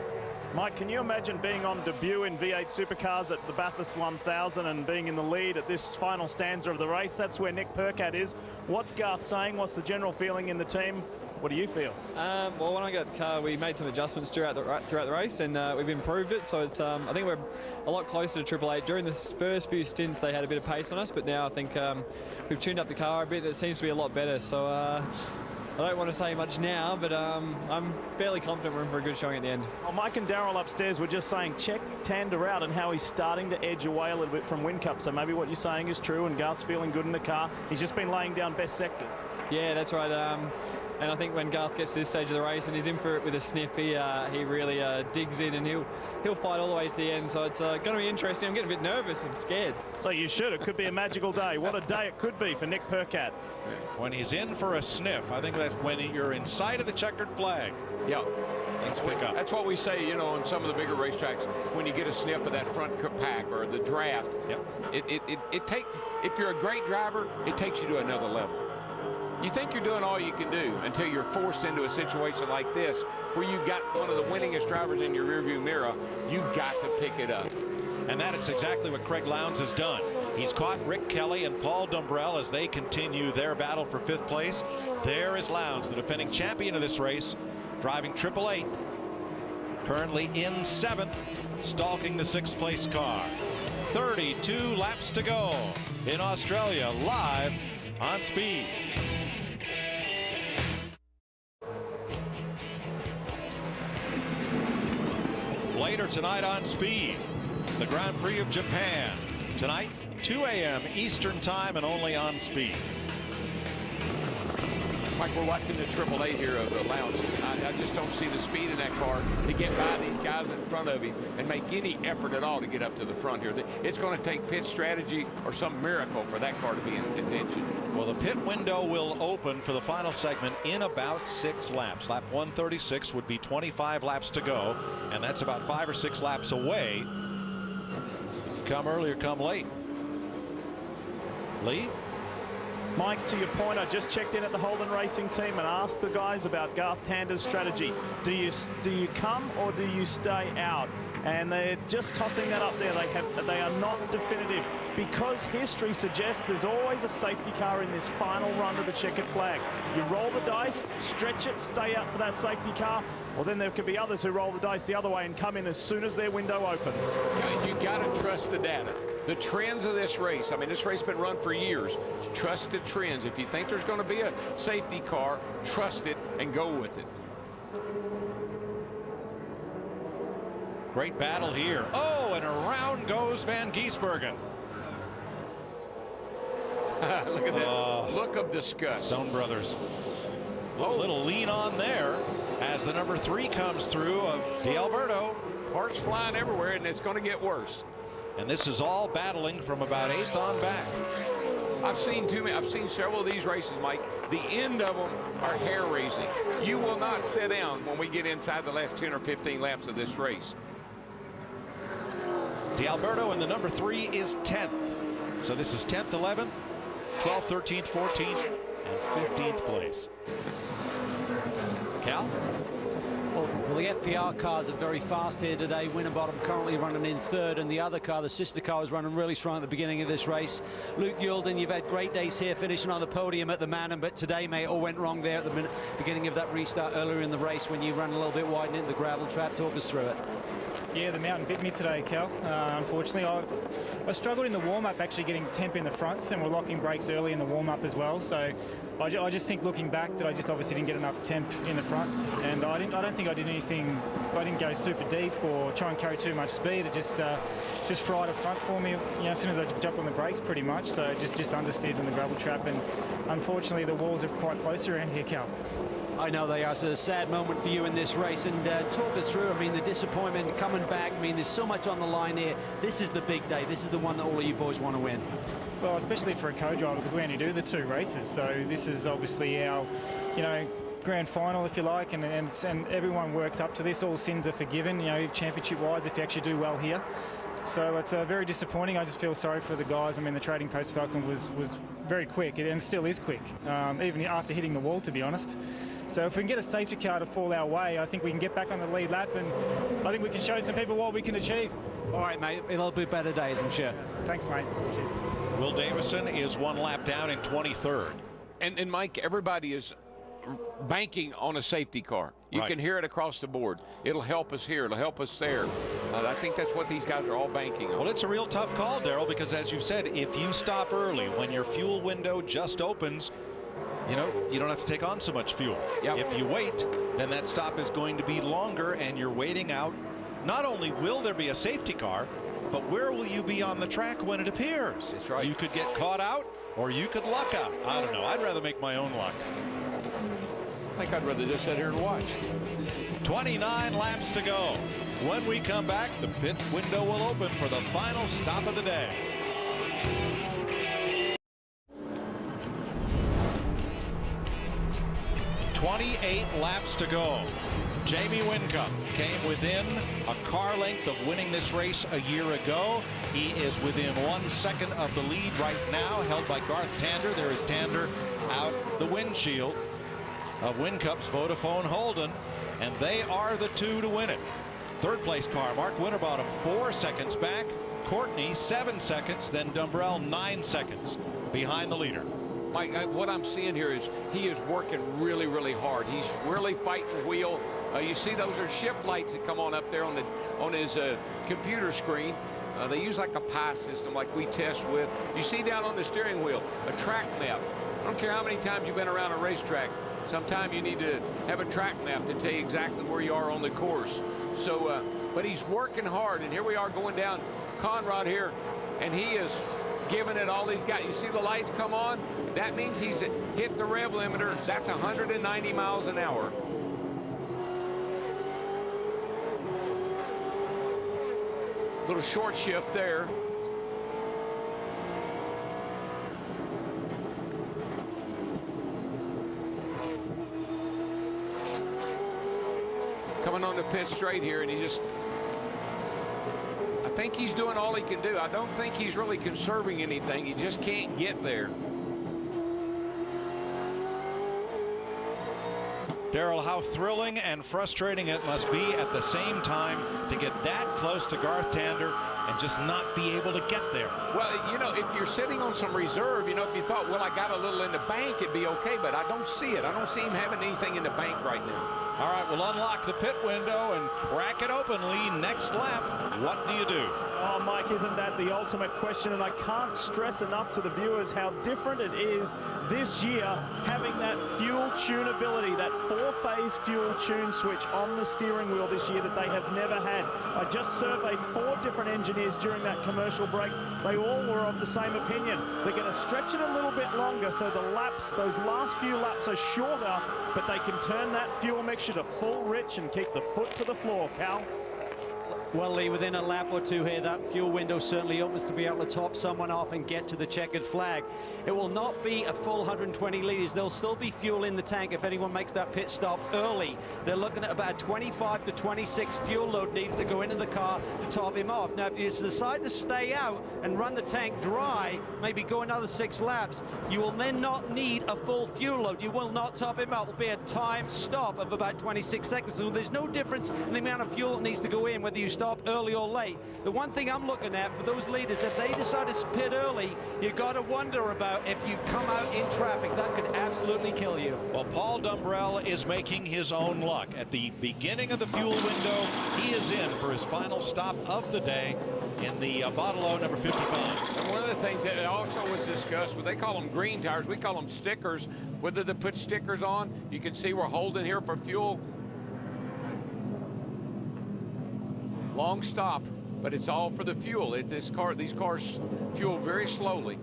Mike, can you imagine being on debut in V8 Supercars at the Bathurst 1000 and being in the lead at this final stanza of the race? That's where Nick Percat is. What's Garth saying? What's the general feeling in the team? What do you feel? Well, when I got the car, we made some adjustments throughout the race, and we've improved it. So it's, I think we're a lot closer to Triple Eight. During the first few stints, they had a bit of pace on us, but now I think we've tuned up the car a bit. It seems to be a lot better. So I don't want to say much now, but I'm fairly confident we're in for a good showing at the end. Well, Mike and Darryl upstairs were just saying check Tander out and how he's starting to edge away a little bit from Whincup. So maybe what you're saying is true, and Garth's feeling good in the car. He's just been laying down best sectors. Yeah, that's right. And I think when Garth gets to this stage of the race and he's in for it with a sniff, he really digs in, and he'll fight all the way to the end. So it's going to be interesting. I'm getting a bit nervous. I'm scared. So you should. It could be a magical day. What a day it could be for Nick Percat. When he's in for a sniff, I think that's when you're in sight of the checkered flag. Yeah. Let's pick up. That's what we say, you know, on some of the bigger racetracks. When you get a sniff of that front pack or the draft, if you're a great driver, it takes you to another level. You think you're doing all you can do until you're forced into a situation like this where you've got one of the winningest drivers in your rearview mirror. You've got to pick it up. And that is exactly what Craig Lowndes has done. He's caught Rick Kelly and Paul Dumbrell as they continue their battle for 5th place. There is Lowndes, the defending champion of this race, driving Triple Eight, currently in 7th, stalking the 6th place car. 32 laps to go in Australia, live on Speed. Later tonight on Speed, the Grand Prix of Japan. Tonight, 2 a.m. Eastern Time and only on Speed. Mike, we're watching the Triple Eight here of the Lowndes. I just don't see the speed in that car to get by these guys in front of him and make any effort at all to get up to the front here. It's going to take pit strategy or some miracle for that car to be in contention. Well, the pit window will open for the final segment in about 6 laps. Lap 136 would be 25 laps to go, and that's about 5 or 6 laps away. Come early or come late. Lee? Mike, to your point, I just checked in at the Holden Racing team and asked the guys about Garth Tander's strategy. Do you come or do you stay out? And they're just tossing that up there. They are not definitive, because history suggests there's always a safety car in this final run to the checkered flag. You roll the dice, stretch it, stay out for that safety car. Well, then there could be others who roll the dice the other way and come in as soon as their window opens. You got to trust the data. The trends of this race. I mean, this race has been run for years. Trust the trends. If you think there's going to be a safety car, trust it and go with it. Great battle here. Oh, and around goes Van Gisbergen. Look at that look of disgust. Stone Brothers. A little lean on there as the number 3 comes through of D'Alberto. Parts flying everywhere, and it's going to get worse. And this is all battling from about 8th on back. I've seen several of these races, Mike. The end of them are hair-raising. You will not sit down when we get inside the last 10 or 15 laps of this race. D'Alberto in the number 3 is 10th. So this is 10th, 11th, 12th, 13th, 14th, and 15th place. Cal? Well, the FPR cars are very fast here today. Winterbottom currently running in third, and the other car, the sister car, was running really strong at the beginning of this race. Luke Yulden, you've had great days here, finishing on the podium at the Manor, but today, mate, all went wrong there at the beginning of that restart earlier in the race when you run a little bit wide into the gravel trap. Talk us through it. Yeah, the mountain bit me today, Cal. Unfortunately, I struggled in the warm-up actually getting temp in the fronts, and we're locking brakes early in the warm-up as well. So I just think looking back that I just obviously didn't get enough temp in the fronts, and I don't think I did anything. I didn't go super deep or try and carry too much speed. It just fried a front for me, as soon as I jumped on the brakes, pretty much. So just understeered in the gravel trap, and unfortunately the walls are quite close around here, Cal. I know they are. So a sad moment for you in this race. And talk us through, I mean, the disappointment coming back. I mean, there's so much on the line here. This is the big day. This is the one that all of you boys want to win. Well, especially for a co-driver, because we only do the 2 races. So this is obviously our, grand final, if you like, and everyone works up to this. All sins are forgiven, championship-wise, if you actually do well here. So it's very disappointing. I just feel sorry for the guys. I mean, the Trading Post Falcon was very quick, and still is quick, even after hitting the wall, to be honest. So if we can get a safety car to fall our way, I think we can get back on the lead lap, and I think we can show some people what we can achieve. All right, mate. It'll be better days, I'm sure. Thanks, mate. Cheers. Will Davison is 1 lap down in 23rd. And Mike, everybody is banking on a safety car. You can hear it across the board. It'll help us here. It'll help us there. I think that's what these guys are all banking on. Well, it's a real tough call, Darrell, because as you said, if you stop early when your fuel window just opens, you don't have to take on so much fuel. Yep. If you wait, then that stop is going to be longer, and you're waiting out. Not only will there be a safety car, but where will you be on the track when it appears? That's right. You could get caught out, or you could luck out. I don't know. I'd rather make my own luck. I think I'd rather just sit here and watch. 29 laps to go. When we come back, the pit window will open for the final stop of the day. "28 laps to go. Jamie Whincup came within a car length of winning this race a year ago. He is within 1 second of the lead right now, held by Garth Tander. There is Tander out the windshield of Whincup's Vodafone Holden, and they are the 2 to win it. Third place car, Mark Winterbottom, 4 seconds back. Courtney, 7 seconds. Then Dumbrell, 9 seconds behind the leader. Mike, what I'm seeing here is he is working really, really hard. He's really fighting the wheel. You see those are shift lights that come on up there on his computer screen. They use like a PI system like we test with. You see down on the steering wheel a track map. I don't care how many times you've been around a racetrack. Sometimes you need to have a track map to tell you exactly where you are on the course. So, but he's working hard, and here we are going down Conrad here, and he is giving it all he's got. You see the lights come on? That means he's hit the rev limiter. That's 190 miles an hour. Little short shift there. Coming on the pit straight here, and I think he's doing all he can do. I don't think he's really conserving anything. He just can't get there. Darrell, how thrilling and frustrating it must be at the same time to get that close to Garth Tander and just not be able to get there. Well, if you're sitting on some reserve, if you thought, well, I got a little in the bank, it'd be okay, but I don't see it. I don't see him having anything in the bank right now. All right, we'll unlock the pit window and crack it open, Lee. Next lap, what do you do? Oh, Mike, isn't that the ultimate question? And I can't stress enough to the viewers how different it is this year having that fuel tunability, that 4-phase fuel tune switch on the steering wheel this year that they have never had. I just surveyed 4 different engineers during that commercial break. They all were of the same opinion. They're going to stretch it a little bit longer so the laps, those last few laps are shorter, but they can turn that fuel mixture to full rich and keep the foot to the floor, Cal. Well, Lee, within a lap or two here, that fuel window certainly opens to be able to top someone off and get to the checkered flag. It will not be a full 120 litres. There'll still be fuel in the tank if anyone makes that pit stop early. They're looking at about 25 to 26 fuel load needed to go into the car to top him off. Now, if you decide to stay out and run the tank dry, maybe go another 6 laps, you will then not need a full fuel load. You will not top him out. It will be a time stop of about 26 seconds. So there's no difference in the amount of fuel that needs to go in, whether you stop early or late. The one thing I'm looking at for those leaders, if they decide to pit early, you got to wonder about if you come out in traffic. That could absolutely kill you. Well, Paul Dumbrell is making his own luck. At the beginning of the fuel window, he is in for his final stop of the day in the bottle O number 55. And one of the things that also was discussed, well, they call them green tires, we call them stickers. Whether to put stickers on, you can see we're holding here for fuel. Long stop, but it's all for the fuel. These cars fuel very slowly.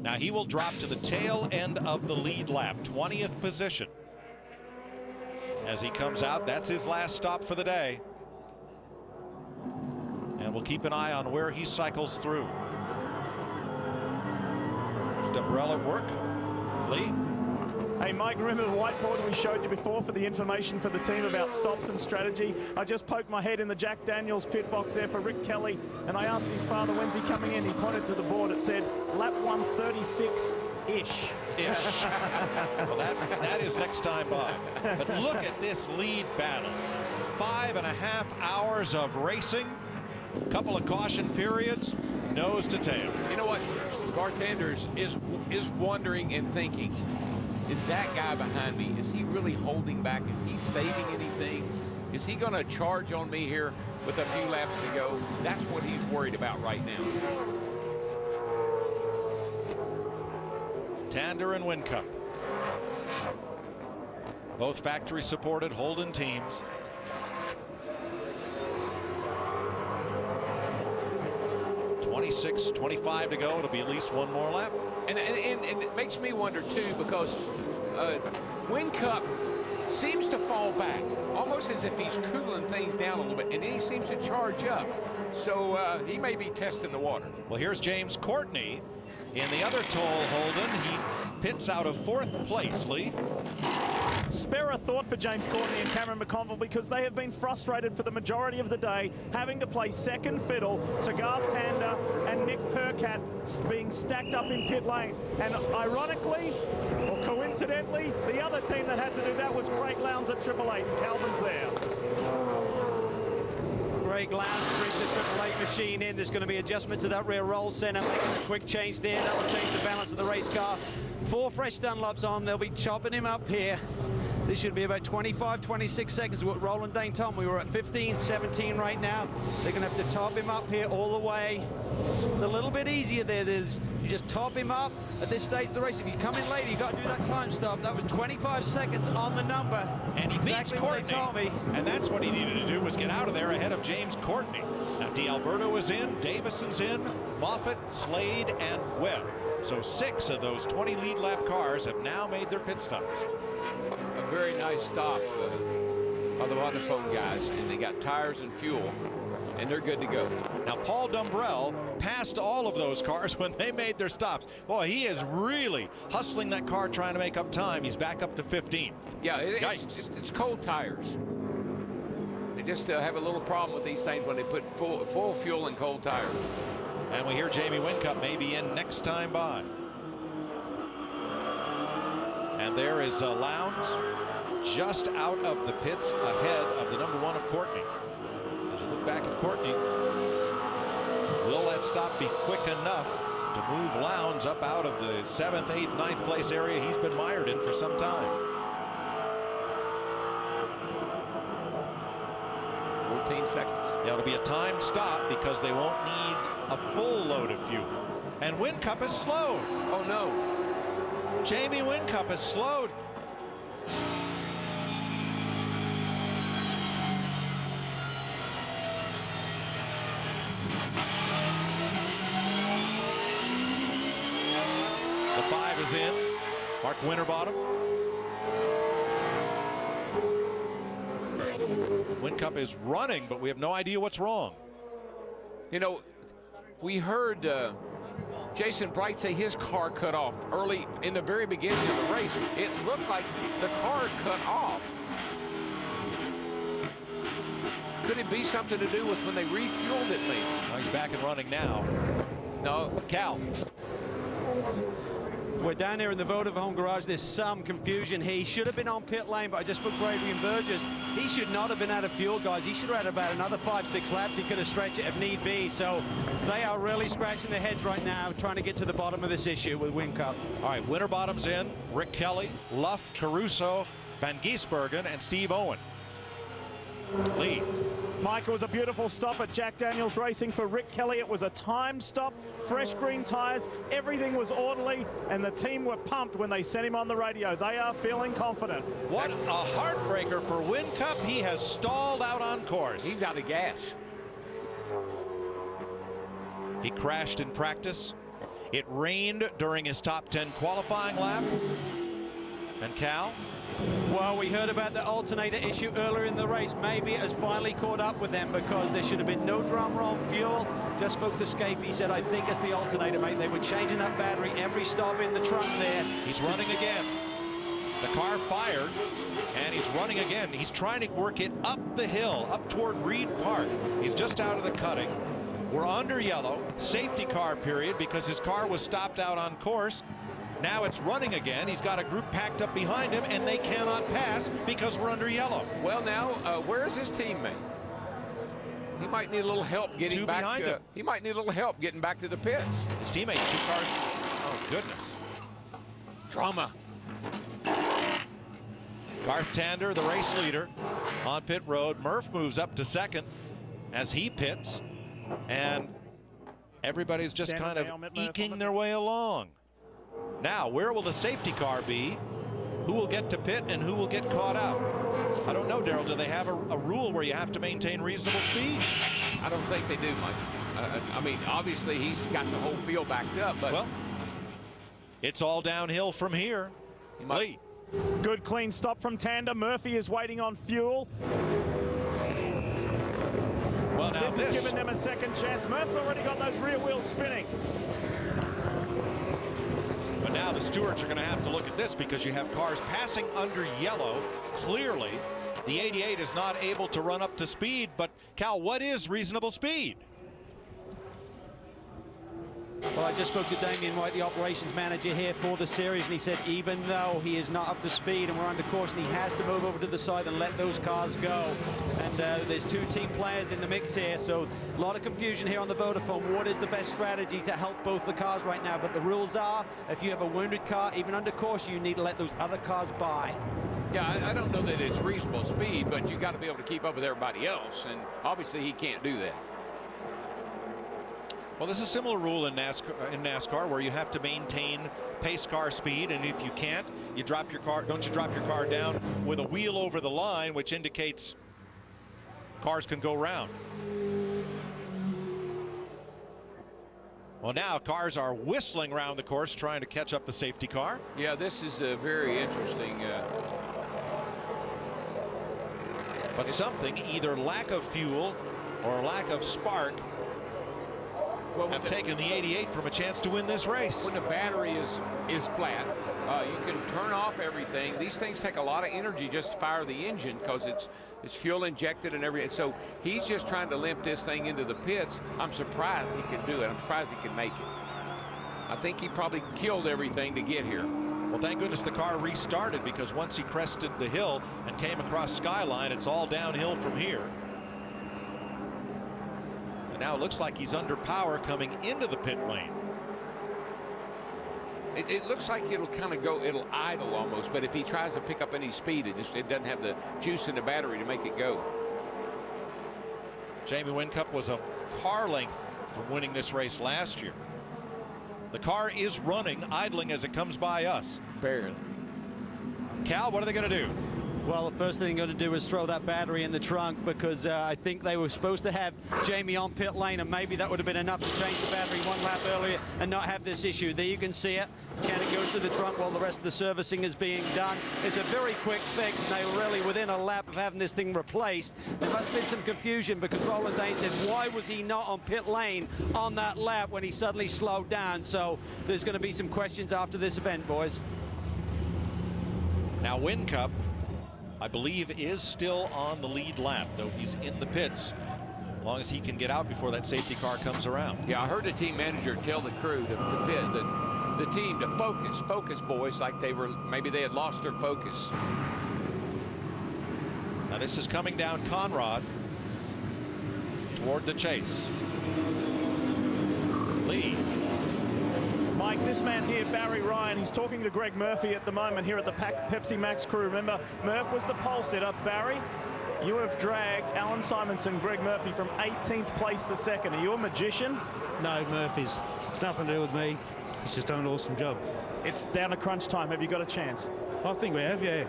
Now he will drop to the tail end of the lead lap, 20th position. As he comes out, that's his last stop for the day. And we'll keep an eye on where he cycles through. There's Dumbrell at work. Lee? Hey, Mike, remember the whiteboard we showed you before for the information for the team about stops and strategy? I just poked my head in the Jack Daniels pit box there for Rick Kelly, and I asked his father, when's he coming in? He pointed to the board. It said, lap 136-ish. Well, that is next time by. But look at this lead battle. 5.5 hours of racing, a couple of caution periods, nose to tail. You know what? Bartenders is wondering and thinking, is that guy behind me, is he really holding back? Is he saving anything? Is he going to charge on me here with a few laps to go? That's what he's worried about right now. Tander and Whincup. Both factory supported Holden teams. $26.25 to go. It'll be at least one more lap. And it makes me wonder too, because Whincup seems to fall back, almost as if he's cooling things down a little bit, and then he seems to charge up. So he may be testing the water. Well, here's James Courtney in the other toll Holden. He pits out of 4th place, Lee. Spare a thought for James Courtney and Cameron McConville, because they have been frustrated for the majority of the day, having to play second fiddle to Garth Tander and Nick Percat being stacked up in pit lane. And ironically, or coincidentally, the other team that had to do that was Craig Lowndes at 888, and Calvin's there. Craig Lowndes brings the 888 machine in. There's going to be adjustment to that rear roll center, making a quick change there. That will change the balance of the race car. 4 fresh Dunlops on. They'll be chopping him up here. This should be about 25, 26 seconds with Roland Dane Tom. We were at 15, 17 right now. They're going to have to top him up here all the way. It's a little bit easier there. You just top him up at this stage of the race. If you come in late, you've got to do that time stop. That was 25 seconds on the number. And he exactly what they told me. And that's what he needed to do, was get out of there ahead of James Courtney. Now, D'Alberto is in, Davison's in, Moffitt, Slade, and Webb. So 6 of those 20 lead lap cars have now made their pit stops. A very nice stop by the Vodafone guys, and they got tires and fuel, and they're good to go. Now, Paul Dumbrell passed all of those cars when they made their stops. Boy, he is really hustling that car, trying to make up time. He's back up to 15. Yeah, it's cold tires. They just have a little problem with these things when they put full fuel in cold tires. And we hear Jamie Whincup may be in next time by. And there is Lowndes just out of the pits ahead of the number 1 of Courtney. As you look back at Courtney, will that stop be quick enough to move Lowndes up out of the 7th, 8th, 9th place area he's been mired in for some time? 14 seconds. Yeah, it'll be a timed stop because they won't need a full load of fuel. And Whincup is slowed. Oh, no. Jamie Whincup is slowed. The 5 is in. Mark Winterbottom. Whincup is running, but we have no idea what's wrong. You know, we heard Jason Bright say his car cut off early in the very beginning of the race. It looked like the car cut off. Could it be something to do with when they refueled it, maybe? Well, he's back and running now. No. Cal. We're down here in the Vodafone garage. There's some confusion. He should have been on pit lane, but I just spoke to Adrian Burgess. He should not have been out of fuel, guys. He should have had about another 5-6 laps. He could have stretched it if need be. So they are really scratching their heads right now, trying to get to the bottom of this issue with Whincup. All right, Winterbottom's in. Rick Kelly, Luff, Caruso, Van Giesbergen, and Steve Owen. Lead. Mike, it was a beautiful stop at Jack Daniels Racing for Rick Kelly. It was a timed stop, fresh green tyres, everything was orderly, and the team were pumped when they sent him on the radio. They are feeling confident. What a heartbreaker for Whincup. He has stalled out on course. He's out of gas. He crashed in practice. It rained during his top 10 qualifying lap. And Cal? Well, we heard about the alternator issue earlier in the race. Maybe it has finally caught up with them because there should have been no drama on fuel. Just spoke to Scaife. He said, I think it's the alternator, mate. They were changing that battery every stop in the trunk there. He's running again. The car fired, and he's running again. He's trying to work it up the hill, up toward Reed Park. He's just out of the cutting. We're under yellow, safety car period, because his car was stopped out on course. Now it's running again. He's got a group packed up behind him, and they cannot pass because we're under yellow. Well, now, where is his teammate? He might need a little help getting back. Behind him. He might need a little help getting back to the pits. His teammate, 2 cars. Oh, goodness. Drama. Garth Tander, the race leader, on pit road. Murph moves up to second as he pits, and everybody's just kind of eking their way along. Now, where will the safety car be? Who will get to pit and who will get caught out? I don't know, Daryl. Do they have a rule where you have to maintain reasonable speed? I don't think they do, Mike. I mean, obviously he's got the whole field backed up, but well, it's all downhill from here. Lee. Good clean stop from Tander. Murphy is waiting on fuel. Well, now this has given them a second chance. Murph's already got those rear wheels spinning. But now the stewards are going to have to look at this because you have cars passing under yellow. Clearly, the 88 is not able to run up to speed. But, Cal, what is reasonable speed? Well, I just spoke to Damien White, the operations manager here for the series, and he said even though he is not up to speed and we're under caution, he has to move over to the side and let those cars go. And there's 2 team players in the mix here, so a lot of confusion here on the Vodafone. What is the best strategy to help both the cars right now? But the rules are, if you have a wounded car, even under caution, you need to let those other cars by. yeah, I don't know that it's reasonable speed, but you got to be able to keep up with everybody else, and obviously he can't do that. Well, there's a similar rule in NASCAR where you have to maintain pace car speed, and if you can't, you drop your car. Don't you drop your car down with a wheel over the line, which indicates cars can go round. Well, now cars are whistling around the course trying to catch up the safety car. Yeah, this is very interesting. But something, either lack of fuel or lack of spark, have taken the 88 from a chance to win this race. When the battery is flat, you can turn off everything. These things take a lot of energy just to fire the engine because it's fuel injected and everything. So he's just trying to limp this thing into the pits. I'm surprised he can do it. I'm surprised he can make it. I think he probably killed everything to get here. Well, thank goodness the car restarted, because once he crested the hill and came across Skyline, it's all downhill from here. Now it looks like he's under power coming into the pit lane. It looks like it'll kind of go, it'll idle almost, but if he tries to pick up any speed, it doesn't have the juice in the battery to make it go. Jamie Whincup was a car length from winning this race last year. The car is running, idling as it comes by us. Barely. Cal, what are they going to do? Well, the first thing they're going to do is throw that battery in the trunk, because I think they were supposed to have Jamie on pit lane, and maybe that would have been enough to change the battery 1 lap earlier and not have this issue. There you can see it. Can it go closer to trunk while the rest of the servicing is being done. It's a very quick fix, and they were really within a lap of having this thing replaced. There must have been some confusion because Roland Dane said, why was he not on pit lane on that lap when he suddenly slowed down? So there's going to be some questions after this event, boys. Now Whincup, I believe, is still on the lead lap, though he's in the pits. As long as he can get out before that safety car comes around. Yeah, I heard the team manager tell the crew to pit, the team to focus, boys, like maybe they had lost their focus. Now this is coming down Conrad toward the chase. Lee. Mike, this man here, Barry Ryan, he's talking to Greg Murphy at the moment here at the Pepsi Max crew. Remember, Murph was the pole sitter. Barry, you have dragged Alan Simonson, Greg Murphy from 18th place to second. Are you a magician? No, Murphy's. It's nothing to do with me. He's just done an awesome job. It's down to crunch time. Have you got a chance? I think we have, yeah.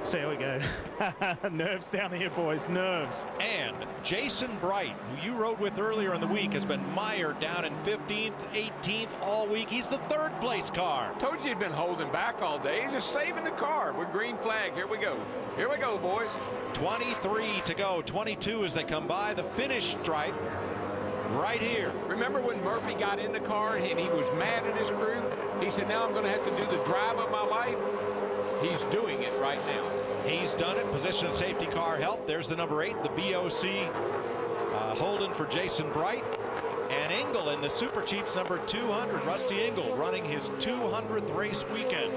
See how we go. Nerves down here, boys, nerves. And Jason Bright, who you rode with earlier in the week, has been mired down in 15th, 18th all week. He's the third place car. Told you he'd been holding back all day. He's just saving the car. We're green flag. Here we go. Here we go, boys. 23 to go. 22 as they come by the finish stripe right here. Remember when Murphy got in the car and he was mad at his crew? He said, now I'm going to have to do the drive of my life. He's doing it right now. He's done it. Position of safety car help. There's the number 8, the BOC Holden for Jason Bright. And Engel in the Super Cheeps number 200. Rusty Engel running his 200th race weekend.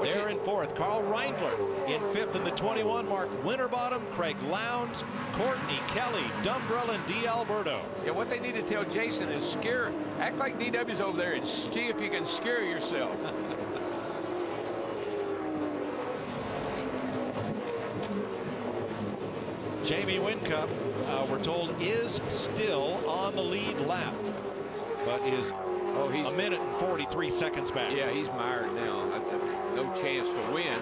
They're in 4th. Carl Reindler in 5th in the 21. Mark Winterbottom, Craig Lowndes, Courtney Kelly, Dumbrell, and D. Alberto. Yeah, what they need to tell Jason is act like DW's over there and see if you can scare yourself. Jamie Whincup, we're told, is still on the lead lap, but is a minute and 43 seconds back. Yeah, he's mired now. No chance to win.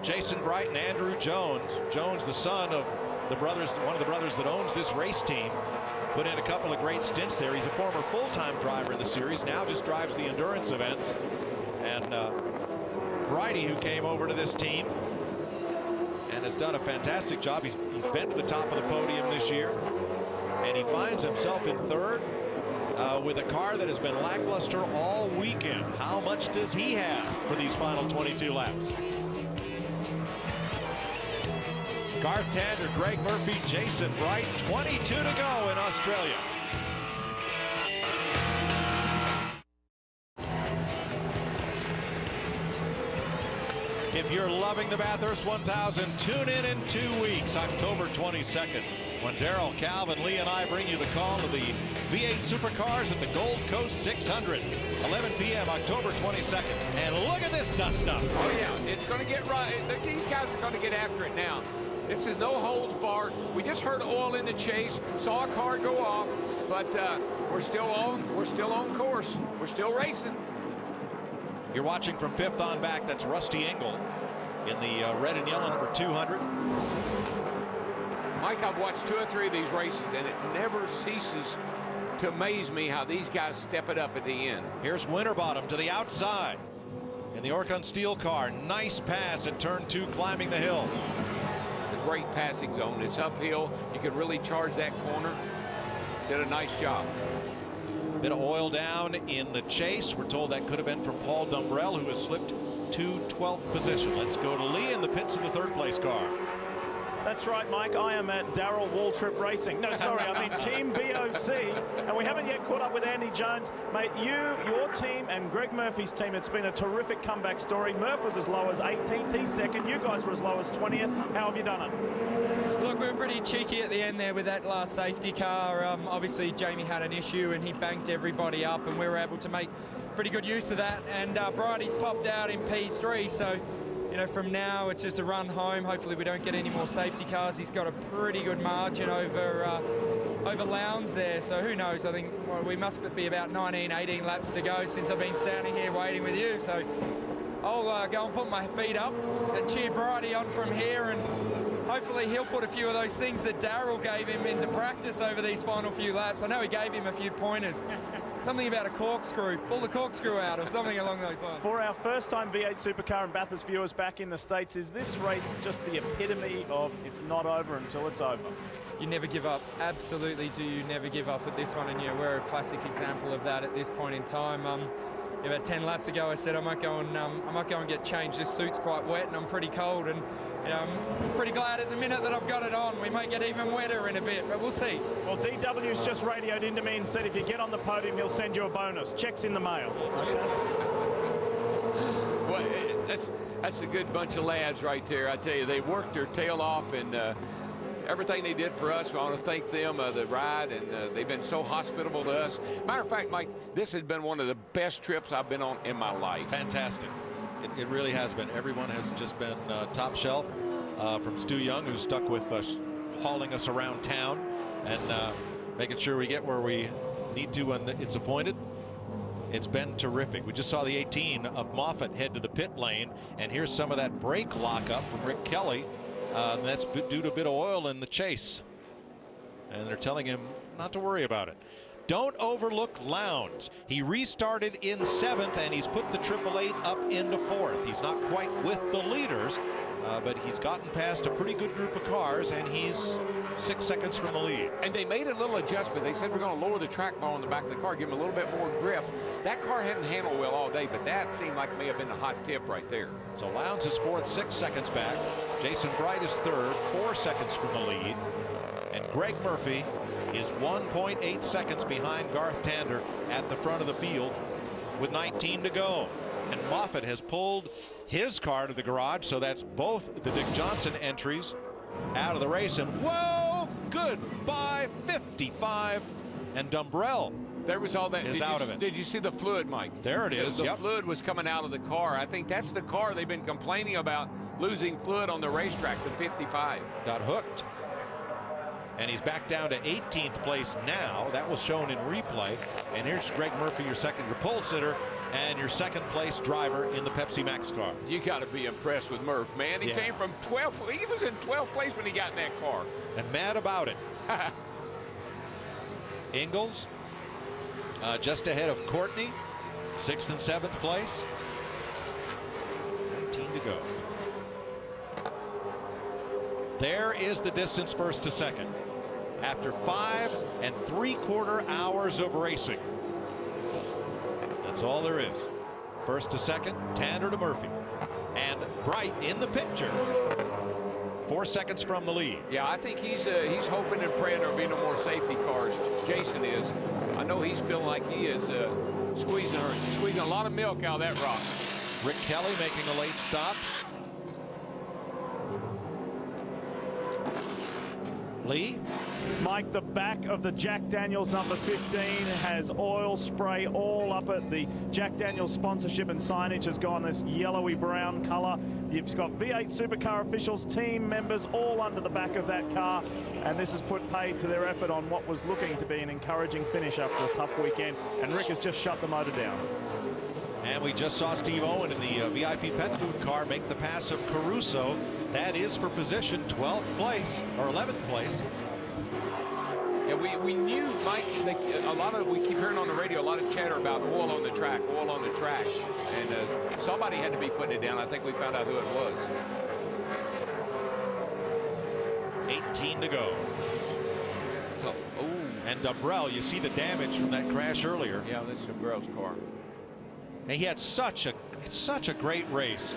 Jason Bright and Andrew Jones. Jones, the son of the brothers, one of the brothers that owns this race team, put in a couple of great stints there. He's a former full-time driver in the series, now just drives the endurance events. And Brighty, who came over to this team and has done a fantastic job. He's been to the top of the podium this year, and he finds himself in 3rd with a car that has been lackluster all weekend. How much does he have for these final 22 laps? Garth Tander, Greg Murphy, Jason Bright, 22 to go in Australia. If you're loving the Bathurst 1000, tune in 2 weeks, October 22nd, when Darrell, Calvin, Lee, and I bring you the call of the V8 Supercars at the Gold Coast 600, 11 p.m. October 22nd. And look at this dust up. Oh, yeah, it's going to get right. These guys are going to get after it now. This is no holds barred. We just heard oil in the chase, saw a car go off, but we're still on course. We're still racing. You're watching from 5th on back. That's Rusty Engel in the red and yellow number 200. Mike, I've watched 2 or 3 of these races, and it never ceases to amaze me how these guys step it up at the end. Here's Winterbottom to the outside in the Orcon Steel car. Nice pass at turn 2, climbing the hill. A great passing zone. It's uphill. You can really charge that corner. Did a nice job. Bit of oil down in the chase. We're told that could have been from Paul Dumbrell, who has slipped to 12th position. Let's go to Lee in the pits of the 3rd place car. That's right, Mike. I am at Darrell Waltrip Racing. No, sorry, I mean Team BOC. And we haven't yet caught up with Andy Jones. Mate, your team, and Greg Murphy's team, it's been a terrific comeback story. Murph was as low as 18th. He's 2nd. You guys were as low as 20th. How have you done it? Look, we were pretty cheeky at the end there with that last safety car. Obviously, Jamie had an issue, and he banked everybody up, and we were able to make pretty good use of that. And Bridie's popped out in P3, so... You know, from now, it's just a run home. Hopefully we don't get any more safety cars. He's got a pretty good margin over Lowndes there. So who knows? I think we must be about 19, 18 laps to go since I've been standing here waiting with you. So I'll go and put my feet up and cheer Bridie on from here. And hopefully he'll put a few of those things that Darryl gave him into practice over these final few laps. I know he gave him a few pointers. Something about a corkscrew. Pull the corkscrew out or something along those lines. For our first-time V8 Supercar and Bathurst viewers back in the States, is this race just the epitome of it's not over until it's over? You never give up. Absolutely do you never give up at this one, and yeah, we're a classic example of that at this point in time. About 10 laps ago, I said I might go and get changed. This suit's quite wet and I'm pretty cold, and I'm pretty glad at the minute that I've got it on. We might get even wetter in a bit, but we'll see. Well, DW's just radioed into me and said if you get on the podium, he'll send you a bonus. Check's in the mail. Well, that's a good bunch of lads right there. I tell you, they worked their tail off, and everything they did for us, we want to thank them, the ride, and they've been so hospitable to us. Matter of fact, Mike, this has been one of the best trips I've been on in my life. Fantastic. It really has been. Everyone has just been top shelf, from Stu Young, who's stuck with us, hauling us around town and making sure we get where we need to when it's appointed. It's been terrific. We just saw the 18 of Moffitt head to the pit lane, and here's some of that brake lockup from Rick Kelly. That's due to a bit of oil in the chase, and they're telling him not to worry about it. Don't overlook Lowndes. He restarted in 7th, and he's put the 888 up into 4th. He's not quite with the leaders, but he's gotten past a pretty good group of cars, and he's 6 seconds from the lead. And they made a little adjustment. They said we're going to lower the track bar on the back of the car, give him a little bit more grip. That car hadn't handled well all day, but that seemed like it may have been a hot tip right there. So Lowndes is 4th, 6 seconds back. Jason Bright is 3rd, 4 seconds from the lead. And Greg Murphy is 1.8 seconds behind Garth Tander at the front of the field with 19 to go. And Moffitt has pulled his car to the garage, so that's both the Dick Johnson entries out of the race. And whoa, goodbye 55. And Dumbrell there was all that. is out of it. Did you see the fluid, Mike? There it is. The fluid was coming out of the car. I think that's the car they've been complaining about losing fluid on the racetrack, the 55. Got hooked. And he's back down to 18th place now. That was shown in replay. And here's Greg Murphy, your pole sitter, and your 2nd place driver in the Pepsi Max car. You got to be impressed with Murph, man. He came from 12th. He was in 12th place when he got in that car. And mad about it. Ingalls just ahead of Courtney, 6th and 7th place. 19 to go. There is the distance 1st to 2nd after 5 3/4 hours of racing. That's all there is. 1st to 2nd, Tander to Murphy, and Bright in the picture. 4 seconds from the lead. Yeah, I think he's hoping and praying there'll be no more safety cars. Jason is. I know he's feeling like he is squeezing a lot of milk out of that rock. Rick Kelly making a late stop. Lee? Mike, the back of the Jack Daniels number 15 has oil spray all up it. The Jack Daniels sponsorship and signage has gone this yellowy brown color. You've got V8 Supercar officials, team members all under the back of that car, and this has put paid to their effort on what was looking to be an encouraging finish after a tough weekend, and Rick has just shut the motor down. And we just saw Steve Owen in the VIP pet food car make the pass of Caruso. That is for position 12th place or 11th place. Yeah, we knew, Mike, we keep hearing on the radio a lot of chatter about oil on the track, and somebody had to be putting it down. I think we found out who it was. 18 to go. So, and Dumbrell, you see the damage from that crash earlier. Yeah, that's Dumbrell's car. And he had such a great race.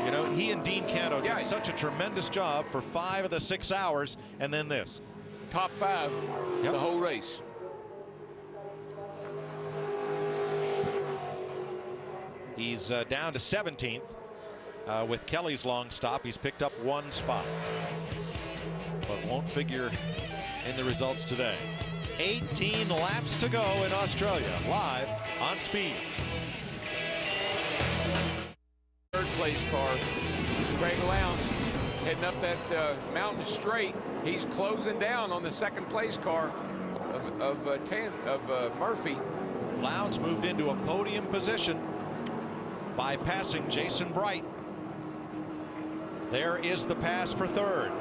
You know, he and Dean Canto did such a tremendous job for 5 of the 6 hours, and then this. Top 5 the whole race. He's down to 17th with Kelly's long stop. He's picked up 1 spot, but won't figure in the results today. 18 laps to go in Australia, live on Speed. 3rd place car, Greg Lowndes, heading up that mountain straight. He's closing down on the 2nd place car of Murphy. Lowndes moved into a podium position by passing Jason Bright. There is the pass for 3rd.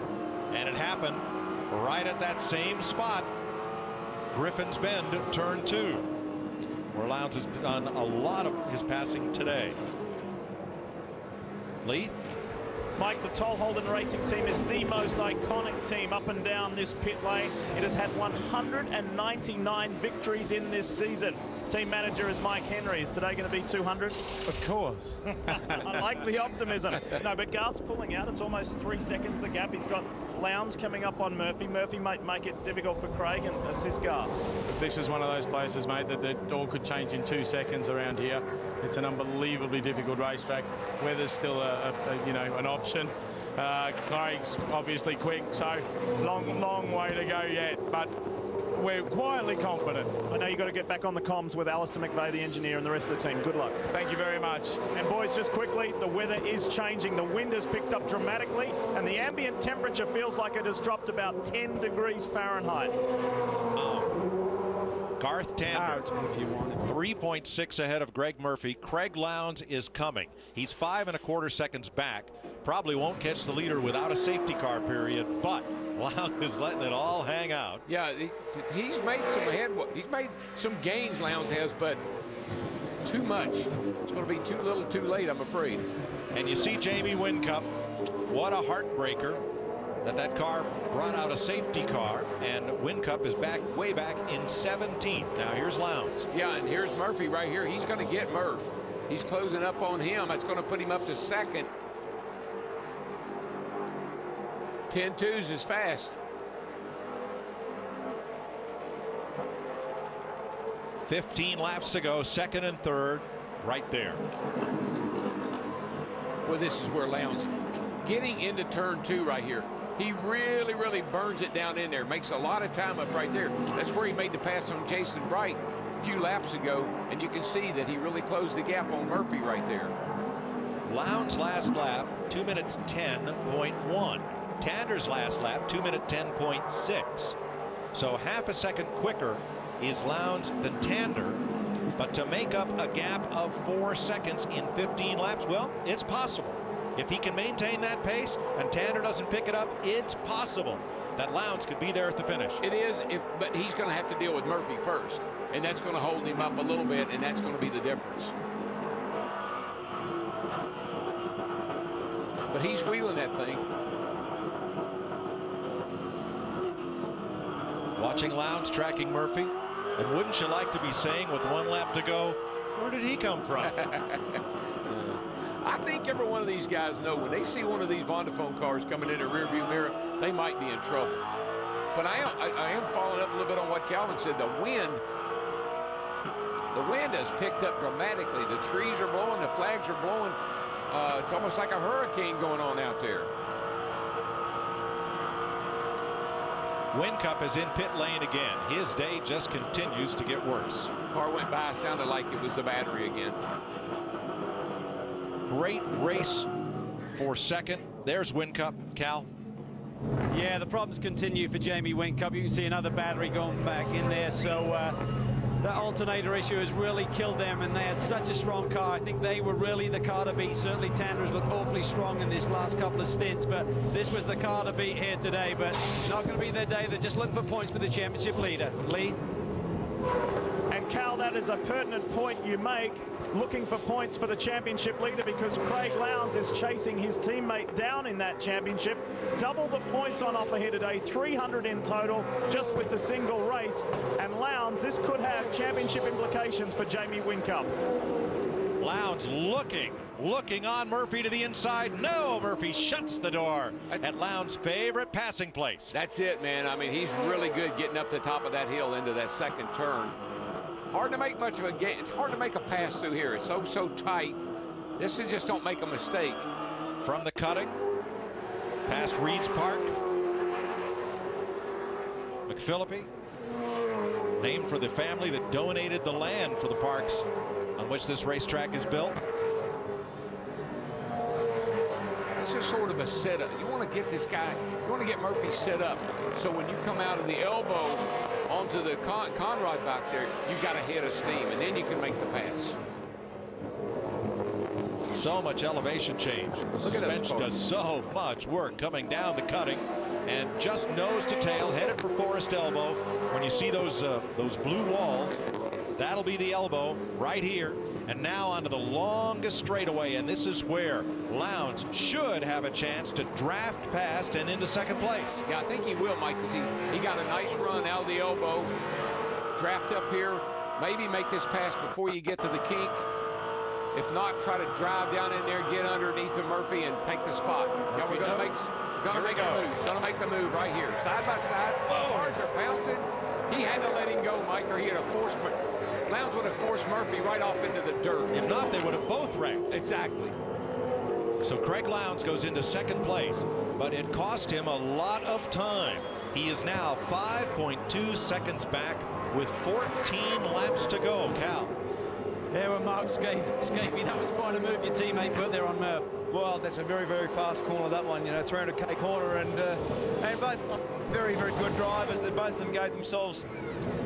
And it happened right at that same spot. Griffin's Bend, turn 2, where Lowndes has done a lot of his passing today. Lee? Mike, the Toll Holden Racing team is the most iconic team up and down this pit lane. It has had 199 victories in this season. Team manager is Mike Henry. Is today going to be 200? Of course. I like the optimism. No, but Garth's pulling out. It's almost 3 seconds the gap. He's got Lowndes coming up on Murphy. Murphy might make it difficult for Craig and assist Garth. This is one of those places, mate, that all could change in 2 seconds around here. It's an unbelievably difficult racetrack. Weather's still an option. Craig's obviously quick, so long way to go yet, but we're quietly confident. I know you've got to get back on the comms with Alistair McVeigh, the engineer, and the rest of the team. Good luck. Thank you very much. And boys, just quickly, the weather is changing. The wind has picked up dramatically, and the ambient temperature feels like it has dropped about 10 degrees Fahrenheit. Garth Tander, 3.6 ahead of Greg Murphy. Craig Lowndes is coming. He's 5 1/4 seconds back. Probably won't catch the leader without a safety car period, but Lowndes is letting it all hang out. Yeah, he's made some he's made some gains, Lowndes has, but too much. It's going to be too little too late, I'm afraid. And you see Jamie Whincup, what a heartbreaker that car brought out a safety car, and Whincup is way back in 17th. Now here's Lowndes. Yeah, and here's Murphy right here. He's going to get Murph. He's closing up on him. That's going to put him up to second. 10-2s is fast. 15 laps to go, second and third, right there. Well, this is where Lowndes getting into turn 2 right here. He really burns it down in there. Makes a lot of time up right there. That's where he made the pass on Jason Bright a few laps ago, and you can see that he really closed the gap on Murphy right there. Lowndes' last lap, 2 minutes 10.1. Tander's last lap, 2 minute 10.6. So half a second quicker is Lowndes than Tander. But to make up a gap of 4 seconds in 15 laps, well, it's possible. If he can maintain that pace and Tander doesn't pick it up, it's possible that Lowndes could be there at the finish. It is, but he's going to have to deal with Murphy first, and that's going to hold him up a little bit, and that's going to be the difference. But he's wheeling that thing. Watching Lowndes tracking Murphy, and wouldn't you like to be saying with 1 lap to go, where did he come from? I think every one of these guys know when they see one of these Vodafone cars coming in a rearview mirror, they might be in trouble. But I am following up a little bit on what Calvin said. The wind has picked up dramatically. The trees are blowing, the flags are blowing. It's almost like a hurricane going on out there. Whincup is in pit lane again. His day just continues to get worse. Car went by, sounded like it was the battery again. Great race for second. There's Whincup. Cal? Yeah, the problems continue for Jamie Whincup. You can see another battery going back in there. So that alternator issue has really killed them, and they had such a strong car. I think they were really the car to beat. Certainly Tander has looked awfully strong in this last couple of stints, but this was the car to beat here today. But not going to be their day. They're just looking for points for the championship leader. Lee? And Cal, that is a pertinent point you make. Looking for points for the championship leader, because Craig Lowndes is chasing his teammate down in that championship. Double the points on offer here today, 300 in total just with the single race. And Lowndes, this could have championship implications for Jamie Whincup. Lowndes looking on Murphy to the inside. No, Murphy shuts the door at Lowndes' favorite passing place. That's it, man. I mean, he's really good getting up the top of that hill into that second turn. Hard to make much of a game. It's hard to make a pass through here. It's so tight. This is just don't make a mistake. From the cutting, past Reed's Park. McPhillippy, named for the family that donated the land for the parks on which this racetrack is built. This is sort of a setup. You want to get this guy, you want to get Murphy set up. So when you come out of the elbow onto the Conrad back there, you got a head of steam, and then you can make the pass. So much elevation change. The suspension does so much work coming down the cutting. and just nose to tail, headed for Forest Elbow. When you see those blue walls, that'll be the elbow right here. And now onto the longest straightaway, and this is where Lowndes should have a chance to draft past and into second place. Yeah, I think he will, Mike, because he got a nice run out of the elbow, draft up here, maybe make this pass before you get to the kink. If not, try to drive down in there, get underneath the Murphy, and take the spot. Yeah, we're going to make the move. Going to make the move right here, side by side. Cars are bouncing. He had to let him go, Mike, or he had a force. Lowndes would have forced Murphy right off into the dirt. If not, they would have both wrecked. Exactly. So Craig Lowndes goes into second place, but it cost him a lot of time. He is now 5.2 seconds back with 14 laps to go. Cal. Yeah, well, Mark Scapey, that was quite a move your teammate put there on Murph. Well, that's a very, very fast corner, that one, 300k corner, and both very, very good drivers. That both of them gave themselves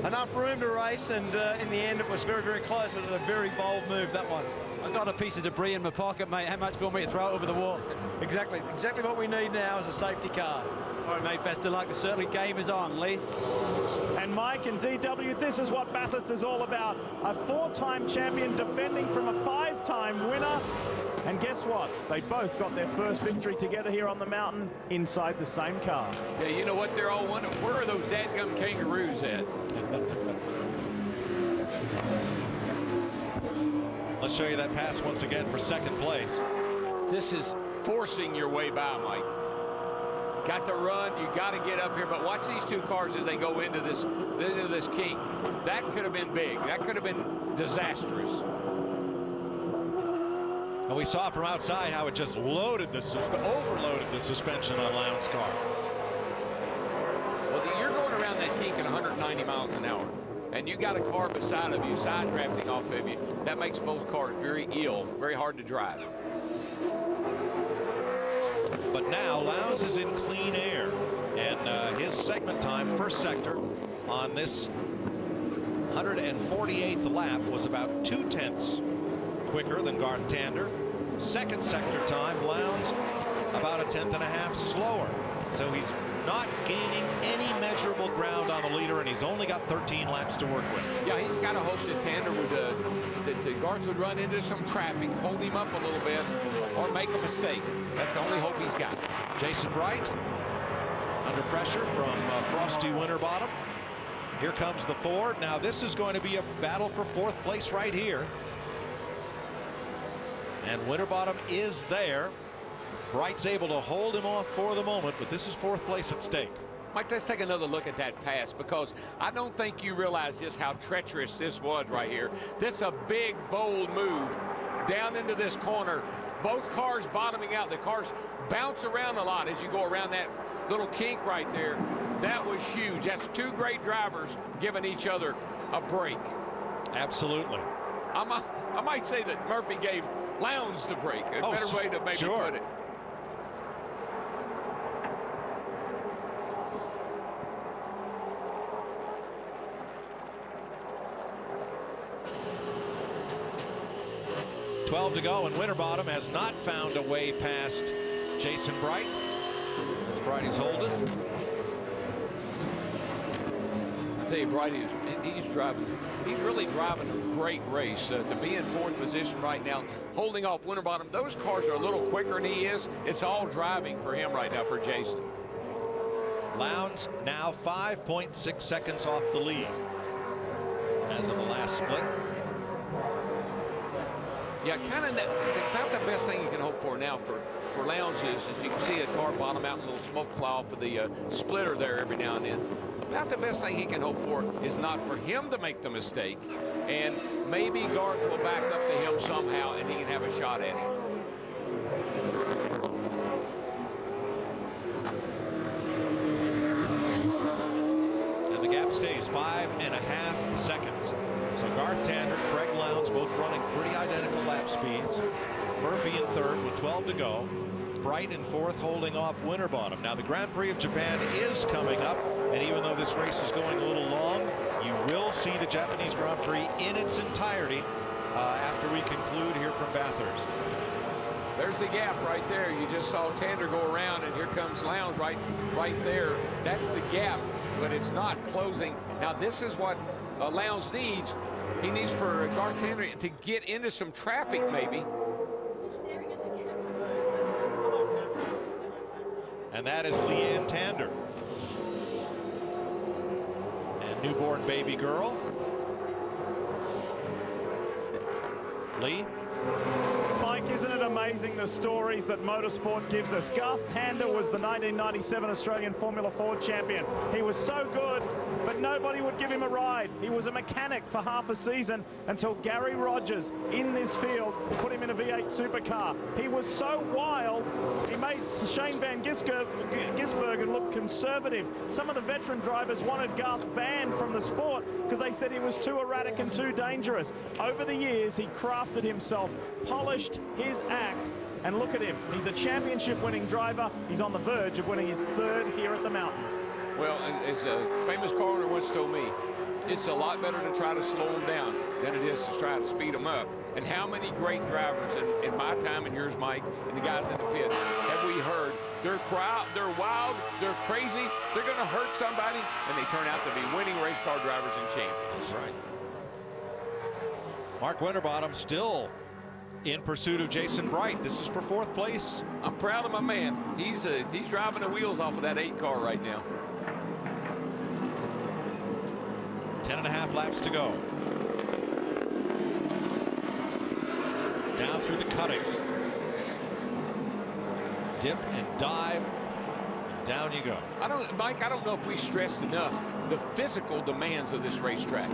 enough room to race, and in the end it was very, very close, but it was a very bold move, that one. I got a piece of debris in my pocket, mate. How much do you want me to throw it over the wall? Exactly what we need now is a safety car. All right, mate, best of luck. The certainly game is on, Lee. And Mike and DW, this is what Bathurst is all about. A 4-time champion defending from a 5-time winner. And guess what? They both got their first victory together here on the mountain inside the same car. Yeah, you know what? They're all wondering, where are those dadgum kangaroos at? Let's show you that pass once again for second place. This is forcing your way by, Mike. Got to run, you got to get up here, but watch these two cars as they go into this kink. That could have been big. That could have been disastrous. And we saw from outside how it just overloaded the suspension on Lowndes' car. Well, you're going around that kink at 190 miles an hour, and you got a car beside of you, side drafting off of you. That makes both cars very ill, very hard to drive. But now Lowndes is in clean air, and his segment time, first sector, on this 148th lap was about 0.2 quicker than Garth Tander. Second sector time, Lowndes about 1.5 tenths slower. So he's not gaining any measurable ground on the leader, and he's only got 13 laps to work with. Yeah, he's got to hope that Tander would, that Garth would run into some traffic, hold him up a little bit, or make a mistake. That's the only hope he's got. Jason Bright under pressure from Frosty Winterbottom. Here comes the Ford. Now this is going to be a battle for fourth place right here. And Winterbottom is there. Bright's able to hold him off for the moment, but this is fourth place at stake. Mike, let's take another look at that pass, because I don't think you realize just how treacherous this was right here. This is a big, bold move down into this corner. Both cars bottoming out. The cars bounce around a lot as you go around that little kink right there. That was huge. That's two great drivers giving each other a break. Absolutely. I might say that Murphy gave Lowndes the break. A better way to maybe put it. To go, and Winterbottom has not found a way past Jason Bright. That's Brighty's holding. I tell you, Brighty, he's really driving a great race. To be in fourth position right now, holding off Winterbottom. Those cars are a little quicker than he is. It's all driving for him right now, for Jason. Lowndes now 5.6 seconds off the lead as of the last split. Yeah, kind of about the best thing you can hope for now for Lowndes is you can see a car bottom out and a little smoke fly off of the splitter there every now and then. About the best thing he can hope for is not for him to make the mistake, and maybe Garth will back up to him somehow and he can have a shot at him. And the gap stays 5.5 seconds. So Garth Tander, Craig Lowndes both running pretty identical lap speeds. Murphy in third with 12 to go. Bright in fourth, holding off Winterbottom. Now the Grand Prix of Japan is coming up, and even though this race is going a little long, you will see the Japanese Grand Prix in its entirety after we conclude here from Bathurst. There's the gap right there. You just saw Tander go around, and here comes Lowndes right there. That's the gap, but it's not closing. Now, this is what Lowndes needs. He needs for Garth Tander to get into some traffic, maybe. And that is Leanne Tander. And newborn baby girl. Lee? Mike, isn't it amazing the stories that motorsport gives us? Garth Tander was the 1997 Australian Formula Ford champion. He was so good, but nobody would give him a ride. He was a mechanic for half a season until Gary Rogers in this field put him in a V8 supercar. He was so wild, he made Shane Van Gisbergen look conservative. Some of the veteran drivers wanted Garth banned from the sport because they said he was too erratic and too dangerous. Over the years, he crafted himself, polished his act, and look at him. He's a championship-winning driver. He's on the verge of winning his third here at the mountain. Well, as a famous car owner once told me, it's a lot better to try to slow them down than it is to try to speed them up. And how many great drivers in my time and yours, Mike, and the guys in the pits, have we heard? They're wild, they're crazy, they're going to hurt somebody, and they turn out to be winning race car drivers and champions. That's right. Mark Winterbottom still in pursuit of Jason Bright. This is for 4th place. I'm proud of my man. He's driving the wheels off of that 8 car right now. 10.5 laps to go. Down through the cutting. Dip and dive. And down you go. Mike, I don't know if we stressed enough the physical demands of this racetrack.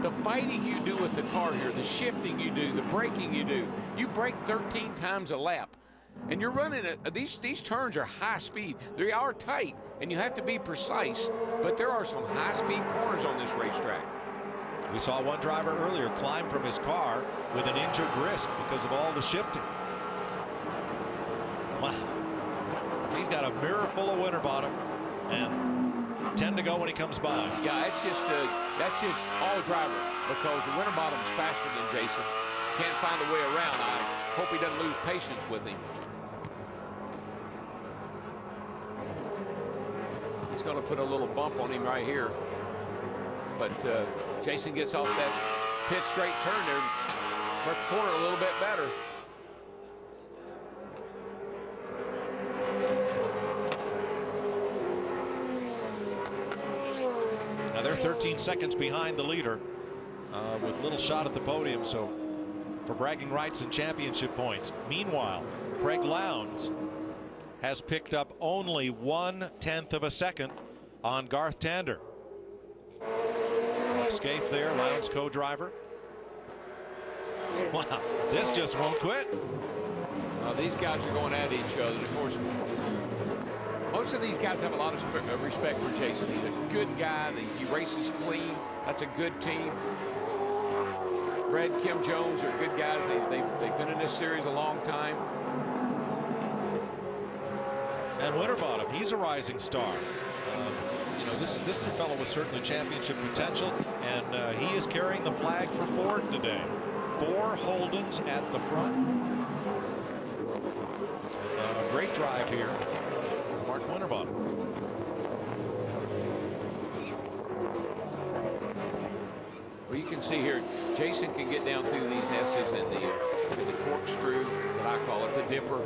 The fighting you do with the car here, the shifting you do, the braking you do. You brake 13 times a lap. And you're running these turns are high speed. They are tight, and you have to be precise, but there are some high-speed corners on this racetrack. We saw one driver earlier climb from his car with an injured wrist because of all the shifting. Wow. He's got a mirror full of Winterbottom, and 10 to go when he comes by. Yeah, that's just all driver, because the Winterbottom's faster than Jason. Can't find a way around. I hope he doesn't lose patience with him. He's going to put a little bump on him right here. But Jason gets off that pit straight turn there, left the corner a little bit better. Now they're 13 seconds behind the leader with little shot at the podium, so for bragging rights and championship points. Meanwhile, Craig Lowndes has picked up only 1/10 of a second on Garth Tander. Scaife there, Lowndes co-driver. Wow, this just won't quit. These guys are going at each other. Of course, most of these guys have a lot of respect for Jason. He's a good guy. He races clean. That's a good team. Brad, Kim Jones are good guys. They've been in this series a long time. And Winterbottom, he's a rising star. You know, this fellow with certainly championship potential, and he is carrying the flag for Ford today. 4 Holdens at the front. A great drive here for Mark Winterbottom. Well, you can see here, Jason can get down through these S's and the corkscrew, that I call it, the dipper.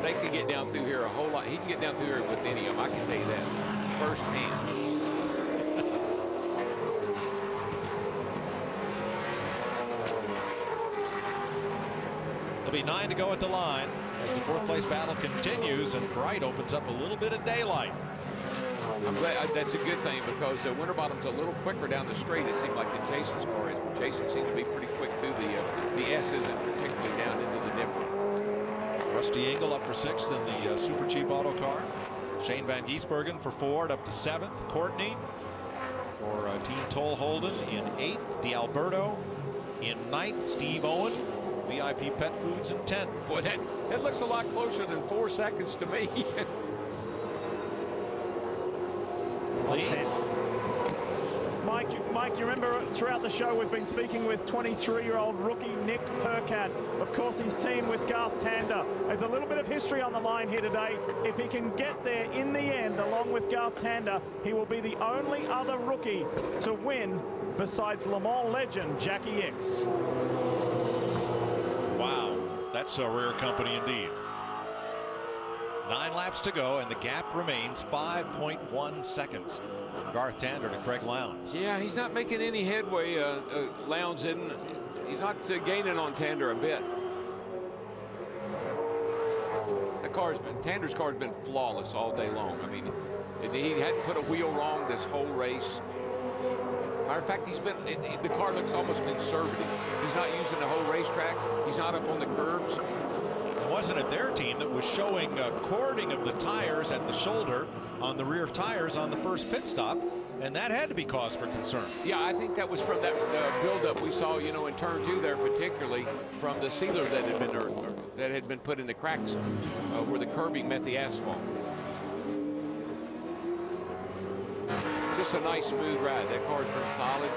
They can get down through here a whole lot. He can get down through here with any of them. I can tell you that firsthand. There'll be 9 to go at the line as the 4th place battle continues, and Bright opens up a little bit of daylight. I'm glad that's a good thing, because Winterbottom's a little quicker down the straight. It seemed like the Jason's car is. Jason seemed to be pretty quick through the S's and particularly down into the dipper. Rusty Engel up for 6th in the super cheap auto car. Shane Van Gisbergen for Ford up to 7th. Courtney for Team Toll Holden in 8th. DeAlberto in 9th. Steve Owen, VIP Pet Foods in 10th. Boy, that looks a lot closer than 4 seconds to me. Mike, Mike, you remember throughout the show we've been speaking with 23-year-old rookie Nick Percat. Of course, he's teamed with Garth Tander. There's a little bit of history on the line here today. If he can get there in the end, along with Garth Tander, he will be the only other rookie to win besides Le Mans legend Jackie Ickx. Wow, that's a rare company indeed. 9 laps to go, and the gap remains 5.1 seconds from Garth Tander to Craig Lowndes. Yeah, he's not making any headway. Lowndes isn't. He's not gaining on Tander a bit. Tander's car's been flawless all day long. I mean, he hadn't put a wheel wrong this whole race. Matter of fact, the car looks almost conservative. He's not using the whole racetrack. He's not up on the curbs. Wasn't it their team that was showing cording of the tires at the shoulder on the rear tires on the first pit stop, and that had to be cause for concern? Yeah, I think that was from that buildup we saw, you know, in turn 2 there, particularly from the sealer that had been put in the cracks where the curbing met the asphalt. Just a nice smooth ride. That car's been solid.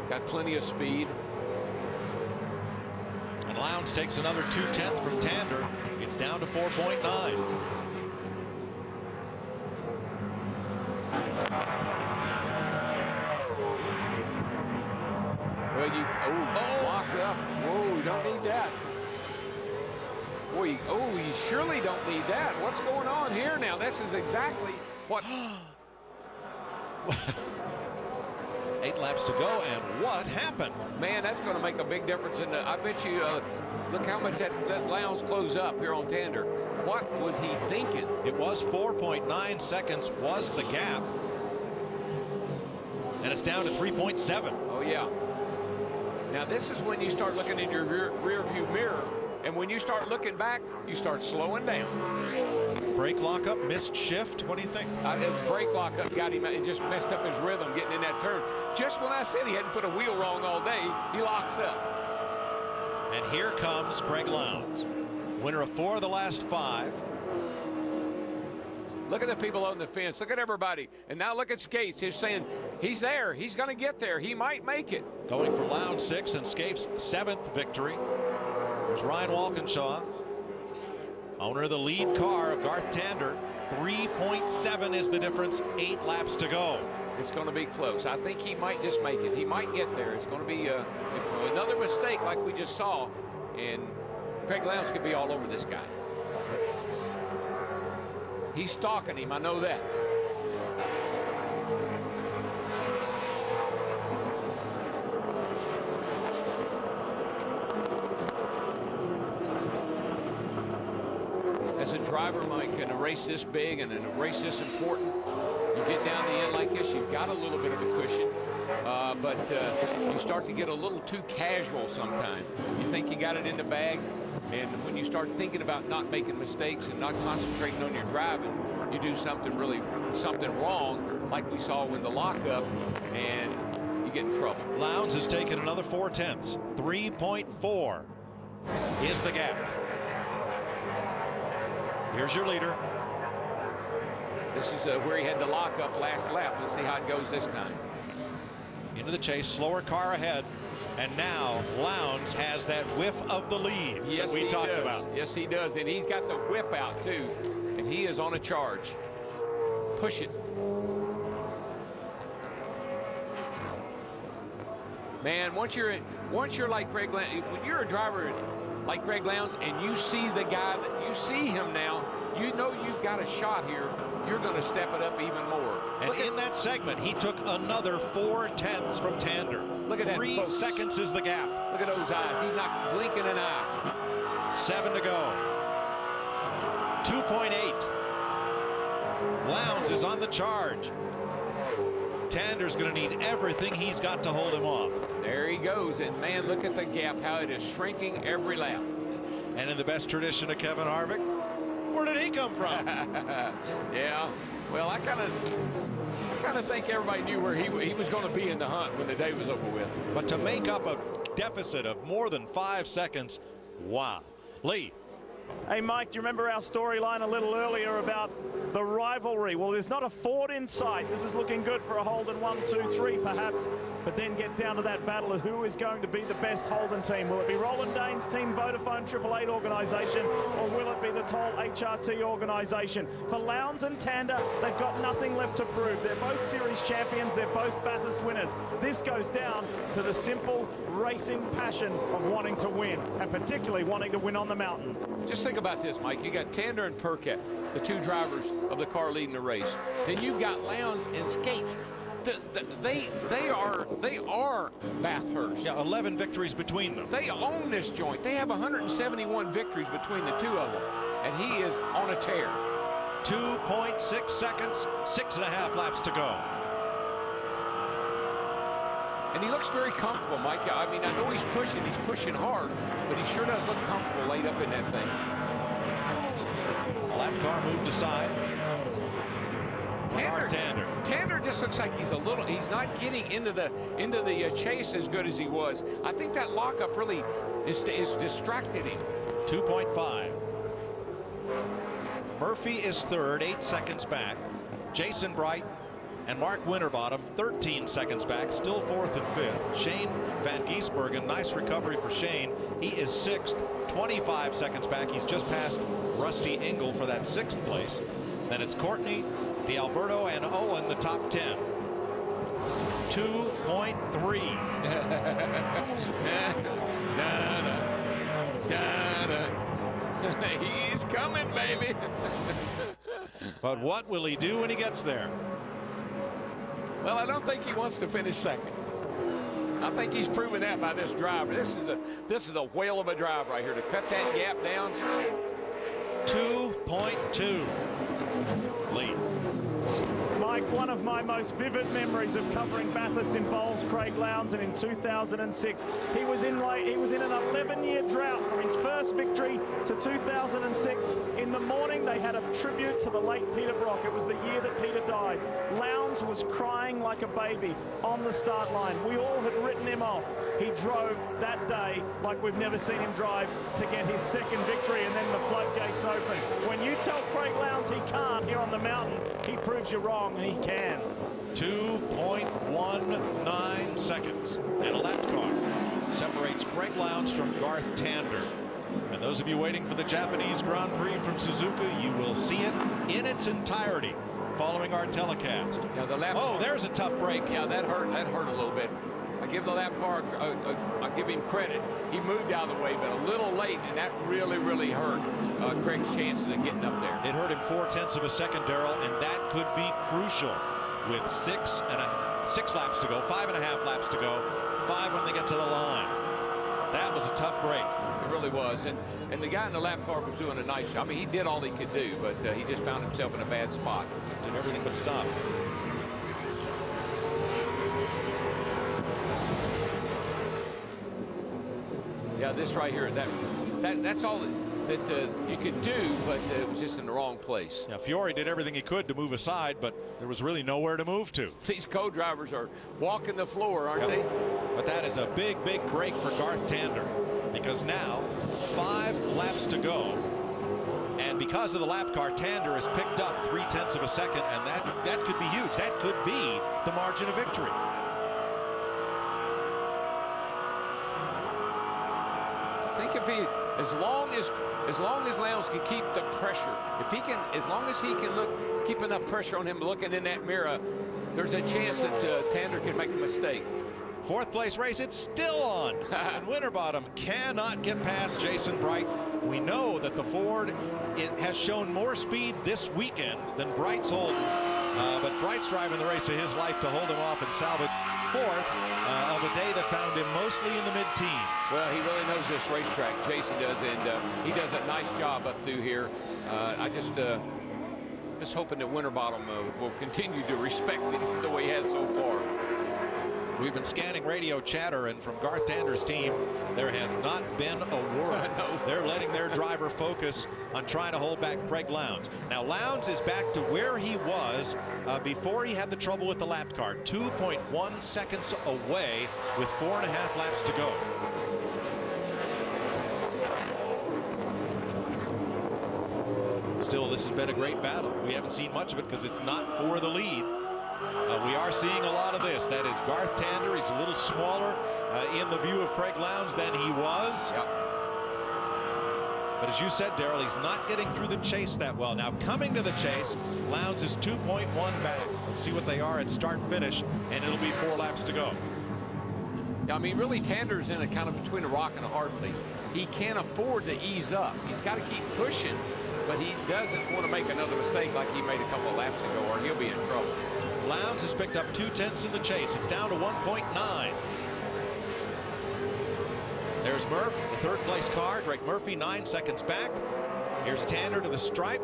Got plenty of speed. And Lowndes takes another 2/10 from Tander. It's down to 4.9. Well, lock up. Whoa, you don't need that. Boy, you surely don't need that. What's going on here now? This is exactly what... 8 laps to go, and what happened? Man, that's going to make a big difference in the... I bet you, look how much that Lowndes closed up here on Tander. What was he thinking? It was 4.9 seconds was the gap. And it's down to 3.7. Oh, yeah. Now, this is when you start looking in your rear view mirror, and when you start looking back, you start slowing down. Brake lockup, missed shift. What do you think? Brake lockup got him. It just messed up his rhythm getting in that turn. Just when I said he hadn't put a wheel wrong all day, he locks up. And here comes Craig Lowndes, winner of 4 of the last 5. Look at the people on the fence. Look at everybody. And now look at Skates. He's saying he's there. He's going to get there. He might make it. Going for Lowndes' 6th and Skates' 7th victory. There's Ryan Walkinshaw, owner of the lead car of Garth Tander. 3.7 is the difference. 8 laps to go. It's going to be close. I think he might just make it. He might get there. It's going to be if another mistake like we just saw, and Craig Lowndes could be all over this guy. He's stalking him. I know that. As a driver, Mike, in a race this big and in a race this important, you get down the end like this, you've got a little bit of a cushion, but you start to get a little too casual sometimes. You think you got it in the bag, and when you start thinking about not making mistakes and not concentrating on your driving, you do something wrong, like we saw in the lockup, and you get in trouble. Lowndes has taken another 4/10. 3.4 is the gap. Here's your leader. This is where he had the lockup last lap. Let's see how it goes this time. Into the chase, slower car ahead. And now Lowndes has that whiff of the lead that we talked about. Yes, he does. And he's got the whip out, too. And he is on a charge. Push it. Man, once you're like Greg Lowndes, when you're a driver like Greg Lowndes and you see the guy that you see him now, you know you've got a shot here. You're going to step it up even more. And in that segment, he took another 4/10 from Tander. Look at that, 3 folks. seconds is the gap. Look at those eyes. He's not blinking an eye. 7 to go. 2.8. Lowndes is on the charge. Tander's going to need everything he's got to hold him off. There he goes. And, man, look at the gap, how it is shrinking every lap. And in the best tradition of Kevin Harvick, where did he come from? Yeah. Well, I kind of think everybody knew where he was going to be in the hunt when the day was over with. But to make up a deficit of more than 5 seconds, wow. Lee. Hey, Mike, do you remember our storyline a little earlier about the rivalry. Well, there's not a Ford in sight. This is looking good for a Holden 1, 2, 3 perhaps, but then get down to that battle of who is going to be the best Holden team. Will it be Roland Dane's team Vodafone 888 organisation, or will it be the Toll HRT organisation? For Lowndes and Tander, they've got nothing left to prove. They're both series champions. They're both Bathurst winners. This goes down to the simple racing passion of wanting to win, and particularly wanting to win on the mountain. Just think about this, Mike. You got Tander and Perkett, the two drivers of the car leading the race. Then you've got Lowndes and Skates. They are Bathurst. Yeah, 11 victories between them. They own this joint. They have 171 victories between the two of them, and he is on a tear. 2.6 seconds, 6.5 laps to go. And he looks very comfortable, Mike. I mean, I know he's pushing hard, but he sure does look comfortable laid up in that thing. Lap car moved aside. Tander just looks like he's not getting into the chase as good as he was. I think that lockup really is distracted him. 2.5. Murphy is third, 8 seconds back. Jason Bright and Mark Winterbottom 13 seconds back, still fourth and fifth. Shane Van Giesbergen, nice recovery for Shane. He is sixth, 25 seconds back. He's just passed Rusty Engel for that sixth place. Then it's Courtney, D'Alberto, and Owen, the top 10. 2.3. He's coming, baby. But what will he do when he gets there? Well, I don't think he wants to finish second. I think he's proven that by this drive. This is a whale of a drive right here to cut that gap down. 2.2. Lead. Mike, one of my most vivid memories of covering Bathurst involves Craig Lowndes, and in 2006 he was in an 11-year drought from his first victory to 2006. In the morning they had a tribute to the late Peter Brock. It was the year that Peter died. Lowndes was crying like a baby on the start line. We all had written him off. He drove that day like we've never seen him drive to get his second victory, and then the floodgates open. When you tell Craig Lowndes he can't here on the mountain, he proves you wrong, and he can. 2.19 seconds. And a lap car separates Craig Lowndes from Garth Tander. And those of you waiting for the Japanese Grand Prix from Suzuka, you will see it in its entirety following our telecast. Yeah, the lap car, there's a tough break. Yeah, that hurt a little bit. I give the lap car, I give him credit. He moved out of the way, but a little late, and that really hurt Craig's chances of getting up there. It hurt him 0.4 of a second, Darrell, and that could be crucial with 6 laps to go, 5.5 laps to go, 5 when they get to the line. That was a tough break. It really was, and the guy in the lap car was doing a nice job. I mean, he did all he could do, but he just found himself in a bad spot. Did everything but stop. Yeah, this right here, that's all that you could do, but it was just in the wrong place. Yeah, Fiore did everything he could to move aside, but there was really nowhere to move to. These co-drivers are walking the floor, aren't they? But that is a big break for Garth Tander, because now 5 laps to go, and because of the lap car, Tander has picked up 0.3 of a second, and that could be huge. That could be the margin of victory. I think if he, as long as Lowndes can keep the pressure, if he can, as long as he can keep enough pressure on him looking in that mirror, there's a chance that Tander can make a mistake. Fourth place race, it's still on. And Winterbottom cannot get past Jason Bright. We know that the Ford has shown more speed this weekend than Bright's holding. But Bright's driving the race of his life to hold him off and salvage fourth of a day that found him mostly in the mid-teens. Well, he really knows this racetrack, Jason does, and he does a nice job up through here. I just hoping that Winterbottom will continue to respect it the way he has so far. We've been scanning radio chatter, and from Garth Tander's team, there has not been a word. No. They're letting their driver focus on trying to hold back Craig Lowndes. Now, Lowndes is back to where he was before he had the trouble with the lap car. 2.1 seconds away with 4.5 laps to go. Still, this this has been a great battle. We haven't seen much of it because it's not for the lead. We are seeing a lot of this. That is Garth Tander. He's a little smaller in the view of Craig Lowndes than he was. Yep. But as you said, Darrell, he's not getting through the chase that well. Now coming to the chase, Lowndes is 2.1 back. Let's see what they are at start-finish, and it'll be 4 laps to go. I mean, really, Tander's in a kind of between a rock and a hard place. He can't afford to ease up. He's got to keep pushing, but he doesn't want to make another mistake like he made a couple of laps ago, or he'll be in trouble. Lowndes has picked up 2/10 in the chase. It's down to 1.9. There's Murph, the third-place car. Greg Murphy, 9 seconds back. Here's Tander to the stripe.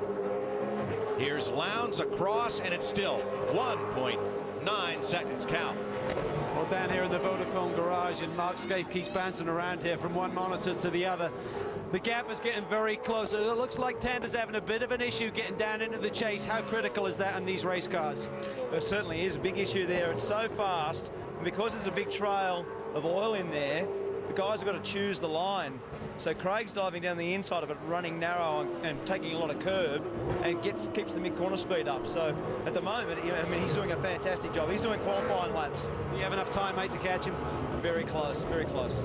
Here's Lowndes across, and it's still 1.9 seconds count. Well, down here in the Vodafone garage, and Mark Scaife keeps bouncing around here from one monitor to the other. The gap is getting very close. It looks like Tander's having a bit of an issue getting down into the chase. How critical is that in these race cars? It certainly is a big issue there. It's so fast, and because there's a big trail of oil in there, the guys have got to choose the line. So Craig's diving down the inside of it, running narrow and taking a lot of curb, and keeps the mid-corner speed up. So at the moment, I mean, he's doing a fantastic job. He's doing qualifying laps. Do you have enough time, mate, to catch him? Very close, very close.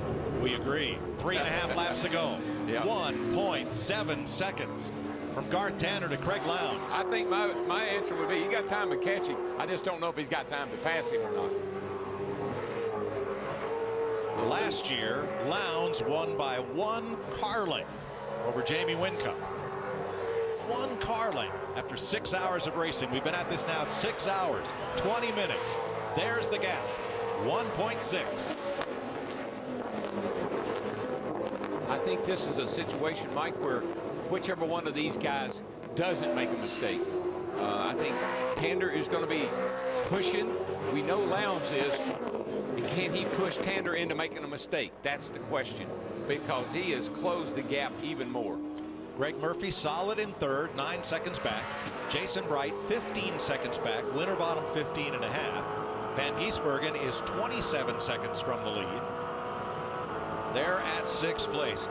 We agree. 3.5 laps to go. Yeah. 1.7 seconds from Garth Tander to Craig Lowndes. I think my answer would be he got time to catch him. I just don't know if he's got time to pass him or not. Last year, Lowndes won by 1 car length over Jamie Whincup. 1 car length after 6 hours of racing. We've been at this now 6 hours, 20 minutes. There's the gap, 1.6. I think this is a situation, Mike, where whichever one of these guys doesn't make a mistake. I think Tander is going to be pushing. We know Lowndes is. And can he push Tander into making a mistake? That's the question, because he has closed the gap even more. Greg Murphy solid in third, 9 seconds back. Jason Bright 15 seconds back. Winterbottom 15 and a half. Van Giesbergen is 27 seconds from the lead. They're at 6th place.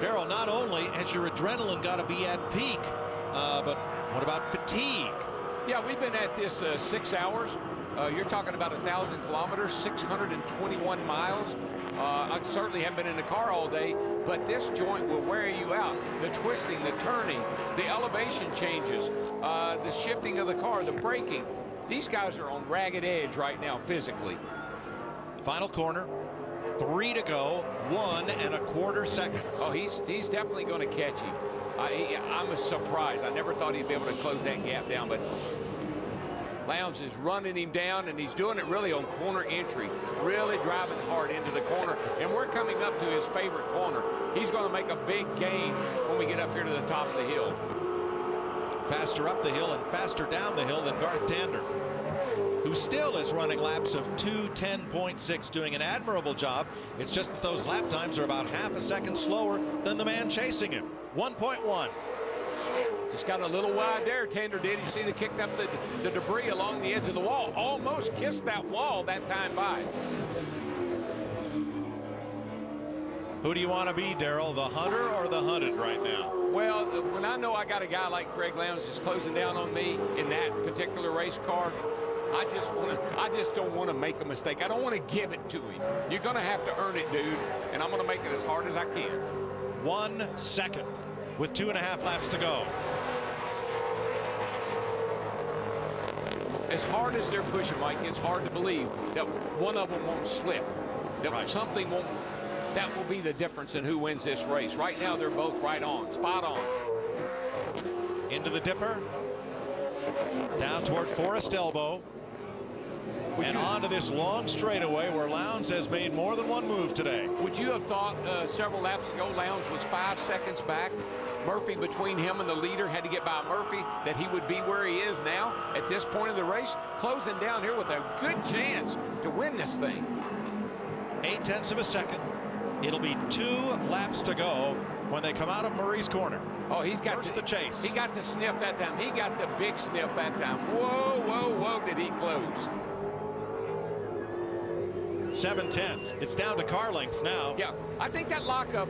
Darrell, not only has your adrenaline got to be at peak, but what about fatigue? Yeah, we've been at this 6 hours. You're talking about 1,000 kilometers, 621 miles. I certainly haven't been in the car all day, but this joint will wear you out. The twisting, the turning, the elevation changes, the shifting of the car, the braking. These guys are on ragged edge right now physically. Final corner, 3 to go, 1 1/4 seconds. Oh, he's definitely going to catch him. I'm surprised. I never thought he'd be able to close that gap down, but Lowndes is running him down, and he's doing it really on corner entry, really driving hard into the corner, and we're coming up to his favorite corner. He's going to make a big gain when we get up here to the top of the hill. Faster up the hill and faster down the hill than Garth Tander, who still is running laps of 2:10.6, doing an admirable job. It's just that those lap times are about half a second slower than the man chasing him. 1.1. Just got a little wide there, Tander did. You see, they kicked up the debris along the edge of the wall. Almost kissed that wall that time by. Who do you want to be, Darrell, the hunter or the hunted right now? Well, when I know I got a guy like Craig Lowndes that's closing down on me in that particular race car, I just don't want to make a mistake. I don't want to give it to him. You're going to have to earn it, dude, and I'm going to make it as hard as I can. 1 second with 2.5 laps to go. As hard as they're pushing, Mike, it's hard to believe that one of them won't slip, that something won't. That will be the difference in who wins this race. Right now, they're both right on, spot on. Into the dipper, down toward Forest Elbow, and onto this long straightaway where Lowndes has made more than one move today. Would you have thought several laps ago Lowndes was 5 seconds back? Murphy, between him and the leader, had to get by Murphy, that he would be where he is now at this point of the race, closing down here with a good chance to win this thing. 0.8 of a second. It'll be 2 laps to go when they come out of Murray's corner. Oh, he's got the chase. He got the sniff that time. He got the big sniff that time. Whoa, whoa, whoa, did he close. 7/10. It's down to car lengths now. Yeah, I think that lockup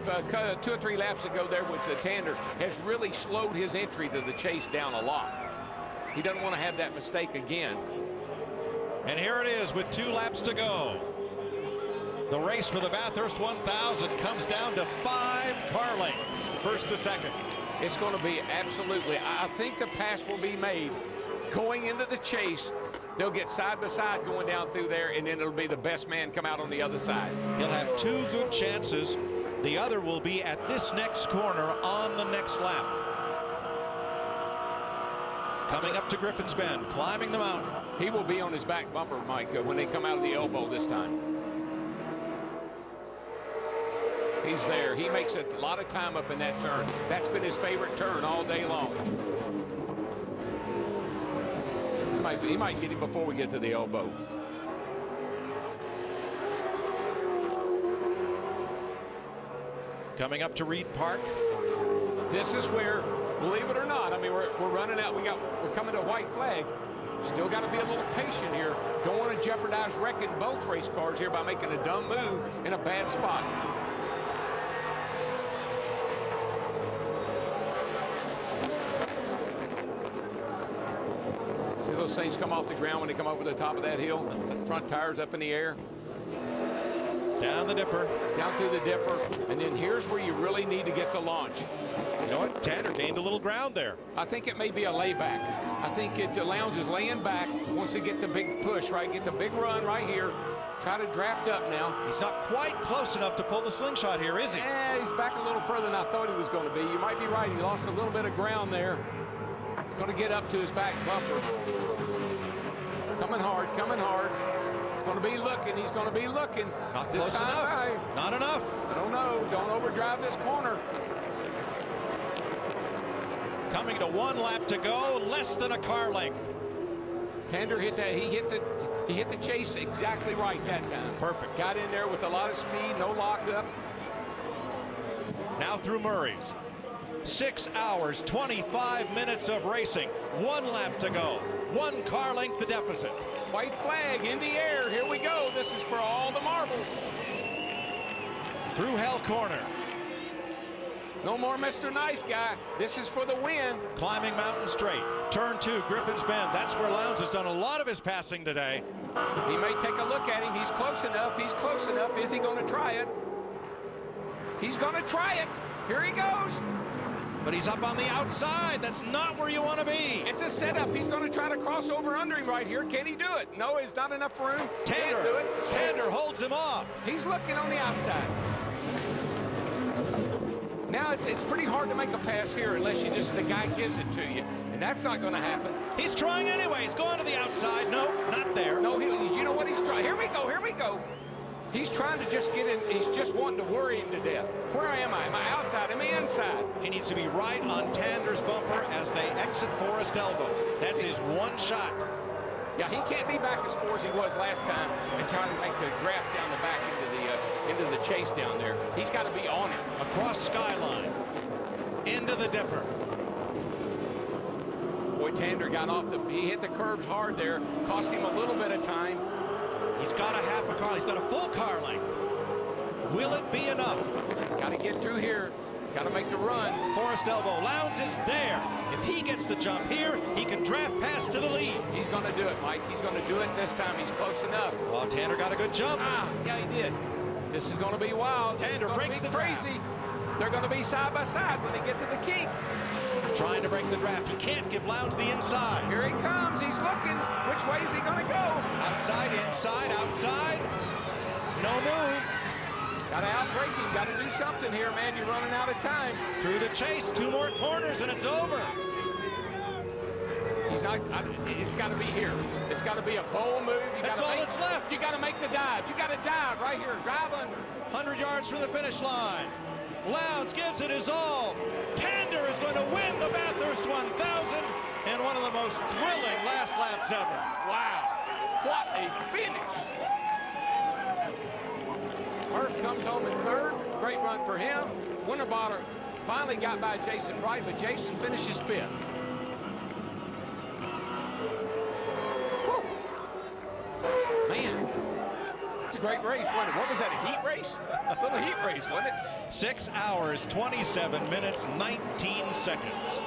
2 or 3 laps ago there with Tander has really slowed his entry to the chase down a lot. He doesn't want to have that mistake again. And here it is with 2 laps to go. The race for the Bathurst 1000 comes down to 5 car lengths, first to second. It's going to be absolutely, I think the pass will be made going into the chase. They'll get side by side going down through there, and then it'll be the best man come out on the other side. He'll have 2 good chances. The other will be at this next corner on the next lap. Coming up to Griffin's Bend, climbing the mountain. He will be on his back bumper, Mike, when they come out of the elbow this time. He's there. He makes a lot of time up in that turn. That's been his favorite turn all day long. He might get him before we get to the elbow. Coming up to Reed Park. This is where, believe it or not, I mean, we're running out. We're coming to a white flag. Still got to be a little patient here. Don't want to jeopardize wrecking both race cars here by making a dumb move in a bad spot. See those things come off the ground when they come over the top of that hill? Front tires up in the air. Down the dipper. Down through the dipper. And then here's where you really need to get the launch. You know what? Tanner gained a little ground there. I think it may be a layback. I think Lowndes is laying back, wants to get the big push, right? Get the big run right here. Try to draft up now. He's not quite close enough to pull the slingshot here, is he? Yeah, he's back a little further than I thought he was going to be. You might be right. He lost a little bit of ground there. He's going to get up to his back bumper. Coming hard, coming hard. He's going to be looking. He's going to be looking. Not this close time, enough. right? Not enough. I don't know. Don't overdrive this corner. Coming to 1 lap to go, less than a car length. Tander hit that. He hit the chase exactly right that time. Perfect. Got in there with a lot of speed, no lockup. Now through Murray's. 6 hours, 25 minutes of racing. 1 lap to go. 1 car length the deficit. White flag in the air. Here we go. This is for all the marbles. Through Hell Corner. No more Mr. Nice Guy. This is for the win. Climbing Mountain Straight. Turn 2, Griffin's Bend. That's where Lowndes has done a lot of his passing today. He may take a look at him. He's close enough. He's close enough. Is he going to try it? He's going to try it. Here he goes. But he's up on the outside. That's not where you want to be. It's a setup. He's going to try to cross over under him right here. Can he do it? No, it's not enough room. Can't do it. Tander holds him off. He's looking on the outside. Now it's pretty hard to make a pass here unless the guy gives it to you. And that's not going to happen. He's trying anyway. He's going to the outside. No, not there. No, you know what he's trying. Here we go. Here we go. He's trying to just get in. He's just wanting to worry him to death. Where am I? Am I outside? Am I inside? He needs to be right on Tander's bumper as they exit Forest Elbow. That's his 1 shot. Yeah, he can't be back as far as he was last time and trying to make the draft down the back into the chase down there. He's got to be on it. Across Skyline. Into the dipper. Boy, Tander got off he hit the curbs hard there. Cost him a little bit of time. He's got a half a car. He's got a full car length. Will it be enough? Got to get through here. Got to make the run. Forest Elbow. Lowndes is there. If he gets the jump here, he can draft past to the lead. He's going to do it, Mike. He's going to do it this time. He's close enough. Well, Tander got a good jump. Yeah, he did. This is going to be wild. Tander breaks the crazy. They're going to be side by side when they get to the kink. Trying to break the draft. He can't give Lowndes the inside. Here he comes. He's looking. Which way is he going to go? Outside, inside, outside. No move. Got to outbreak him. Got to do something here, man. You're running out of time. Through the chase. 2 more corners and it's over. He's not. It's got to be here. It's got to be a bold move. That's all that's left. You got to make the dive. You got to dive right here. Drive under. 100 yards from the finish line. Lowndes gives it his all. Tander is going to win the Bathurst 1000 in one of the most thrilling last laps ever. Wow. What a finish. Murph comes home in 3rd. Great run for him. Winterbottom finally got by Jason Wright, but Jason finishes 5th. Man, great race, wasn't it? What was that, a heat race? A little heat race, wasn't it? 6 hours, 27 minutes, 19 seconds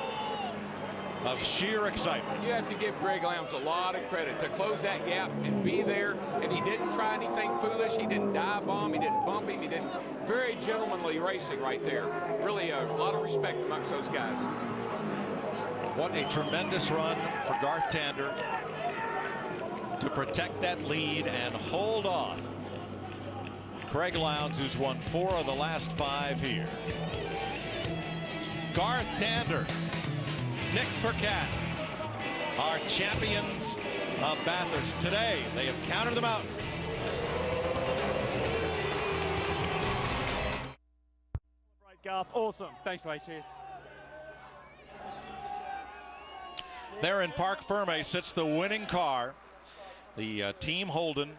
of sheer excitement. You have to give Greg Lowndes a lot of credit to close that gap and be there, and he didn't try anything foolish. He didn't dive bomb, he didn't bump him, he didn't. Very gentlemanly racing right there. Really a lot of respect amongst those guys. What a tremendous run for Garth Tander to protect that lead and hold on. Craig Lowndes, who's won 4 of the last 5 here. Garth Tander, Nick Percat, our champions of Bathurst. Today, they have countered them out. Right, Garth, awesome. Thanks, mate. Cheers. There in Parc Ferme sits the winning car, the Team Holden,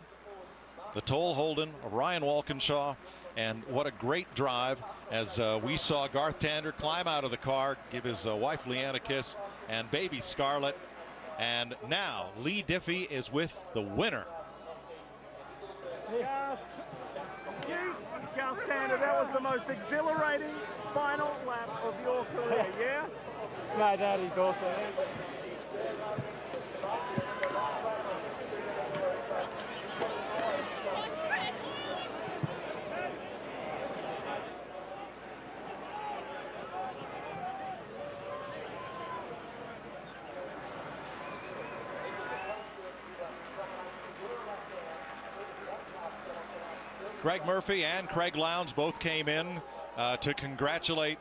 the Toll Holden of Ryan Walkinshaw. And what a great drive as we saw Garth Tander climb out of the car, give his wife Leanne a kiss, and baby Scarlett. And now Lee Diffie is with the winner. Garth Tander, that was the most exhilarating final lap of your career, yeah? No, that is awesome. Greg Murphy and Craig Lowndes both came in to congratulate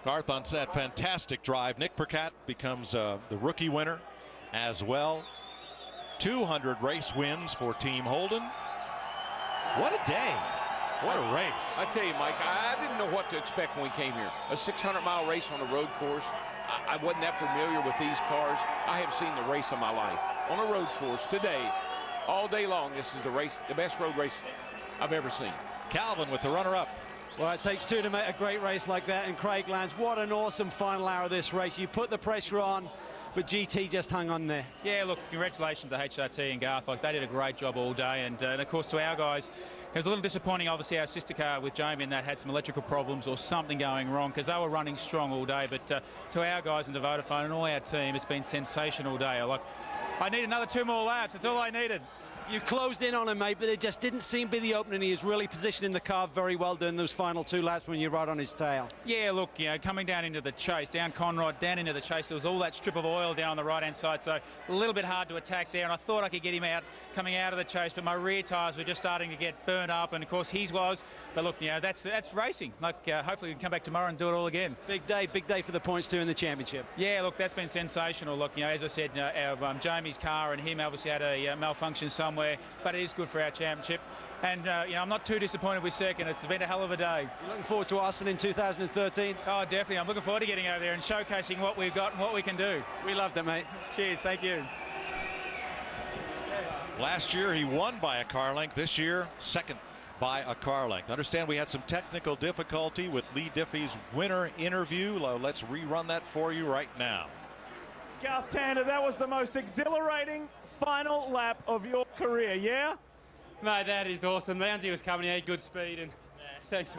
Garth on that fantastic drive. Nick Percat becomes the rookie winner as well. 200 race wins for Team Holden. What a day. What a race. I tell you, Mike, I didn't know what to expect when we came here. A 600-mile race on a road course. I wasn't that familiar with these cars. I have seen the race of my life on a road course today. All day long, this is the race, the best road race I've ever seen. Calvin with the runner-up. Well, it takes two to make a great race like that, and Craig Lowndes, what an awesome final hour of this race. You put the pressure on, but GT just hung on there. Yeah, look, congratulations to HRT and Garth. Like, they did a great job all day, and of course to our guys, it was a little disappointing. Obviously, our sister car with Jamie and that had some electrical problems or something going wrong because they were running strong all day. But to our guys and to Vodafone and all our team, it's been sensational all day. Like, I need another 2 more laps. That's all I needed. You closed in on him, mate, but it just didn't seem to be the opening. He is really positioning the car very well doing those final 2 laps when you're right on his tail. Yeah, look, you know, coming down into the chase, down Conrod, down into the chase, there was all that strip of oil down on the right-hand side, so a little bit hard to attack there, and I thought I could get him out coming out of the chase, but my rear tyres were just starting to get burnt up, and of course his was. But look, you know, that's racing. Like, hopefully we can come back tomorrow and do it all again. Big day for the points too in the championship. Yeah, look, that's been sensational. Look, you know, as I said, Jamie's car and him obviously had a malfunction somewhere, but it is good for our championship. And, you know, I'm not too disappointed with second. It's been a hell of a day. You're looking forward to Austin in 2013? Oh, definitely. I'm looking forward to getting over there and showcasing what we've got and what we can do. We loved it, mate. Cheers. Thank you. Last year he won by a car length. This year, second by a car length. Understand we had some technical difficulty with Lee Diffie's winner interview. Let's rerun that for you right now. Garth Tander, that was the most exhilarating final lap of your career, yeah? Mate, that is awesome. Lowndesy was coming, he had good speed, and thanks.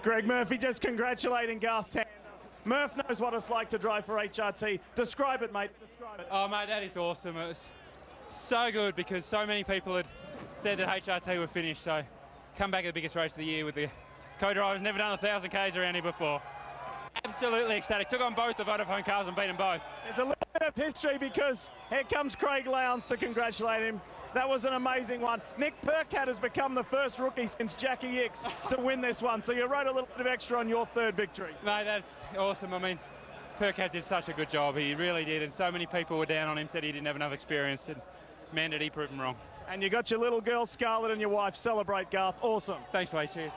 Greg Murphy just congratulating Garth Tander. Murph knows what it's like to drive for HRT. Describe it, mate. Describe it. Oh, mate, that is awesome. It was so good because so many people had said that HRT were finished, so come back at the biggest race of the year with the co-drivers. Never done 1,000 Ks around here before. Absolutely ecstatic. Took on both the Vodafone cars and beat them both. There's a little bit of history because here comes Craig Lowndes to congratulate him. That was an amazing one. Nick Percat has become the first rookie since Jackie Hicks to win this one. So you wrote a little bit of extra on your third victory. Mate, that's awesome. I mean, Percat did such a good job. He really did. And so many people were down on him, said he didn't have enough experience. And man, did he prove them wrong. And you got your little girl, Scarlett, and your wife. Celebrate, Garth. Awesome. Thanks, mate. Cheers.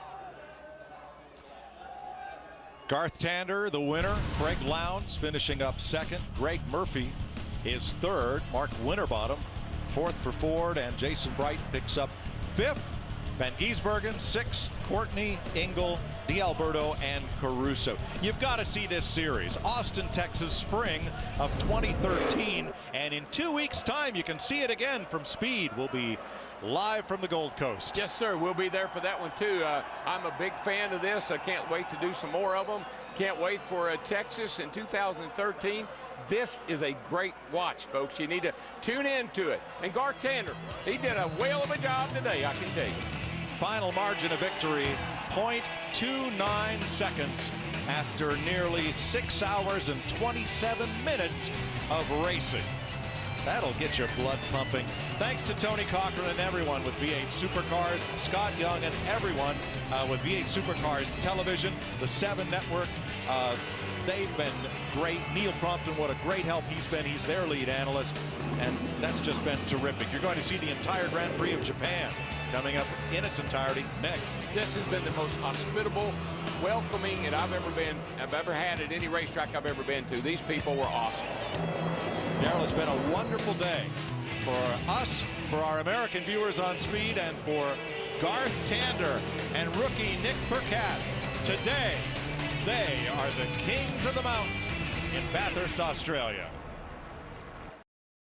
Garth Tander, the winner. Craig Lowndes finishing up second. Greg Murphy is third. Mark Winterbottom fourth for Ford, and Jason Bright picks up fifth. Van Giesbergen sixth. Courtney, Engel, D'Alberto, and Caruso. You've got to see this series. Austin, Texas, spring of 2013. And in 2 weeks' time, you can see it again from Speed. We'll be live from the Gold Coast. Yes, sir. We'll be there for that one, too. I'm a big fan of this. I can't wait to do some more of them. Can't wait for Texas in 2013. This is a great watch, folks. You need to tune in to it. And Garth Tander, he did a whale of a job today, I can tell you. Final margin of victory, 0.29 seconds after nearly 6 hours and 27 minutes of racing. That'll get your blood pumping. Thanks to Tony Cochran and everyone with V8 Supercars, Scott Young and everyone with V8 Supercars Television, the 7 Network. They've been great. Neil Crompton, what a great help he's been. He's their lead analyst, and that's just been terrific. You're going to see the entire Grand Prix of Japan coming up in its entirety next. This has been the most hospitable, welcoming that I've ever had at any racetrack I've ever been to. These people were awesome. Darrell, it's been a wonderful day for us, for our American viewers on Speed, and for Garth Tander and rookie Nick Percat. Today, they are the kings of the mountain in Bathurst, Australia.